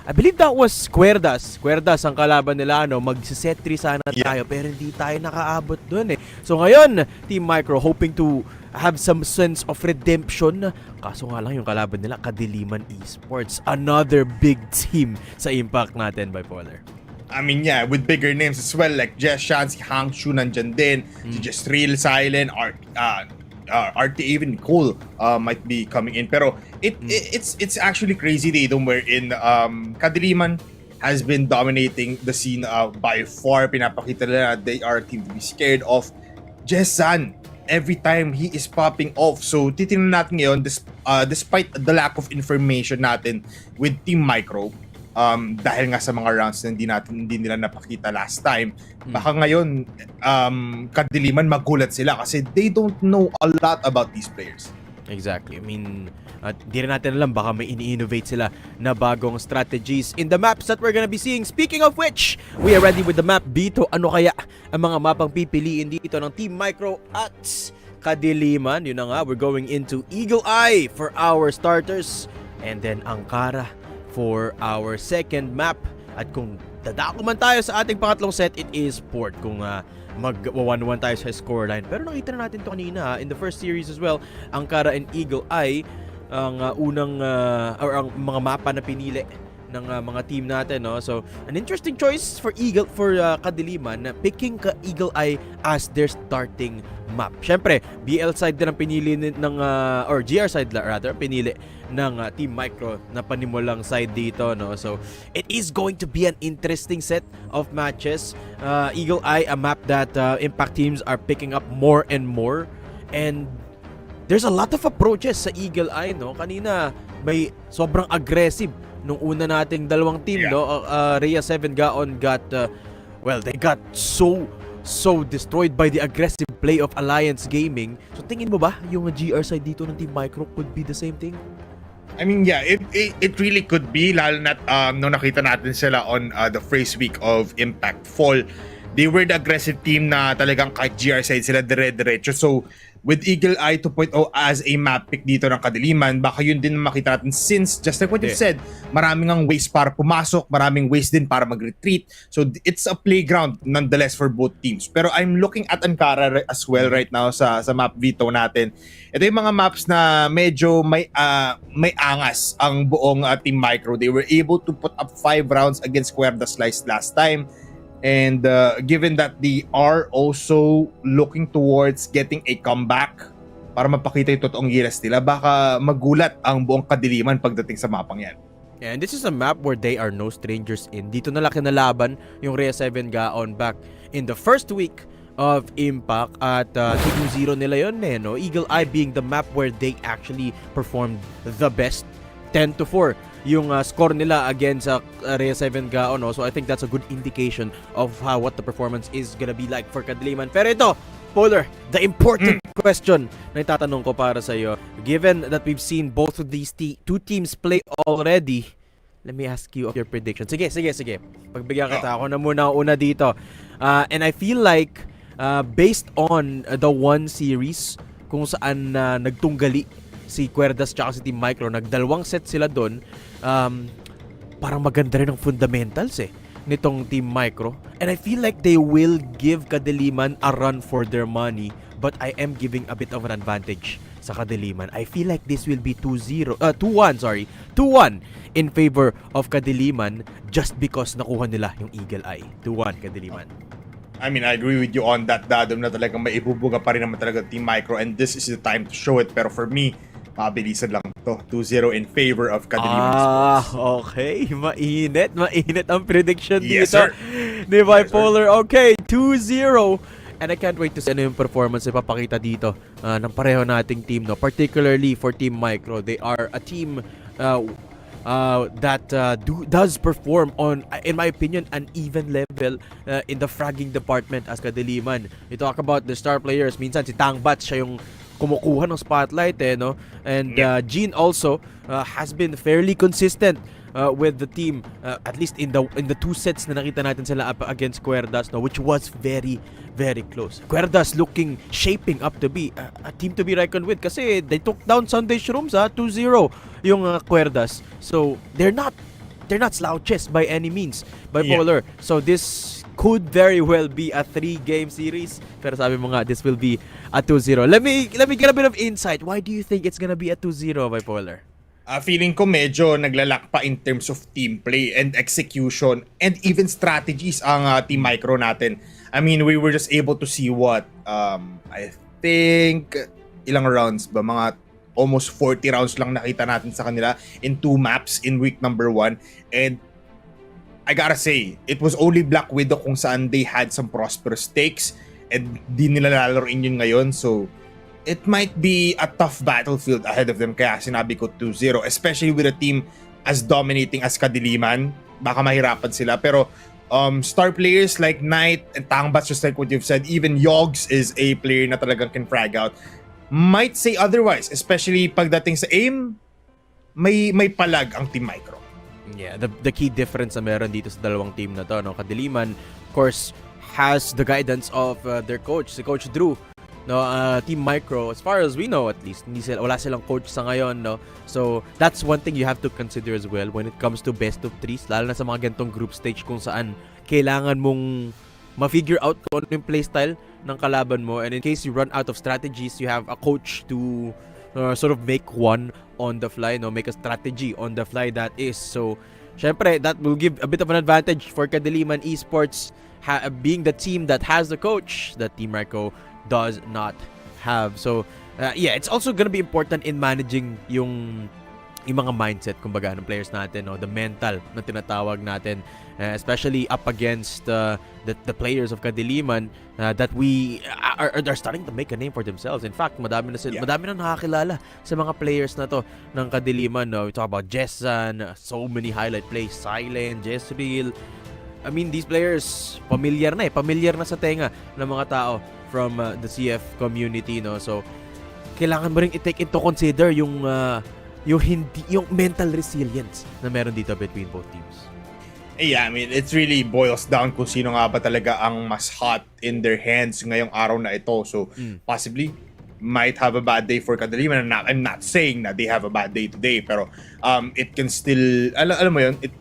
I believe that was Querdas. Querdas ang kalaban nila, mag-set 3 sana tayo, pero hindi tayo nakaabot dun eh. So ngayon, Team Micro hoping to have some sense of redemption. Kaso nga lang yung kalaban nila, Kadiliman E-Sports. Another big team sa Impact natin, Bipolar. I mean, yeah, with bigger names as well, like Jess Shan, si Hang Shu nandyan din, si Just Real Silent, RT, even Nicole might be coming in. Pero it's actually crazy daydom wherein Kadiliman has been dominating the scene by far. Pinapakita nila they are a team to be scared of. Jessan, every time he is popping off. So titingnan natin ngayon, despite the lack of information natin with Team Micro, dahil nga sa mga rounds na hindi nila napakita last time, baka ngayon Kadiliman magulat sila kasi they don't know a lot about these players. Exactly. I mean, di rin natin alam, baka may ini-innovate sila na bagong strategies in the maps that we're gonna be seeing. Speaking of which, we are ready with the map dito. Ano kaya ang mga mapang pipiliin dito ng Team Micro at Kadiliman? Yun na nga, we're going into Eagle Eye for our starters and then Ankara for our second map. At kung dadako man tayo sa ating pangatlong set, it is Port. Kung mag-1-1 tayo sa scoreline. Pero nakita na natin to kanina in the first series as well. Ankara and Eagle Eye ang unang or ang mga mapa na pinili ng mga team natin, no? So, an interesting choice for Kadiliman na picking Eagle Eye as their starting map. Syempre, BL side din ang pinili ng or GR side rather pinili ng Team Micro na panimulang side dito, no? So, it is going to be an interesting set of matches. Eagle Eye, a map that Impact teams are picking up more and more, and there's a lot of approaches sa Eagle Eye, no? Kanina may sobrang aggressive nung una nating dalawang team, no? Rhea 7 GAON got they got so destroyed by the aggressive play of Alliance Gaming. So tingin mo ba yung GR side dito ng Team Micro could be the same thing? I mean, yeah, it really could be, lalo na nung nakita natin sila on the first week of Impact Fall. They were the aggressive team na talagang kahit GR side sila dire-diretso. So, with Eagle Eye 2.0 as a map pick dito ng Kadiliman, baka yun din makita natin since, just like what you said, maraming ang ways para pumasok, maraming ways din para mag-retreat. So, it's a playground nonetheless for both teams. Pero I'm looking at Ankara as well right now sa map veto natin. Ito yung mga maps na medyo may angas ang buong Team Micro. They were able to put up 5 rounds against Querdas last time. And given that they are also looking towards getting a comeback para mapakita yung totoong gilas nila, baka magulat ang buong Kadiliman pagdating sa mapang yan. And this is a map where they are no strangers in. Dito na lang kinalaban yung Rhea 7 GAON back in the first week of Impact at 2-0 nila yun no? Eagle Eye being the map where they actually performed the best. 10-4 yung score nila against Rhea 7 GAON. So I think that's a good indication of what the performance is gonna be like for Kadiliman. Pero ito, Polar, the important question na itatanong ko para sa iyo, given that we've seen both of these two teams play already, let me ask you of your prediction. Sige. Pagbigyan kita, ako na muna una dito. And I feel like based on the one series kung saan nagtunggali si Querdas tsaka si Team Micro, nagdalawang set sila doon, parang maganda rin ang fundamentals nitong Team Micro. And I feel like they will give Kadiliman a run for their money, but I am giving a bit of an advantage sa Kadiliman. I feel like this will be 2-1 in favor of Kadiliman just because nakuha nila yung Eagle Eye. 2-1 Kadiliman. I mean, I agree with you on that, Dadom, na talagang may ibubuga pa rin naman talaga Team Micro, and this is the time to show it. Pero for me, mabilisan lang to. 2-0 in favor of Kadiliman Esports. Okay. Mainit ang prediction Yes, dito. sir. Ni Bipolar. Okay, 2-0. And I can't wait to see ano yung performance na ipapakita dito ng pareho nating team. No? Particularly for Team Micro. They are a team that does perform on, in my opinion, an even level in the fragging department as Kadiliman. You talk about the star players. Minsan si Tangbat, siya yung kumukuha ng spotlight no? And Jean also has been fairly consistent with the team, at least in the two sets na nakita natin sila up against Querdas, no? Which was very close. Querdas shaping up to be a team to be reckoned with kasi they took down Sunday Shrooms 2-0 yung Querdas. So they're not slouches by any means, Bipolar. So this could very well be a 3-game series. Pero sabi mo nga, this will be a 2-0. Let me get a bit of insight. Why do you think it's gonna be a 2-0, Bipolar? Feeling ko medyo naglalak pa in terms of team play and execution and even strategies ang Team Micro natin. I mean, we were just able to see what, I think, ilang rounds ba? Mga almost 40 rounds lang nakita natin sa kanila in 2 maps in week number 1. And I gotta say, it was only Black Widow kung saan they had some prosperous takes and di nila lalaroin yun ngayon. So, it might be a tough battlefield ahead of them. Kaya sinabi ko 2-0. Especially with a team as dominating as Kadiliman. Baka mahirapan sila. Pero star players like Knight and Tangbats, just like what you've said, even Yogs is a player na talagang can frag out. Might say otherwise. Especially pagdating sa aim, may palag ang Team Micro. Yeah, the key difference na meron dito sa dalawang team na to, no? Kadiliman, of course, has the guidance of their coach, si Coach Drew. No, Team Micro, as far as we know at least, wala silang coach sa ngayon, no? So, that's one thing you have to consider as well when it comes to best of threes, lalo na sa mga ganitong group stage kung saan kailangan mong ma-figure out kung ano yung playstyle ng kalaban mo, and in case you run out of strategies, you have a coach to sort of make one on the fly, no? Make a strategy on the fly that is. So, syempre, that will give a bit of an advantage for Kadiliman E-Sports being the team that has the coach that Team Micro does not have. So, yeah, it's also gonna be important in managing yung mga mindset, kumbaga, ng players natin, no? The mental na tinatawag natin, especially up against the players of Kadiliman that we are starting to make a name for themselves. In fact, madami na nakakilala sa mga players na to ng Kadiliman, no? We talk about Jessan, so many highlight plays, Silent, Jezreel. I mean, these players familiar na sa tenga ng mga tao from the CF community, no? So, kailangan mo ring i-take into consider yung mental resilience na meron dito between both teams. Yeah, I mean, it really boils down kung sino nga ba talaga ang mas hot in their hands ngayong araw na ito. So, possibly, might have a bad day for Kadiliman. I'm not saying that they have a bad day today, pero it can still, alam mo yun, it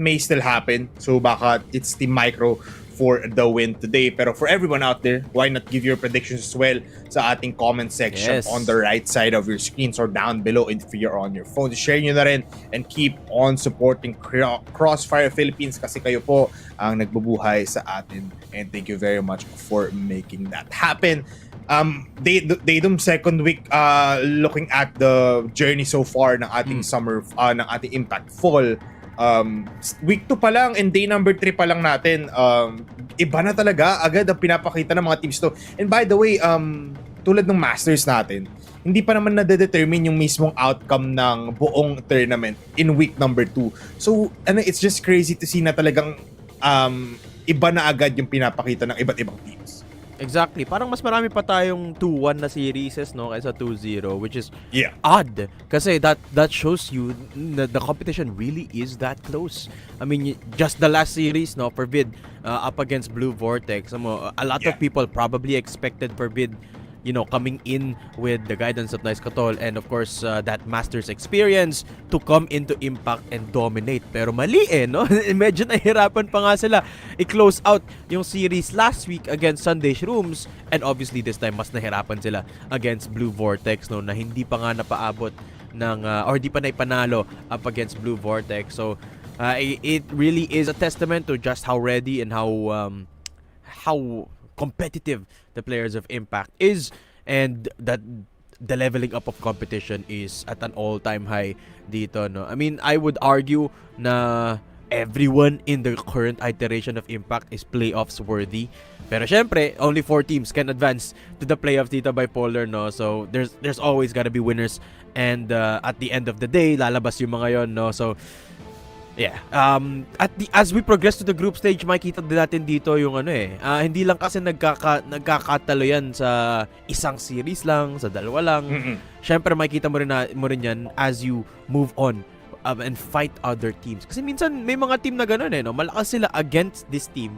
may still happen. So, baka it's Team Micro for the win today. Pero for everyone out there, why not give your predictions as well sa ating comment section Yes. on the right side of your screens or down below if you're on your phone. Share nyo na rin and keep on supporting Crossfire Philippines kasi kayo po ang nagbubuhay sa atin. And thank you very much for making that happen. Datum second week, looking at the journey so far ng ating summer, ng ating Impact Fall, week 2 pa lang and day number 3 pa lang natin, iba na talaga agad ang pinapakita ng mga teams to. And by the way, tulad ng Masters natin, hindi pa naman nade-determine yung mismong outcome ng buong tournament in week number 2. So, it's just crazy to see na talagang iba na agad yung pinapakita ng iba't ibang teams. Exactly. Parang mas marami pa tayong 2-1 na series, no, kaysa 2-0, which is odd. Kasi that shows you that the competition really is that close. I mean, just the last series, no, Fervid up against Blue Vortex. A lot of people probably expected Fervid, coming in with the guidance of Nice Katol and of course that Masters experience to come into Impact and dominate. Pero mali no? Medyo nahirapan pa nga sila i-close out yung series last week against Sunday Shrooms and obviously this time mas nahirapan sila against Blue Vortex, no, na hindi pa nga napaabot ng or di pa naipanalo up against Blue Vortex. So it really is a testament to just how ready and how competitive the players of Impact is, and that the leveling up of competition is at an all-time high dito, no. I mean, I would argue na everyone in the current iteration of Impact is playoffs worthy. Pero syempre, only 4 teams can advance to the playoffs dito bipolar, no. So there's always gotta be winners, and at the end of the day, lalabas yung mga yon, no. So yeah. As we progress to the group stage, makikita din natin dito yung hindi lang kasi nagkakatalo yan sa isang series lang, sa dalawa lang. Syempre makikita mo rin yan as you move on and fight other teams. Kasi minsan may mga team na gano'n no? Malakas sila against this team,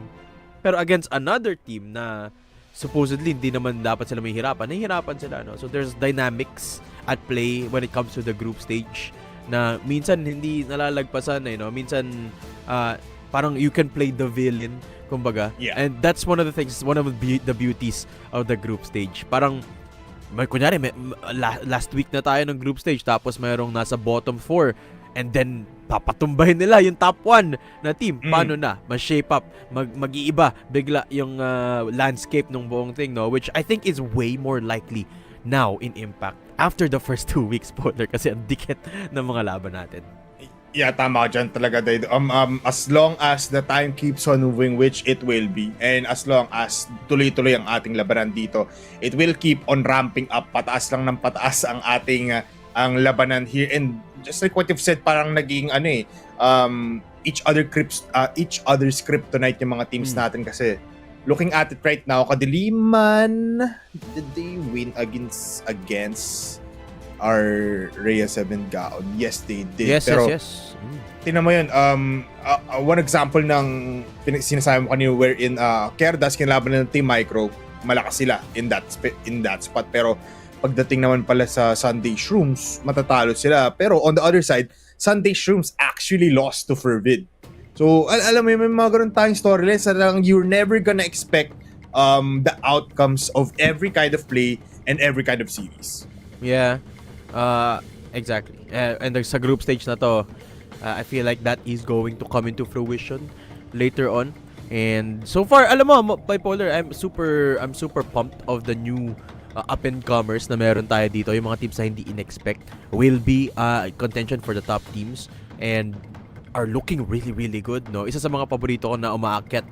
pero against another team na supposedly hindi naman dapat sila nahihirapan sila, no? So there's dynamics at play when it comes to the group stage na minsan hindi nalalagpasan no? Minsan parang you can play the villain, kumbaga. And that's one of the things, one of the beauties of the group stage. Parang kunyari last week na tayo ng group stage tapos mayroong nasa bottom 4 and then papatumbahin nila yung top 1 na team. Paano na? Mas-shape up, mag-iiba bigla yung landscape ng buong thing, no? Which I think is way more likely now in Impact after the first 2 weeks, spoiler, kasi ang dikit ng mga laban natin. Yeah, tama ka dyan talaga, Dave. As long as the time keeps on moving, which it will be, and as long as tuloy-tuloy ang ating labanan dito, it will keep on ramping up, pataas lang ng pataas ang ating ang labanan here. And just like what you've said, parang naging each other's kryptonite yung mga teams natin kasi looking at it right now, Kadiliman, did they win against our Rhea 7 GAON? Yes, they did. Yes, pero yes. tingnan mo yun, one example ng sinasabi mo kanina wherein Querdas kinlaban ng Team Micro, malakas sila in that spot. Pero pagdating naman pala sa Sunday Shrooms, matatalo sila. Pero on the other side, Sunday Shrooms actually lost to Fervid. So, alam mo, may mga ganun tayong storylines na you're never gonna expect the outcomes of every kind of play and every kind of series. Yeah, exactly. And sa group stage na to, I feel like that is going to come into fruition later on. And so far, alam mo, Bipolar, I'm super pumped of the new up-and-comers na meron tayo dito. Yung mga teams na hindi in-expect will be contention for the top teams and are looking really, really good, no? Isa sa mga paborito ko na umaakyat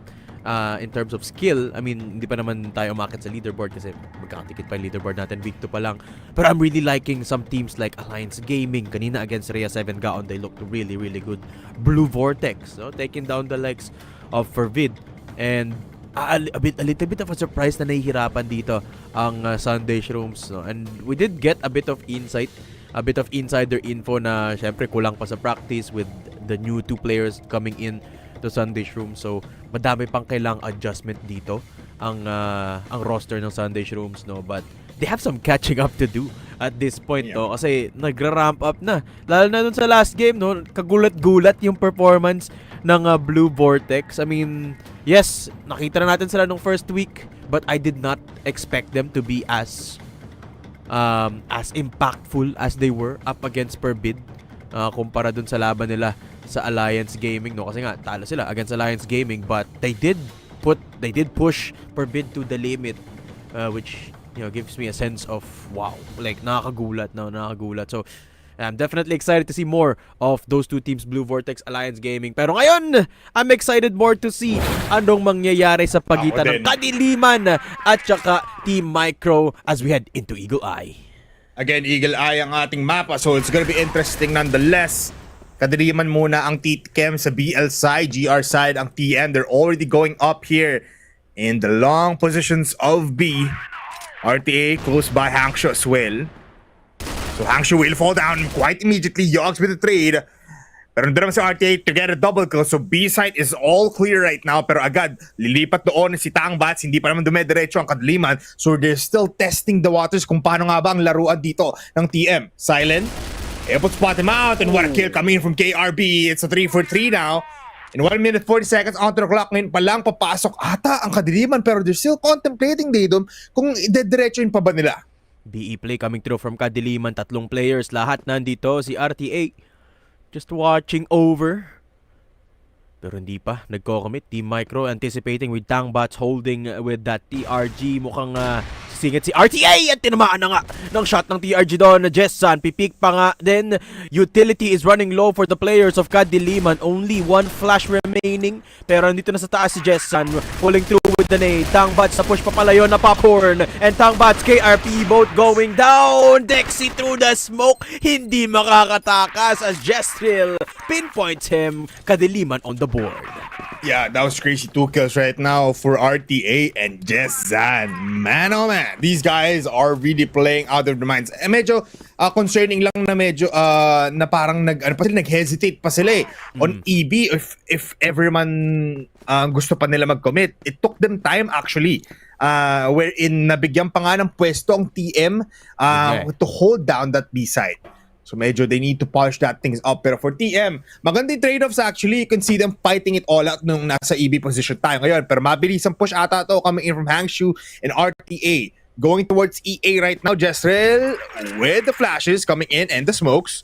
in terms of skill. I mean, hindi pa naman tayo umaakyat sa leaderboard kasi magkakatikit pa yung leaderboard natin, week 2 pa lang. But I'm really liking some teams like Alliance Gaming. Kanina against Rhea 7 GAON, they looked really, really good. Blue Vortex, no? Taking down the likes of Fervid. And a little bit of a surprise na nahihirapan dito ang Sunday Shrooms, no? And we did get a bit of insight, a bit of insider info na syempre kulang pa sa practice with the new 2 players coming in to Sunday Shrooms. So madami pang kailang adjustment dito ang roster ng Sunday Shrooms, no? But they have some catching up to do at this point, no? Kasi nagra-ramp up na. Lalo na dun sa last game, no? Kagulat-gulat yung performance ng Blue Vortex. I mean, yes, nakita na natin sila nung first week, but I did not expect them to be as impactful as they were up against Fervid kumpara dun sa laban nila sa Alliance Gaming, no? Kasi nga talo sila against Alliance Gaming, but they did push Fervid to the limit, which gives me a sense of wow, like nakakagulat. So I'm definitely excited to see more of those two teams, Blue Vortex, Alliance Gaming. Pero ngayon, I'm excited more to see anong mangyayari sa pagitan ng Kadiliman at saka Team Micro as we head into Eagle Eye. Again, Eagle Eye ang ating mapa, so it's gonna be interesting nonetheless. Kadiliman muna ang TTChem sa BL side, GR side ang TM. They're already going up here in the long positions of B. RTA close by Hangshu as well. So Hangshu will fall down quite immediately. Yogs with the trade. Pero nandun naman si RTA to get a double kill. So B side is all clear right now. Pero agad, lilipat doon si Tangbats. Hindi pa naman dumediretso ang Kadiliman. So they're still testing the waters kung paano nga ba ang laruan dito ng TM. Silent. Able to spot him out. And what a kill coming in from KRB. It's a 3-for-3 now. In 1 minute 40 seconds onto the clock, ngayon palang papasok ata ang Kadiliman. Pero they're still contemplating dito kung idediretso yun pa ba nila. DE play coming through from Kadiliman. 3 players. Lahat nandito. Si RTA just watching over. Pero hindi pa nagko-commit. Team Micro anticipating with Tangbats holding with that TRG. Mukhang sisingit si RTA at tinamaan na nga ng shot ng TRG doon. Jessan, pipik pa nga. Then, utility is running low for the players of Kadiliman. Only 1 flash remaining. Pero nandito na sa taas si Jessan. Pulling through with the nade. Tangbats na push pa pala yun na popcorn. And Tangbats, KRP both going down. Dexy through the smoke. Hindi makakatakas as Jestril pinpoints him. Kadiliman on the board. Yeah, that was crazy. 2 kills right now for RTA and Jessan. Man, oh man. These guys are really playing out of their minds. Medyo concerning lang na medyo na parang nag-hesitate pa sila on EB if ever man gusto pa nila mag-commit. It took them time actually. Wherein nabigyan pa nga ng pwesto ang TM to hold down that B side. So medyo they need to polish that things up. Pero for TM, magandang trade-offs actually. You can see them fighting it all out nung nasa EB position tayo ngayon. Pero mabilis ang push ata to coming in from Hangshu and RTA. Going towards EA right now. Jestrel with the flashes coming in and the smokes.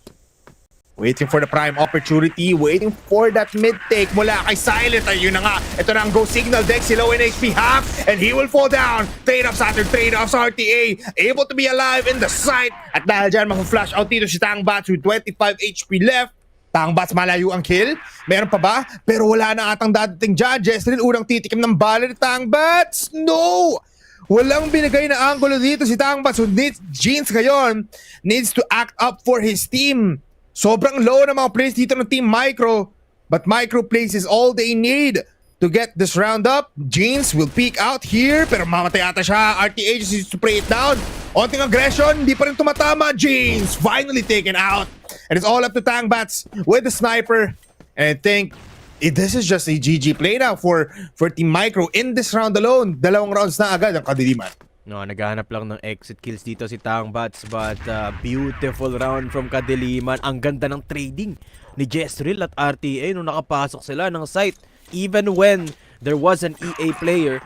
Waiting for the prime opportunity. Waiting for that mid-take mula kay Silent. Ayun na nga. Ito na ang go signal. Dexy low in HP half. And he will fall down. Trade-offs after trade-offs. RTA able to be alive in the site. At dahil dyan, mag-flash out dito si Tangbats with 25 HP left. Tangbats malayo ang kill. Meron pa ba? Pero wala na atang dadating dyan. Jestrel unang titikim ng bala ni Tangbats. No! Walang binigay na angulo dito si Tangbats. So Jeans ngayon needs to act up for his team. Sobrang low na mga plays dito ng Team Micro. But Micro plays is all they need to get this round up. Jeans will peek out here. Pero mamatay ata siya. RTA just needs to play it down. Onting aggression. Hindi pa rin tumatama. Jeans finally taken out. And it's all up to Tangbats with the sniper. And I think this is just a GG play now for Team Micro in this round alone. 2 rounds na agad ang Kadiliman. No, naghahanap lang ng exit kills dito si Tangbats, but beautiful round from Kadiliman. Ang ganda ng trading ni Jestril at RTA nung nakapasok sila ng site. Even when there was an EA player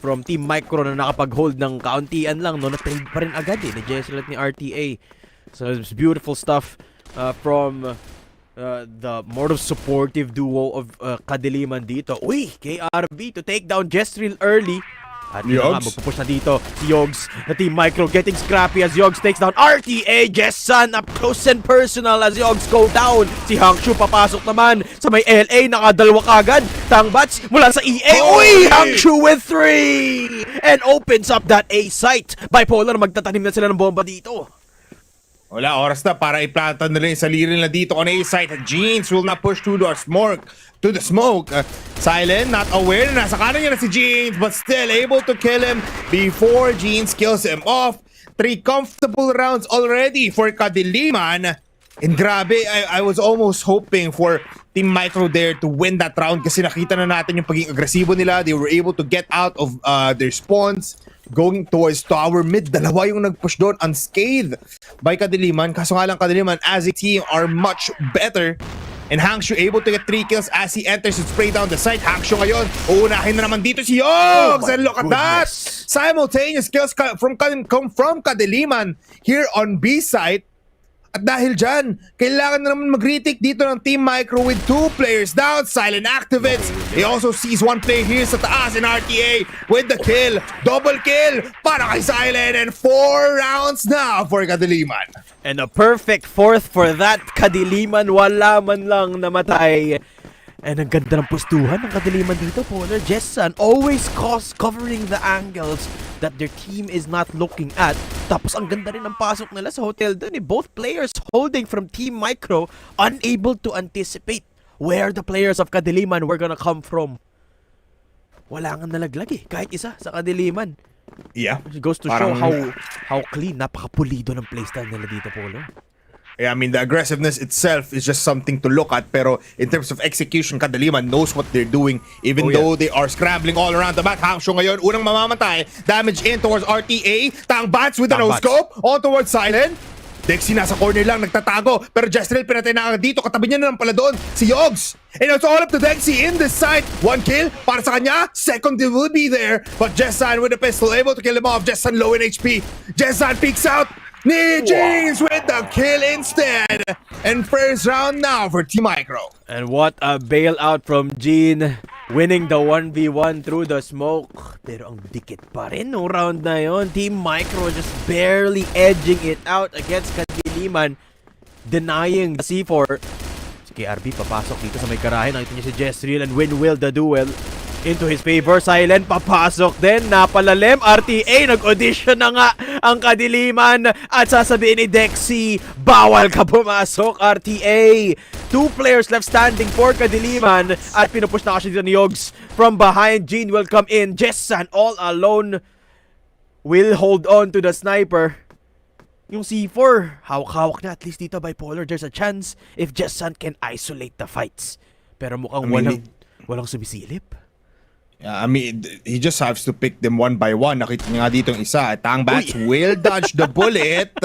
from Team Micro na nakapag-hold ng kauntian lang, no, na-trade pa rin agad ni Jestril at ni RTA. So it's beautiful stuff from the more of supportive duo of Kadiliman dito. Uy, KRB to take down Jestril early. At yun nga, magpupush na dito si Yogs na Team Micro getting scrappy as Yogs takes down RTA. Jessan up close and personal as Yogs go down. Si Hangshu papasok naman sa may LA. Nakadalawa kagad. Tangbats mula sa EA. Uy! Hangshu with 3! And opens up that A site. Bipolar, magtatanim na sila ng bomba dito. Wala, oras na para iplanta nila yung sarili nila dito on A site. Jeans will not push through the smoke. Silent, not aware na nasa kanan niya na si Jeans, but still able to kill him before Jeans kills him off. 3 comfortable rounds already for Kadiliman. And grabe, I was almost hoping for Team Micro there to win that round kasi nakita na natin yung pagiging agresibo nila. They were able to get out of their spawns. Going towards tower mid, 2 yung nag-push doon unscathed by Kadiliman. Kaso nga lang Kadiliman as a team are much better And Hangshu able to get 3 kills as he enters and spray down the site. Hangshu ngayon, uunahin na naman dito si Yogs! And look at that! Simultaneous kills from Kadiliman here on B site. At dahil dyan, kailangan na naman mag-retake dito ng Team Micro with 2 players down. Silent activates. He also sees 1 player here sa taas in RTA with the kill. Double kill para kay Silent and 4 rounds now for Kadiliman. And a perfect 4th for that Kadiliman. Wala man lang namatay. And ang ganda ng pustuhan ng Kadiliman dito, Polar. Jessan always covering the angles that their team is not looking at. Tapos ang ganda rin ng pasok nila sa hotel dun eh. Both players holding from Team Micro, unable to anticipate where the players of Kadiliman were gonna come from. Wala nga nalaglag eh, kahit isa sa Kadiliman. Yeah. It goes to show how clean, napakapulido ng playstyle nila dito, Polar. Yeah, I mean, the aggressiveness itself is just something to look at. Pero in terms of execution, Kadiliman knows what they're doing. Even though they are scrambling all around the map. Hangshu ngayon, unang mamamatay. Damage in towards RTA. Tang Bats with the no-scope. On towards Silent. Dexy nasa corner lang, nagtatago. Pero Jestrel pinatay na dito. Katabi niya na lang pala doon. Si Yogs. And it's all up to Dexy in this side. 1 kill para sa kanya. Second kill will be there. But Jessan with the pistol able to kill him off. Jessan low in HP. Jessan peeks out. Jeans with the kill instead. And first round now for Team Micro. And what a bailout from Gene. Winning the 1v1 through the smoke. Pero ang dikit pa rin nung round na yon. Team Micro just barely edging it out against Kadiliman. Denying the C4. Si KRB papasok dito sa may karahe. Nakita niya si Jezreel and win-will the duel. Into his favor, Silent papasok din, napalalim, RTA, nag-audition na nga ang Kadiliman at sasabihin ni Dexy, bawal ka pumasok, RTA. 2 players left standing for Kadiliman at pinupush na kasi dito ni Yogs from behind. Gene will come in, Jessan all alone will hold on to the sniper. Yung C4, hawak-hawak na at least dito Bipolar. There's a chance if Jessan can isolate the fights. Pero mukhang walang sumisilip. I mean, he just has to pick them one by one. Nakita niya nga dito yung isa. Tang Bats will dodge the bullet.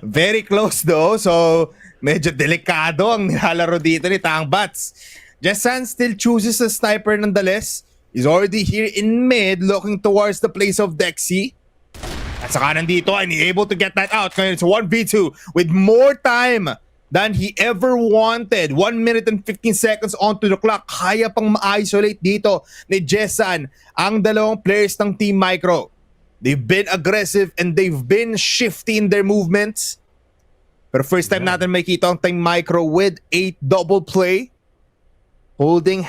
Very close though. So, medyo delikado ang nilalaro dito ni Tang Bats. Jessan still chooses the sniper nonetheless. He's already here in mid looking towards the place of Dexy. At saka nandito and he's able to get that out. Ngayon it's 1v2 with more time than he ever wanted. 1 minute and 15 seconds onto the clock. Kaya pang ma-isolate dito ni Jessan ang dalawang players ng Team Micro. They've been aggressive and they've been shifty in their movements. Pero first time natin makita ang Team Micro with a double play. Holding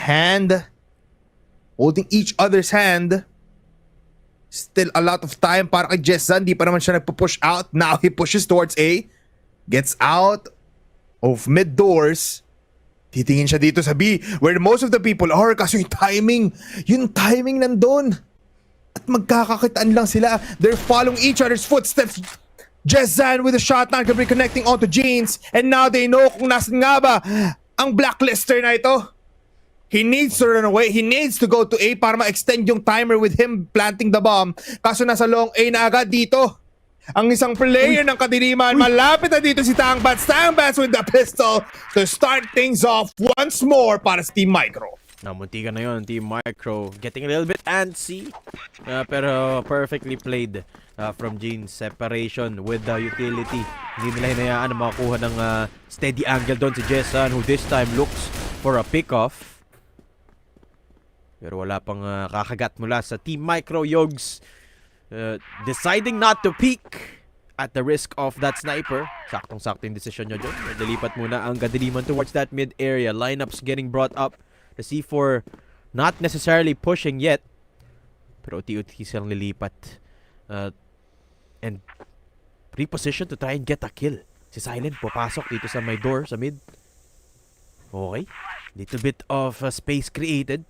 each other's hand. Still a lot of time para kay Jessan. Di pa naman siya nagpo-push out. Now he pushes towards A. Gets out of mid doors. Titingin siya dito sa B where most of the people are kasi yung timing nandun. At magkakakitaan lang sila. They're following each other's footsteps. Jessan with a shotgun can be connecting onto Jeans and now they know kung nasan nga ba ang blacklister na ito. He needs to run away. He needs to go to A para ma-extend yung timer with him planting the bomb. Kaso nasa long A na agad dito. Ang isang player ng Kadiliman, malapit na dito si Tang Bats. Tang Bats with the pistol to start things off once more para sa Team Micro. Namuntikan na yun, Team Micro. Getting a little bit antsy. Pero perfectly played from Gene's separation with the utility. Hindi nila hinayaan na makakuha ng steady angle doon si Jessan who this time looks for a pick-off. Pero wala pang kakagat mula sa Team Micro. Yogs deciding not to peek at the risk of that sniper. Saktong-sakto yung decision nyo dyan. Dilipat muna ang Kadiliman towards that mid area. Lineups getting brought up. The C4 not necessarily pushing yet. Pero uti-uti silang lilipat. And reposition to try and get a kill. Si Silent papasok dito sa may door sa mid. Okay. Little bit of space created.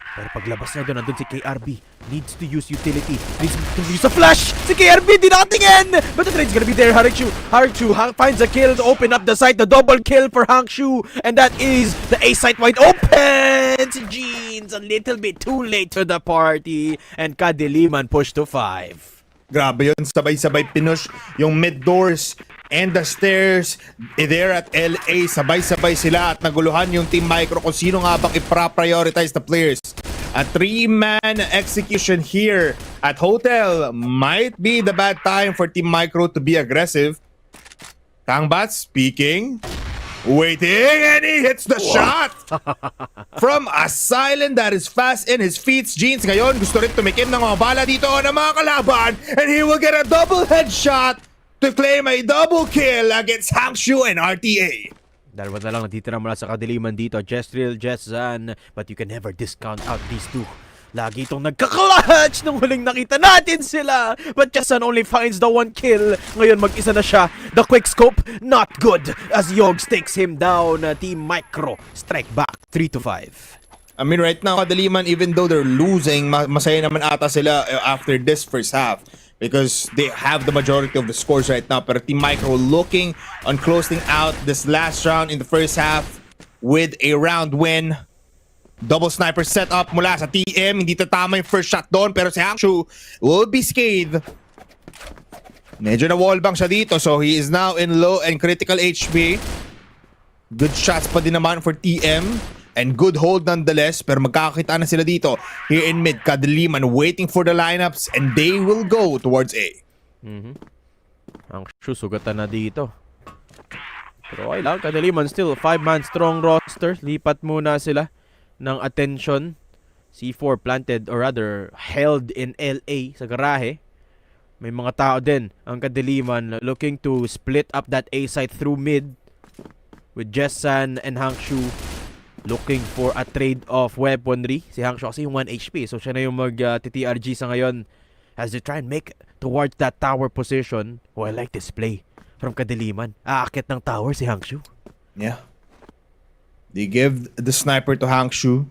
Pero paglabas na doon, nandun si KRB. Needs to use utility. Needs to use a flash! Si KRB, di nakatingin! But the trade's gonna be there, Hangshu finds a kill to open up the site. The double kill for Hangshu. And that is the A site wide open! Si Jeans, a little bit too late to the party. And Kadiliman pushed to 5. Grabe yun, sabay-sabay pinush yung mid doors and the stairs there at LA. Sabay-sabay sila at naguluhan yung Team Micro kung sino nga bang ipra-prioritize the players. A 3-man execution here at Hotel might be the bad time for Team Micro to be aggressive. Tangbat speaking, waiting, and he hits the shot from a silent that is fast in his feet. Jeans ngayon gusto rin tumikim ng mga bala dito ng mga kalaban, and he will get a double headshot to claim a double kill against Hangshu and RTA. Dalawa na lang natitira mula sa Kadiliman dito. Jestril, Jetzan. But you can never discount out these two. Lagi itong nagka-clutch nung huling nakita natin sila. But Jetzan only finds the one kill. Ngayon mag-isa na siya. The quick scope, not good. As Yogs takes him down. Team Micro, strike back 3-5. I mean, right now, Kadiliman, even though they're losing, masaya naman ata sila after this first half. Because they have the majority of the scores right now. Pero Team Micro looking on closing out this last round in the first half with a round win. Double sniper setup mula sa TM. Hindi tatama yung first shot doon. Pero si Hangshu will be scathed. Medyo na wallbang siya dito. So he is now in low and critical HP. Good shots pa din naman for TM. And good hold nonetheless, pero magkakakita na sila dito. Here in mid, Kadiliman waiting for the lineups and they will go towards A. Ang sugatan na dito. Pero okay lang, Kadiliman still 5-man strong roster. Lipat muna sila ng attention. C4 planted or rather held in LA sa garahe. May mga tao din ang Kadiliman looking to split up that A site through mid with Jessan and Hangshu looking for a trade of weaponry. Si Hangshu kasi yung 1 HP. So siya na yung mag-TTRG sa ngayon as they try and make towards that tower position. Oh, I like this play from Kadiliman. Aakit ng tower si Hangshu. Yeah. They give the sniper to Hangshu.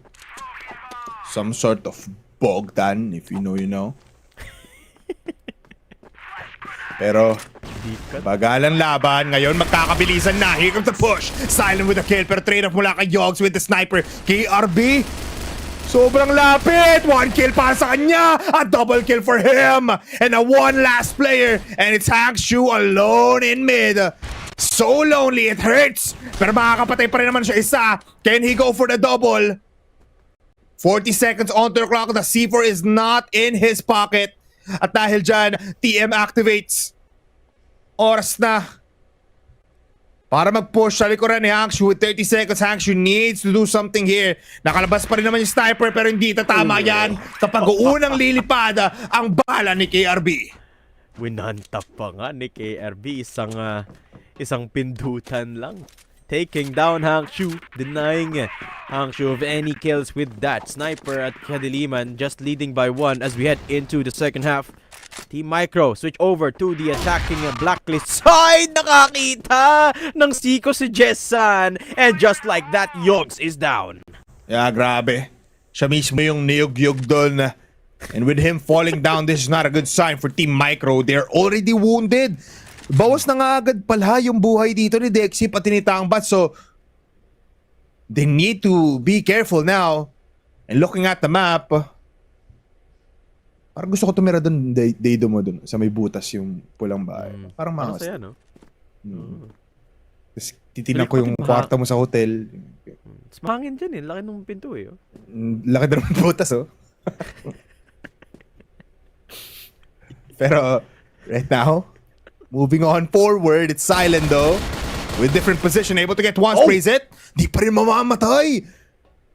Some sort of Bogdan, if you know, you know. Pero bagalan laban. Ngayon magkakabilisan na. Here comes the push. Silent with the kill. Pero trade off mula kay Yogs with the sniper. KRB. Sobrang lapit. One kill para sa kanya. A double kill for him. And a one last player. And it's Hangshu alone in mid. So lonely. It hurts. Pero makakapatay pa rin naman siya isa. Can he go for the double? 40 seconds on the clock. The C4 is not in his pocket. At dahil dyan, TM activates. Oras na para mag-push sa likuran ni Hangshu with 30 seconds. Hangshu needs to do something here. Nakalabas pa rin naman yung sniper pero hindi tatama yan kapag unang lilipad ang bala ni KRB. Winantap pa nga ni KRB. Isang pindutan lang. Taking down Hangshu, denying Hangshu of any kills with that sniper at Kadiliman, just leading by 1 as we head into the second half. Team Micro switch over to the attacking blacklist side. Nakakita ng Siko si Jessan, and just like that, Yogs is down. Yeah, grabe. Siya mismo yung niyog-yog doon. And with him falling down, this is not a good sign for Team Micro. They're already wounded. Bawas na nga agad pala yung buhay dito ni Dexy pati ni Tangbat. So, they need to be careful now. And looking at the map, parang gusto ko tumira doon, Daydo mo doon, sa may butas yung pulang bahay. Parang Ano makas. saya, no? Tapos titinan ko yung kwarto mo sa hotel. Mas mahangin dyan eh. Laki ng pinto eh. Oh. Laki na naman butas, oh. Pero, right now, moving on forward, it's silent though. With different position, able to get one sprays it. Di pa rin mamamatay.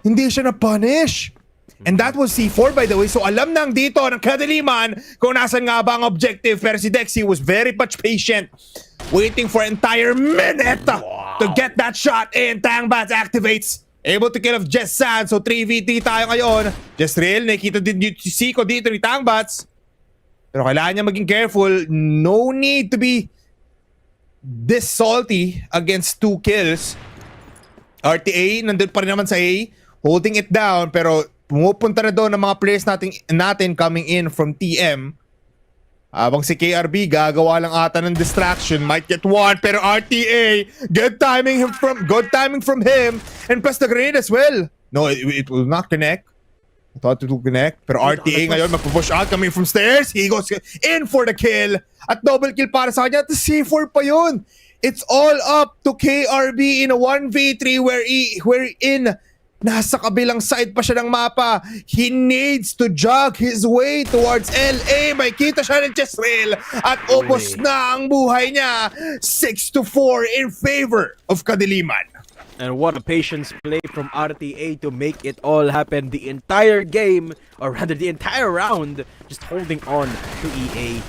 Hindi siya na-punish. And that was C4 by the way. So alam nang dito ng Kadiliman kung nasan nga ba ang objective. Pero si Dexy was very much patient. Waiting for an entire minute to get that shot in. Tangbat activates. Able to kill off Jessan. So 3v3 tayo ngayon. Jestril, nakikita din si Siko dito ni Tangbats. Pero kailangan niya maging careful. No need to be this salty against 2 kills. RTA, nandun pa rin naman sa A. Holding it down. Pero pumupunta na doon ng mga players natin coming in from TM. Habang si KRB gagawa lang ata ng distraction. Might get one. Pero RTA, good timing from him. And plus the grenade as well. No, it will not connect. Thought to connect. Pero RTA ngayon magpupush out coming from stairs. He goes in for the kill. At double kill para sa kanya. At C4 pa yun. It's all up to KRB in a 1v3 wherein nasa kabilang side pa siya ng mapa. He needs to jog his way towards LA. May kita siya ng Chesril. At opos na ang buhay niya. 6-4 in favor of Kadiliman. And what a patience play from RTA to make it all happen the entire game, or rather the entire round, just holding on to EA.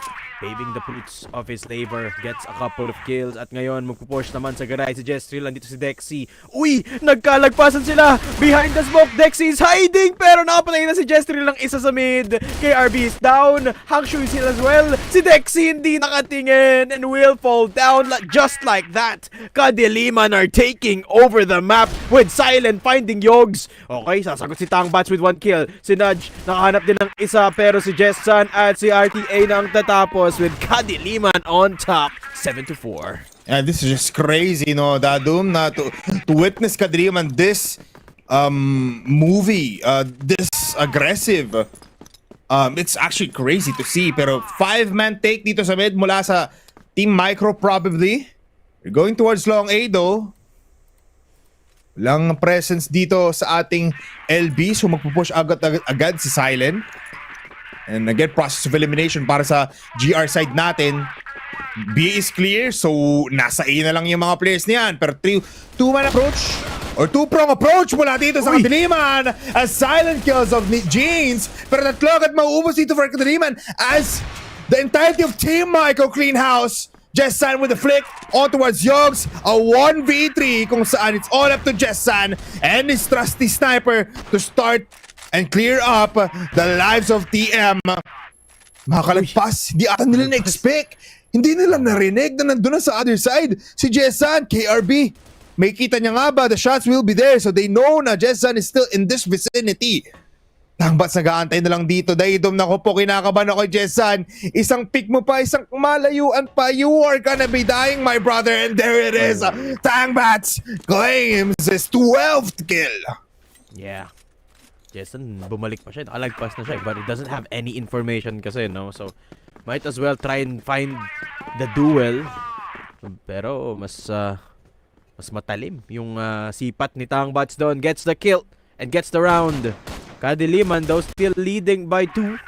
Paving the fruits of his labor, gets a couple of kills, at ngayon magpupush naman sa garage si Jestril. Andito si Dexy. Uy! Nagkalagpasan sila! Behind the smoke, Dexy is hiding! Pero napatay na si Jestril ng isa sa mid. KRB is down. Hangshu is here as well. Si Dexy hindi nakatingin and will fall down just like that. Kadiliman are taking over the map with Silent finding Yogs. Okay, sasagot si Tangbats with 1 kill. Si Nudge nakahanap din ng isa, pero si Jessan at si RTA na ang tatapos with Kadiliman on top, 7-4. Yeah, this is just crazy, no, Dadum, na to witness Kadiliman this this aggressive. It's actually crazy to see. Pero 5-man take dito sa mid mula sa Team Micro probably. We're going towards long A though. Walang presence dito sa ating LB, so magpupush agad si Silent. And again, process of elimination para sa GR side natin. B is clear, so nasa A na lang yung mga players niyan. Pero 2-man approach or 2-prong approach mula dito sa Kadiliman as Silent kills of Jeans. Pero tatlo agad mauubos dito for Kadiliman as the entirety of Team Michael clean house. Jessan with the flick on towards Yogs. A 1v3 kung saan it's all up to Jessan and his trusty sniper to start and clear up the lives of TM. Makakalagpas, hindi ata nila na-expect. Hindi nila narinig na nandun na sa other side si Jessan, KRB. May kita niya nga ba, the shots will be there, so they know na Jessan is still in this vicinity. Tangbats nag-aantay na lang dito. Daidom na ko po, kinakabahan ako Jessan. Isang pick mo pa, isang malayuan pa. You are gonna be dying, my brother. And there it is. Tangbats claims his 12th kill. Yeah. Jason, bumalik pa siya. Nakalagpas na siya. But it doesn't have any information kasi, no? So, might as well try and find the duel. Pero, mas matalim yung sipat ni Tangbats doon. Gets the kill and gets the round. Kadiliman, though, still leading by 2.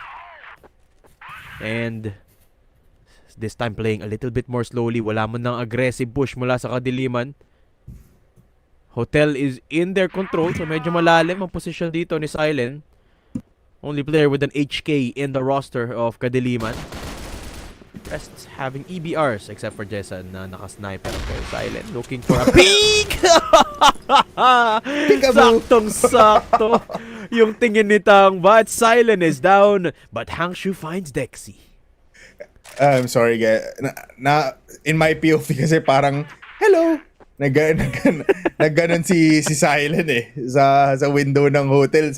And this time playing a little bit more slowly. Wala mo nang aggressive push mula sa Kadiliman. Hotel is in their control, so medyo malalim ang position dito ni Silent. Only player with an HK in the roster of Kadiliman. Rest having EBRs except for Jessan na naka-sniper. Okay, Silent looking for a peek! Saktong-sakto yung tingin ni Tang, but Silent is down. But Hangshu finds Dexy. I'm sorry, guys. In my POV kasi parang, hello! Nagganon si Silent sa window ng hotel.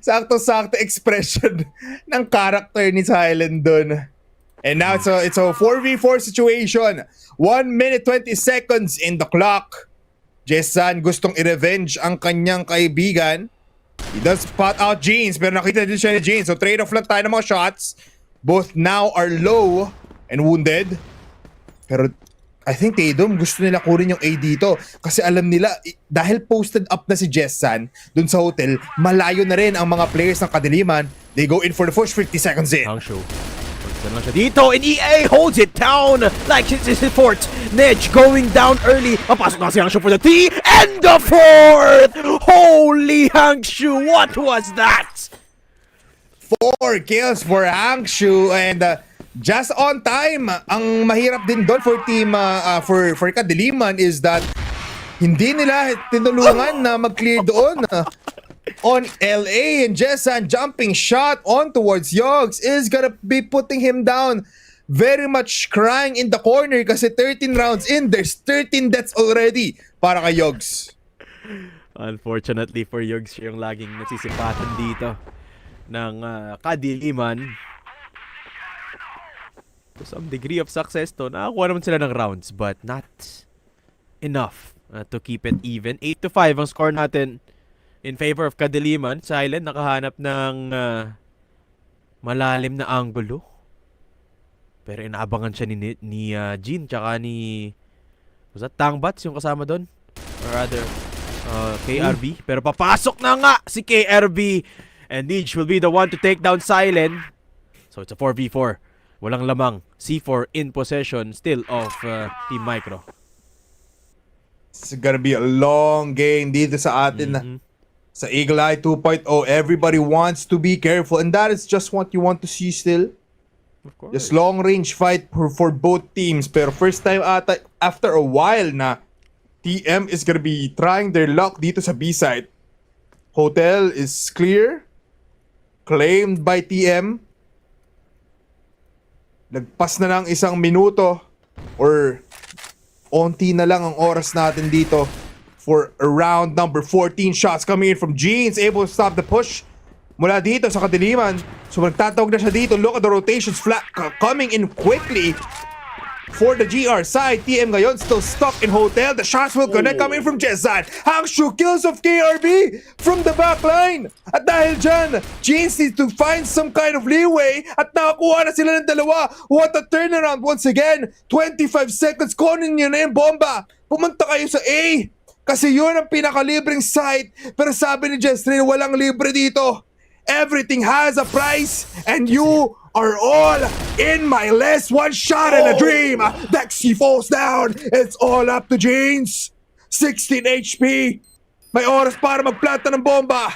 Sakto-sakto expression ng character ni Silent doon. And now it's a 4v4 situation. 1 minute 20 seconds in the clock. Jessan gustong i-revenge ang kanyang kaibigan. He does spot out Jeans, pero nakita din siya ni Jeans. So trade-off lang tayo ng mga shots. Both now are low and wounded. Pero I think Tatum gusto nila kunin yung A dito kasi alam nila dahil posted up na si Jessan dun sa hotel, malayo na rin ang mga players ng Kadiliman. They go in for the push 50 seconds in. Hangshu. Lang siya dito and EA holds it down like it's his fort. Nedge going down early. Papasok na si Hangshu for the 3 and the 4th. Holy Hangshu, what was that? 4 kills for Hangshu and just on time. Ang mahirap din doon for team for Kadiliman is that hindi nila tinulungan na mag-clear doon. On LA and Jessan jumping shot on towards Yogs is gonna be putting him down. Very much crying in the corner kasi 13 rounds in, there's 13 deaths already para kay Yogs. Unfortunately for Yogs, siya yung laging nasisipatan dito ng Kadiliman. To some degree of success to, nakakuha naman sila ng rounds but not enough to keep it even. 8-5 ang score natin in favor of Kadiliman. Silent nakahanap ng malalim na anggulo. Pero inaabangan siya ni Jean tsaka ni was that Tangbats yung kasama doon? Or rather KRB. Pero papasok na nga si KRB and Nij will be the one to take down Silent. So it's a 4v4. Walang lamang. C4 in possession still of Team Micro. It's gonna be a long game dito sa atin. Sa Eagle Eye 2.0, everybody wants to be careful and that is just what you want to see still. Of course. Just long range fight for both teams. Pero first time ata after a while na TM is gonna be trying their luck dito sa B-side. Hotel is clear. Claimed by TM. Nagpas na lang 1 minuto or onti na lang ang oras natin dito for round number 14. Shots coming in from Jeans, able to stop the push mula dito sa Kadiliman. So magtatawag na siya dito. Look at the rotations coming in quickly for the GR side. TM ngayon still stuck in Hotel. The shots will connect coming from Jezan. Hangshu kills of KRB from the back line. At dahil dyan, Jeans needs to find some kind of leeway at nakakuha na sila ng dalawa. What a turnaround once again. 25 seconds. Kunin nyo na yung bomba. Pumunta kayo sa A. Kasi yun ang pinakalibreng site. Pero sabi ni Jezreel, walang libre dito. Everything has a price and you are all in my list. One shot and a dream. Dexy falls down. It's all up to Jeans. 16 HP. May oras para magplanta ng bomba.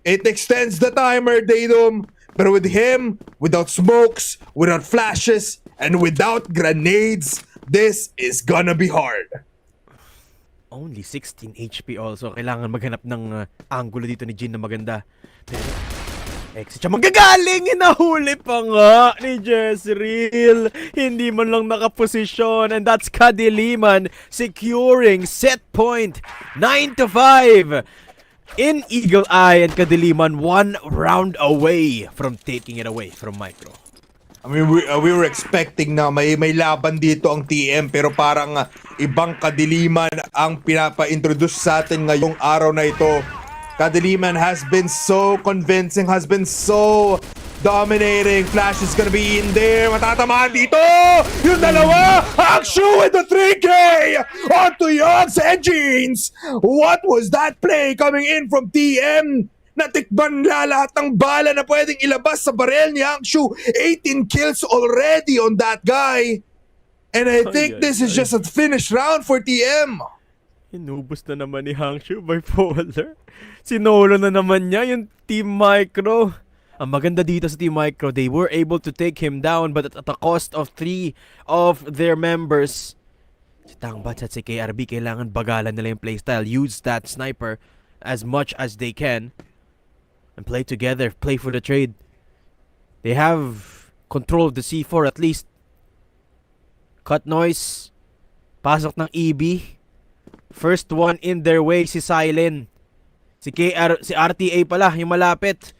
It extends the timer, Daydom. But with him, without smokes, without flashes, and without grenades, this is gonna be hard. Only 16 HP also. Kailangan maghanap ng angulo dito ni Jin na maganda. Pero exit siya magagaling! Hinahuli pa nga ni Jezreel. Hindi man lang nakaposisyon. And that's Kadiliman securing set point. 9-5 in Eagle Eye. And Kadiliman 1 round away from taking it away from Micro. I mean, we were expecting na may laban dito ang TM pero parang ibang Kadiliman ang pinapa-introduce sa atin ngayong araw na ito. Kadiliman has been so convincing, has been so dominating. Flash is gonna be in there. Matatamaan dito! Yung dalawa! Hangshu with the 3K! Onto Yogs and Jeans! What was that play coming in from TM? Natikban na lahat ng bala na pwedeng ilabas sa barel ni Hangshu. 18 kills already on that guy. And I think this is just a finish round for TM. Inubos na naman ni Hangshu by Polar. Sinolo na naman niya yung Team Micro. Ang maganda dito sa Team Micro, they were able to take him down but at the cost of 3 of their members. Si Tangbats at si KRB kailangan bagalan nila yung playstyle. Use that sniper as much as they can. And play together, play for the trade. They have control of the C4 at least. Cut noise. Pasok ng EB. First one in their way si Silent. Si RTA pala, yung malapit.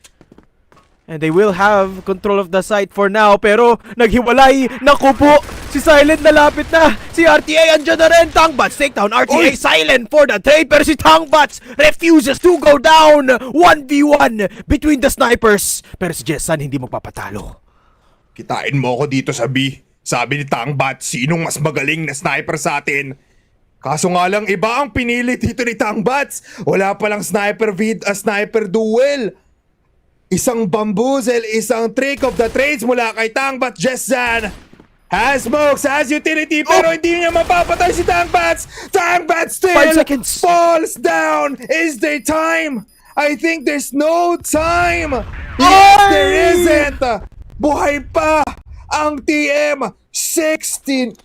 And they will have control of the site for now. Pero naghiwalay. Naku po. Si Silent nalapit na. Si RTA andyan na rin. Tangbats take down RTA. Silent for the trade. Pero si Tangbats refuses to go down. 1v1 between the snipers. Pero si Jessan hindi magpapatalo. Kitain mo ako dito sa B. Sabi ni Tangbats, sinong mas magaling na sniper sa atin? Kaso nga lang iba ang pinili dito ni Tangbats. Wala palang sniper sniper duel. Isang bamboozle, isang trick of the trades mula kay Tangbats. Jessan has smokes, has utility, pero hindi niya mapapatay si Tangbats. Tangbats still 5 seconds. falls down. Is there time? I think there's no time. Yes, there isn't. Buhay pa ang TM. 6-9.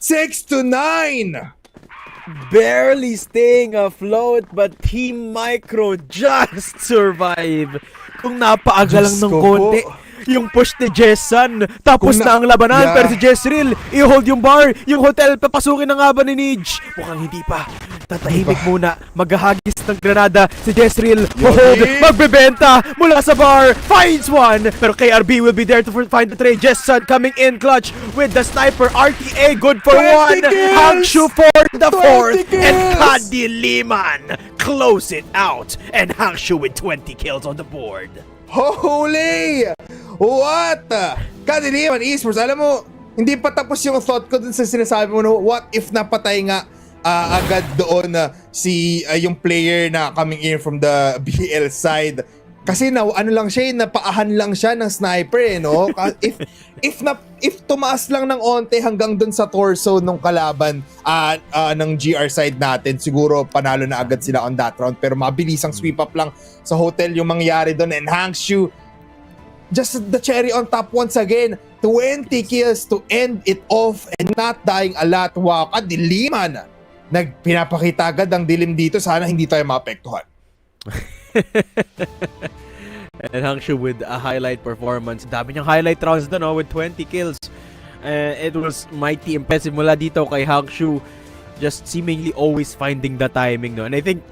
Barely staying afloat but Team Micro just survive. Kung napaaga lang ng konti yung push ni Jessan, tapos na ang labanan. Pero si Jezreel i-hold yung bar, yung hotel papasukin na nga ba ni Nij? Mukhang hindi pa. tatahimik muna. Maghahagis ng granada si Jezreel. Hold, magbebenta mula sa bar. Finds one. Pero KRB will be there to find the trade. Jessan coming in clutch with the sniper. RTA good for 20 one. kills! Hangshu for the 20 fourth. And kills! Kadiliman close it out. And Hangshu with 20 kills on the board. Holy! What? Kadiliman E-Sports, alam mo, hindi pa tapos yung thought ko dun sa sinasabi mo na what if napatay nga agad doon yung player na coming in from the BL side. Kasi ano lang siya, napaahan lang siya ng sniper no? If tumaas lang ng onte hanggang dun sa torso nung kalaban ng GR side natin, siguro panalo na agad sila on that round. Pero mabilisang sweep up lang sa hotel yung mangyari doon. And Hangshu, just the cherry on top once again. 20 kills to end it off and not dying a lot. Wow, Kadiliman. Pinapakita agad ang dilim dito. Sana hindi tayo maapektuhan. And Hangshu with a highlight performance. Dami niyang highlight rounds doon with 20 kills. It was mighty impressive mula dito kay Hangshu. Just seemingly always finding the timing. No? And I think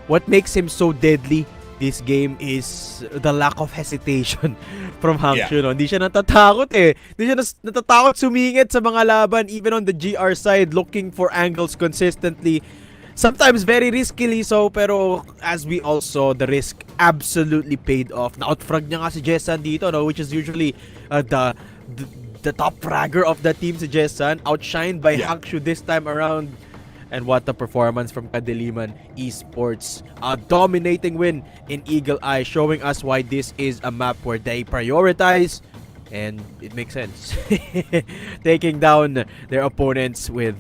what makes him so deadly this game is the lack of hesitation from Hangshu. No? Hindi siya natatakot Hindi siya natatakot sumingit sa mga laban even on the GR side, looking for angles consistently. Sometimes very riskily so, pero as we all saw, the risk absolutely paid off. Na-outfrag niya nga si Jessan dito, no? Which is usually the top fragger of the team, si Jessan. Outshined by Hangshu this time around. And what a performance from Kadiliman E-Sports. A dominating win in Eagle Eye, showing us why this is a map where they prioritize. And it makes sense. Taking down their opponents with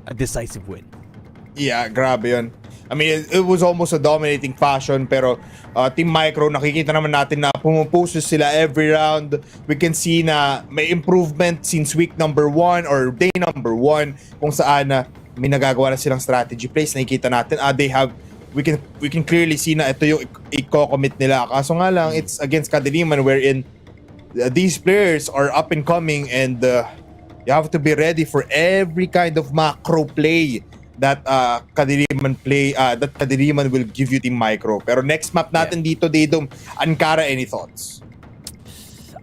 a decisive win. Yeah, grabe yun. I mean, it was almost a dominating fashion, pero Team Micro, nakikita naman natin na pumupuso sila every round. We can see na may improvement since week number 1 or day number 1 kung saan may nagagawa na silang strategy plays. Nakikita natin, we can clearly see na ito yung i-commit nila. Kaso nga lang, it's against Kadiliman wherein these players are up and coming and you have to be ready for every kind of macro play that Kadiliman will give you Team Micro. Pero next map natin dito, Daydom, Ankara, any thoughts?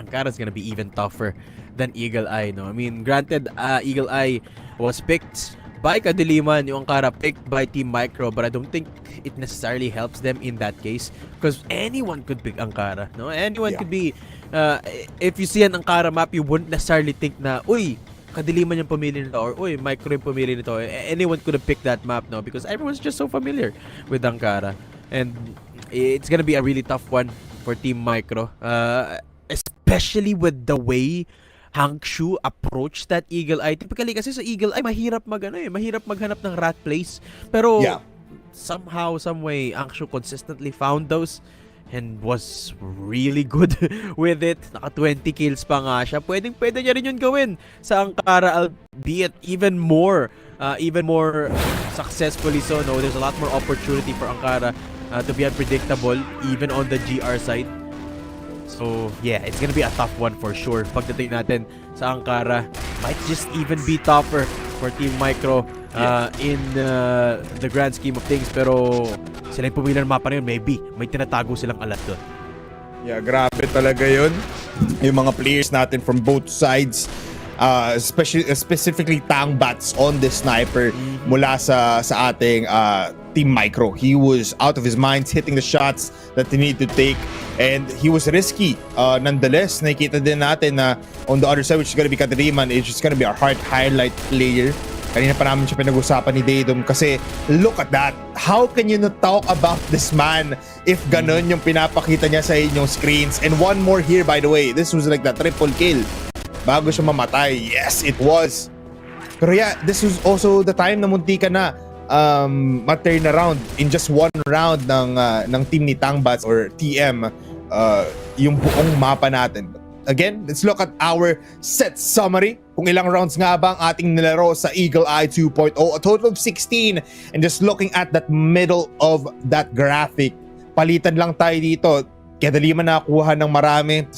Ankara's gonna be even tougher than Eagle Eye, no? I mean, granted, Eagle Eye was picked by Kadiliman, yung Ankara picked by Team Micro, but I don't think it necessarily helps them in that case because anyone could pick Ankara, no? Anyone could be, if you see an Ankara map, you wouldn't necessarily think na, uy, Kadiliman yung pumili nito or uy, Micro yung pumili nito. Anyone could have picked that map, no? Because everyone's just so familiar with Ankara. And it's gonna be a really tough one for Team Micro. Especially with the way Hangshu approached that Eagle Eye. Typically kasi sa Eagle Eye, mahirap maghanap ng rat place. Pero somehow, some way, Hangshu consistently found those and was really good with it. Naka 20 kills pa nga siya. Pwede niya rin yun gawin sa Ankara, albeit even more successfully so. No, there's a lot more opportunity for Ankara to be unpredictable even on the GR side. So yeah, it's gonna be a tough one for sure. Pagdating natin sa Ankara, might just even be tougher for Team Micro in the grand scheme of things. Pero sila yung pumili ng mapa na yun, maybe may tinatago silang alat doon. Yeah, grabe talaga yun. Yung mga players natin from both sides, specifically Tangbats on the sniper mula sa ating Team Micro. He was out of his mind, hitting the shots that he needed to take, and he was risky. Nonetheless, nakikita din natin na on the other side, which is gonna be Kadiliman, it's just gonna be our heart highlight player. Kanina pa namin siya pinag-usapan ni Daydom kasi look at that. How can you not talk about this man if ganun yung pinapakita niya sa inyong screens? And one more here, by the way. This was like the triple kill bago siya mamatay. Yes, it was. Pero yeah, this was also the time na munti ka na ma-turn around in just one round ng team ni Tangbats or TM yung buong mapa natin. Again, let's look at our set summary. Kung ilang rounds nga ba ang ating nilaro sa Eagle Eye 2.0. A total of 16. And just looking at that middle of that graphic, palitan lang tayo dito. Kadiliman nakakuha ng marami.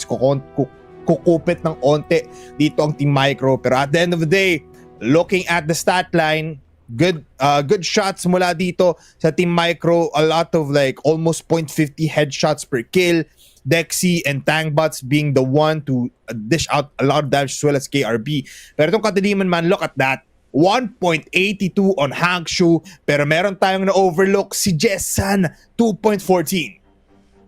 Kukupit ng onte dito ang Team Micro. Pero at the end of the day, looking at the stat line, good shots mula dito sa Team Micro. A lot of like almost 0.50 headshots per kill. Dexy and Tangbots being the one to dish out a lot of damage as well as KRB. Pero itong Kadiliman man, look at that. 1.82 on Hangshu. Pero meron tayong na-overlook si Jessan, 2.14.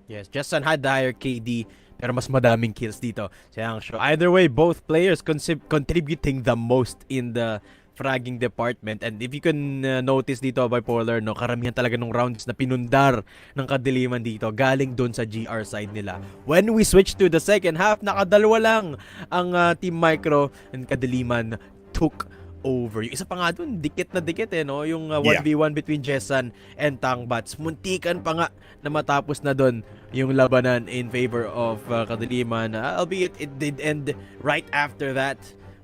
Yes, Jessan had the higher KD pero mas madaming kills dito si Hangshu. Either way, both players contributing the most in the fragging department. And if you can notice dito, Bipolar, no, karamihan talaga ng rounds na pinundar ng Kadiliman dito galing doon sa GR side nila. When we switch to the second half, nakadalawa lang ang Team Micro, and Kadiliman took over. Yung isa pa nga doon, dikit na dikit no? Yung 1v1 between Jessan and Tangbats. Muntikan pa nga na matapos na doon yung labanan in favor of Kadiliman. Albeit it did end right after that.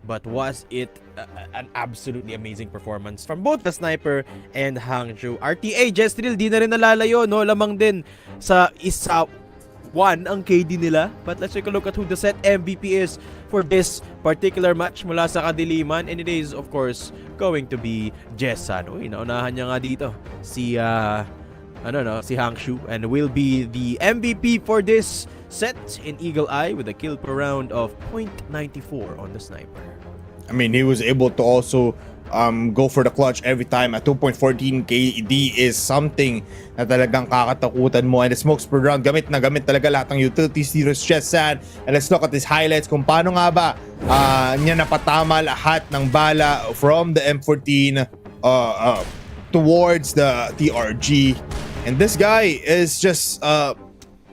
But was it an absolutely amazing performance from both the Sniper and Hangshu. RTA, Jestril, di na rin nalalayo, no? Lamang din sa isa 1 ang KD nila. But let's take a look at who the set MVP is for this particular match mula sa Kadiliman. And it is, of course, going to be Jessan. Uy, naunahan niya nga dito si si Hangshu, and will be the MVP for this set in Eagle Eye with a kill per round of 0.94 on the Sniper. I mean, he was able to also go for the clutch every time. At 2.14 KD is something na talagang kakatakutan mo. And the smokes per round, gamit na gamit talaga lahat ng utilities dito sa Jessan. And let's look at his highlights kung paano nga ba niya napatama lahat ng bala from the M14 towards the TRG. And this guy is just a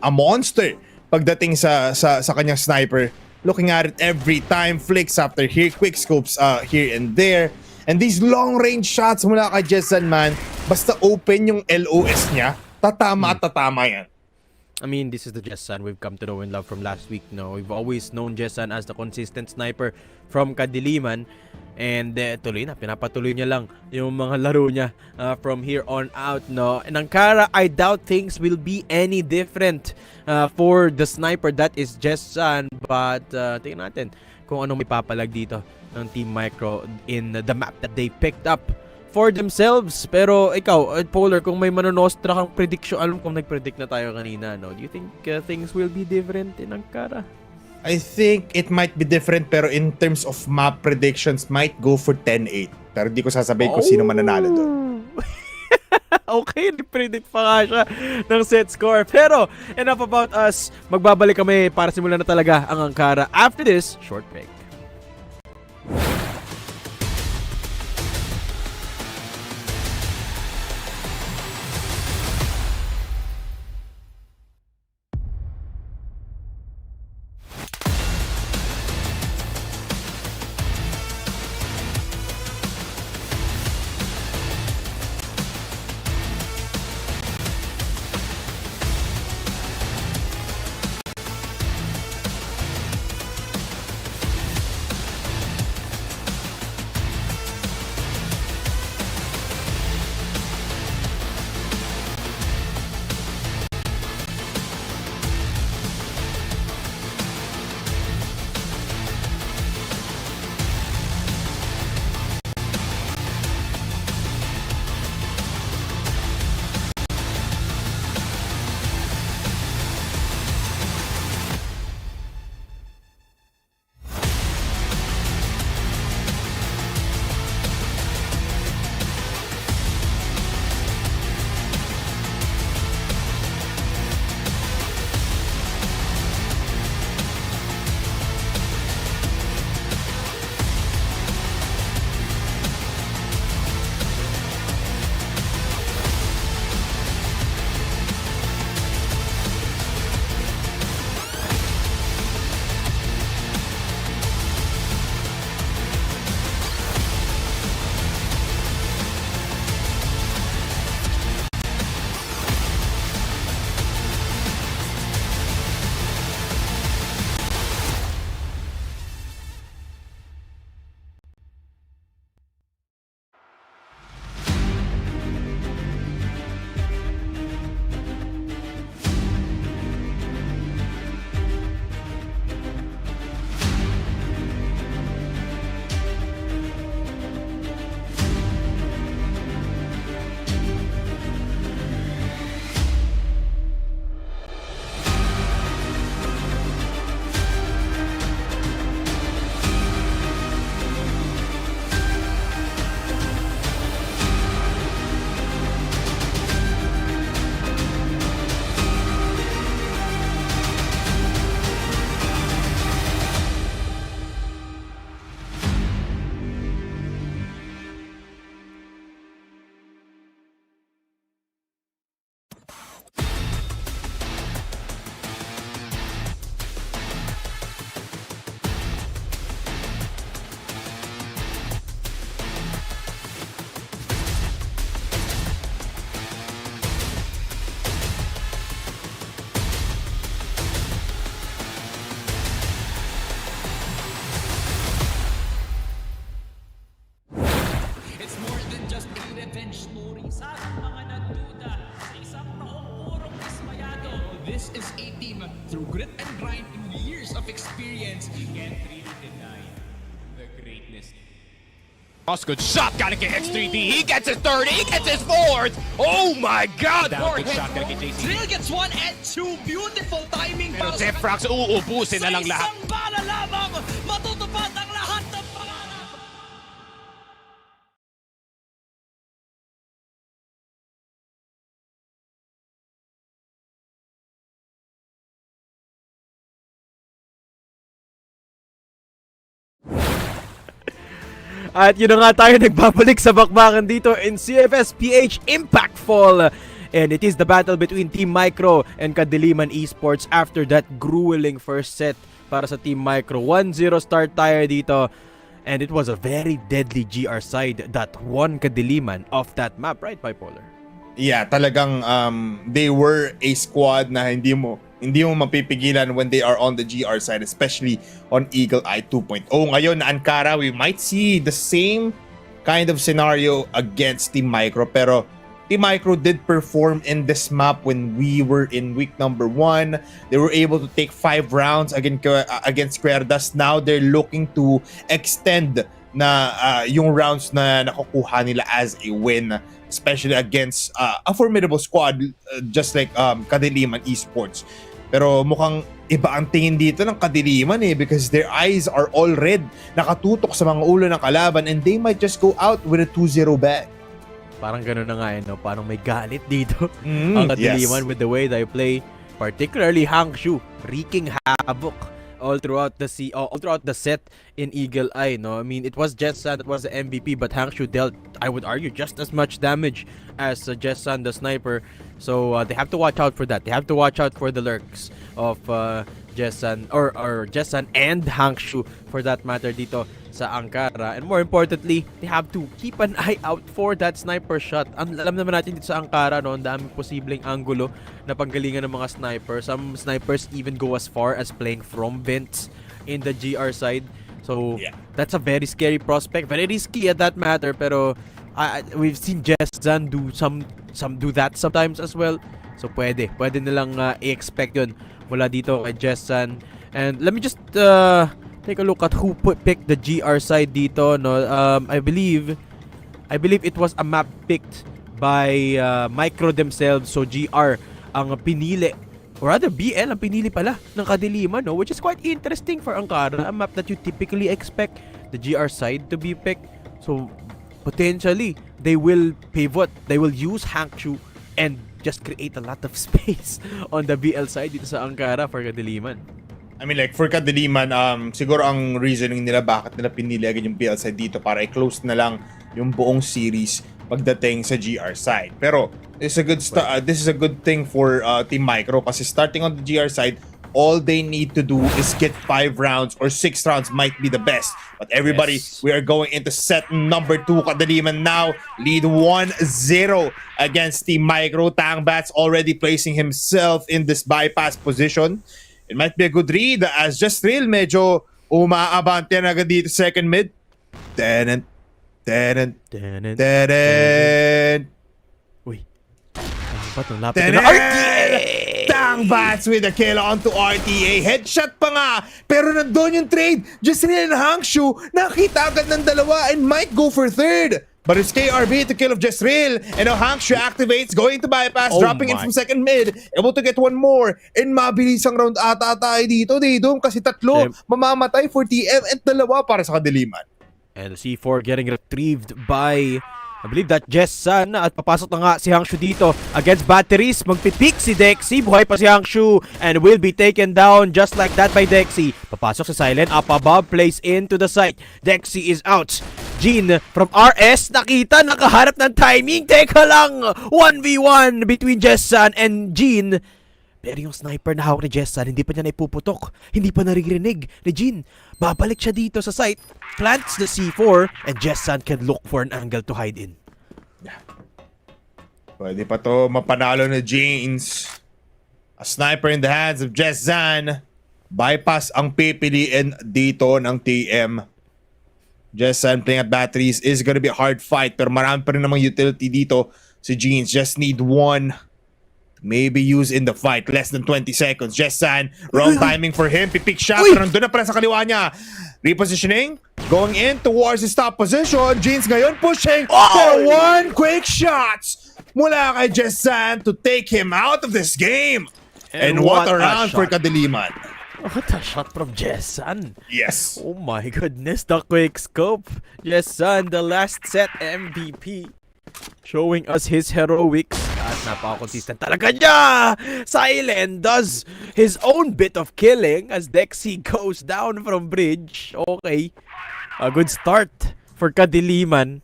monster pagdating sa kanyang sniper. Looking at it every time, flicks after here, quick scopes here and there. And these long range shots mula kay Jessan man, basta open yung LOS niya, tatama at tatama yan. I mean, this is the Jessan we've come to know and love from last week. No, we've always known Jessan as the consistent sniper from Kadiliman. And tuloy na, pinapatuloy niya lang yung mga laro niya from here on out, no. And ang Kara, I doubt things will be any different for the sniper that is Jessan. But tingnan natin kung anong may papalag dito ng Team Micro in the map that they picked up for themselves. Pero ikaw, Polar, kung may manonostra kang prediction, alam kung nag-predict na tayo kanina, no? Do you think things will be different in Ankara? I think it might be different, pero in terms of map predictions, might go for 10-8. Pero di ko sasabihin kung sino mananalo doon. Okay, predict pa nga siya ng set score. Pero enough about us. Magbabalik kami para simulan na talaga ang Ankara after this short break. revenge story sa mga nagduda sa isang taong purong dismayado. This is a team through grit and grind and years of experience. You can't really deny the greatness. Good shot galing kay X3D. He gets his third, he gets his fourth. Oh my God! Down, good shot galing kay JC. Drill gets one and two. Beautiful timing. Pero para sa Zefrax uubusin na lang lahat. Sa isang bala lamang, matutupad ang lahat ng pangarap. At yun na nga tayo nagbabalik sa bakbakan dito in CFS PH IMPACT Fall. And it is the battle between Team Micro and Kadiliman E-Sports after that grueling first set para sa Team Micro. 1-0 start tayo dito. And it was a very deadly GR side that won Kadiliman off that map, right, Bipolar? Yeah, talagang they were a squad na hindi mo mapipigilan when they are on the GR side, especially on Eagle Eye 2.0. Ngayon na Ankara, we might see the same kind of scenario against Team Micro, pero Team Micro did perform in this map when we were in week number 1. They were able to take 5 rounds against Querdas. Now they're looking to extend na yung rounds na nakukuha nila as a win, especially against a formidable squad just like Kadiliman E-Sports. Pero mukhang iba ang tingin dito ng Kadiliman because their eyes are all red, nakatutok sa mga ulo ng kalaban, and they might just go out with a 2-0 bag. Parang gano'n na nga no? Parang may galit dito ang Kadiliman with the way they play, particularly Hangshu wreaking havoc all throughout the set in Eagle Eye, no? I mean, it was Jessan that was the MVP, but Hangshu dealt, I would argue, just as much damage as Jessan the sniper. So they have to watch out for that. They have to watch out for the lurks of Jessan or Jessan and Hangshu for that matter dito sa Ankara. And more importantly, they have to keep an eye out for that sniper shot. Alam naman natin dito sa Ankara, no, ang daming posibleng anggulo na panggalingan ng mga sniper. Some snipers even go as far as playing from vents in the GR side. So that's a very scary prospect, very risky at that matter. Pero we've seen Jessan do that sometimes as well. So pwede nilang i-expect yun mula dito kay Jessan. And let me just take a look at who picked the GR side dito, no. I believe it was a map picked by Micro themselves. So GR ang pinili, or rather BL ang pinili pala ng Kadiliman, no, which is quite interesting for Ankara, a map that you typically expect the GR side to be picked. So potentially they will pivot, they will use Hangshu and just create a lot of space on the BL side dito sa Ankara for Kadiliman. I mean, like, for Kadiliman, siguro ang reasoning nila bakit nila pinili agad yung PL side dito para i-close na lang yung buong series pagdating sa GR side. Pero this is a good thing for Team Micro kasi starting on the GR side, all they need to do is get 5 rounds or 6 rounds might be the best. But everybody, we are going into set number 2. Kadiliman now lead 1-0 against Team Micro. Tangbats already placing himself in this bypass position. It might be a good read as just real medyo umaabante na agad dito second mid. Tenant. Uy. Ano ba ito? Lapit na RTA! Tangbats with a kill onto RTA. Headshot pa nga. Pero nandun yung trade. Just real and Hangshu nakita agad ng dalawa and might go for third. But it's KRB to kill of Jezreel. And now Hangshu activates, going to bypass, dropping in from second mid. Able to get one more. And mabilis ang round ata tayo dito, Didom. Kasi tatlo mamamatay for TM and dalawa para sa Kadiliman. And the C4 getting retrieved by, I believe that Jessan. At papasok na nga si Hangshu dito against batteries. Magpipick si Dexy. Buhay pa si Hangshu. And will be taken down just like that by Dexy. Papasok sa silent. Up above. Plays into the site. Dexy is out. Jean from RS. Nakita. Nakaharap ng timing. Teka lang. 1v1 between Jessan and Jean. Pero yung sniper na hawak ni Jessan, hindi pa niya naipuputok. Hindi pa naririnig ni Jean. Babalik siya dito sa site. Plants the C4 and Jessan can look for an angle to hide in. Pwede pa to mapanalo na James. A sniper in the hands of Jessan. Bypass ang pipiliin dito ng TM. Jessan playing at batteries is gonna be a hard fight. Pero marami pa rin namang utility dito. Si Jeans just need one. Maybe use in the fight. Less than 20 seconds. Jessan, wrong timing for him. Pipick shot. Pero nandun na pala sa kaliwa niya. Repositioning. Going in towards his top position. Jeans ngayon pushing. For one quick shots mula kay Jessan to take him out of this game. And what a round for Kadiliman. What a shot from Jessan. Yes. Oh my goodness, the quick scope. Jessan, the last set MVP. Showing us his heroics. At napaka-consistent talaga niya. Silent does his own bit of killing as Dexy goes down from bridge. Okay. A good start for Kadiliman.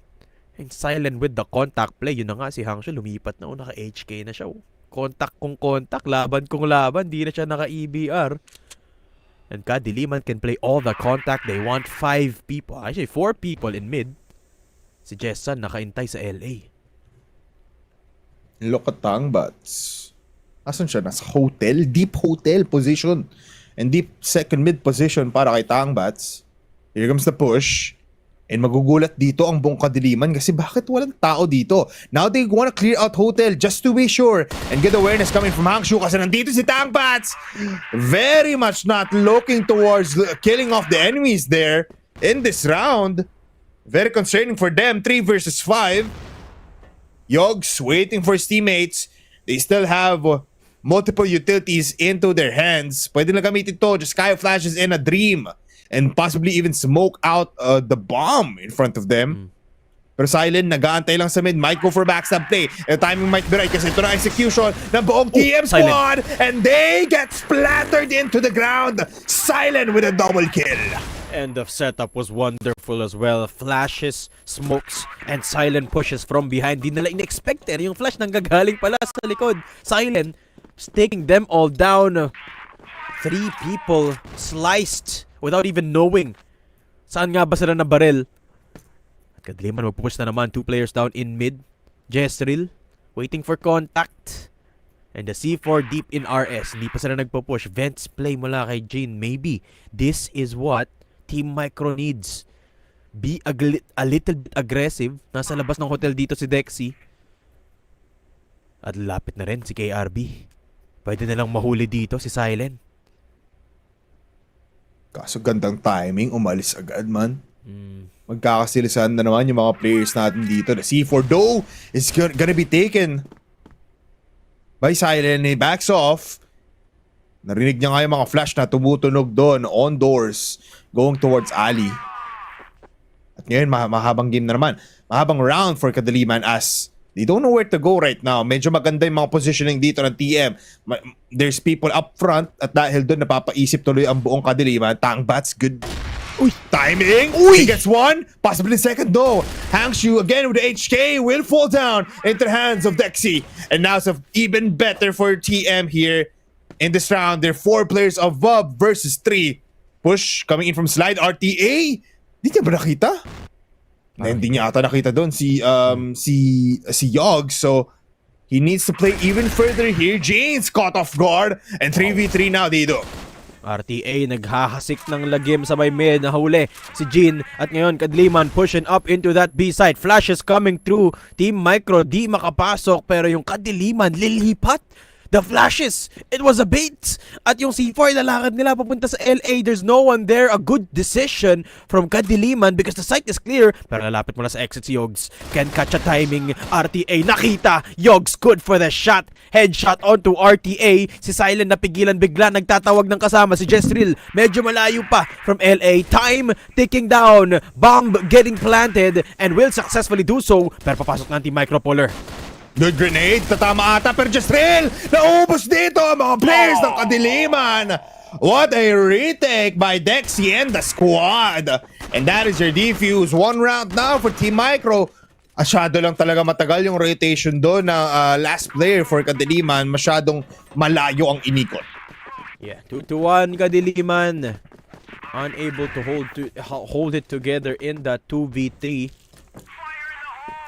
And Silent with the contact play. Yun na nga, si Hangshu lumipat na. Naka-HK na siya. Contact kung contact. Laban kung laban. Di na siya naka-EBR. And Kadiliman can play all the contact. They want 5 people. Actually, 4 people in mid. Si Jessan nakaintay sa LA. Look at Tangbats. Asan siya? Nasa hotel? Deep hotel position. And deep second mid position para kay Tangbats. Here comes the push. And magugulat dito ang buong Kadiliman kasi bakit walang tao dito? Now they want to clear out hotel just to be sure. And good awareness coming from Hangshu kasi nandito si Tangbats. Very much not looking towards killing off the enemies there in this round. Very concerning for them. 3 versus 5. Yogs waiting for his teammates. They still have multiple utilities into their hands. Pwede na gamitin to. Just Sky flashes in a dream. And possibly even smoke out the bomb in front of them. Pero Silent, nag-aantay lang sa mid. Might go for backstab play. The timing might be right kasi ito na execution ng buong TM squad. And they get splattered into the ground. Silent with a double kill. End of setup was wonderful as well. Flashes, smokes, and Silent pushes from behind. Di nila in-expect yung flash nanggagaling pala sa likod. Silent taking them all down. 3 people sliced without even knowing saan nga ba sila na barrel. At Kadiliman magpupush na naman. 2 players down in mid. Jesril waiting for contact. And the C4 deep in RS. Hindi pa sila nagpupush. Vents play mula kay Jane. Maybe this is what Team Micro needs. Be a little bit aggressive. Nasa labas ng hotel dito si Dexy. At lapit na rin si KRB. Pwede na lang mahuli dito si Silent. Kaso gandang timing, umalis agad man. Magkakasilisan na naman yung mga players natin dito. The C4 though is gonna be taken by Silent. He backs off. Narinig niya nga yung mga flash na tumutunog doon on doors going towards Ali. At ngayon mahabang game na naman. Mahabang round for Kadiliman as they don't know where to go right now. Medyo maganda yung mga positioning dito ng TM. There's people up front at dahil doon napapaisip tuloy ang buong Kadiliman. Tangbats, good timing. He gets one, possibly second though. Hangshu again with the HK will fall down into the hands of Dexy. And now it's even better for TM here in this round. They're 4 players above versus 3. Push coming in from slide. RTA. Di niya ba nakita? Hindi niya ata nakita doon si Yog. So he needs to play even further here. Jane's caught off guard. And 3v3 now dito. RTA naghahasik ng lagim sa may mid. Nahuli si Jin. At ngayon Kadiliman pushing up into that B side. Flashes coming through. Team Micro di makapasok. Pero yung Kadiliman lilipat. The flashes, it was a bait. At yung C4, lalakad nila papunta sa LA. There's no one there. A good decision from Kadiliman because the site is clear. Pero lalapit mula sa exit si Yogs. Can catch a timing. RTA nakita. Yogs good for the shot. Headshot onto RTA. Si Silent napigilan bigla. Nagtatawag ng kasama si Jesril. Medyo malayo pa from LA. Time ticking down. Bomb getting planted and will successfully do so. Pero papasok na ang Team Micropolar. Good grenade, tatama ata pero just real. Naubos dito ang mga players ng Kadiliman. What a retake by Dexy and the squad. And that is your defuse. 1 round now for Team Micro. Asyado lang talaga matagal yung rotation doon ng last player for Kadiliman. Masyadong malayo ang inikot. Yeah, 2-1 Kadiliman. Unable to hold it together in the 2v3.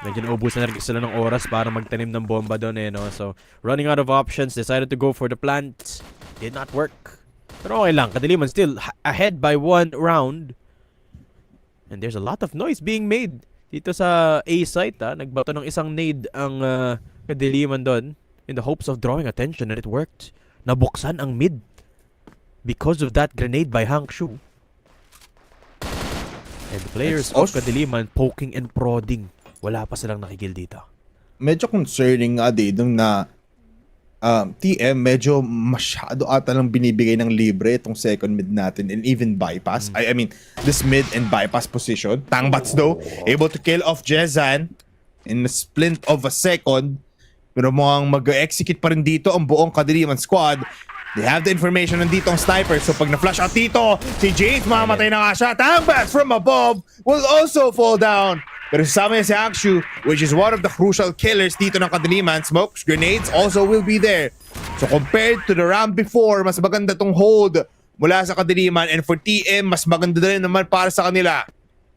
Medyo naubusan na rin sila ng oras para magtanim ng bomba doon no? So, running out of options, decided to go for the plant. Did not work. Pero okay lang, Kadiliman still ahead by 1 round. And there's a lot of noise being made dito sa A site. Nagbato ng isang nade ang Kadiliman doon in the hopes of drawing attention, and it worked. Nabuksan ang mid because of that grenade by Hangshu. And the players of Kadiliman poking and prodding. Wala pa silang nakikil dito. Medyo concerning nga dito na TM medyo masyado ata lang binibigay ng libre itong second mid natin and even bypass. I mean, this mid and bypass position. Tangbats though, able to kill off Jezan in a splint of a second. Pero mukhang mag-execute pa rin dito ang buong Kadiliman squad. They have the information nandito ang sniper. So pag na-flash out dito, si James mamatay na nga siya. Tangbats from above will also fall down. Pero sasama niya si Akshu, which is one of the crucial killers dito ng Kadiliman. Smokes, grenades also will be there. So compared to the round before, mas maganda tong hold mula sa Kadiliman. And for TM, mas maganda rin naman para sa kanila.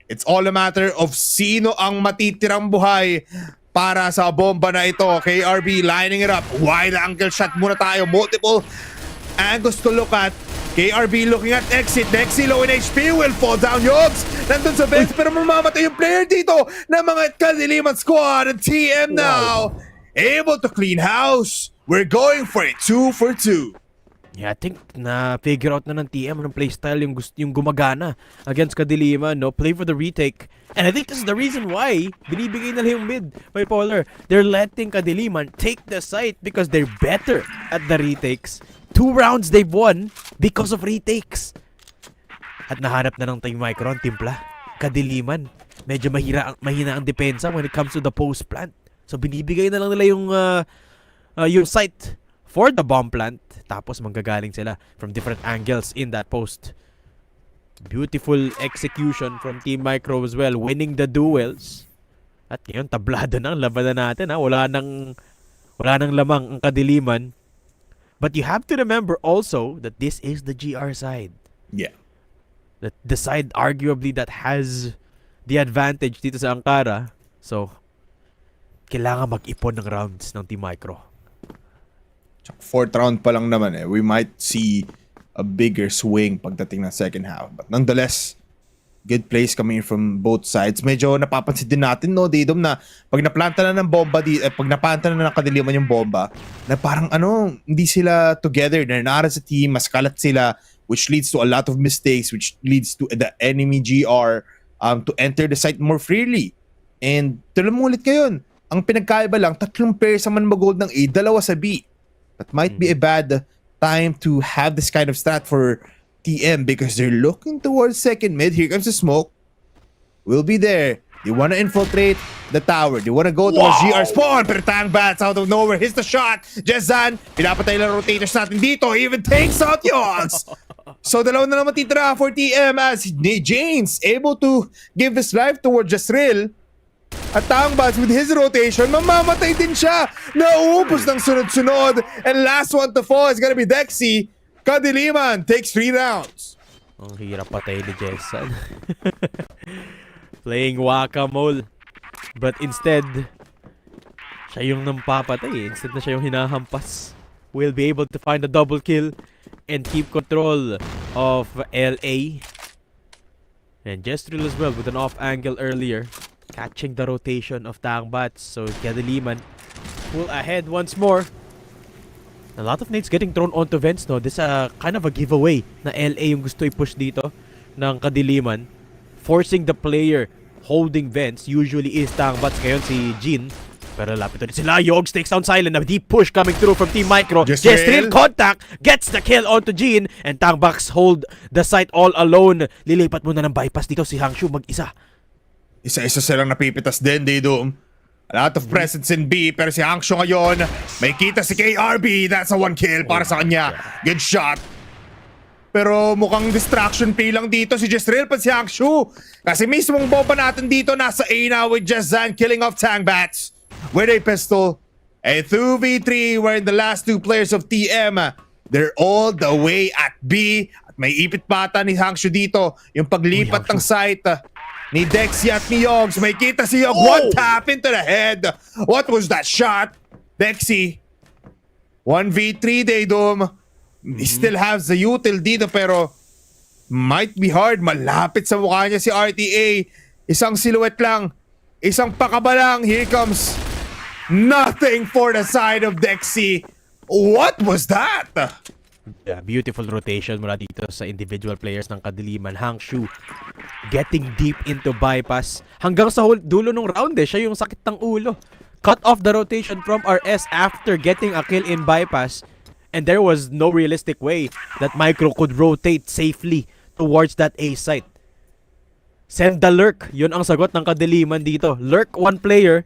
It's all a matter of sino ang matitirang buhay para sa bomba na ito. KRB lining it up. Wide angle shot muna tayo. Multiple angles to look at. KRB looking at exit. Nexi low in HP will fall down. Yogs nandun sa bench pero mamamatay yung player dito ng mga Kadiliman squad. And TM now able to clean house. We're going for it 2 for 2. Yeah, I think na-figure out na ng TM ng playstyle yung gumagana against Kadiliman, no? Play for the retake. And I think this is the reason why binibigay nila yung mid by Polar. They're letting Kadiliman take the site because they're better at the retakes. 2 rounds they've won because of retakes. At nahanap na ng Team Micro ang timpla. Kadiliman, medyo mahina ang depensa when it comes to the post plant. So binibigay na lang nila yung site for the bomb plant. Tapos manggagaling sila from different angles in that post. Beautiful execution from Team Micro as well, winning the duels. At ngayon, tablado na ang labanan natin. Wala nang lamang ang Kadiliman. But you have to remember also that this is the GR side. Yeah. The side arguably that has the advantage dito sa Ankara. So, kailangan mag-ipon ng rounds ng Team Micro. 4th round pa lang naman we might see a bigger swing pagdating ng second half. But nonetheless, good plays coming in from both sides. Medyo napapansin din natin, no, Didom, na pag naplanta na ng bomba, pag naplanta na ng Kadiliman yung bomba, na parang hindi sila together. They're not as a team, mas kalat sila, which leads to a lot of mistakes, which leads to the enemy GR to enter the site more freely. And tuloy mo ulit ngayon, ang pinagkaiba lang, 3 pairs naman mag-gold ng A, 2 sa B. That might be a bad time to have this kind of strat for TM because they're looking towards second mid. Here comes the smoke. We'll be there. They want to infiltrate the tower. They want to go towards GR spawn. Pero Tangbats out of nowhere hits the shot. Jezan, pinapatay lang rotators natin dito. He even takes out Yogs. So dalawa na naman titira for TM as James able to give his life towards Jasril. At Tangbats with his rotation, mamamatay din siya. Nauupos ng sunod-sunod. And last one to fall is gonna be Dexy. Kadiliman takes 3 rounds. Ang hirap patay ni Jason. Playing whack-a-mole. But instead, siya yung nampapatay. Instead na siya yung hinahampas. Will be able to find a double kill and keep control of LA. And Jestril as well with an off angle earlier. Catching the rotation of Tangbats. So Kadiliman pull ahead once more. A lot of nades getting thrown onto vents, no? This is kind of a giveaway na LA yung gusto i-push dito ng Kadiliman. Forcing the player holding vents usually is Tangbats. Ngayon si Jin. Pero lapit ulit sila. Yogs takes down Silent. A deep push coming through from Team Micro. Jestril contact. Gets the kill onto Jin. And Tangbats hold the site all alone. Lilipat muna ng bypass dito si Hangshu mag-isa. Isa-isa silang napipitas din, Didom. A lot of presence in B, pero si Hangshu ngayon, may kita si KRB. That's a 1 kill para sa kanya. Good shot. Pero mukhang distraction play lang dito si Jestril pa si Hangshu. Kasi mismong bomba natin dito nasa A na with Jezan killing off Tangbats with a pistol. A 2v3 wherein the last 2 players of TM, they're all the way at B. At may ipit bata ni Hangshu dito. Yung paglipat ng site ni Dexy at ni Yogs. May kita si Yogs. One tap into the head. What was that shot? Dexy. 1v3 Daydom. He still has the util dito pero Might be hard. Malapit sa mukha niya si RTA. Isang silhouette lang. Isang pakaba lang. Here comes nothing for the side of Dexy. What was that? Yeah, beautiful rotation mula dito sa individual players ng Kadiliman. Hangshu getting deep into bypass. Hanggang sa dulo ng round siya yung sakit ng ulo. Cut off the rotation from RS after getting a kill in bypass. And there was no realistic way that Micro could rotate safely towards that A site. Send the lurk. Yun ang sagot ng Kadiliman dito. Lurk one player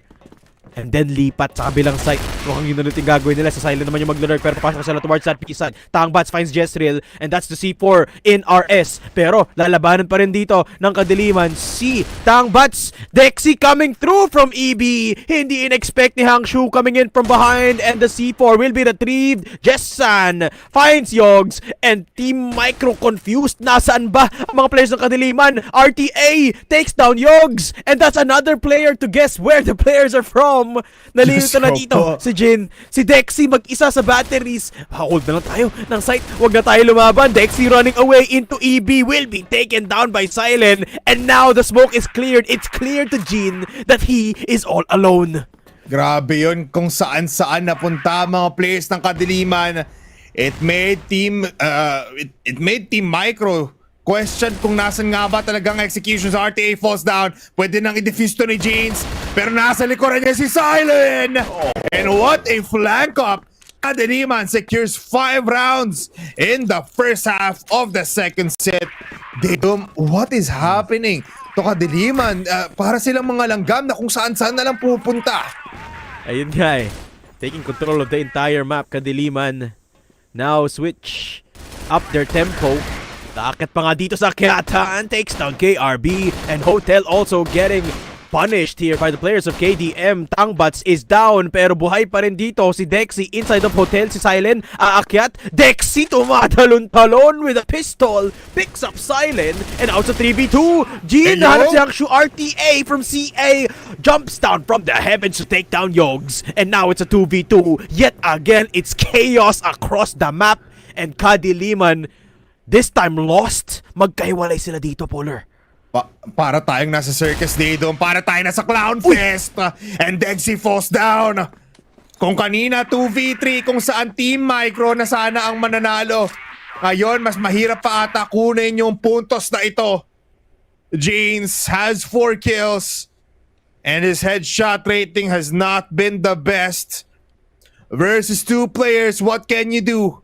and then lipat sa kabilang site. Mukhang yun ulit yung gagawin nila. Sa silent naman yung mag-lurk pero papasok sila towards that P side. Tangbats finds Jezreel and that's the C4 in RS. Pero lalabanan pa rin dito ng Kadiliman si Tangbats. Dexy coming through from EB. Hindi in-expect ni Hangshu coming in from behind and the C4 will be retrieved. Jessan finds Yogs and Team Micro confused. Nasaan ba ang mga players ng Kadiliman? RTA takes down Yogs and that's another player to guess where the players are from. Nalilito na dito si Jin. Si Dexy mag-isa sa batteries. Hold na lang tayo ng site. Huwag na tayo lumaban. Dexy running away into EB will be taken down by Silent. And now the smoke is cleared. It's clear to Jin that he is all alone. Grabe yun kung saan-saan napunta mga players ng Kadiliman. It made Team Micro question kung nasan nga ba talagang execution sa RTA falls down. Pwede nang i-defuse to ni Jeans. Pero nasa likuran niya si Silent. And what a flank up. Kadiliman secures 5 rounds in the first half of the second set. What is happening to Kadiliman? Para silang mga langgam na kung saan-saan na lang pupunta. Ayun nga taking control of the entire map. Kadiliman now switch up their tempo. Takit pa nga dito sa Kiatan, takes down KRB, and Hotel also getting punished here by the players of KDM. Tangbats is down, pero buhay pa rin dito si Dexy inside of Hotel. Si Silent aakyat. Dexy tumatalon-talon with a pistol, picks up Silent, and out sa 3v2. Gene, nahanap siyang RTA from CA, jumps down from the heavens to take down Yogs, and now it's a 2v2. Yet again, it's chaos across the map, and Kadiliman this time lost. Magkahiwalay sila dito, Polar. Para tayong nasa circus day doon. Para tayong nasa Clown Fest. And Dexy falls down. Kung kanina 2v3 kung saan Team Micro na sana ang mananalo. Ngayon, mas mahirap pa ata kunin yung puntos na ito. Jeans has 4 kills. And his headshot rating has not been the best. Versus 2 players, what can you do?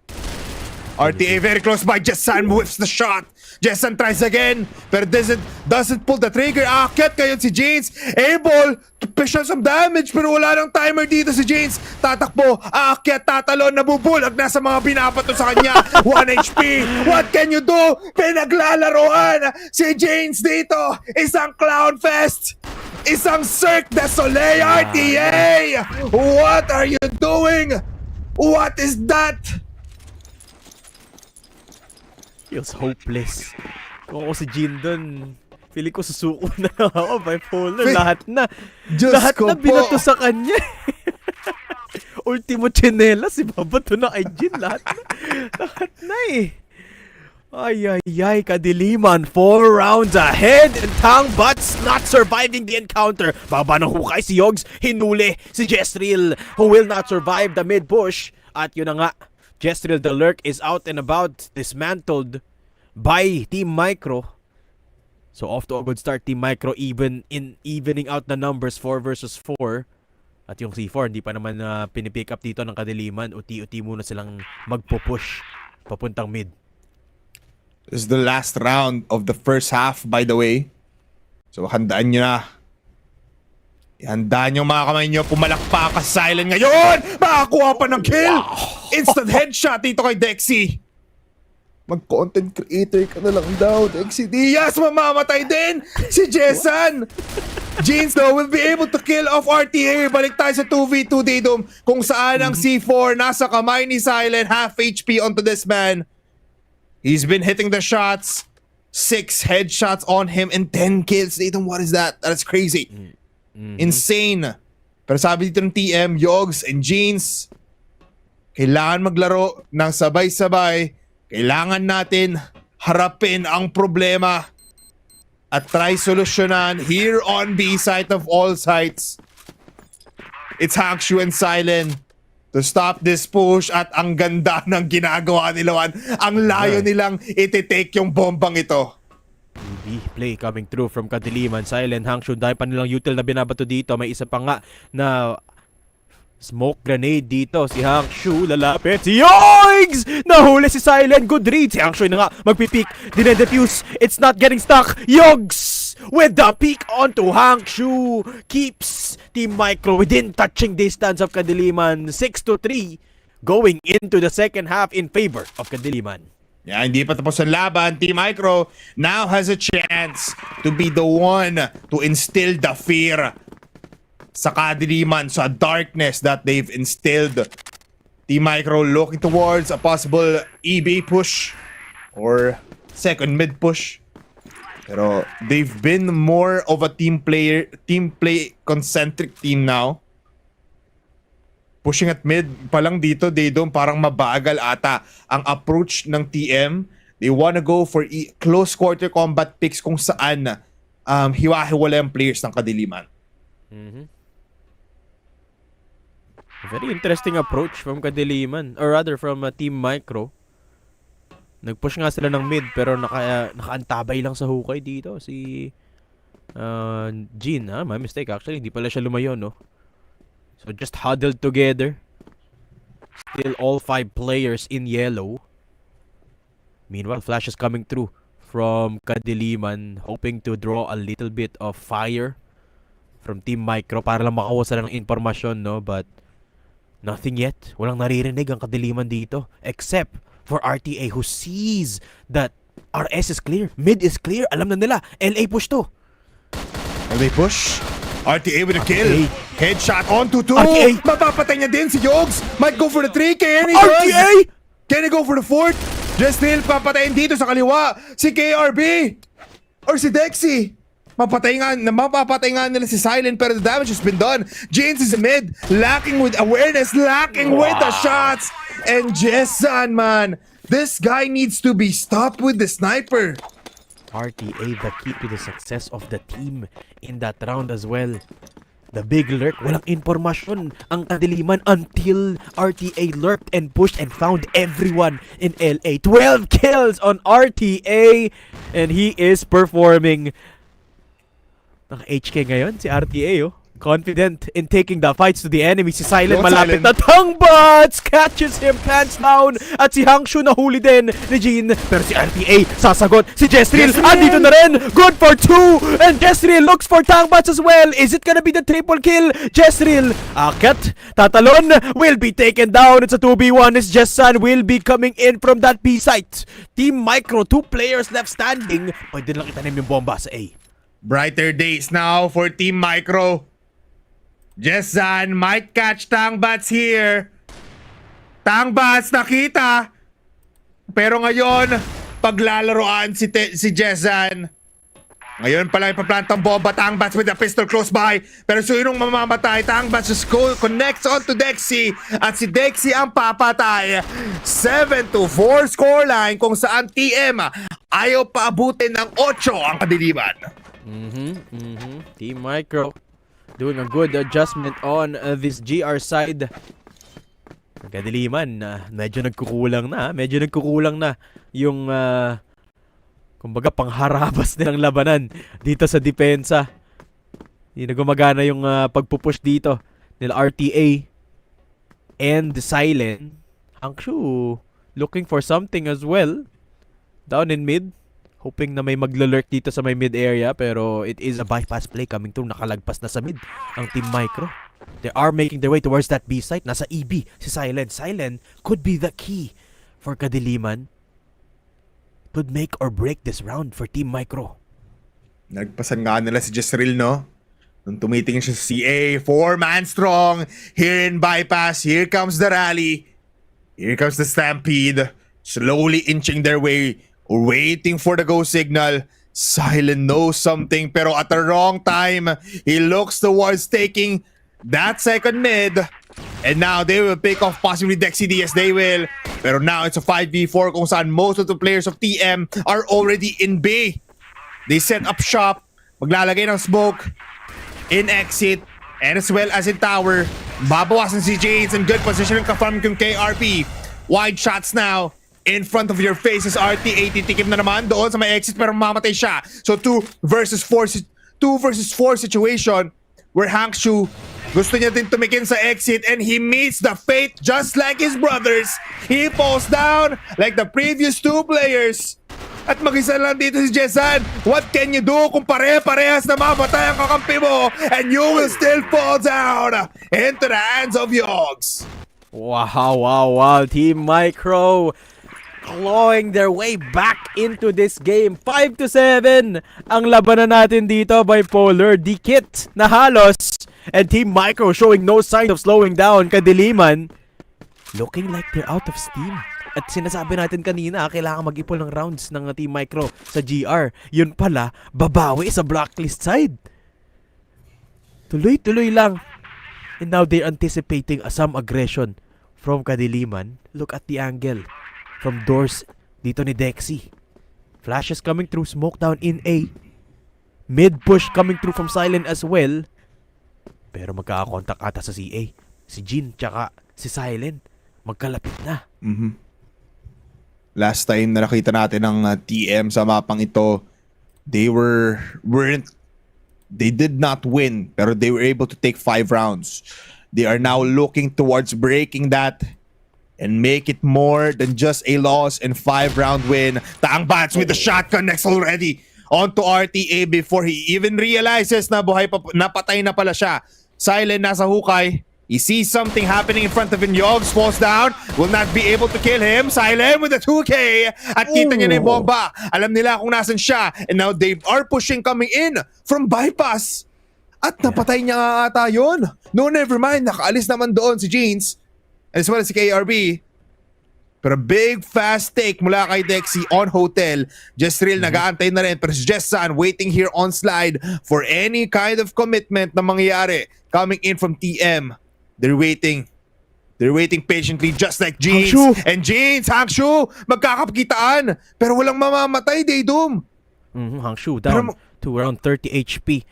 RTA very close by. Jessan whiffs the shot. Jessan tries again, but doesn't pull the trigger. Aakyat ngayon si Janes. Able to push out some damage, pero wala nang timer dito si Janes. Tatakbo, aakyat, tatalon, nabubulag na sa mga binapato sa kanya. 1 HP. What can you do? Pinaglalaroan si Janes dito. Isang Clown Fest. Isang Cirque du Soleil, RTA. What are you doing? What is that? Feels hopeless. Kung ako si Jin dun, feeling ko susuko na lang ako, bipolar. Lahat na. Lahat na binato sa kanya. Ultimo chinelas, si babato na kay Jin. Lahat na. Lahat na Ay, Kadiliman, 4 rounds ahead, and Tangbats not surviving the encounter. Baba ng hukay si Yogs, hinuli si Jezreel, who will not survive the mid-push. At yun na nga, Jezreel the Lurk is out and about, dismantled by Team Micro. So off to a good start, Team Micro evening out the numbers 4 versus 4. At yung C4 hindi pa naman pinipick up dito ng Kadiliman. Uti-uti muna silang magpo-push papuntang mid. This is the last round of the first half, by the way. So handaan nyo na. Handaan nyo mga kamay nyo. Pumalakpa ka Silent ngayon. Makakuha pa ng kill. Instant headshot dito kay Dexy. Mag-content creator ka na lang daw, Dexy Diaz. Mamamatay din si Jessan. Jeans though will be able to kill off RTA. Balik tayo sa 2v2 Didom. Kung saan ang C4 nasa kamay ni Silent. Half HP onto this man. He's been hitting the shots. 6 headshots on him and 10 kills. Didom, what is that? That's crazy. Insane. Pero sabi dito ng TM, Yogs and Jeans, kailangan maglaro ng sabay-sabay. Kailangan natin harapin ang problema at try solusyonan here on B site of all sites. It's Hangshu and Silent to stop this push at ang ganda ng ginagawa nila, Juan. Ang layo nilang iti-take yung bombang ito. Play coming through from Kadiliman. Silent, Hangshu, dahil pa nilang util na binabato dito. May isa pa nga na smoke grenade dito. Si Hangshu lalapit. Si Yoigs! Nahuli si Silent. Good read. Si Hangshu na nga magpipeak. Dinedefuse. It's not getting stuck. Yogs with the peak onto Hangshu. Keeps Team Micro within touching distance of Kadiliman. 6-3 going into the second half in favor of Kadiliman. Yeah, hindi pa tapos ang laban. Team Micro now has a chance to be the one to instill the fear sa Kadiliman, sa darkness that they've instilled. Team Micro looking towards a possible EB push or second mid push. Pero they've been more of a team play concentric team now. Pushing at mid pa lang dito, they don't, parang mabagal ata ang approach ng TM. They wanna go for close quarter combat picks kung saan hiwa-hiwala ang players ng Kadiliman. Very interesting approach from Kadiliman, or rather from Team Micro. Nag-push nga sila ng mid pero nakaantabay lang sa hukay dito si Jean. My mistake actually, hindi pala siya lumayo, no? So just huddled together. Still all 5 players in yellow. Meanwhile, flashes coming through from Kadiliman, hoping to draw a little bit of fire from Team Micro para lang makakuha sila ng informasyon, no? But nothing yet. Walang naririnig ang Kadiliman dito except for RTA who sees that RS is clear. Mid is clear. Alam na nila. LA push to. LA push. RTA with a kill. Headshot onto 2. RTA. Mapapatay niya din si Yogs. Might go for the 3. Can he RTA! Can he go for the 4th? Just still papatayin dito sa kaliwa. Si KRB. Or si Dexy. Mapapatay nga nila si Silent pero the damage has been done. James is mid, lacking with awareness, lacking with the shots. And Jessan, man, this guy needs to be stopped with the sniper. RTA the key to the success of the team in that round as well. The big lurk, walang informasyon ang Kadiliman until RTA lurked and pushed and found everyone in LA. 12 kills on RTA and he is performing. Naka-HK ngayon si RTA, oh. Confident in taking the fights to the enemy. Si Silent malapit na Tangbats catches him pants down. At si Hangshu nahuli din ni Jean. Pero si RTA sasagot. Si Jesril andito na rin. Good for 2. And Jesril looks for Tangbats as well. Is it gonna be the triple kill? Jesril akat. Tatalon will be taken down. It's a 2v1 as Jessan will be coming in from that B site. Team Micro, 2 players left standing. Pwede lang itanim yung bomba sa A. Brighter days now for Team Micro. Jessan might catch Tangbats here. Tangbats nakita. Pero ngayon, paglalaroan si Jessan. Ngayon pala ipaplantang bomba. Tangbats with a pistol close by. Pero sinong mamamatay? Tangbats just connects onto Dexy. At si Dexy ang papatay. 7-4 scoreline kung saan TM ayaw pa abutin ng 8 ang Kadiliman. Team Micro doing a good adjustment on this GR side. Kadiliman, medyo nagkukulang na yung kumbaga pangharabas nilang labanan dito sa depensa. Hindi na gumagana yung pagpupush dito nila RTA and Silent. Hangshu looking for something as well down in mid. Hoping na may maglo-lurk dito sa may mid area pero it is a bypass play coming through. Nakalagpas na sa mid ang Team Micro. They are making their way towards that B site. Nasa EB si Silent. Silent could be the key for Kadiliman. Could make or break this round for Team Micro. Nagpasan nga nila si Jesril, no? Nung tumitingin siya sa CA, 4-man strong. Here in bypass, here comes the rally. Here comes the stampede. Slowly inching their way. Waiting for the go signal. Silent knows something pero at the wrong time, he looks towards taking that second mid. And now they will pick off possibly Dexy Diaz. They will. Pero now it's a 5v4 kung saan most of the players of TM are already in B. They set up shop. Maglalagay ng smoke. In exit. And as well as in tower. Babawasan si James in good position ng ka-farm yung KRP. Wide shots now. In front of your faces, RTA titikim na naman doon sa may exit pero mamatay siya. So 2 versus 4 situation where Hangshu gusto niya din tumikin sa exit and he meets the fate just like his brothers. He falls down like the previous 2 players. At mag-isa lang dito si Jessan. What can you do kung pare-parehas na mamatay ang kakampi mo and you will still fall down into the hands of Yogs? Wow. Team Micro clawing their way back into this game. 5-7 ang labanan natin dito, bipolar. Dikit na halos. And Team Micro showing no sign of slowing down. Kadiliman looking like they're out of steam. At sinasabi natin kanina, kailangan mag-ipol ng rounds ng Team Micro sa GR. Yun pala, babawi sa blacklist side. Tuloy-tuloy lang. And now they're anticipating some aggression from Kadiliman. Look at the angle from doors dito ni Dexy. Flashes coming through, smoke down in A. Mid push coming through from Silent as well. Pero magkakakontak ata sa CA. Si Jin tsaka si Silent magkalapit na. Last time na nakita natin ng TM sa mapang ito, they did not win, pero they were able to take 5 rounds. They are now looking towards breaking that and make it more than just a loss and 5-round win. Taang Bats with the shotgun next already onto RTA before he even realizes na napatay na pala siya. Silent nasa hukay. He sees something happening in front of him. Yogs falls down. Will not be able to kill him. Silent with the 2K. At kita niya na yung bomba. Alam nila kung nasan siya. And now they are pushing coming in from bypass. At napatay niya nga ata yun. No, never mind. Nakaalis naman doon si Jeans. As well as si KRB. Pero big fast take mula kay Dexy on hotel. Jesril nag-aantay na rin. Pero si Jessan waiting here on slide for any kind of commitment na mangyayari. Coming in from TM. They're waiting. They're waiting patiently just like Jeans. Hangshu. And Jeans, Hangshu, magkakapitaan. Pero walang mamamatay, Daydum. Hangshu down to around 30 HP.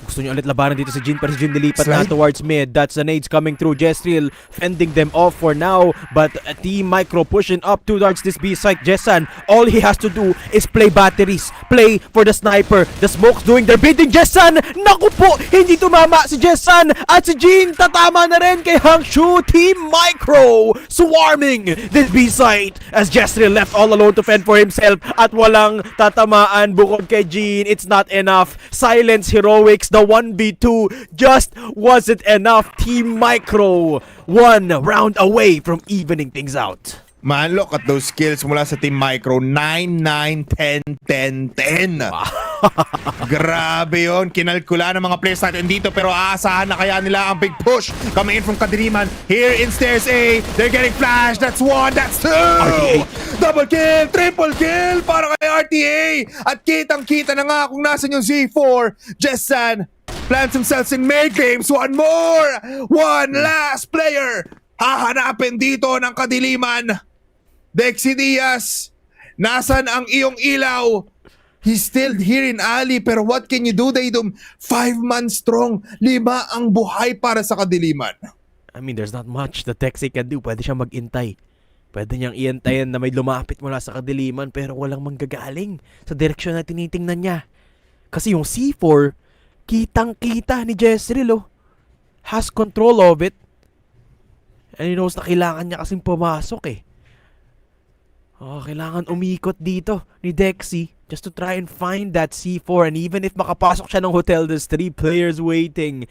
Gusto niyo ulit labanan dito si Jin, pero si Jin nilipat na towards mid. That's the nades coming through. Jesril fending them off for now, but Team Micro pushing up towards this B site. Jessan, all he has to do is play batteries, play for the sniper. The smoke's doing their bidding. Jessan, naku po, hindi tumama si Jessan, at si Jin tatama na rin kay Hangshu. Team Micro swarming this B site as Jesril left all alone to fend for himself at walang tatamaan bukod kay Jin. It's not enough. Silence heroics. The 1v2 just wasn't enough. Team Micro 1 round away from evening things out. Man, look at those skills mula sa Team Micro. 9, 9, 10, 10, 10. Grabe yun. Kinalkula ng mga players natin dito, pero aasahan na kaya nila ang big push coming in from Kadiliman. Here in stairs A, they're getting flash. That's 1, that's 2. RTA. Double kill, triple kill para kay RTA. At kitang-kita na nga kung nasan yung Z4. Jessan plants themselves in mid games. One more. One last player. Hahanapin dito ng Kadiliman. Dexy Diaz, nasan ang iyong ilaw? He's still here in Ali, pero what can you do, Daydum? 5 man strong, 5 ang buhay para sa Kadiliman. I mean, there's not much the Dexy can do. Pwede siya mag-intay. Pwede niyang iantayin na may lumapit mula sa Kadiliman, pero walang manggagaling sa direksyon na tinitingnan niya. Kasi yung C4, kitang-kita ni Jesril, has control of it. And he knows na kailangan niya kasing pumasok eh. Kailangan umikot dito ni Dexy just to try and find that C4. And even if makapasok siya ng hotel, there's 3 players waiting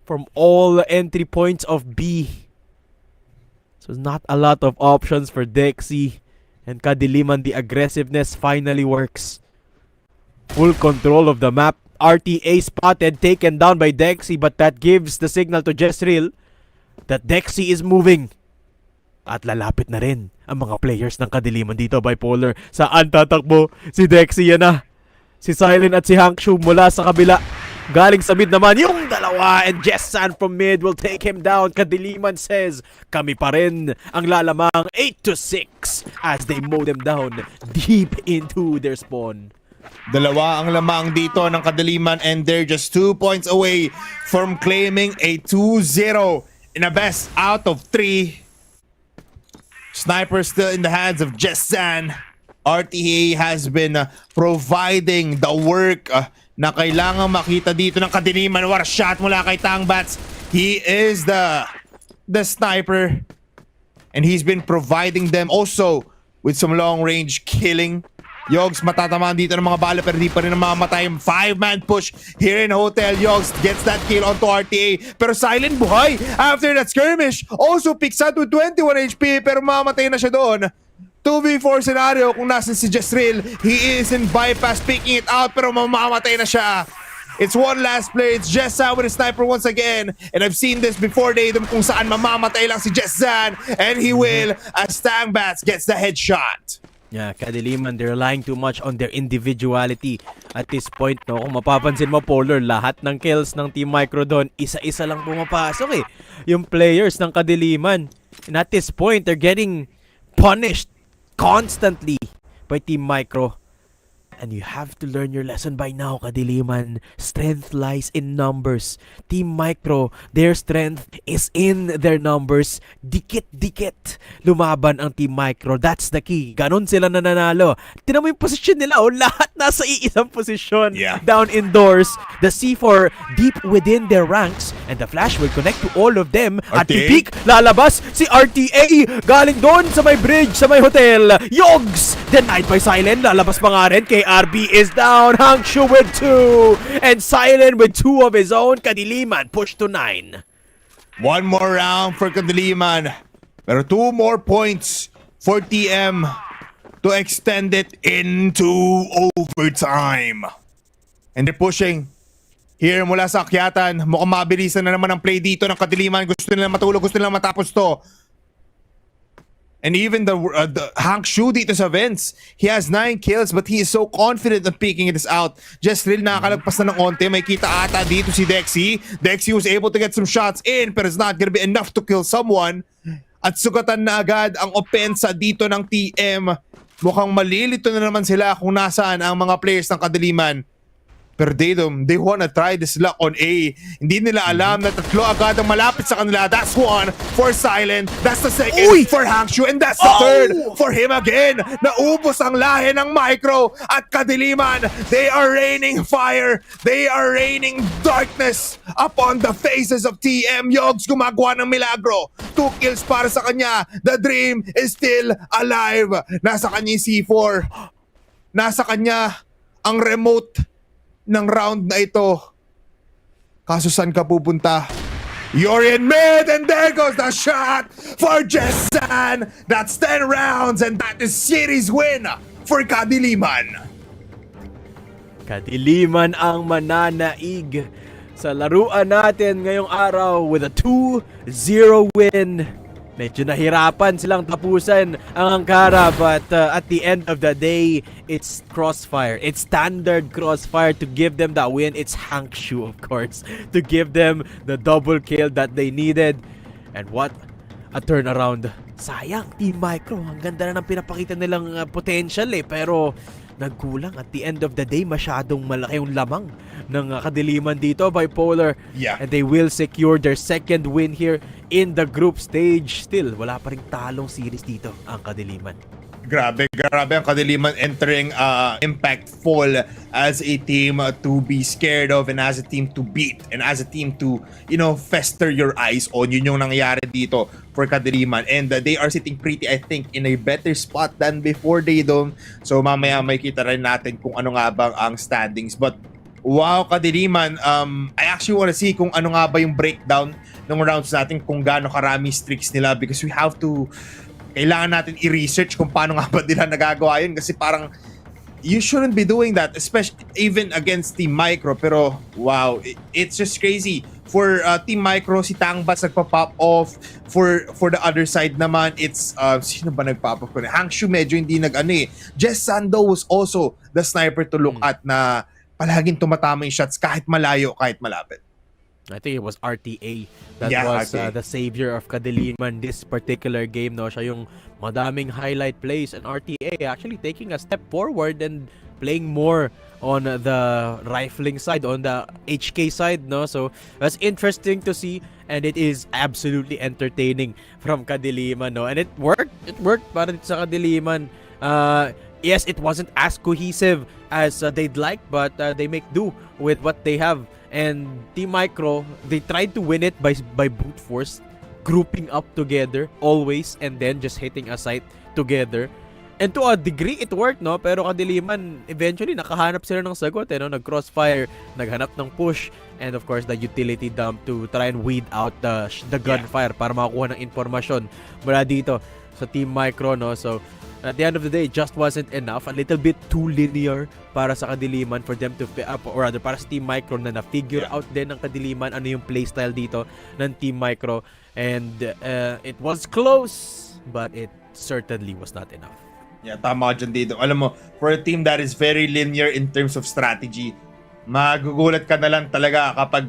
from all entry points of B. So not a lot of options for Dexy. And Kadiliman, the aggressiveness finally works. Full control of the map. RTA spotted, taken down by Dexy, but that gives the signal to Jesril that Dexy is moving. At lalapit na rin ang mga players ng Kadiliman dito, bipolar. Saan tatakbo? Si Dexy yan na. Si Silent at si Hangshu mula sa kabila. Galing sa mid naman yung dalawa, and Jessan from mid will take him down. Kadiliman says, kami pa rin ang lalamang 8-6 as they mow them down deep into their spawn. Dalawa ang lamang dito ng Kadiliman, and they're just 2 points away from claiming a 2-0 in a best out of 3. Sniper still in the hands of Jessan. RTA has been providing the work na kailangan makita dito ng Kadiliman. What a shot mula kay Tangbats. He is the sniper, and he's been providing them also with some long range killing. Yogs matatamaan dito ng mga bala pero di pa rin mamamatay. 5-man push here in Hotel. Yogs gets that kill onto RTA, pero Silent buhay after that skirmish. Also picks out with 21 HP pero mamamatay na siya doon. 2v4 scenario kung nasan si Jezreel. He is in bypass picking it out pero mamamatay na siya. It's one last play. It's Jessan with a sniper once again. And I've seen this before, Datum, kung saan mamamatay lang si Jessan. And he will as Tangbats gets the headshot. Yeah, Kadiliman, they're relying too much on their individuality at this point, no? Kung mapapansin mo, Polar, lahat ng kills ng Team Micro doon, isa-isa lang pumapasok eh. Yung players ng Kadiliman. And at this point, they're getting punished constantly by Team Micro. And you have to learn your lesson by now, Kadiliman. Strength lies in numbers. Team Micro, their strength is in their numbers. Dikit-dikit lumaban ang Team Micro. That's the key. Ganon sila nananalo. Tinan mo yung posisyon nila. Oh, lahat nasa iisang posisyon. Yeah. Down indoors. The C4 deep within their ranks. And the flash will connect to all of them. At RTA? pipik, lalabas si RTA. Galing doon sa may bridge, sa may hotel. Yogs! Denied by Silent. Lalabas pa nga rin. KRB is down. Hangshu with 2. And Silent with 2 of his own. Kadiliman pushed to 9. One more round for Kadiliman. Pero 2 more points for TM to extend it into overtime. And they're pushing here mula sa akyatan. Mukhang mabilisan na naman ang play dito ng Kadiliman. Gusto nila matulog, gusto nila matapos to. And even the Hank Shu dito sa Vince, he has 9 kills but he is so confident of picking this out. Just real nakakalagpas na ng onte. May kita ata dito si Dexy. Dexy was able to get some shots in but it's not gonna be enough to kill someone. At sugatan na agad ang opensa dito ng TM. Mukhang malilito na naman sila kung nasaan ang mga players ng Kadiliman. Pero they wanna try this luck on A. Hindi nila alam na tatlo agad ang malapit sa kanila. That's one for Silent. That's the second for Hangshu. And that's the third for him again. Naubos ang lahi ng Micro at Kadiliman. They are raining fire. They are raining darkness upon the faces of TM. Yogs gumagawa ng milagro. 2 kills para sa kanya. The dream is still alive. Nasa kanya yung C4. Nasa kanya ang remote ng round na ito. Kaso saan ka pupunta? You're in mid and there goes the shot for Jessan. That's 10 rounds and that is series win for Kadiliman. Kadiliman ang mananaig sa laruan natin ngayong araw with a 2-0 win. Medyo nahirapan silang tapusan ang Ankara but at the end of the day, it's Crossfire. It's standard Crossfire to give them that win. It's Hangshu, of course, to give them the double kill that they needed. And what a turnaround. Sayang, Team Micro. Ang ganda na ng pinapakita nilang potential eh. Pero nagkulang at the end of the day, masyadong malaki yung lamang ng Kadiliman dito, Bipolar. Yeah. And they will secure their second win here in the group stage. Still, wala pa ring talong series dito ang Kadiliman. Grabe ang Kadiliman entering Impact Fall as a team to be scared of and as a team to beat and as a team to, fester your eyes on. Yun yung nangyayari dito for Kadiliman. And they are sitting pretty, I think, in a better spot than before they don't. So mamaya may kita rin natin kung ano nga bang ang standings. But wow, Kadiliman, I actually want to see kung ano nga ba yung breakdown ng rounds natin, kung gaano karami streaks nila, because we have to, kailangan natin i-research kung paano nga ba nila nagagawa yun, kasi parang you shouldn't be doing that, especially even against Team Micro. Pero wow, it's just crazy. For Team Micro, si Tangbats nagpa-pop off. For the other side naman, it's sino ba nagpa-pop off? Hangshu medyo hindi Jess Sando was also the sniper to look at na palaging tumatama yung shots kahit malayo, kahit malapit. I think it was RTA that Yeah, was RTA. the savior of Kadiliman this particular game, no? Siya yung madaming highlight plays, and RTA actually taking a step forward and playing more on the rifling side, on the HK side, no? So that's interesting to see, and it is absolutely entertaining from Kadiliman, no? And it worked para dito sa Kadiliman. Yes, it wasn't as cohesive as they'd like, but they make do with what they have. And Team Micro, they tried to win it by brute force, grouping up together always, and then just hitting a site together. And to a degree, it worked, no? Pero Kadiliman, eventually, nakahanap sila ng sagot, no? Nag-crossfire, naghanap ng push, and of course, the utility dump to try and weed out the gunfire para makakuha ng informasyon mula dito sa Team Micro, no? So, at the end of the day, it just wasn't enough. A little bit too linear para sa Kadiliman for them to, or rather, para sa Team Micro na na-figure out din ng Kadiliman ano yung playstyle dito ng Team Micro. And it was close, but it certainly was not enough. Yeah, tama ka dyan dito. Alam mo, for a team that is very linear in terms of strategy, magugulat ka na lang talaga kapag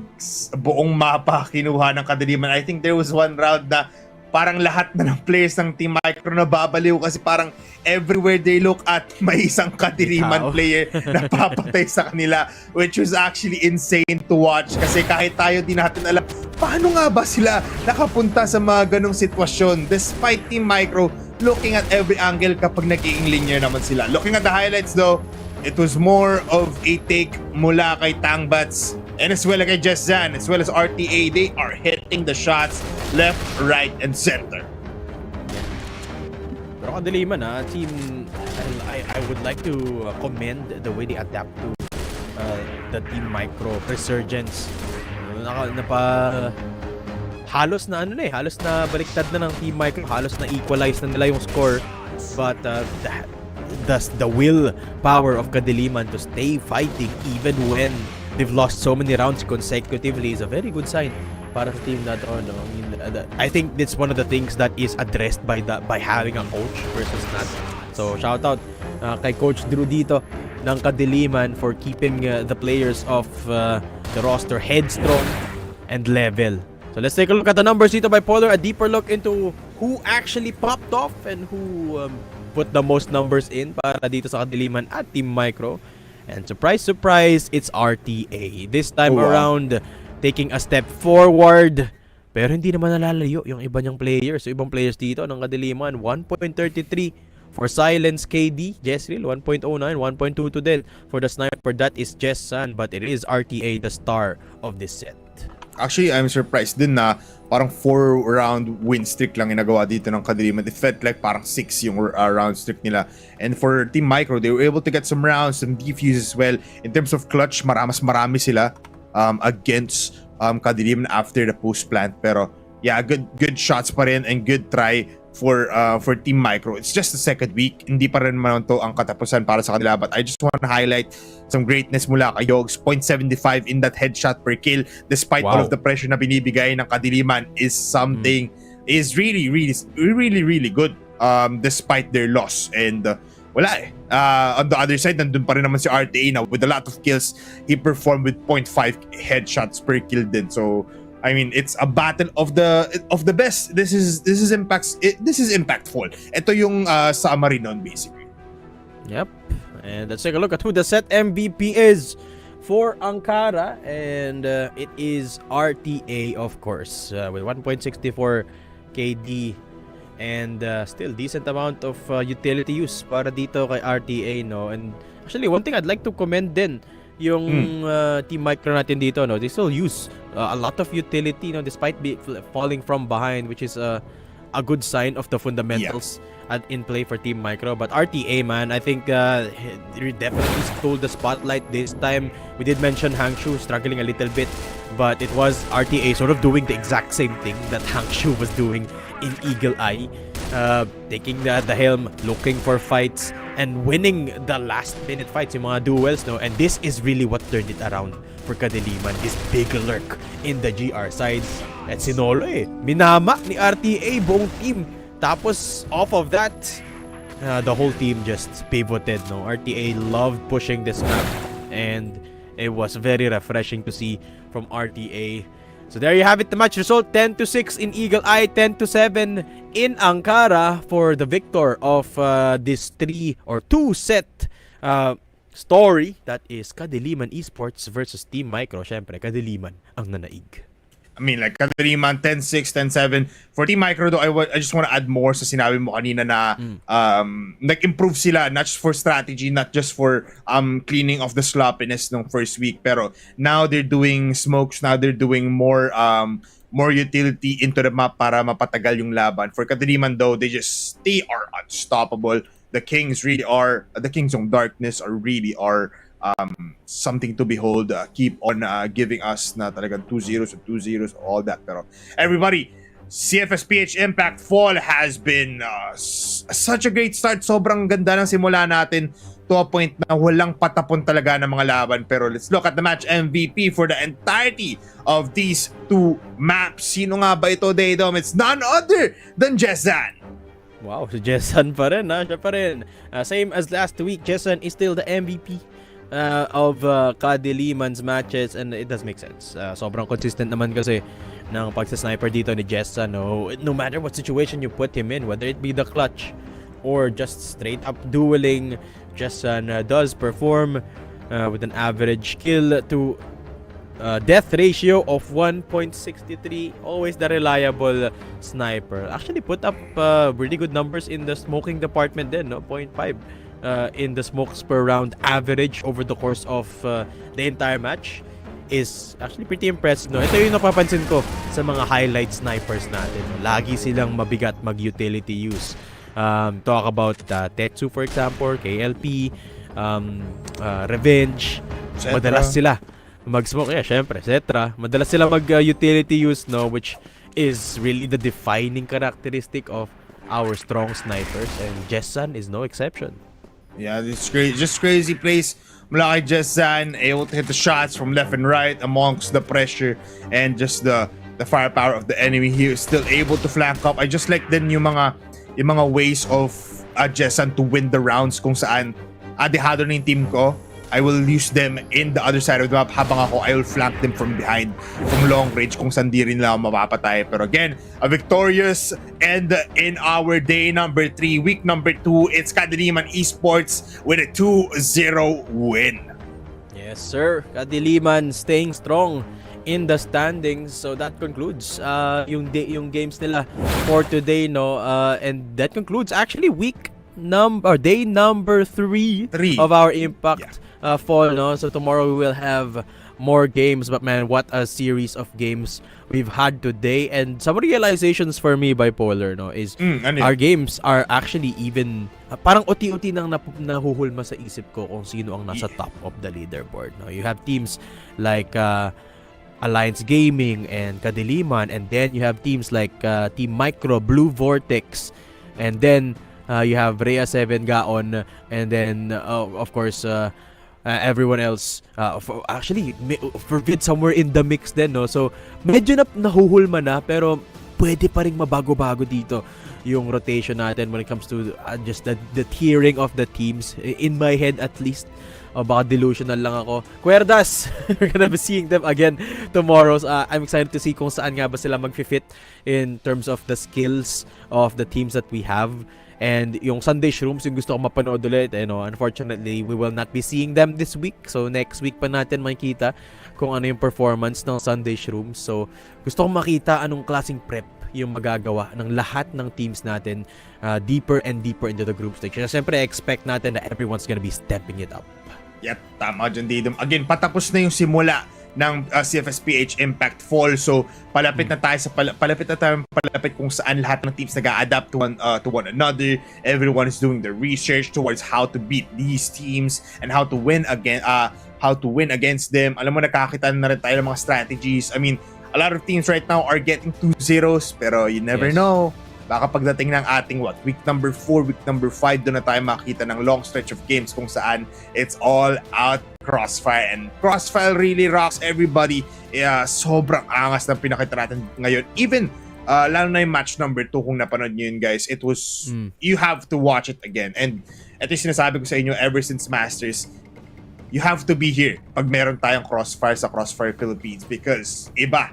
buong mapa kinuha ng Kadiliman. I think there was one round na parang lahat na ng players ng Team Micro na babaliw kasi parang everywhere they look at may isang Kadiliman player na papatay sa kanila, which was actually insane to watch kasi kahit tayo di natin alam paano nga ba sila nakapunta sa mga ganong sitwasyon despite Team Micro looking at every angle kapag nagiging linear naman sila. Looking at the highlights though, it was more of a take mula kay Tangbats and as well kay Just Zan, as well as RTA. They are hitting the shots left, right, and center. Pero Kadiliman, team, I would like to commend the way they adapt to the Team Micro resurgence. Halos na halos na baliktad na ng Team Micro, halos na equalize na nila yung score. But the will power of Kadiliman to stay fighting even when they've lost so many rounds consecutively is a very good sign para sa team na to. No? I mean, I think that's one of the things that is addressed by having a coach versus not. So shout out kay Coach Drew dito ng Kadiliman for keeping the players of the roster headstrong and level. So let's take a look at the numbers dito by Polar, a deeper look into who actually popped off and who put the most numbers in para dito sa Kadiliman at Team Micro. And surprise, surprise, it's RTA. This time around, taking a step forward. Pero hindi naman nalalayo yung iba niyang players. So ibang players dito ng Kadiliman, 1.33 for Silence KD, Jezreel, 1.09, 1.22 din. For the sniper, that is Jessan, but it is RTA the star of this set. Actually, I'm surprised din na parang 4-round win streak lang inagawa dito ng Kadiliman. It felt like parang 6 yung round streak nila. And for Team Micro, they were able to get some rounds, some defuse as well. In terms of clutch, marami sila against Kadiliman after the post plant. Pero yeah, good shots pa rin and good try for Team Micro. It's just the second week. Hindi pa rin naman to ang katapusan para sa kanila. But I just want to highlight some greatness mula kay Yogs. 0.75 in that headshot per kill despite all of the pressure na binibigay ng Kadiliman is something is really good despite their loss. And wala on the other side, nandun pa rin naman si RTA na with a lot of kills. He performed with 0.5 headshots per kill din. So I mean, it's a battle of the best. This is impactful. Ito yung summary nun basically. Yep. And let's take a look at who the set MVP is for Ankara, and it is RTA, of course, with 1.64 KD and still decent amount of utility use para dito kay RTA, no. And actually, one thing I'd like to commend din yung Team Micro natin dito, no. They still use a lot of utility, no, despite falling from behind, which is a good sign of the fundamentals in play for Team Micro. But RTA, man, I think they definitely stole the spotlight this time. We did mention Hangshu struggling a little bit, but it was RTA sort of doing the exact same thing that Hangshu was doing in Eagle Eye, taking the helm, looking for fights, and winning the last minute fights, yung mga duels, no. And this is really what turned it around for Kadiliman, this big lurk in the GR sides. At sinolo minama ni RTA buong team. Tapos off of that, the whole team just pivoted, no. RTA loved pushing this map, and it was very refreshing to see from RTA. So there you have it, the match result, 10-6 in Eagle Eye, 10-7 in Ankara for the victor of this 2-set story. That is Kadiliman Esports versus Team Micro. Syempre, Kadiliman ang nanaig. I mean, like, Kadiliman, 10-6, 10-7. For Team Micro, though, I just want to add more sa sinabi mo kanina na nag-improve sila, not just for strategy, not just for cleaning of the sloppiness ng first week, pero now they're doing smokes, now they're doing more utility into the map para mapatagal yung laban. For Kadiliman, though, they are unstoppable. The Kings of Darkness are something to behold. Keep on giving us na talagang 2-0s and 2-0s, all that. Pero everybody, CFS PH Impact Fall has been such a great start. Sobrang ganda ng simula natin to a point na walang patapon talaga ng mga laban. Pero let's look at the match MVP for the entirety of these two maps. Sino nga ba ito, Daydom? It's none other than Jessan. Wow, si Jessan pa rin, ha? Siya pa rin. Same as last week, Jessan is still the MVP of Kadiliman's matches, and it does make sense. Sobrang consistent naman kasi ng pagsasniper dito ni Jessan. No matter what situation you put him in, whether it be the clutch or just straight up dueling, Jessan does perform with an average kill to death ratio of 1.63. Always the reliable sniper. Actually put up really good numbers in the smoking department din, no? 0.5 in the smokes per round average over the course of the entire match is actually pretty impressive, no? Ito yung napapansin ko sa mga highlight snipers natin, no? Lagi silang mabigat mag-utility use. Talk about Tetsu, for example, KLP, Revenge. Setra. Madalas sila mag-smoke. Yeah, syempre, Setra. Madalas sila mag-utility use, no? Which is really the defining characteristic of our strong snipers. And Jessan is no exception. Yeah, it's great. Just crazy plays mula kay Jessan, able to hit the shots from left and right amongst the pressure and just the firepower of the enemy. He is still able to flank up. I just like din yung mga ways of Jessan to win the rounds kung saan adehado na yung team ko. I will use them in the other side of the map habang ako, I will flank them from behind, from long range kung saan di rin nila mapapatay. Pero again, a victorious end in our day number 3, week number 2. It's Kadiliman Esports with a 2-0 win. Yes, sir. Kadiliman staying strong in the standings. So that concludes yung games nila for today, no? And that concludes actually day number 3 of our Impact fall, no? So tomorrow we will have more games, but man, what a series of games we've had today. And some realizations for me, Bipolar, no, is our games are actually even parang uti-uti nang nahuhulma sa isip ko kung sino ang nasa top of the leaderboard, no? You have teams like Alliance Gaming and Kadiliman, and then you have teams like Team Micro, Blue Vortex, and then you have Rhea 7, GAON, and then of course everyone else. Actually, Fervid somewhere in the mix din, no? So medyo nahuhulma na, pero pwede pa ring mabago-bago dito yung rotation natin when it comes to just the tiering of the teams. In my head at least, baka delusional lang ako. Querdas, we're gonna be seeing them again tomorrow. I'm excited to see kung saan nga ba sila mag-fit in terms of the skills of the teams that we have. And yung Sunday Shrooms, yung gusto ko mapanood ulit, unfortunately, we will not be seeing them this week. So next week pa natin makikita kung ano yung performance ng Sunday Shrooms. So gusto kong makita anong klaseng prep yung magagawa ng lahat ng teams natin deeper and deeper into the group stage. Kasi siyempre, expect natin na everyone's gonna be stepping it up. Yep, tama dyan, Didom. Again, patapos na yung simula ng CFS PH Impact Fall. So palapit na tayo kung saan lahat ng teams nag-a-adapt to one another. Everyone is doing the research towards how to beat these teams and how to win against them. Alam mo, nakakita na rin tayo ng mga strategies. I mean, a lot of teams right now are getting 2-0s, pero you never know. Baka pagdating ng ating week number 4, week number 5, doon na tayo makita ng long stretch of games kung saan it's all out Crossfire. And Crossfire really rocks everybody. Sobrang angas ng pinakita natin ngayon. Even lalo na yung match number 2, kung napanood nyo yun, guys, it was you have to watch it again. And ito yung sinasabi ko sa inyo ever since Masters, you have to be here pag meron tayong Crossfire sa Crossfire Philippines because iba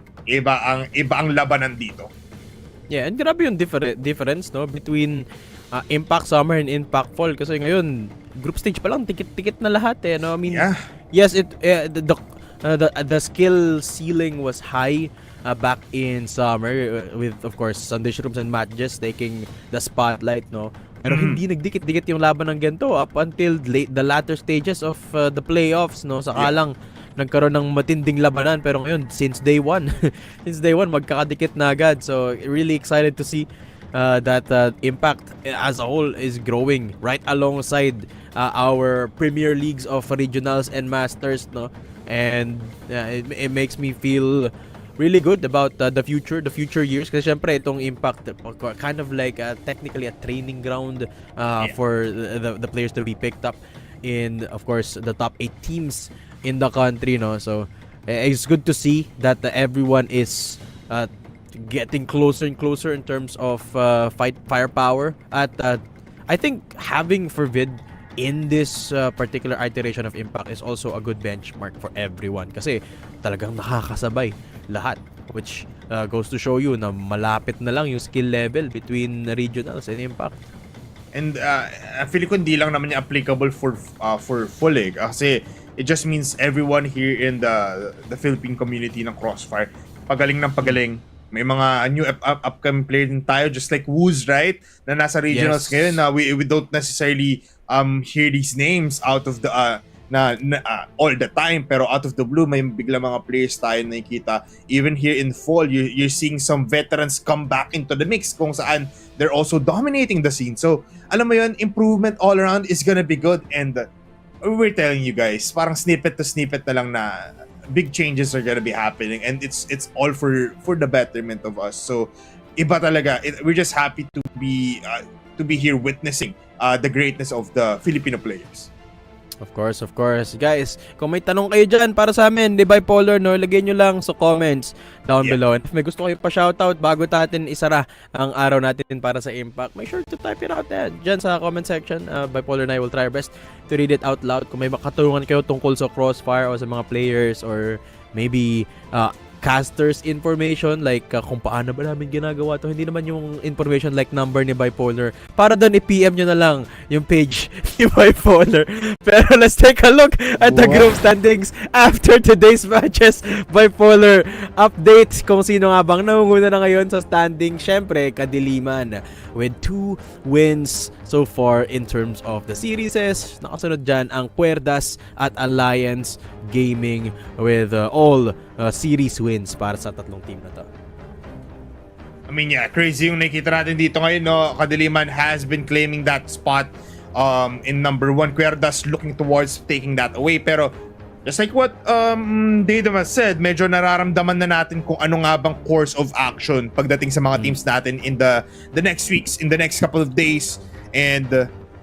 ang labanan dito. Yeah, and grabe yung difference no between Impact Summer and Impact Fall kasi ngayon group stage pa lang tikit na lahat eh no. I mean, Yeah. yes, the skill ceiling was high back in summer with of course Sunday Shrooms and Matches taking the spotlight no. Pero hindi nagdikit-dikit yung laban ng ganito up until the latter stages of the playoffs no. Saka lang nagkaroon ng matinding labanan pero ngayon since day one magkakadikit na agad. So really excited to see that Impact as a whole is growing right alongside our Premier Leagues of Regionals and Masters no. And it makes me feel really good about the future years kasi syempre itong Impact kind of like technically a training ground for the players to be picked up in of course the top 8 teams in the country no. So it's good to see that everyone is getting closer and closer in terms of firepower at I think having Fervid in this particular iteration of Impact is also a good benchmark for everyone kasi talagang nakakasabay lahat which goes to show you na malapit na lang yung skill level between regionals and Impact. And feel ko hindi lang naman niya applicable for full kasi it just means everyone here in the Philippine community ng Crossfire pagaling ng pagaling. May mga new upcoming player din tayo just like Woos, right? Na nasa regionals ngayon na we don't necessarily hear these names out of the all the time pero out of the blue may bigla mga players tayo nakikita. Even here in fall you're seeing some veterans come back into the mix kung saan they're also dominating the scene. So alam mo yun, improvement all around is gonna be good and we're telling you guys parang snippet to snippet na lang na big changes are gonna be happening and it's all for the betterment of us. So iba talaga. We're just happy to be here witnessing the greatness of the Filipino players. Of course. Guys, kung may tanong kayo dyan para sa amin, di bipolar, no, lagay nyo lang sa comments down below. And if may gusto kayo pa-shoutout bago natin isara ang araw natin para sa Impact, make sure to type it out dyan sa comment section. Bipolar and I will try our best to read it out loud. Kung may makatanungan kayo tungkol sa Crossfire o sa mga players or maybe casters information like kung paano ba namin ginagawa to, hindi naman yung information like number ni Bipolar, para doon i-PM nyo na lang yung page ni Bipolar. Pero let's take a look at the group standings after today's matches. Bipolar update kung sino nga bang nangunguna na ngayon sa standing. Syempre Kadiliman with 2 wins so far in terms of the series. Nakasunod dyan ang Querdas at Alliance Gaming with all series wins para sa tatlong team na to. I mean, yeah, crazy yung nakikita natin dito ngayon, no? Kadiliman has been claiming that spot in number 1. Querdas looking towards taking that away. Pero, just like what Dave has said, medyo nararamdaman na natin kung ano nga bang course of action pagdating sa mga teams natin in the next weeks, in the next couple of days. And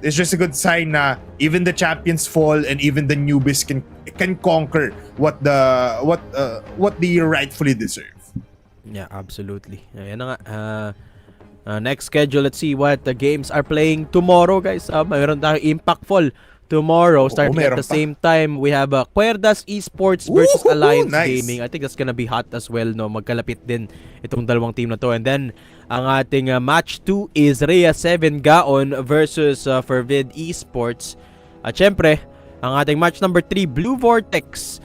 it's just a good sign na even the champions fall and even the newbies can conquer what they rightfully deserve. Yeah, absolutely. Ayan na nga. Next schedule, let's see what the games are playing tomorrow, guys. Mayroon tayong Impact Fall tomorrow. Starting at the same time, we have Querdas Esports versus Alliance Gaming. I think that's gonna be hot as well, no? Magkalapit din itong dalawang team na to. And then, ang ating match 2 is Rhea 7 GAON versus Fervid Esports. At syempre, ang ating match number 3, Blue Vortex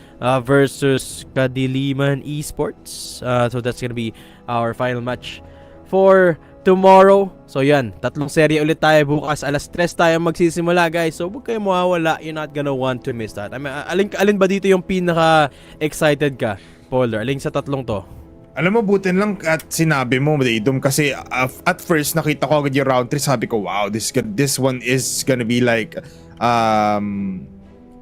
versus Kadiliman E-Sports. So that's gonna be our final match for tomorrow. So yan, tatlong serye ulit tayo bukas. Alas 3 tayo magsisimula, guys. So huwag kayong mawawala. You're not gonna want to miss that. I mean, alin ba dito yung pinaka-excited ka, Polar? Alin sa tatlong to? Alam mo, butin lang at sinabi mo, Dom, kasi at first nakita ko agad yung round 3, sabi ko, wow, this one is gonna be like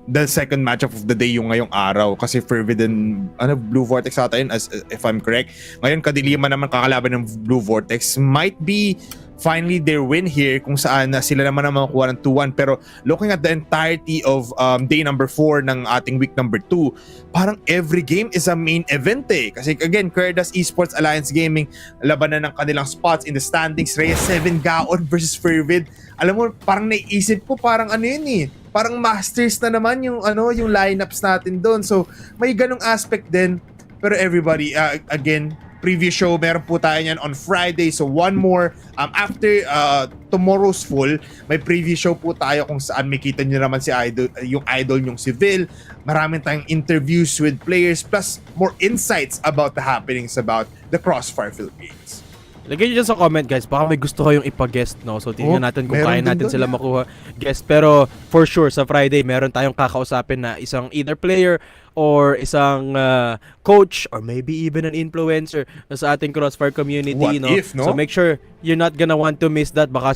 the second matchup of the day yung ngayong araw kasi Fervid and Blue Vortex ata yun, as if I'm correct. Ngayon Kadiliman naman kakalaban ng Blue Vortex, might be finally their win here kung saan sila naman ang makakuha ng 2-1. Pero looking at the entirety of day number 4 ng ating week number 2, parang every game is a main event eh. Kasi again, Querdas Esports Alliance Gaming, labanan ng kanilang spots in the standings. Reyes 7 GAON versus Fervid. Alam mo, parang naisip ko parang ano yun eh. Parang masters na naman yung yung lineups natin doon. So may ganong aspect din. Pero everybody, again, previous show, meron po tayo yan on Friday. So one more, after tomorrow's full, may previous show po tayo kung saan may kita nyo naman si yung idol yung si Vil. Maraming tayong interviews with players plus more insights about the happenings about the Crossfire Philippines. Lagyan nyo dyan sa comment guys, baka may gusto kayong ipa-guest, no? So tingnan natin kung meron kaya din natin doon, sila makuha guest. Pero for sure, sa Friday, meron tayong kakausapin na isang either player or isang coach or maybe even an influencer sa ating Crossfire community. What no? if, no? So make sure you're not gonna want to miss that. Baka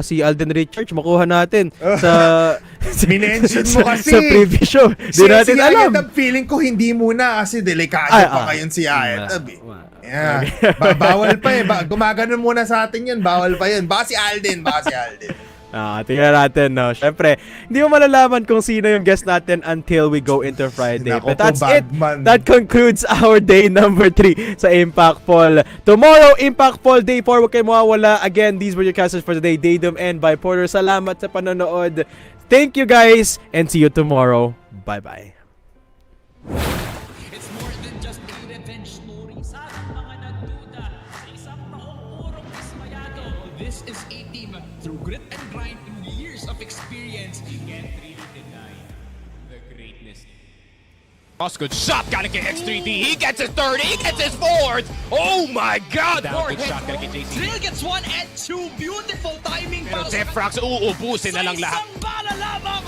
si Alden Richards makuha natin sa Minention mo kasi. sa previous show. Di natin alam. Feeling ko hindi muna kasi delikado pa kayon si Ayatab eh. Yeah. Bawal pa eh. Gumaganon muna sa atin yun. Bawal pa yun. Baka si Alden. Tingnan natin, no? Siyempre, hindi mo malalaman kung sino yung guest natin until we go into Friday. Nako But that's po, it. Badman. That concludes our day number 3 sa Impact Fall. Tomorrow, Impact Fall Day 4. Huwag kayo mawawala. Again, these were your casters for today. Daydom and Bipolar. Salamat sa panonood. Thank you guys and see you tomorrow. Bye-bye. It's more than just a revenge story. Sa mga nagduda, sa isang taong purong dismayado. This is a team through grit and grind, through years of experience. You can't really deny the greatness. Good shot, gonna get X3D. He gets his third, he gets his fourth. Oh my God! Down, Four good hits. shot, gonna get JC. Drill gets 1 and 2. Beautiful timing Pero para Zefrax, uubusin na lang lahat. Sa isang bala lamang,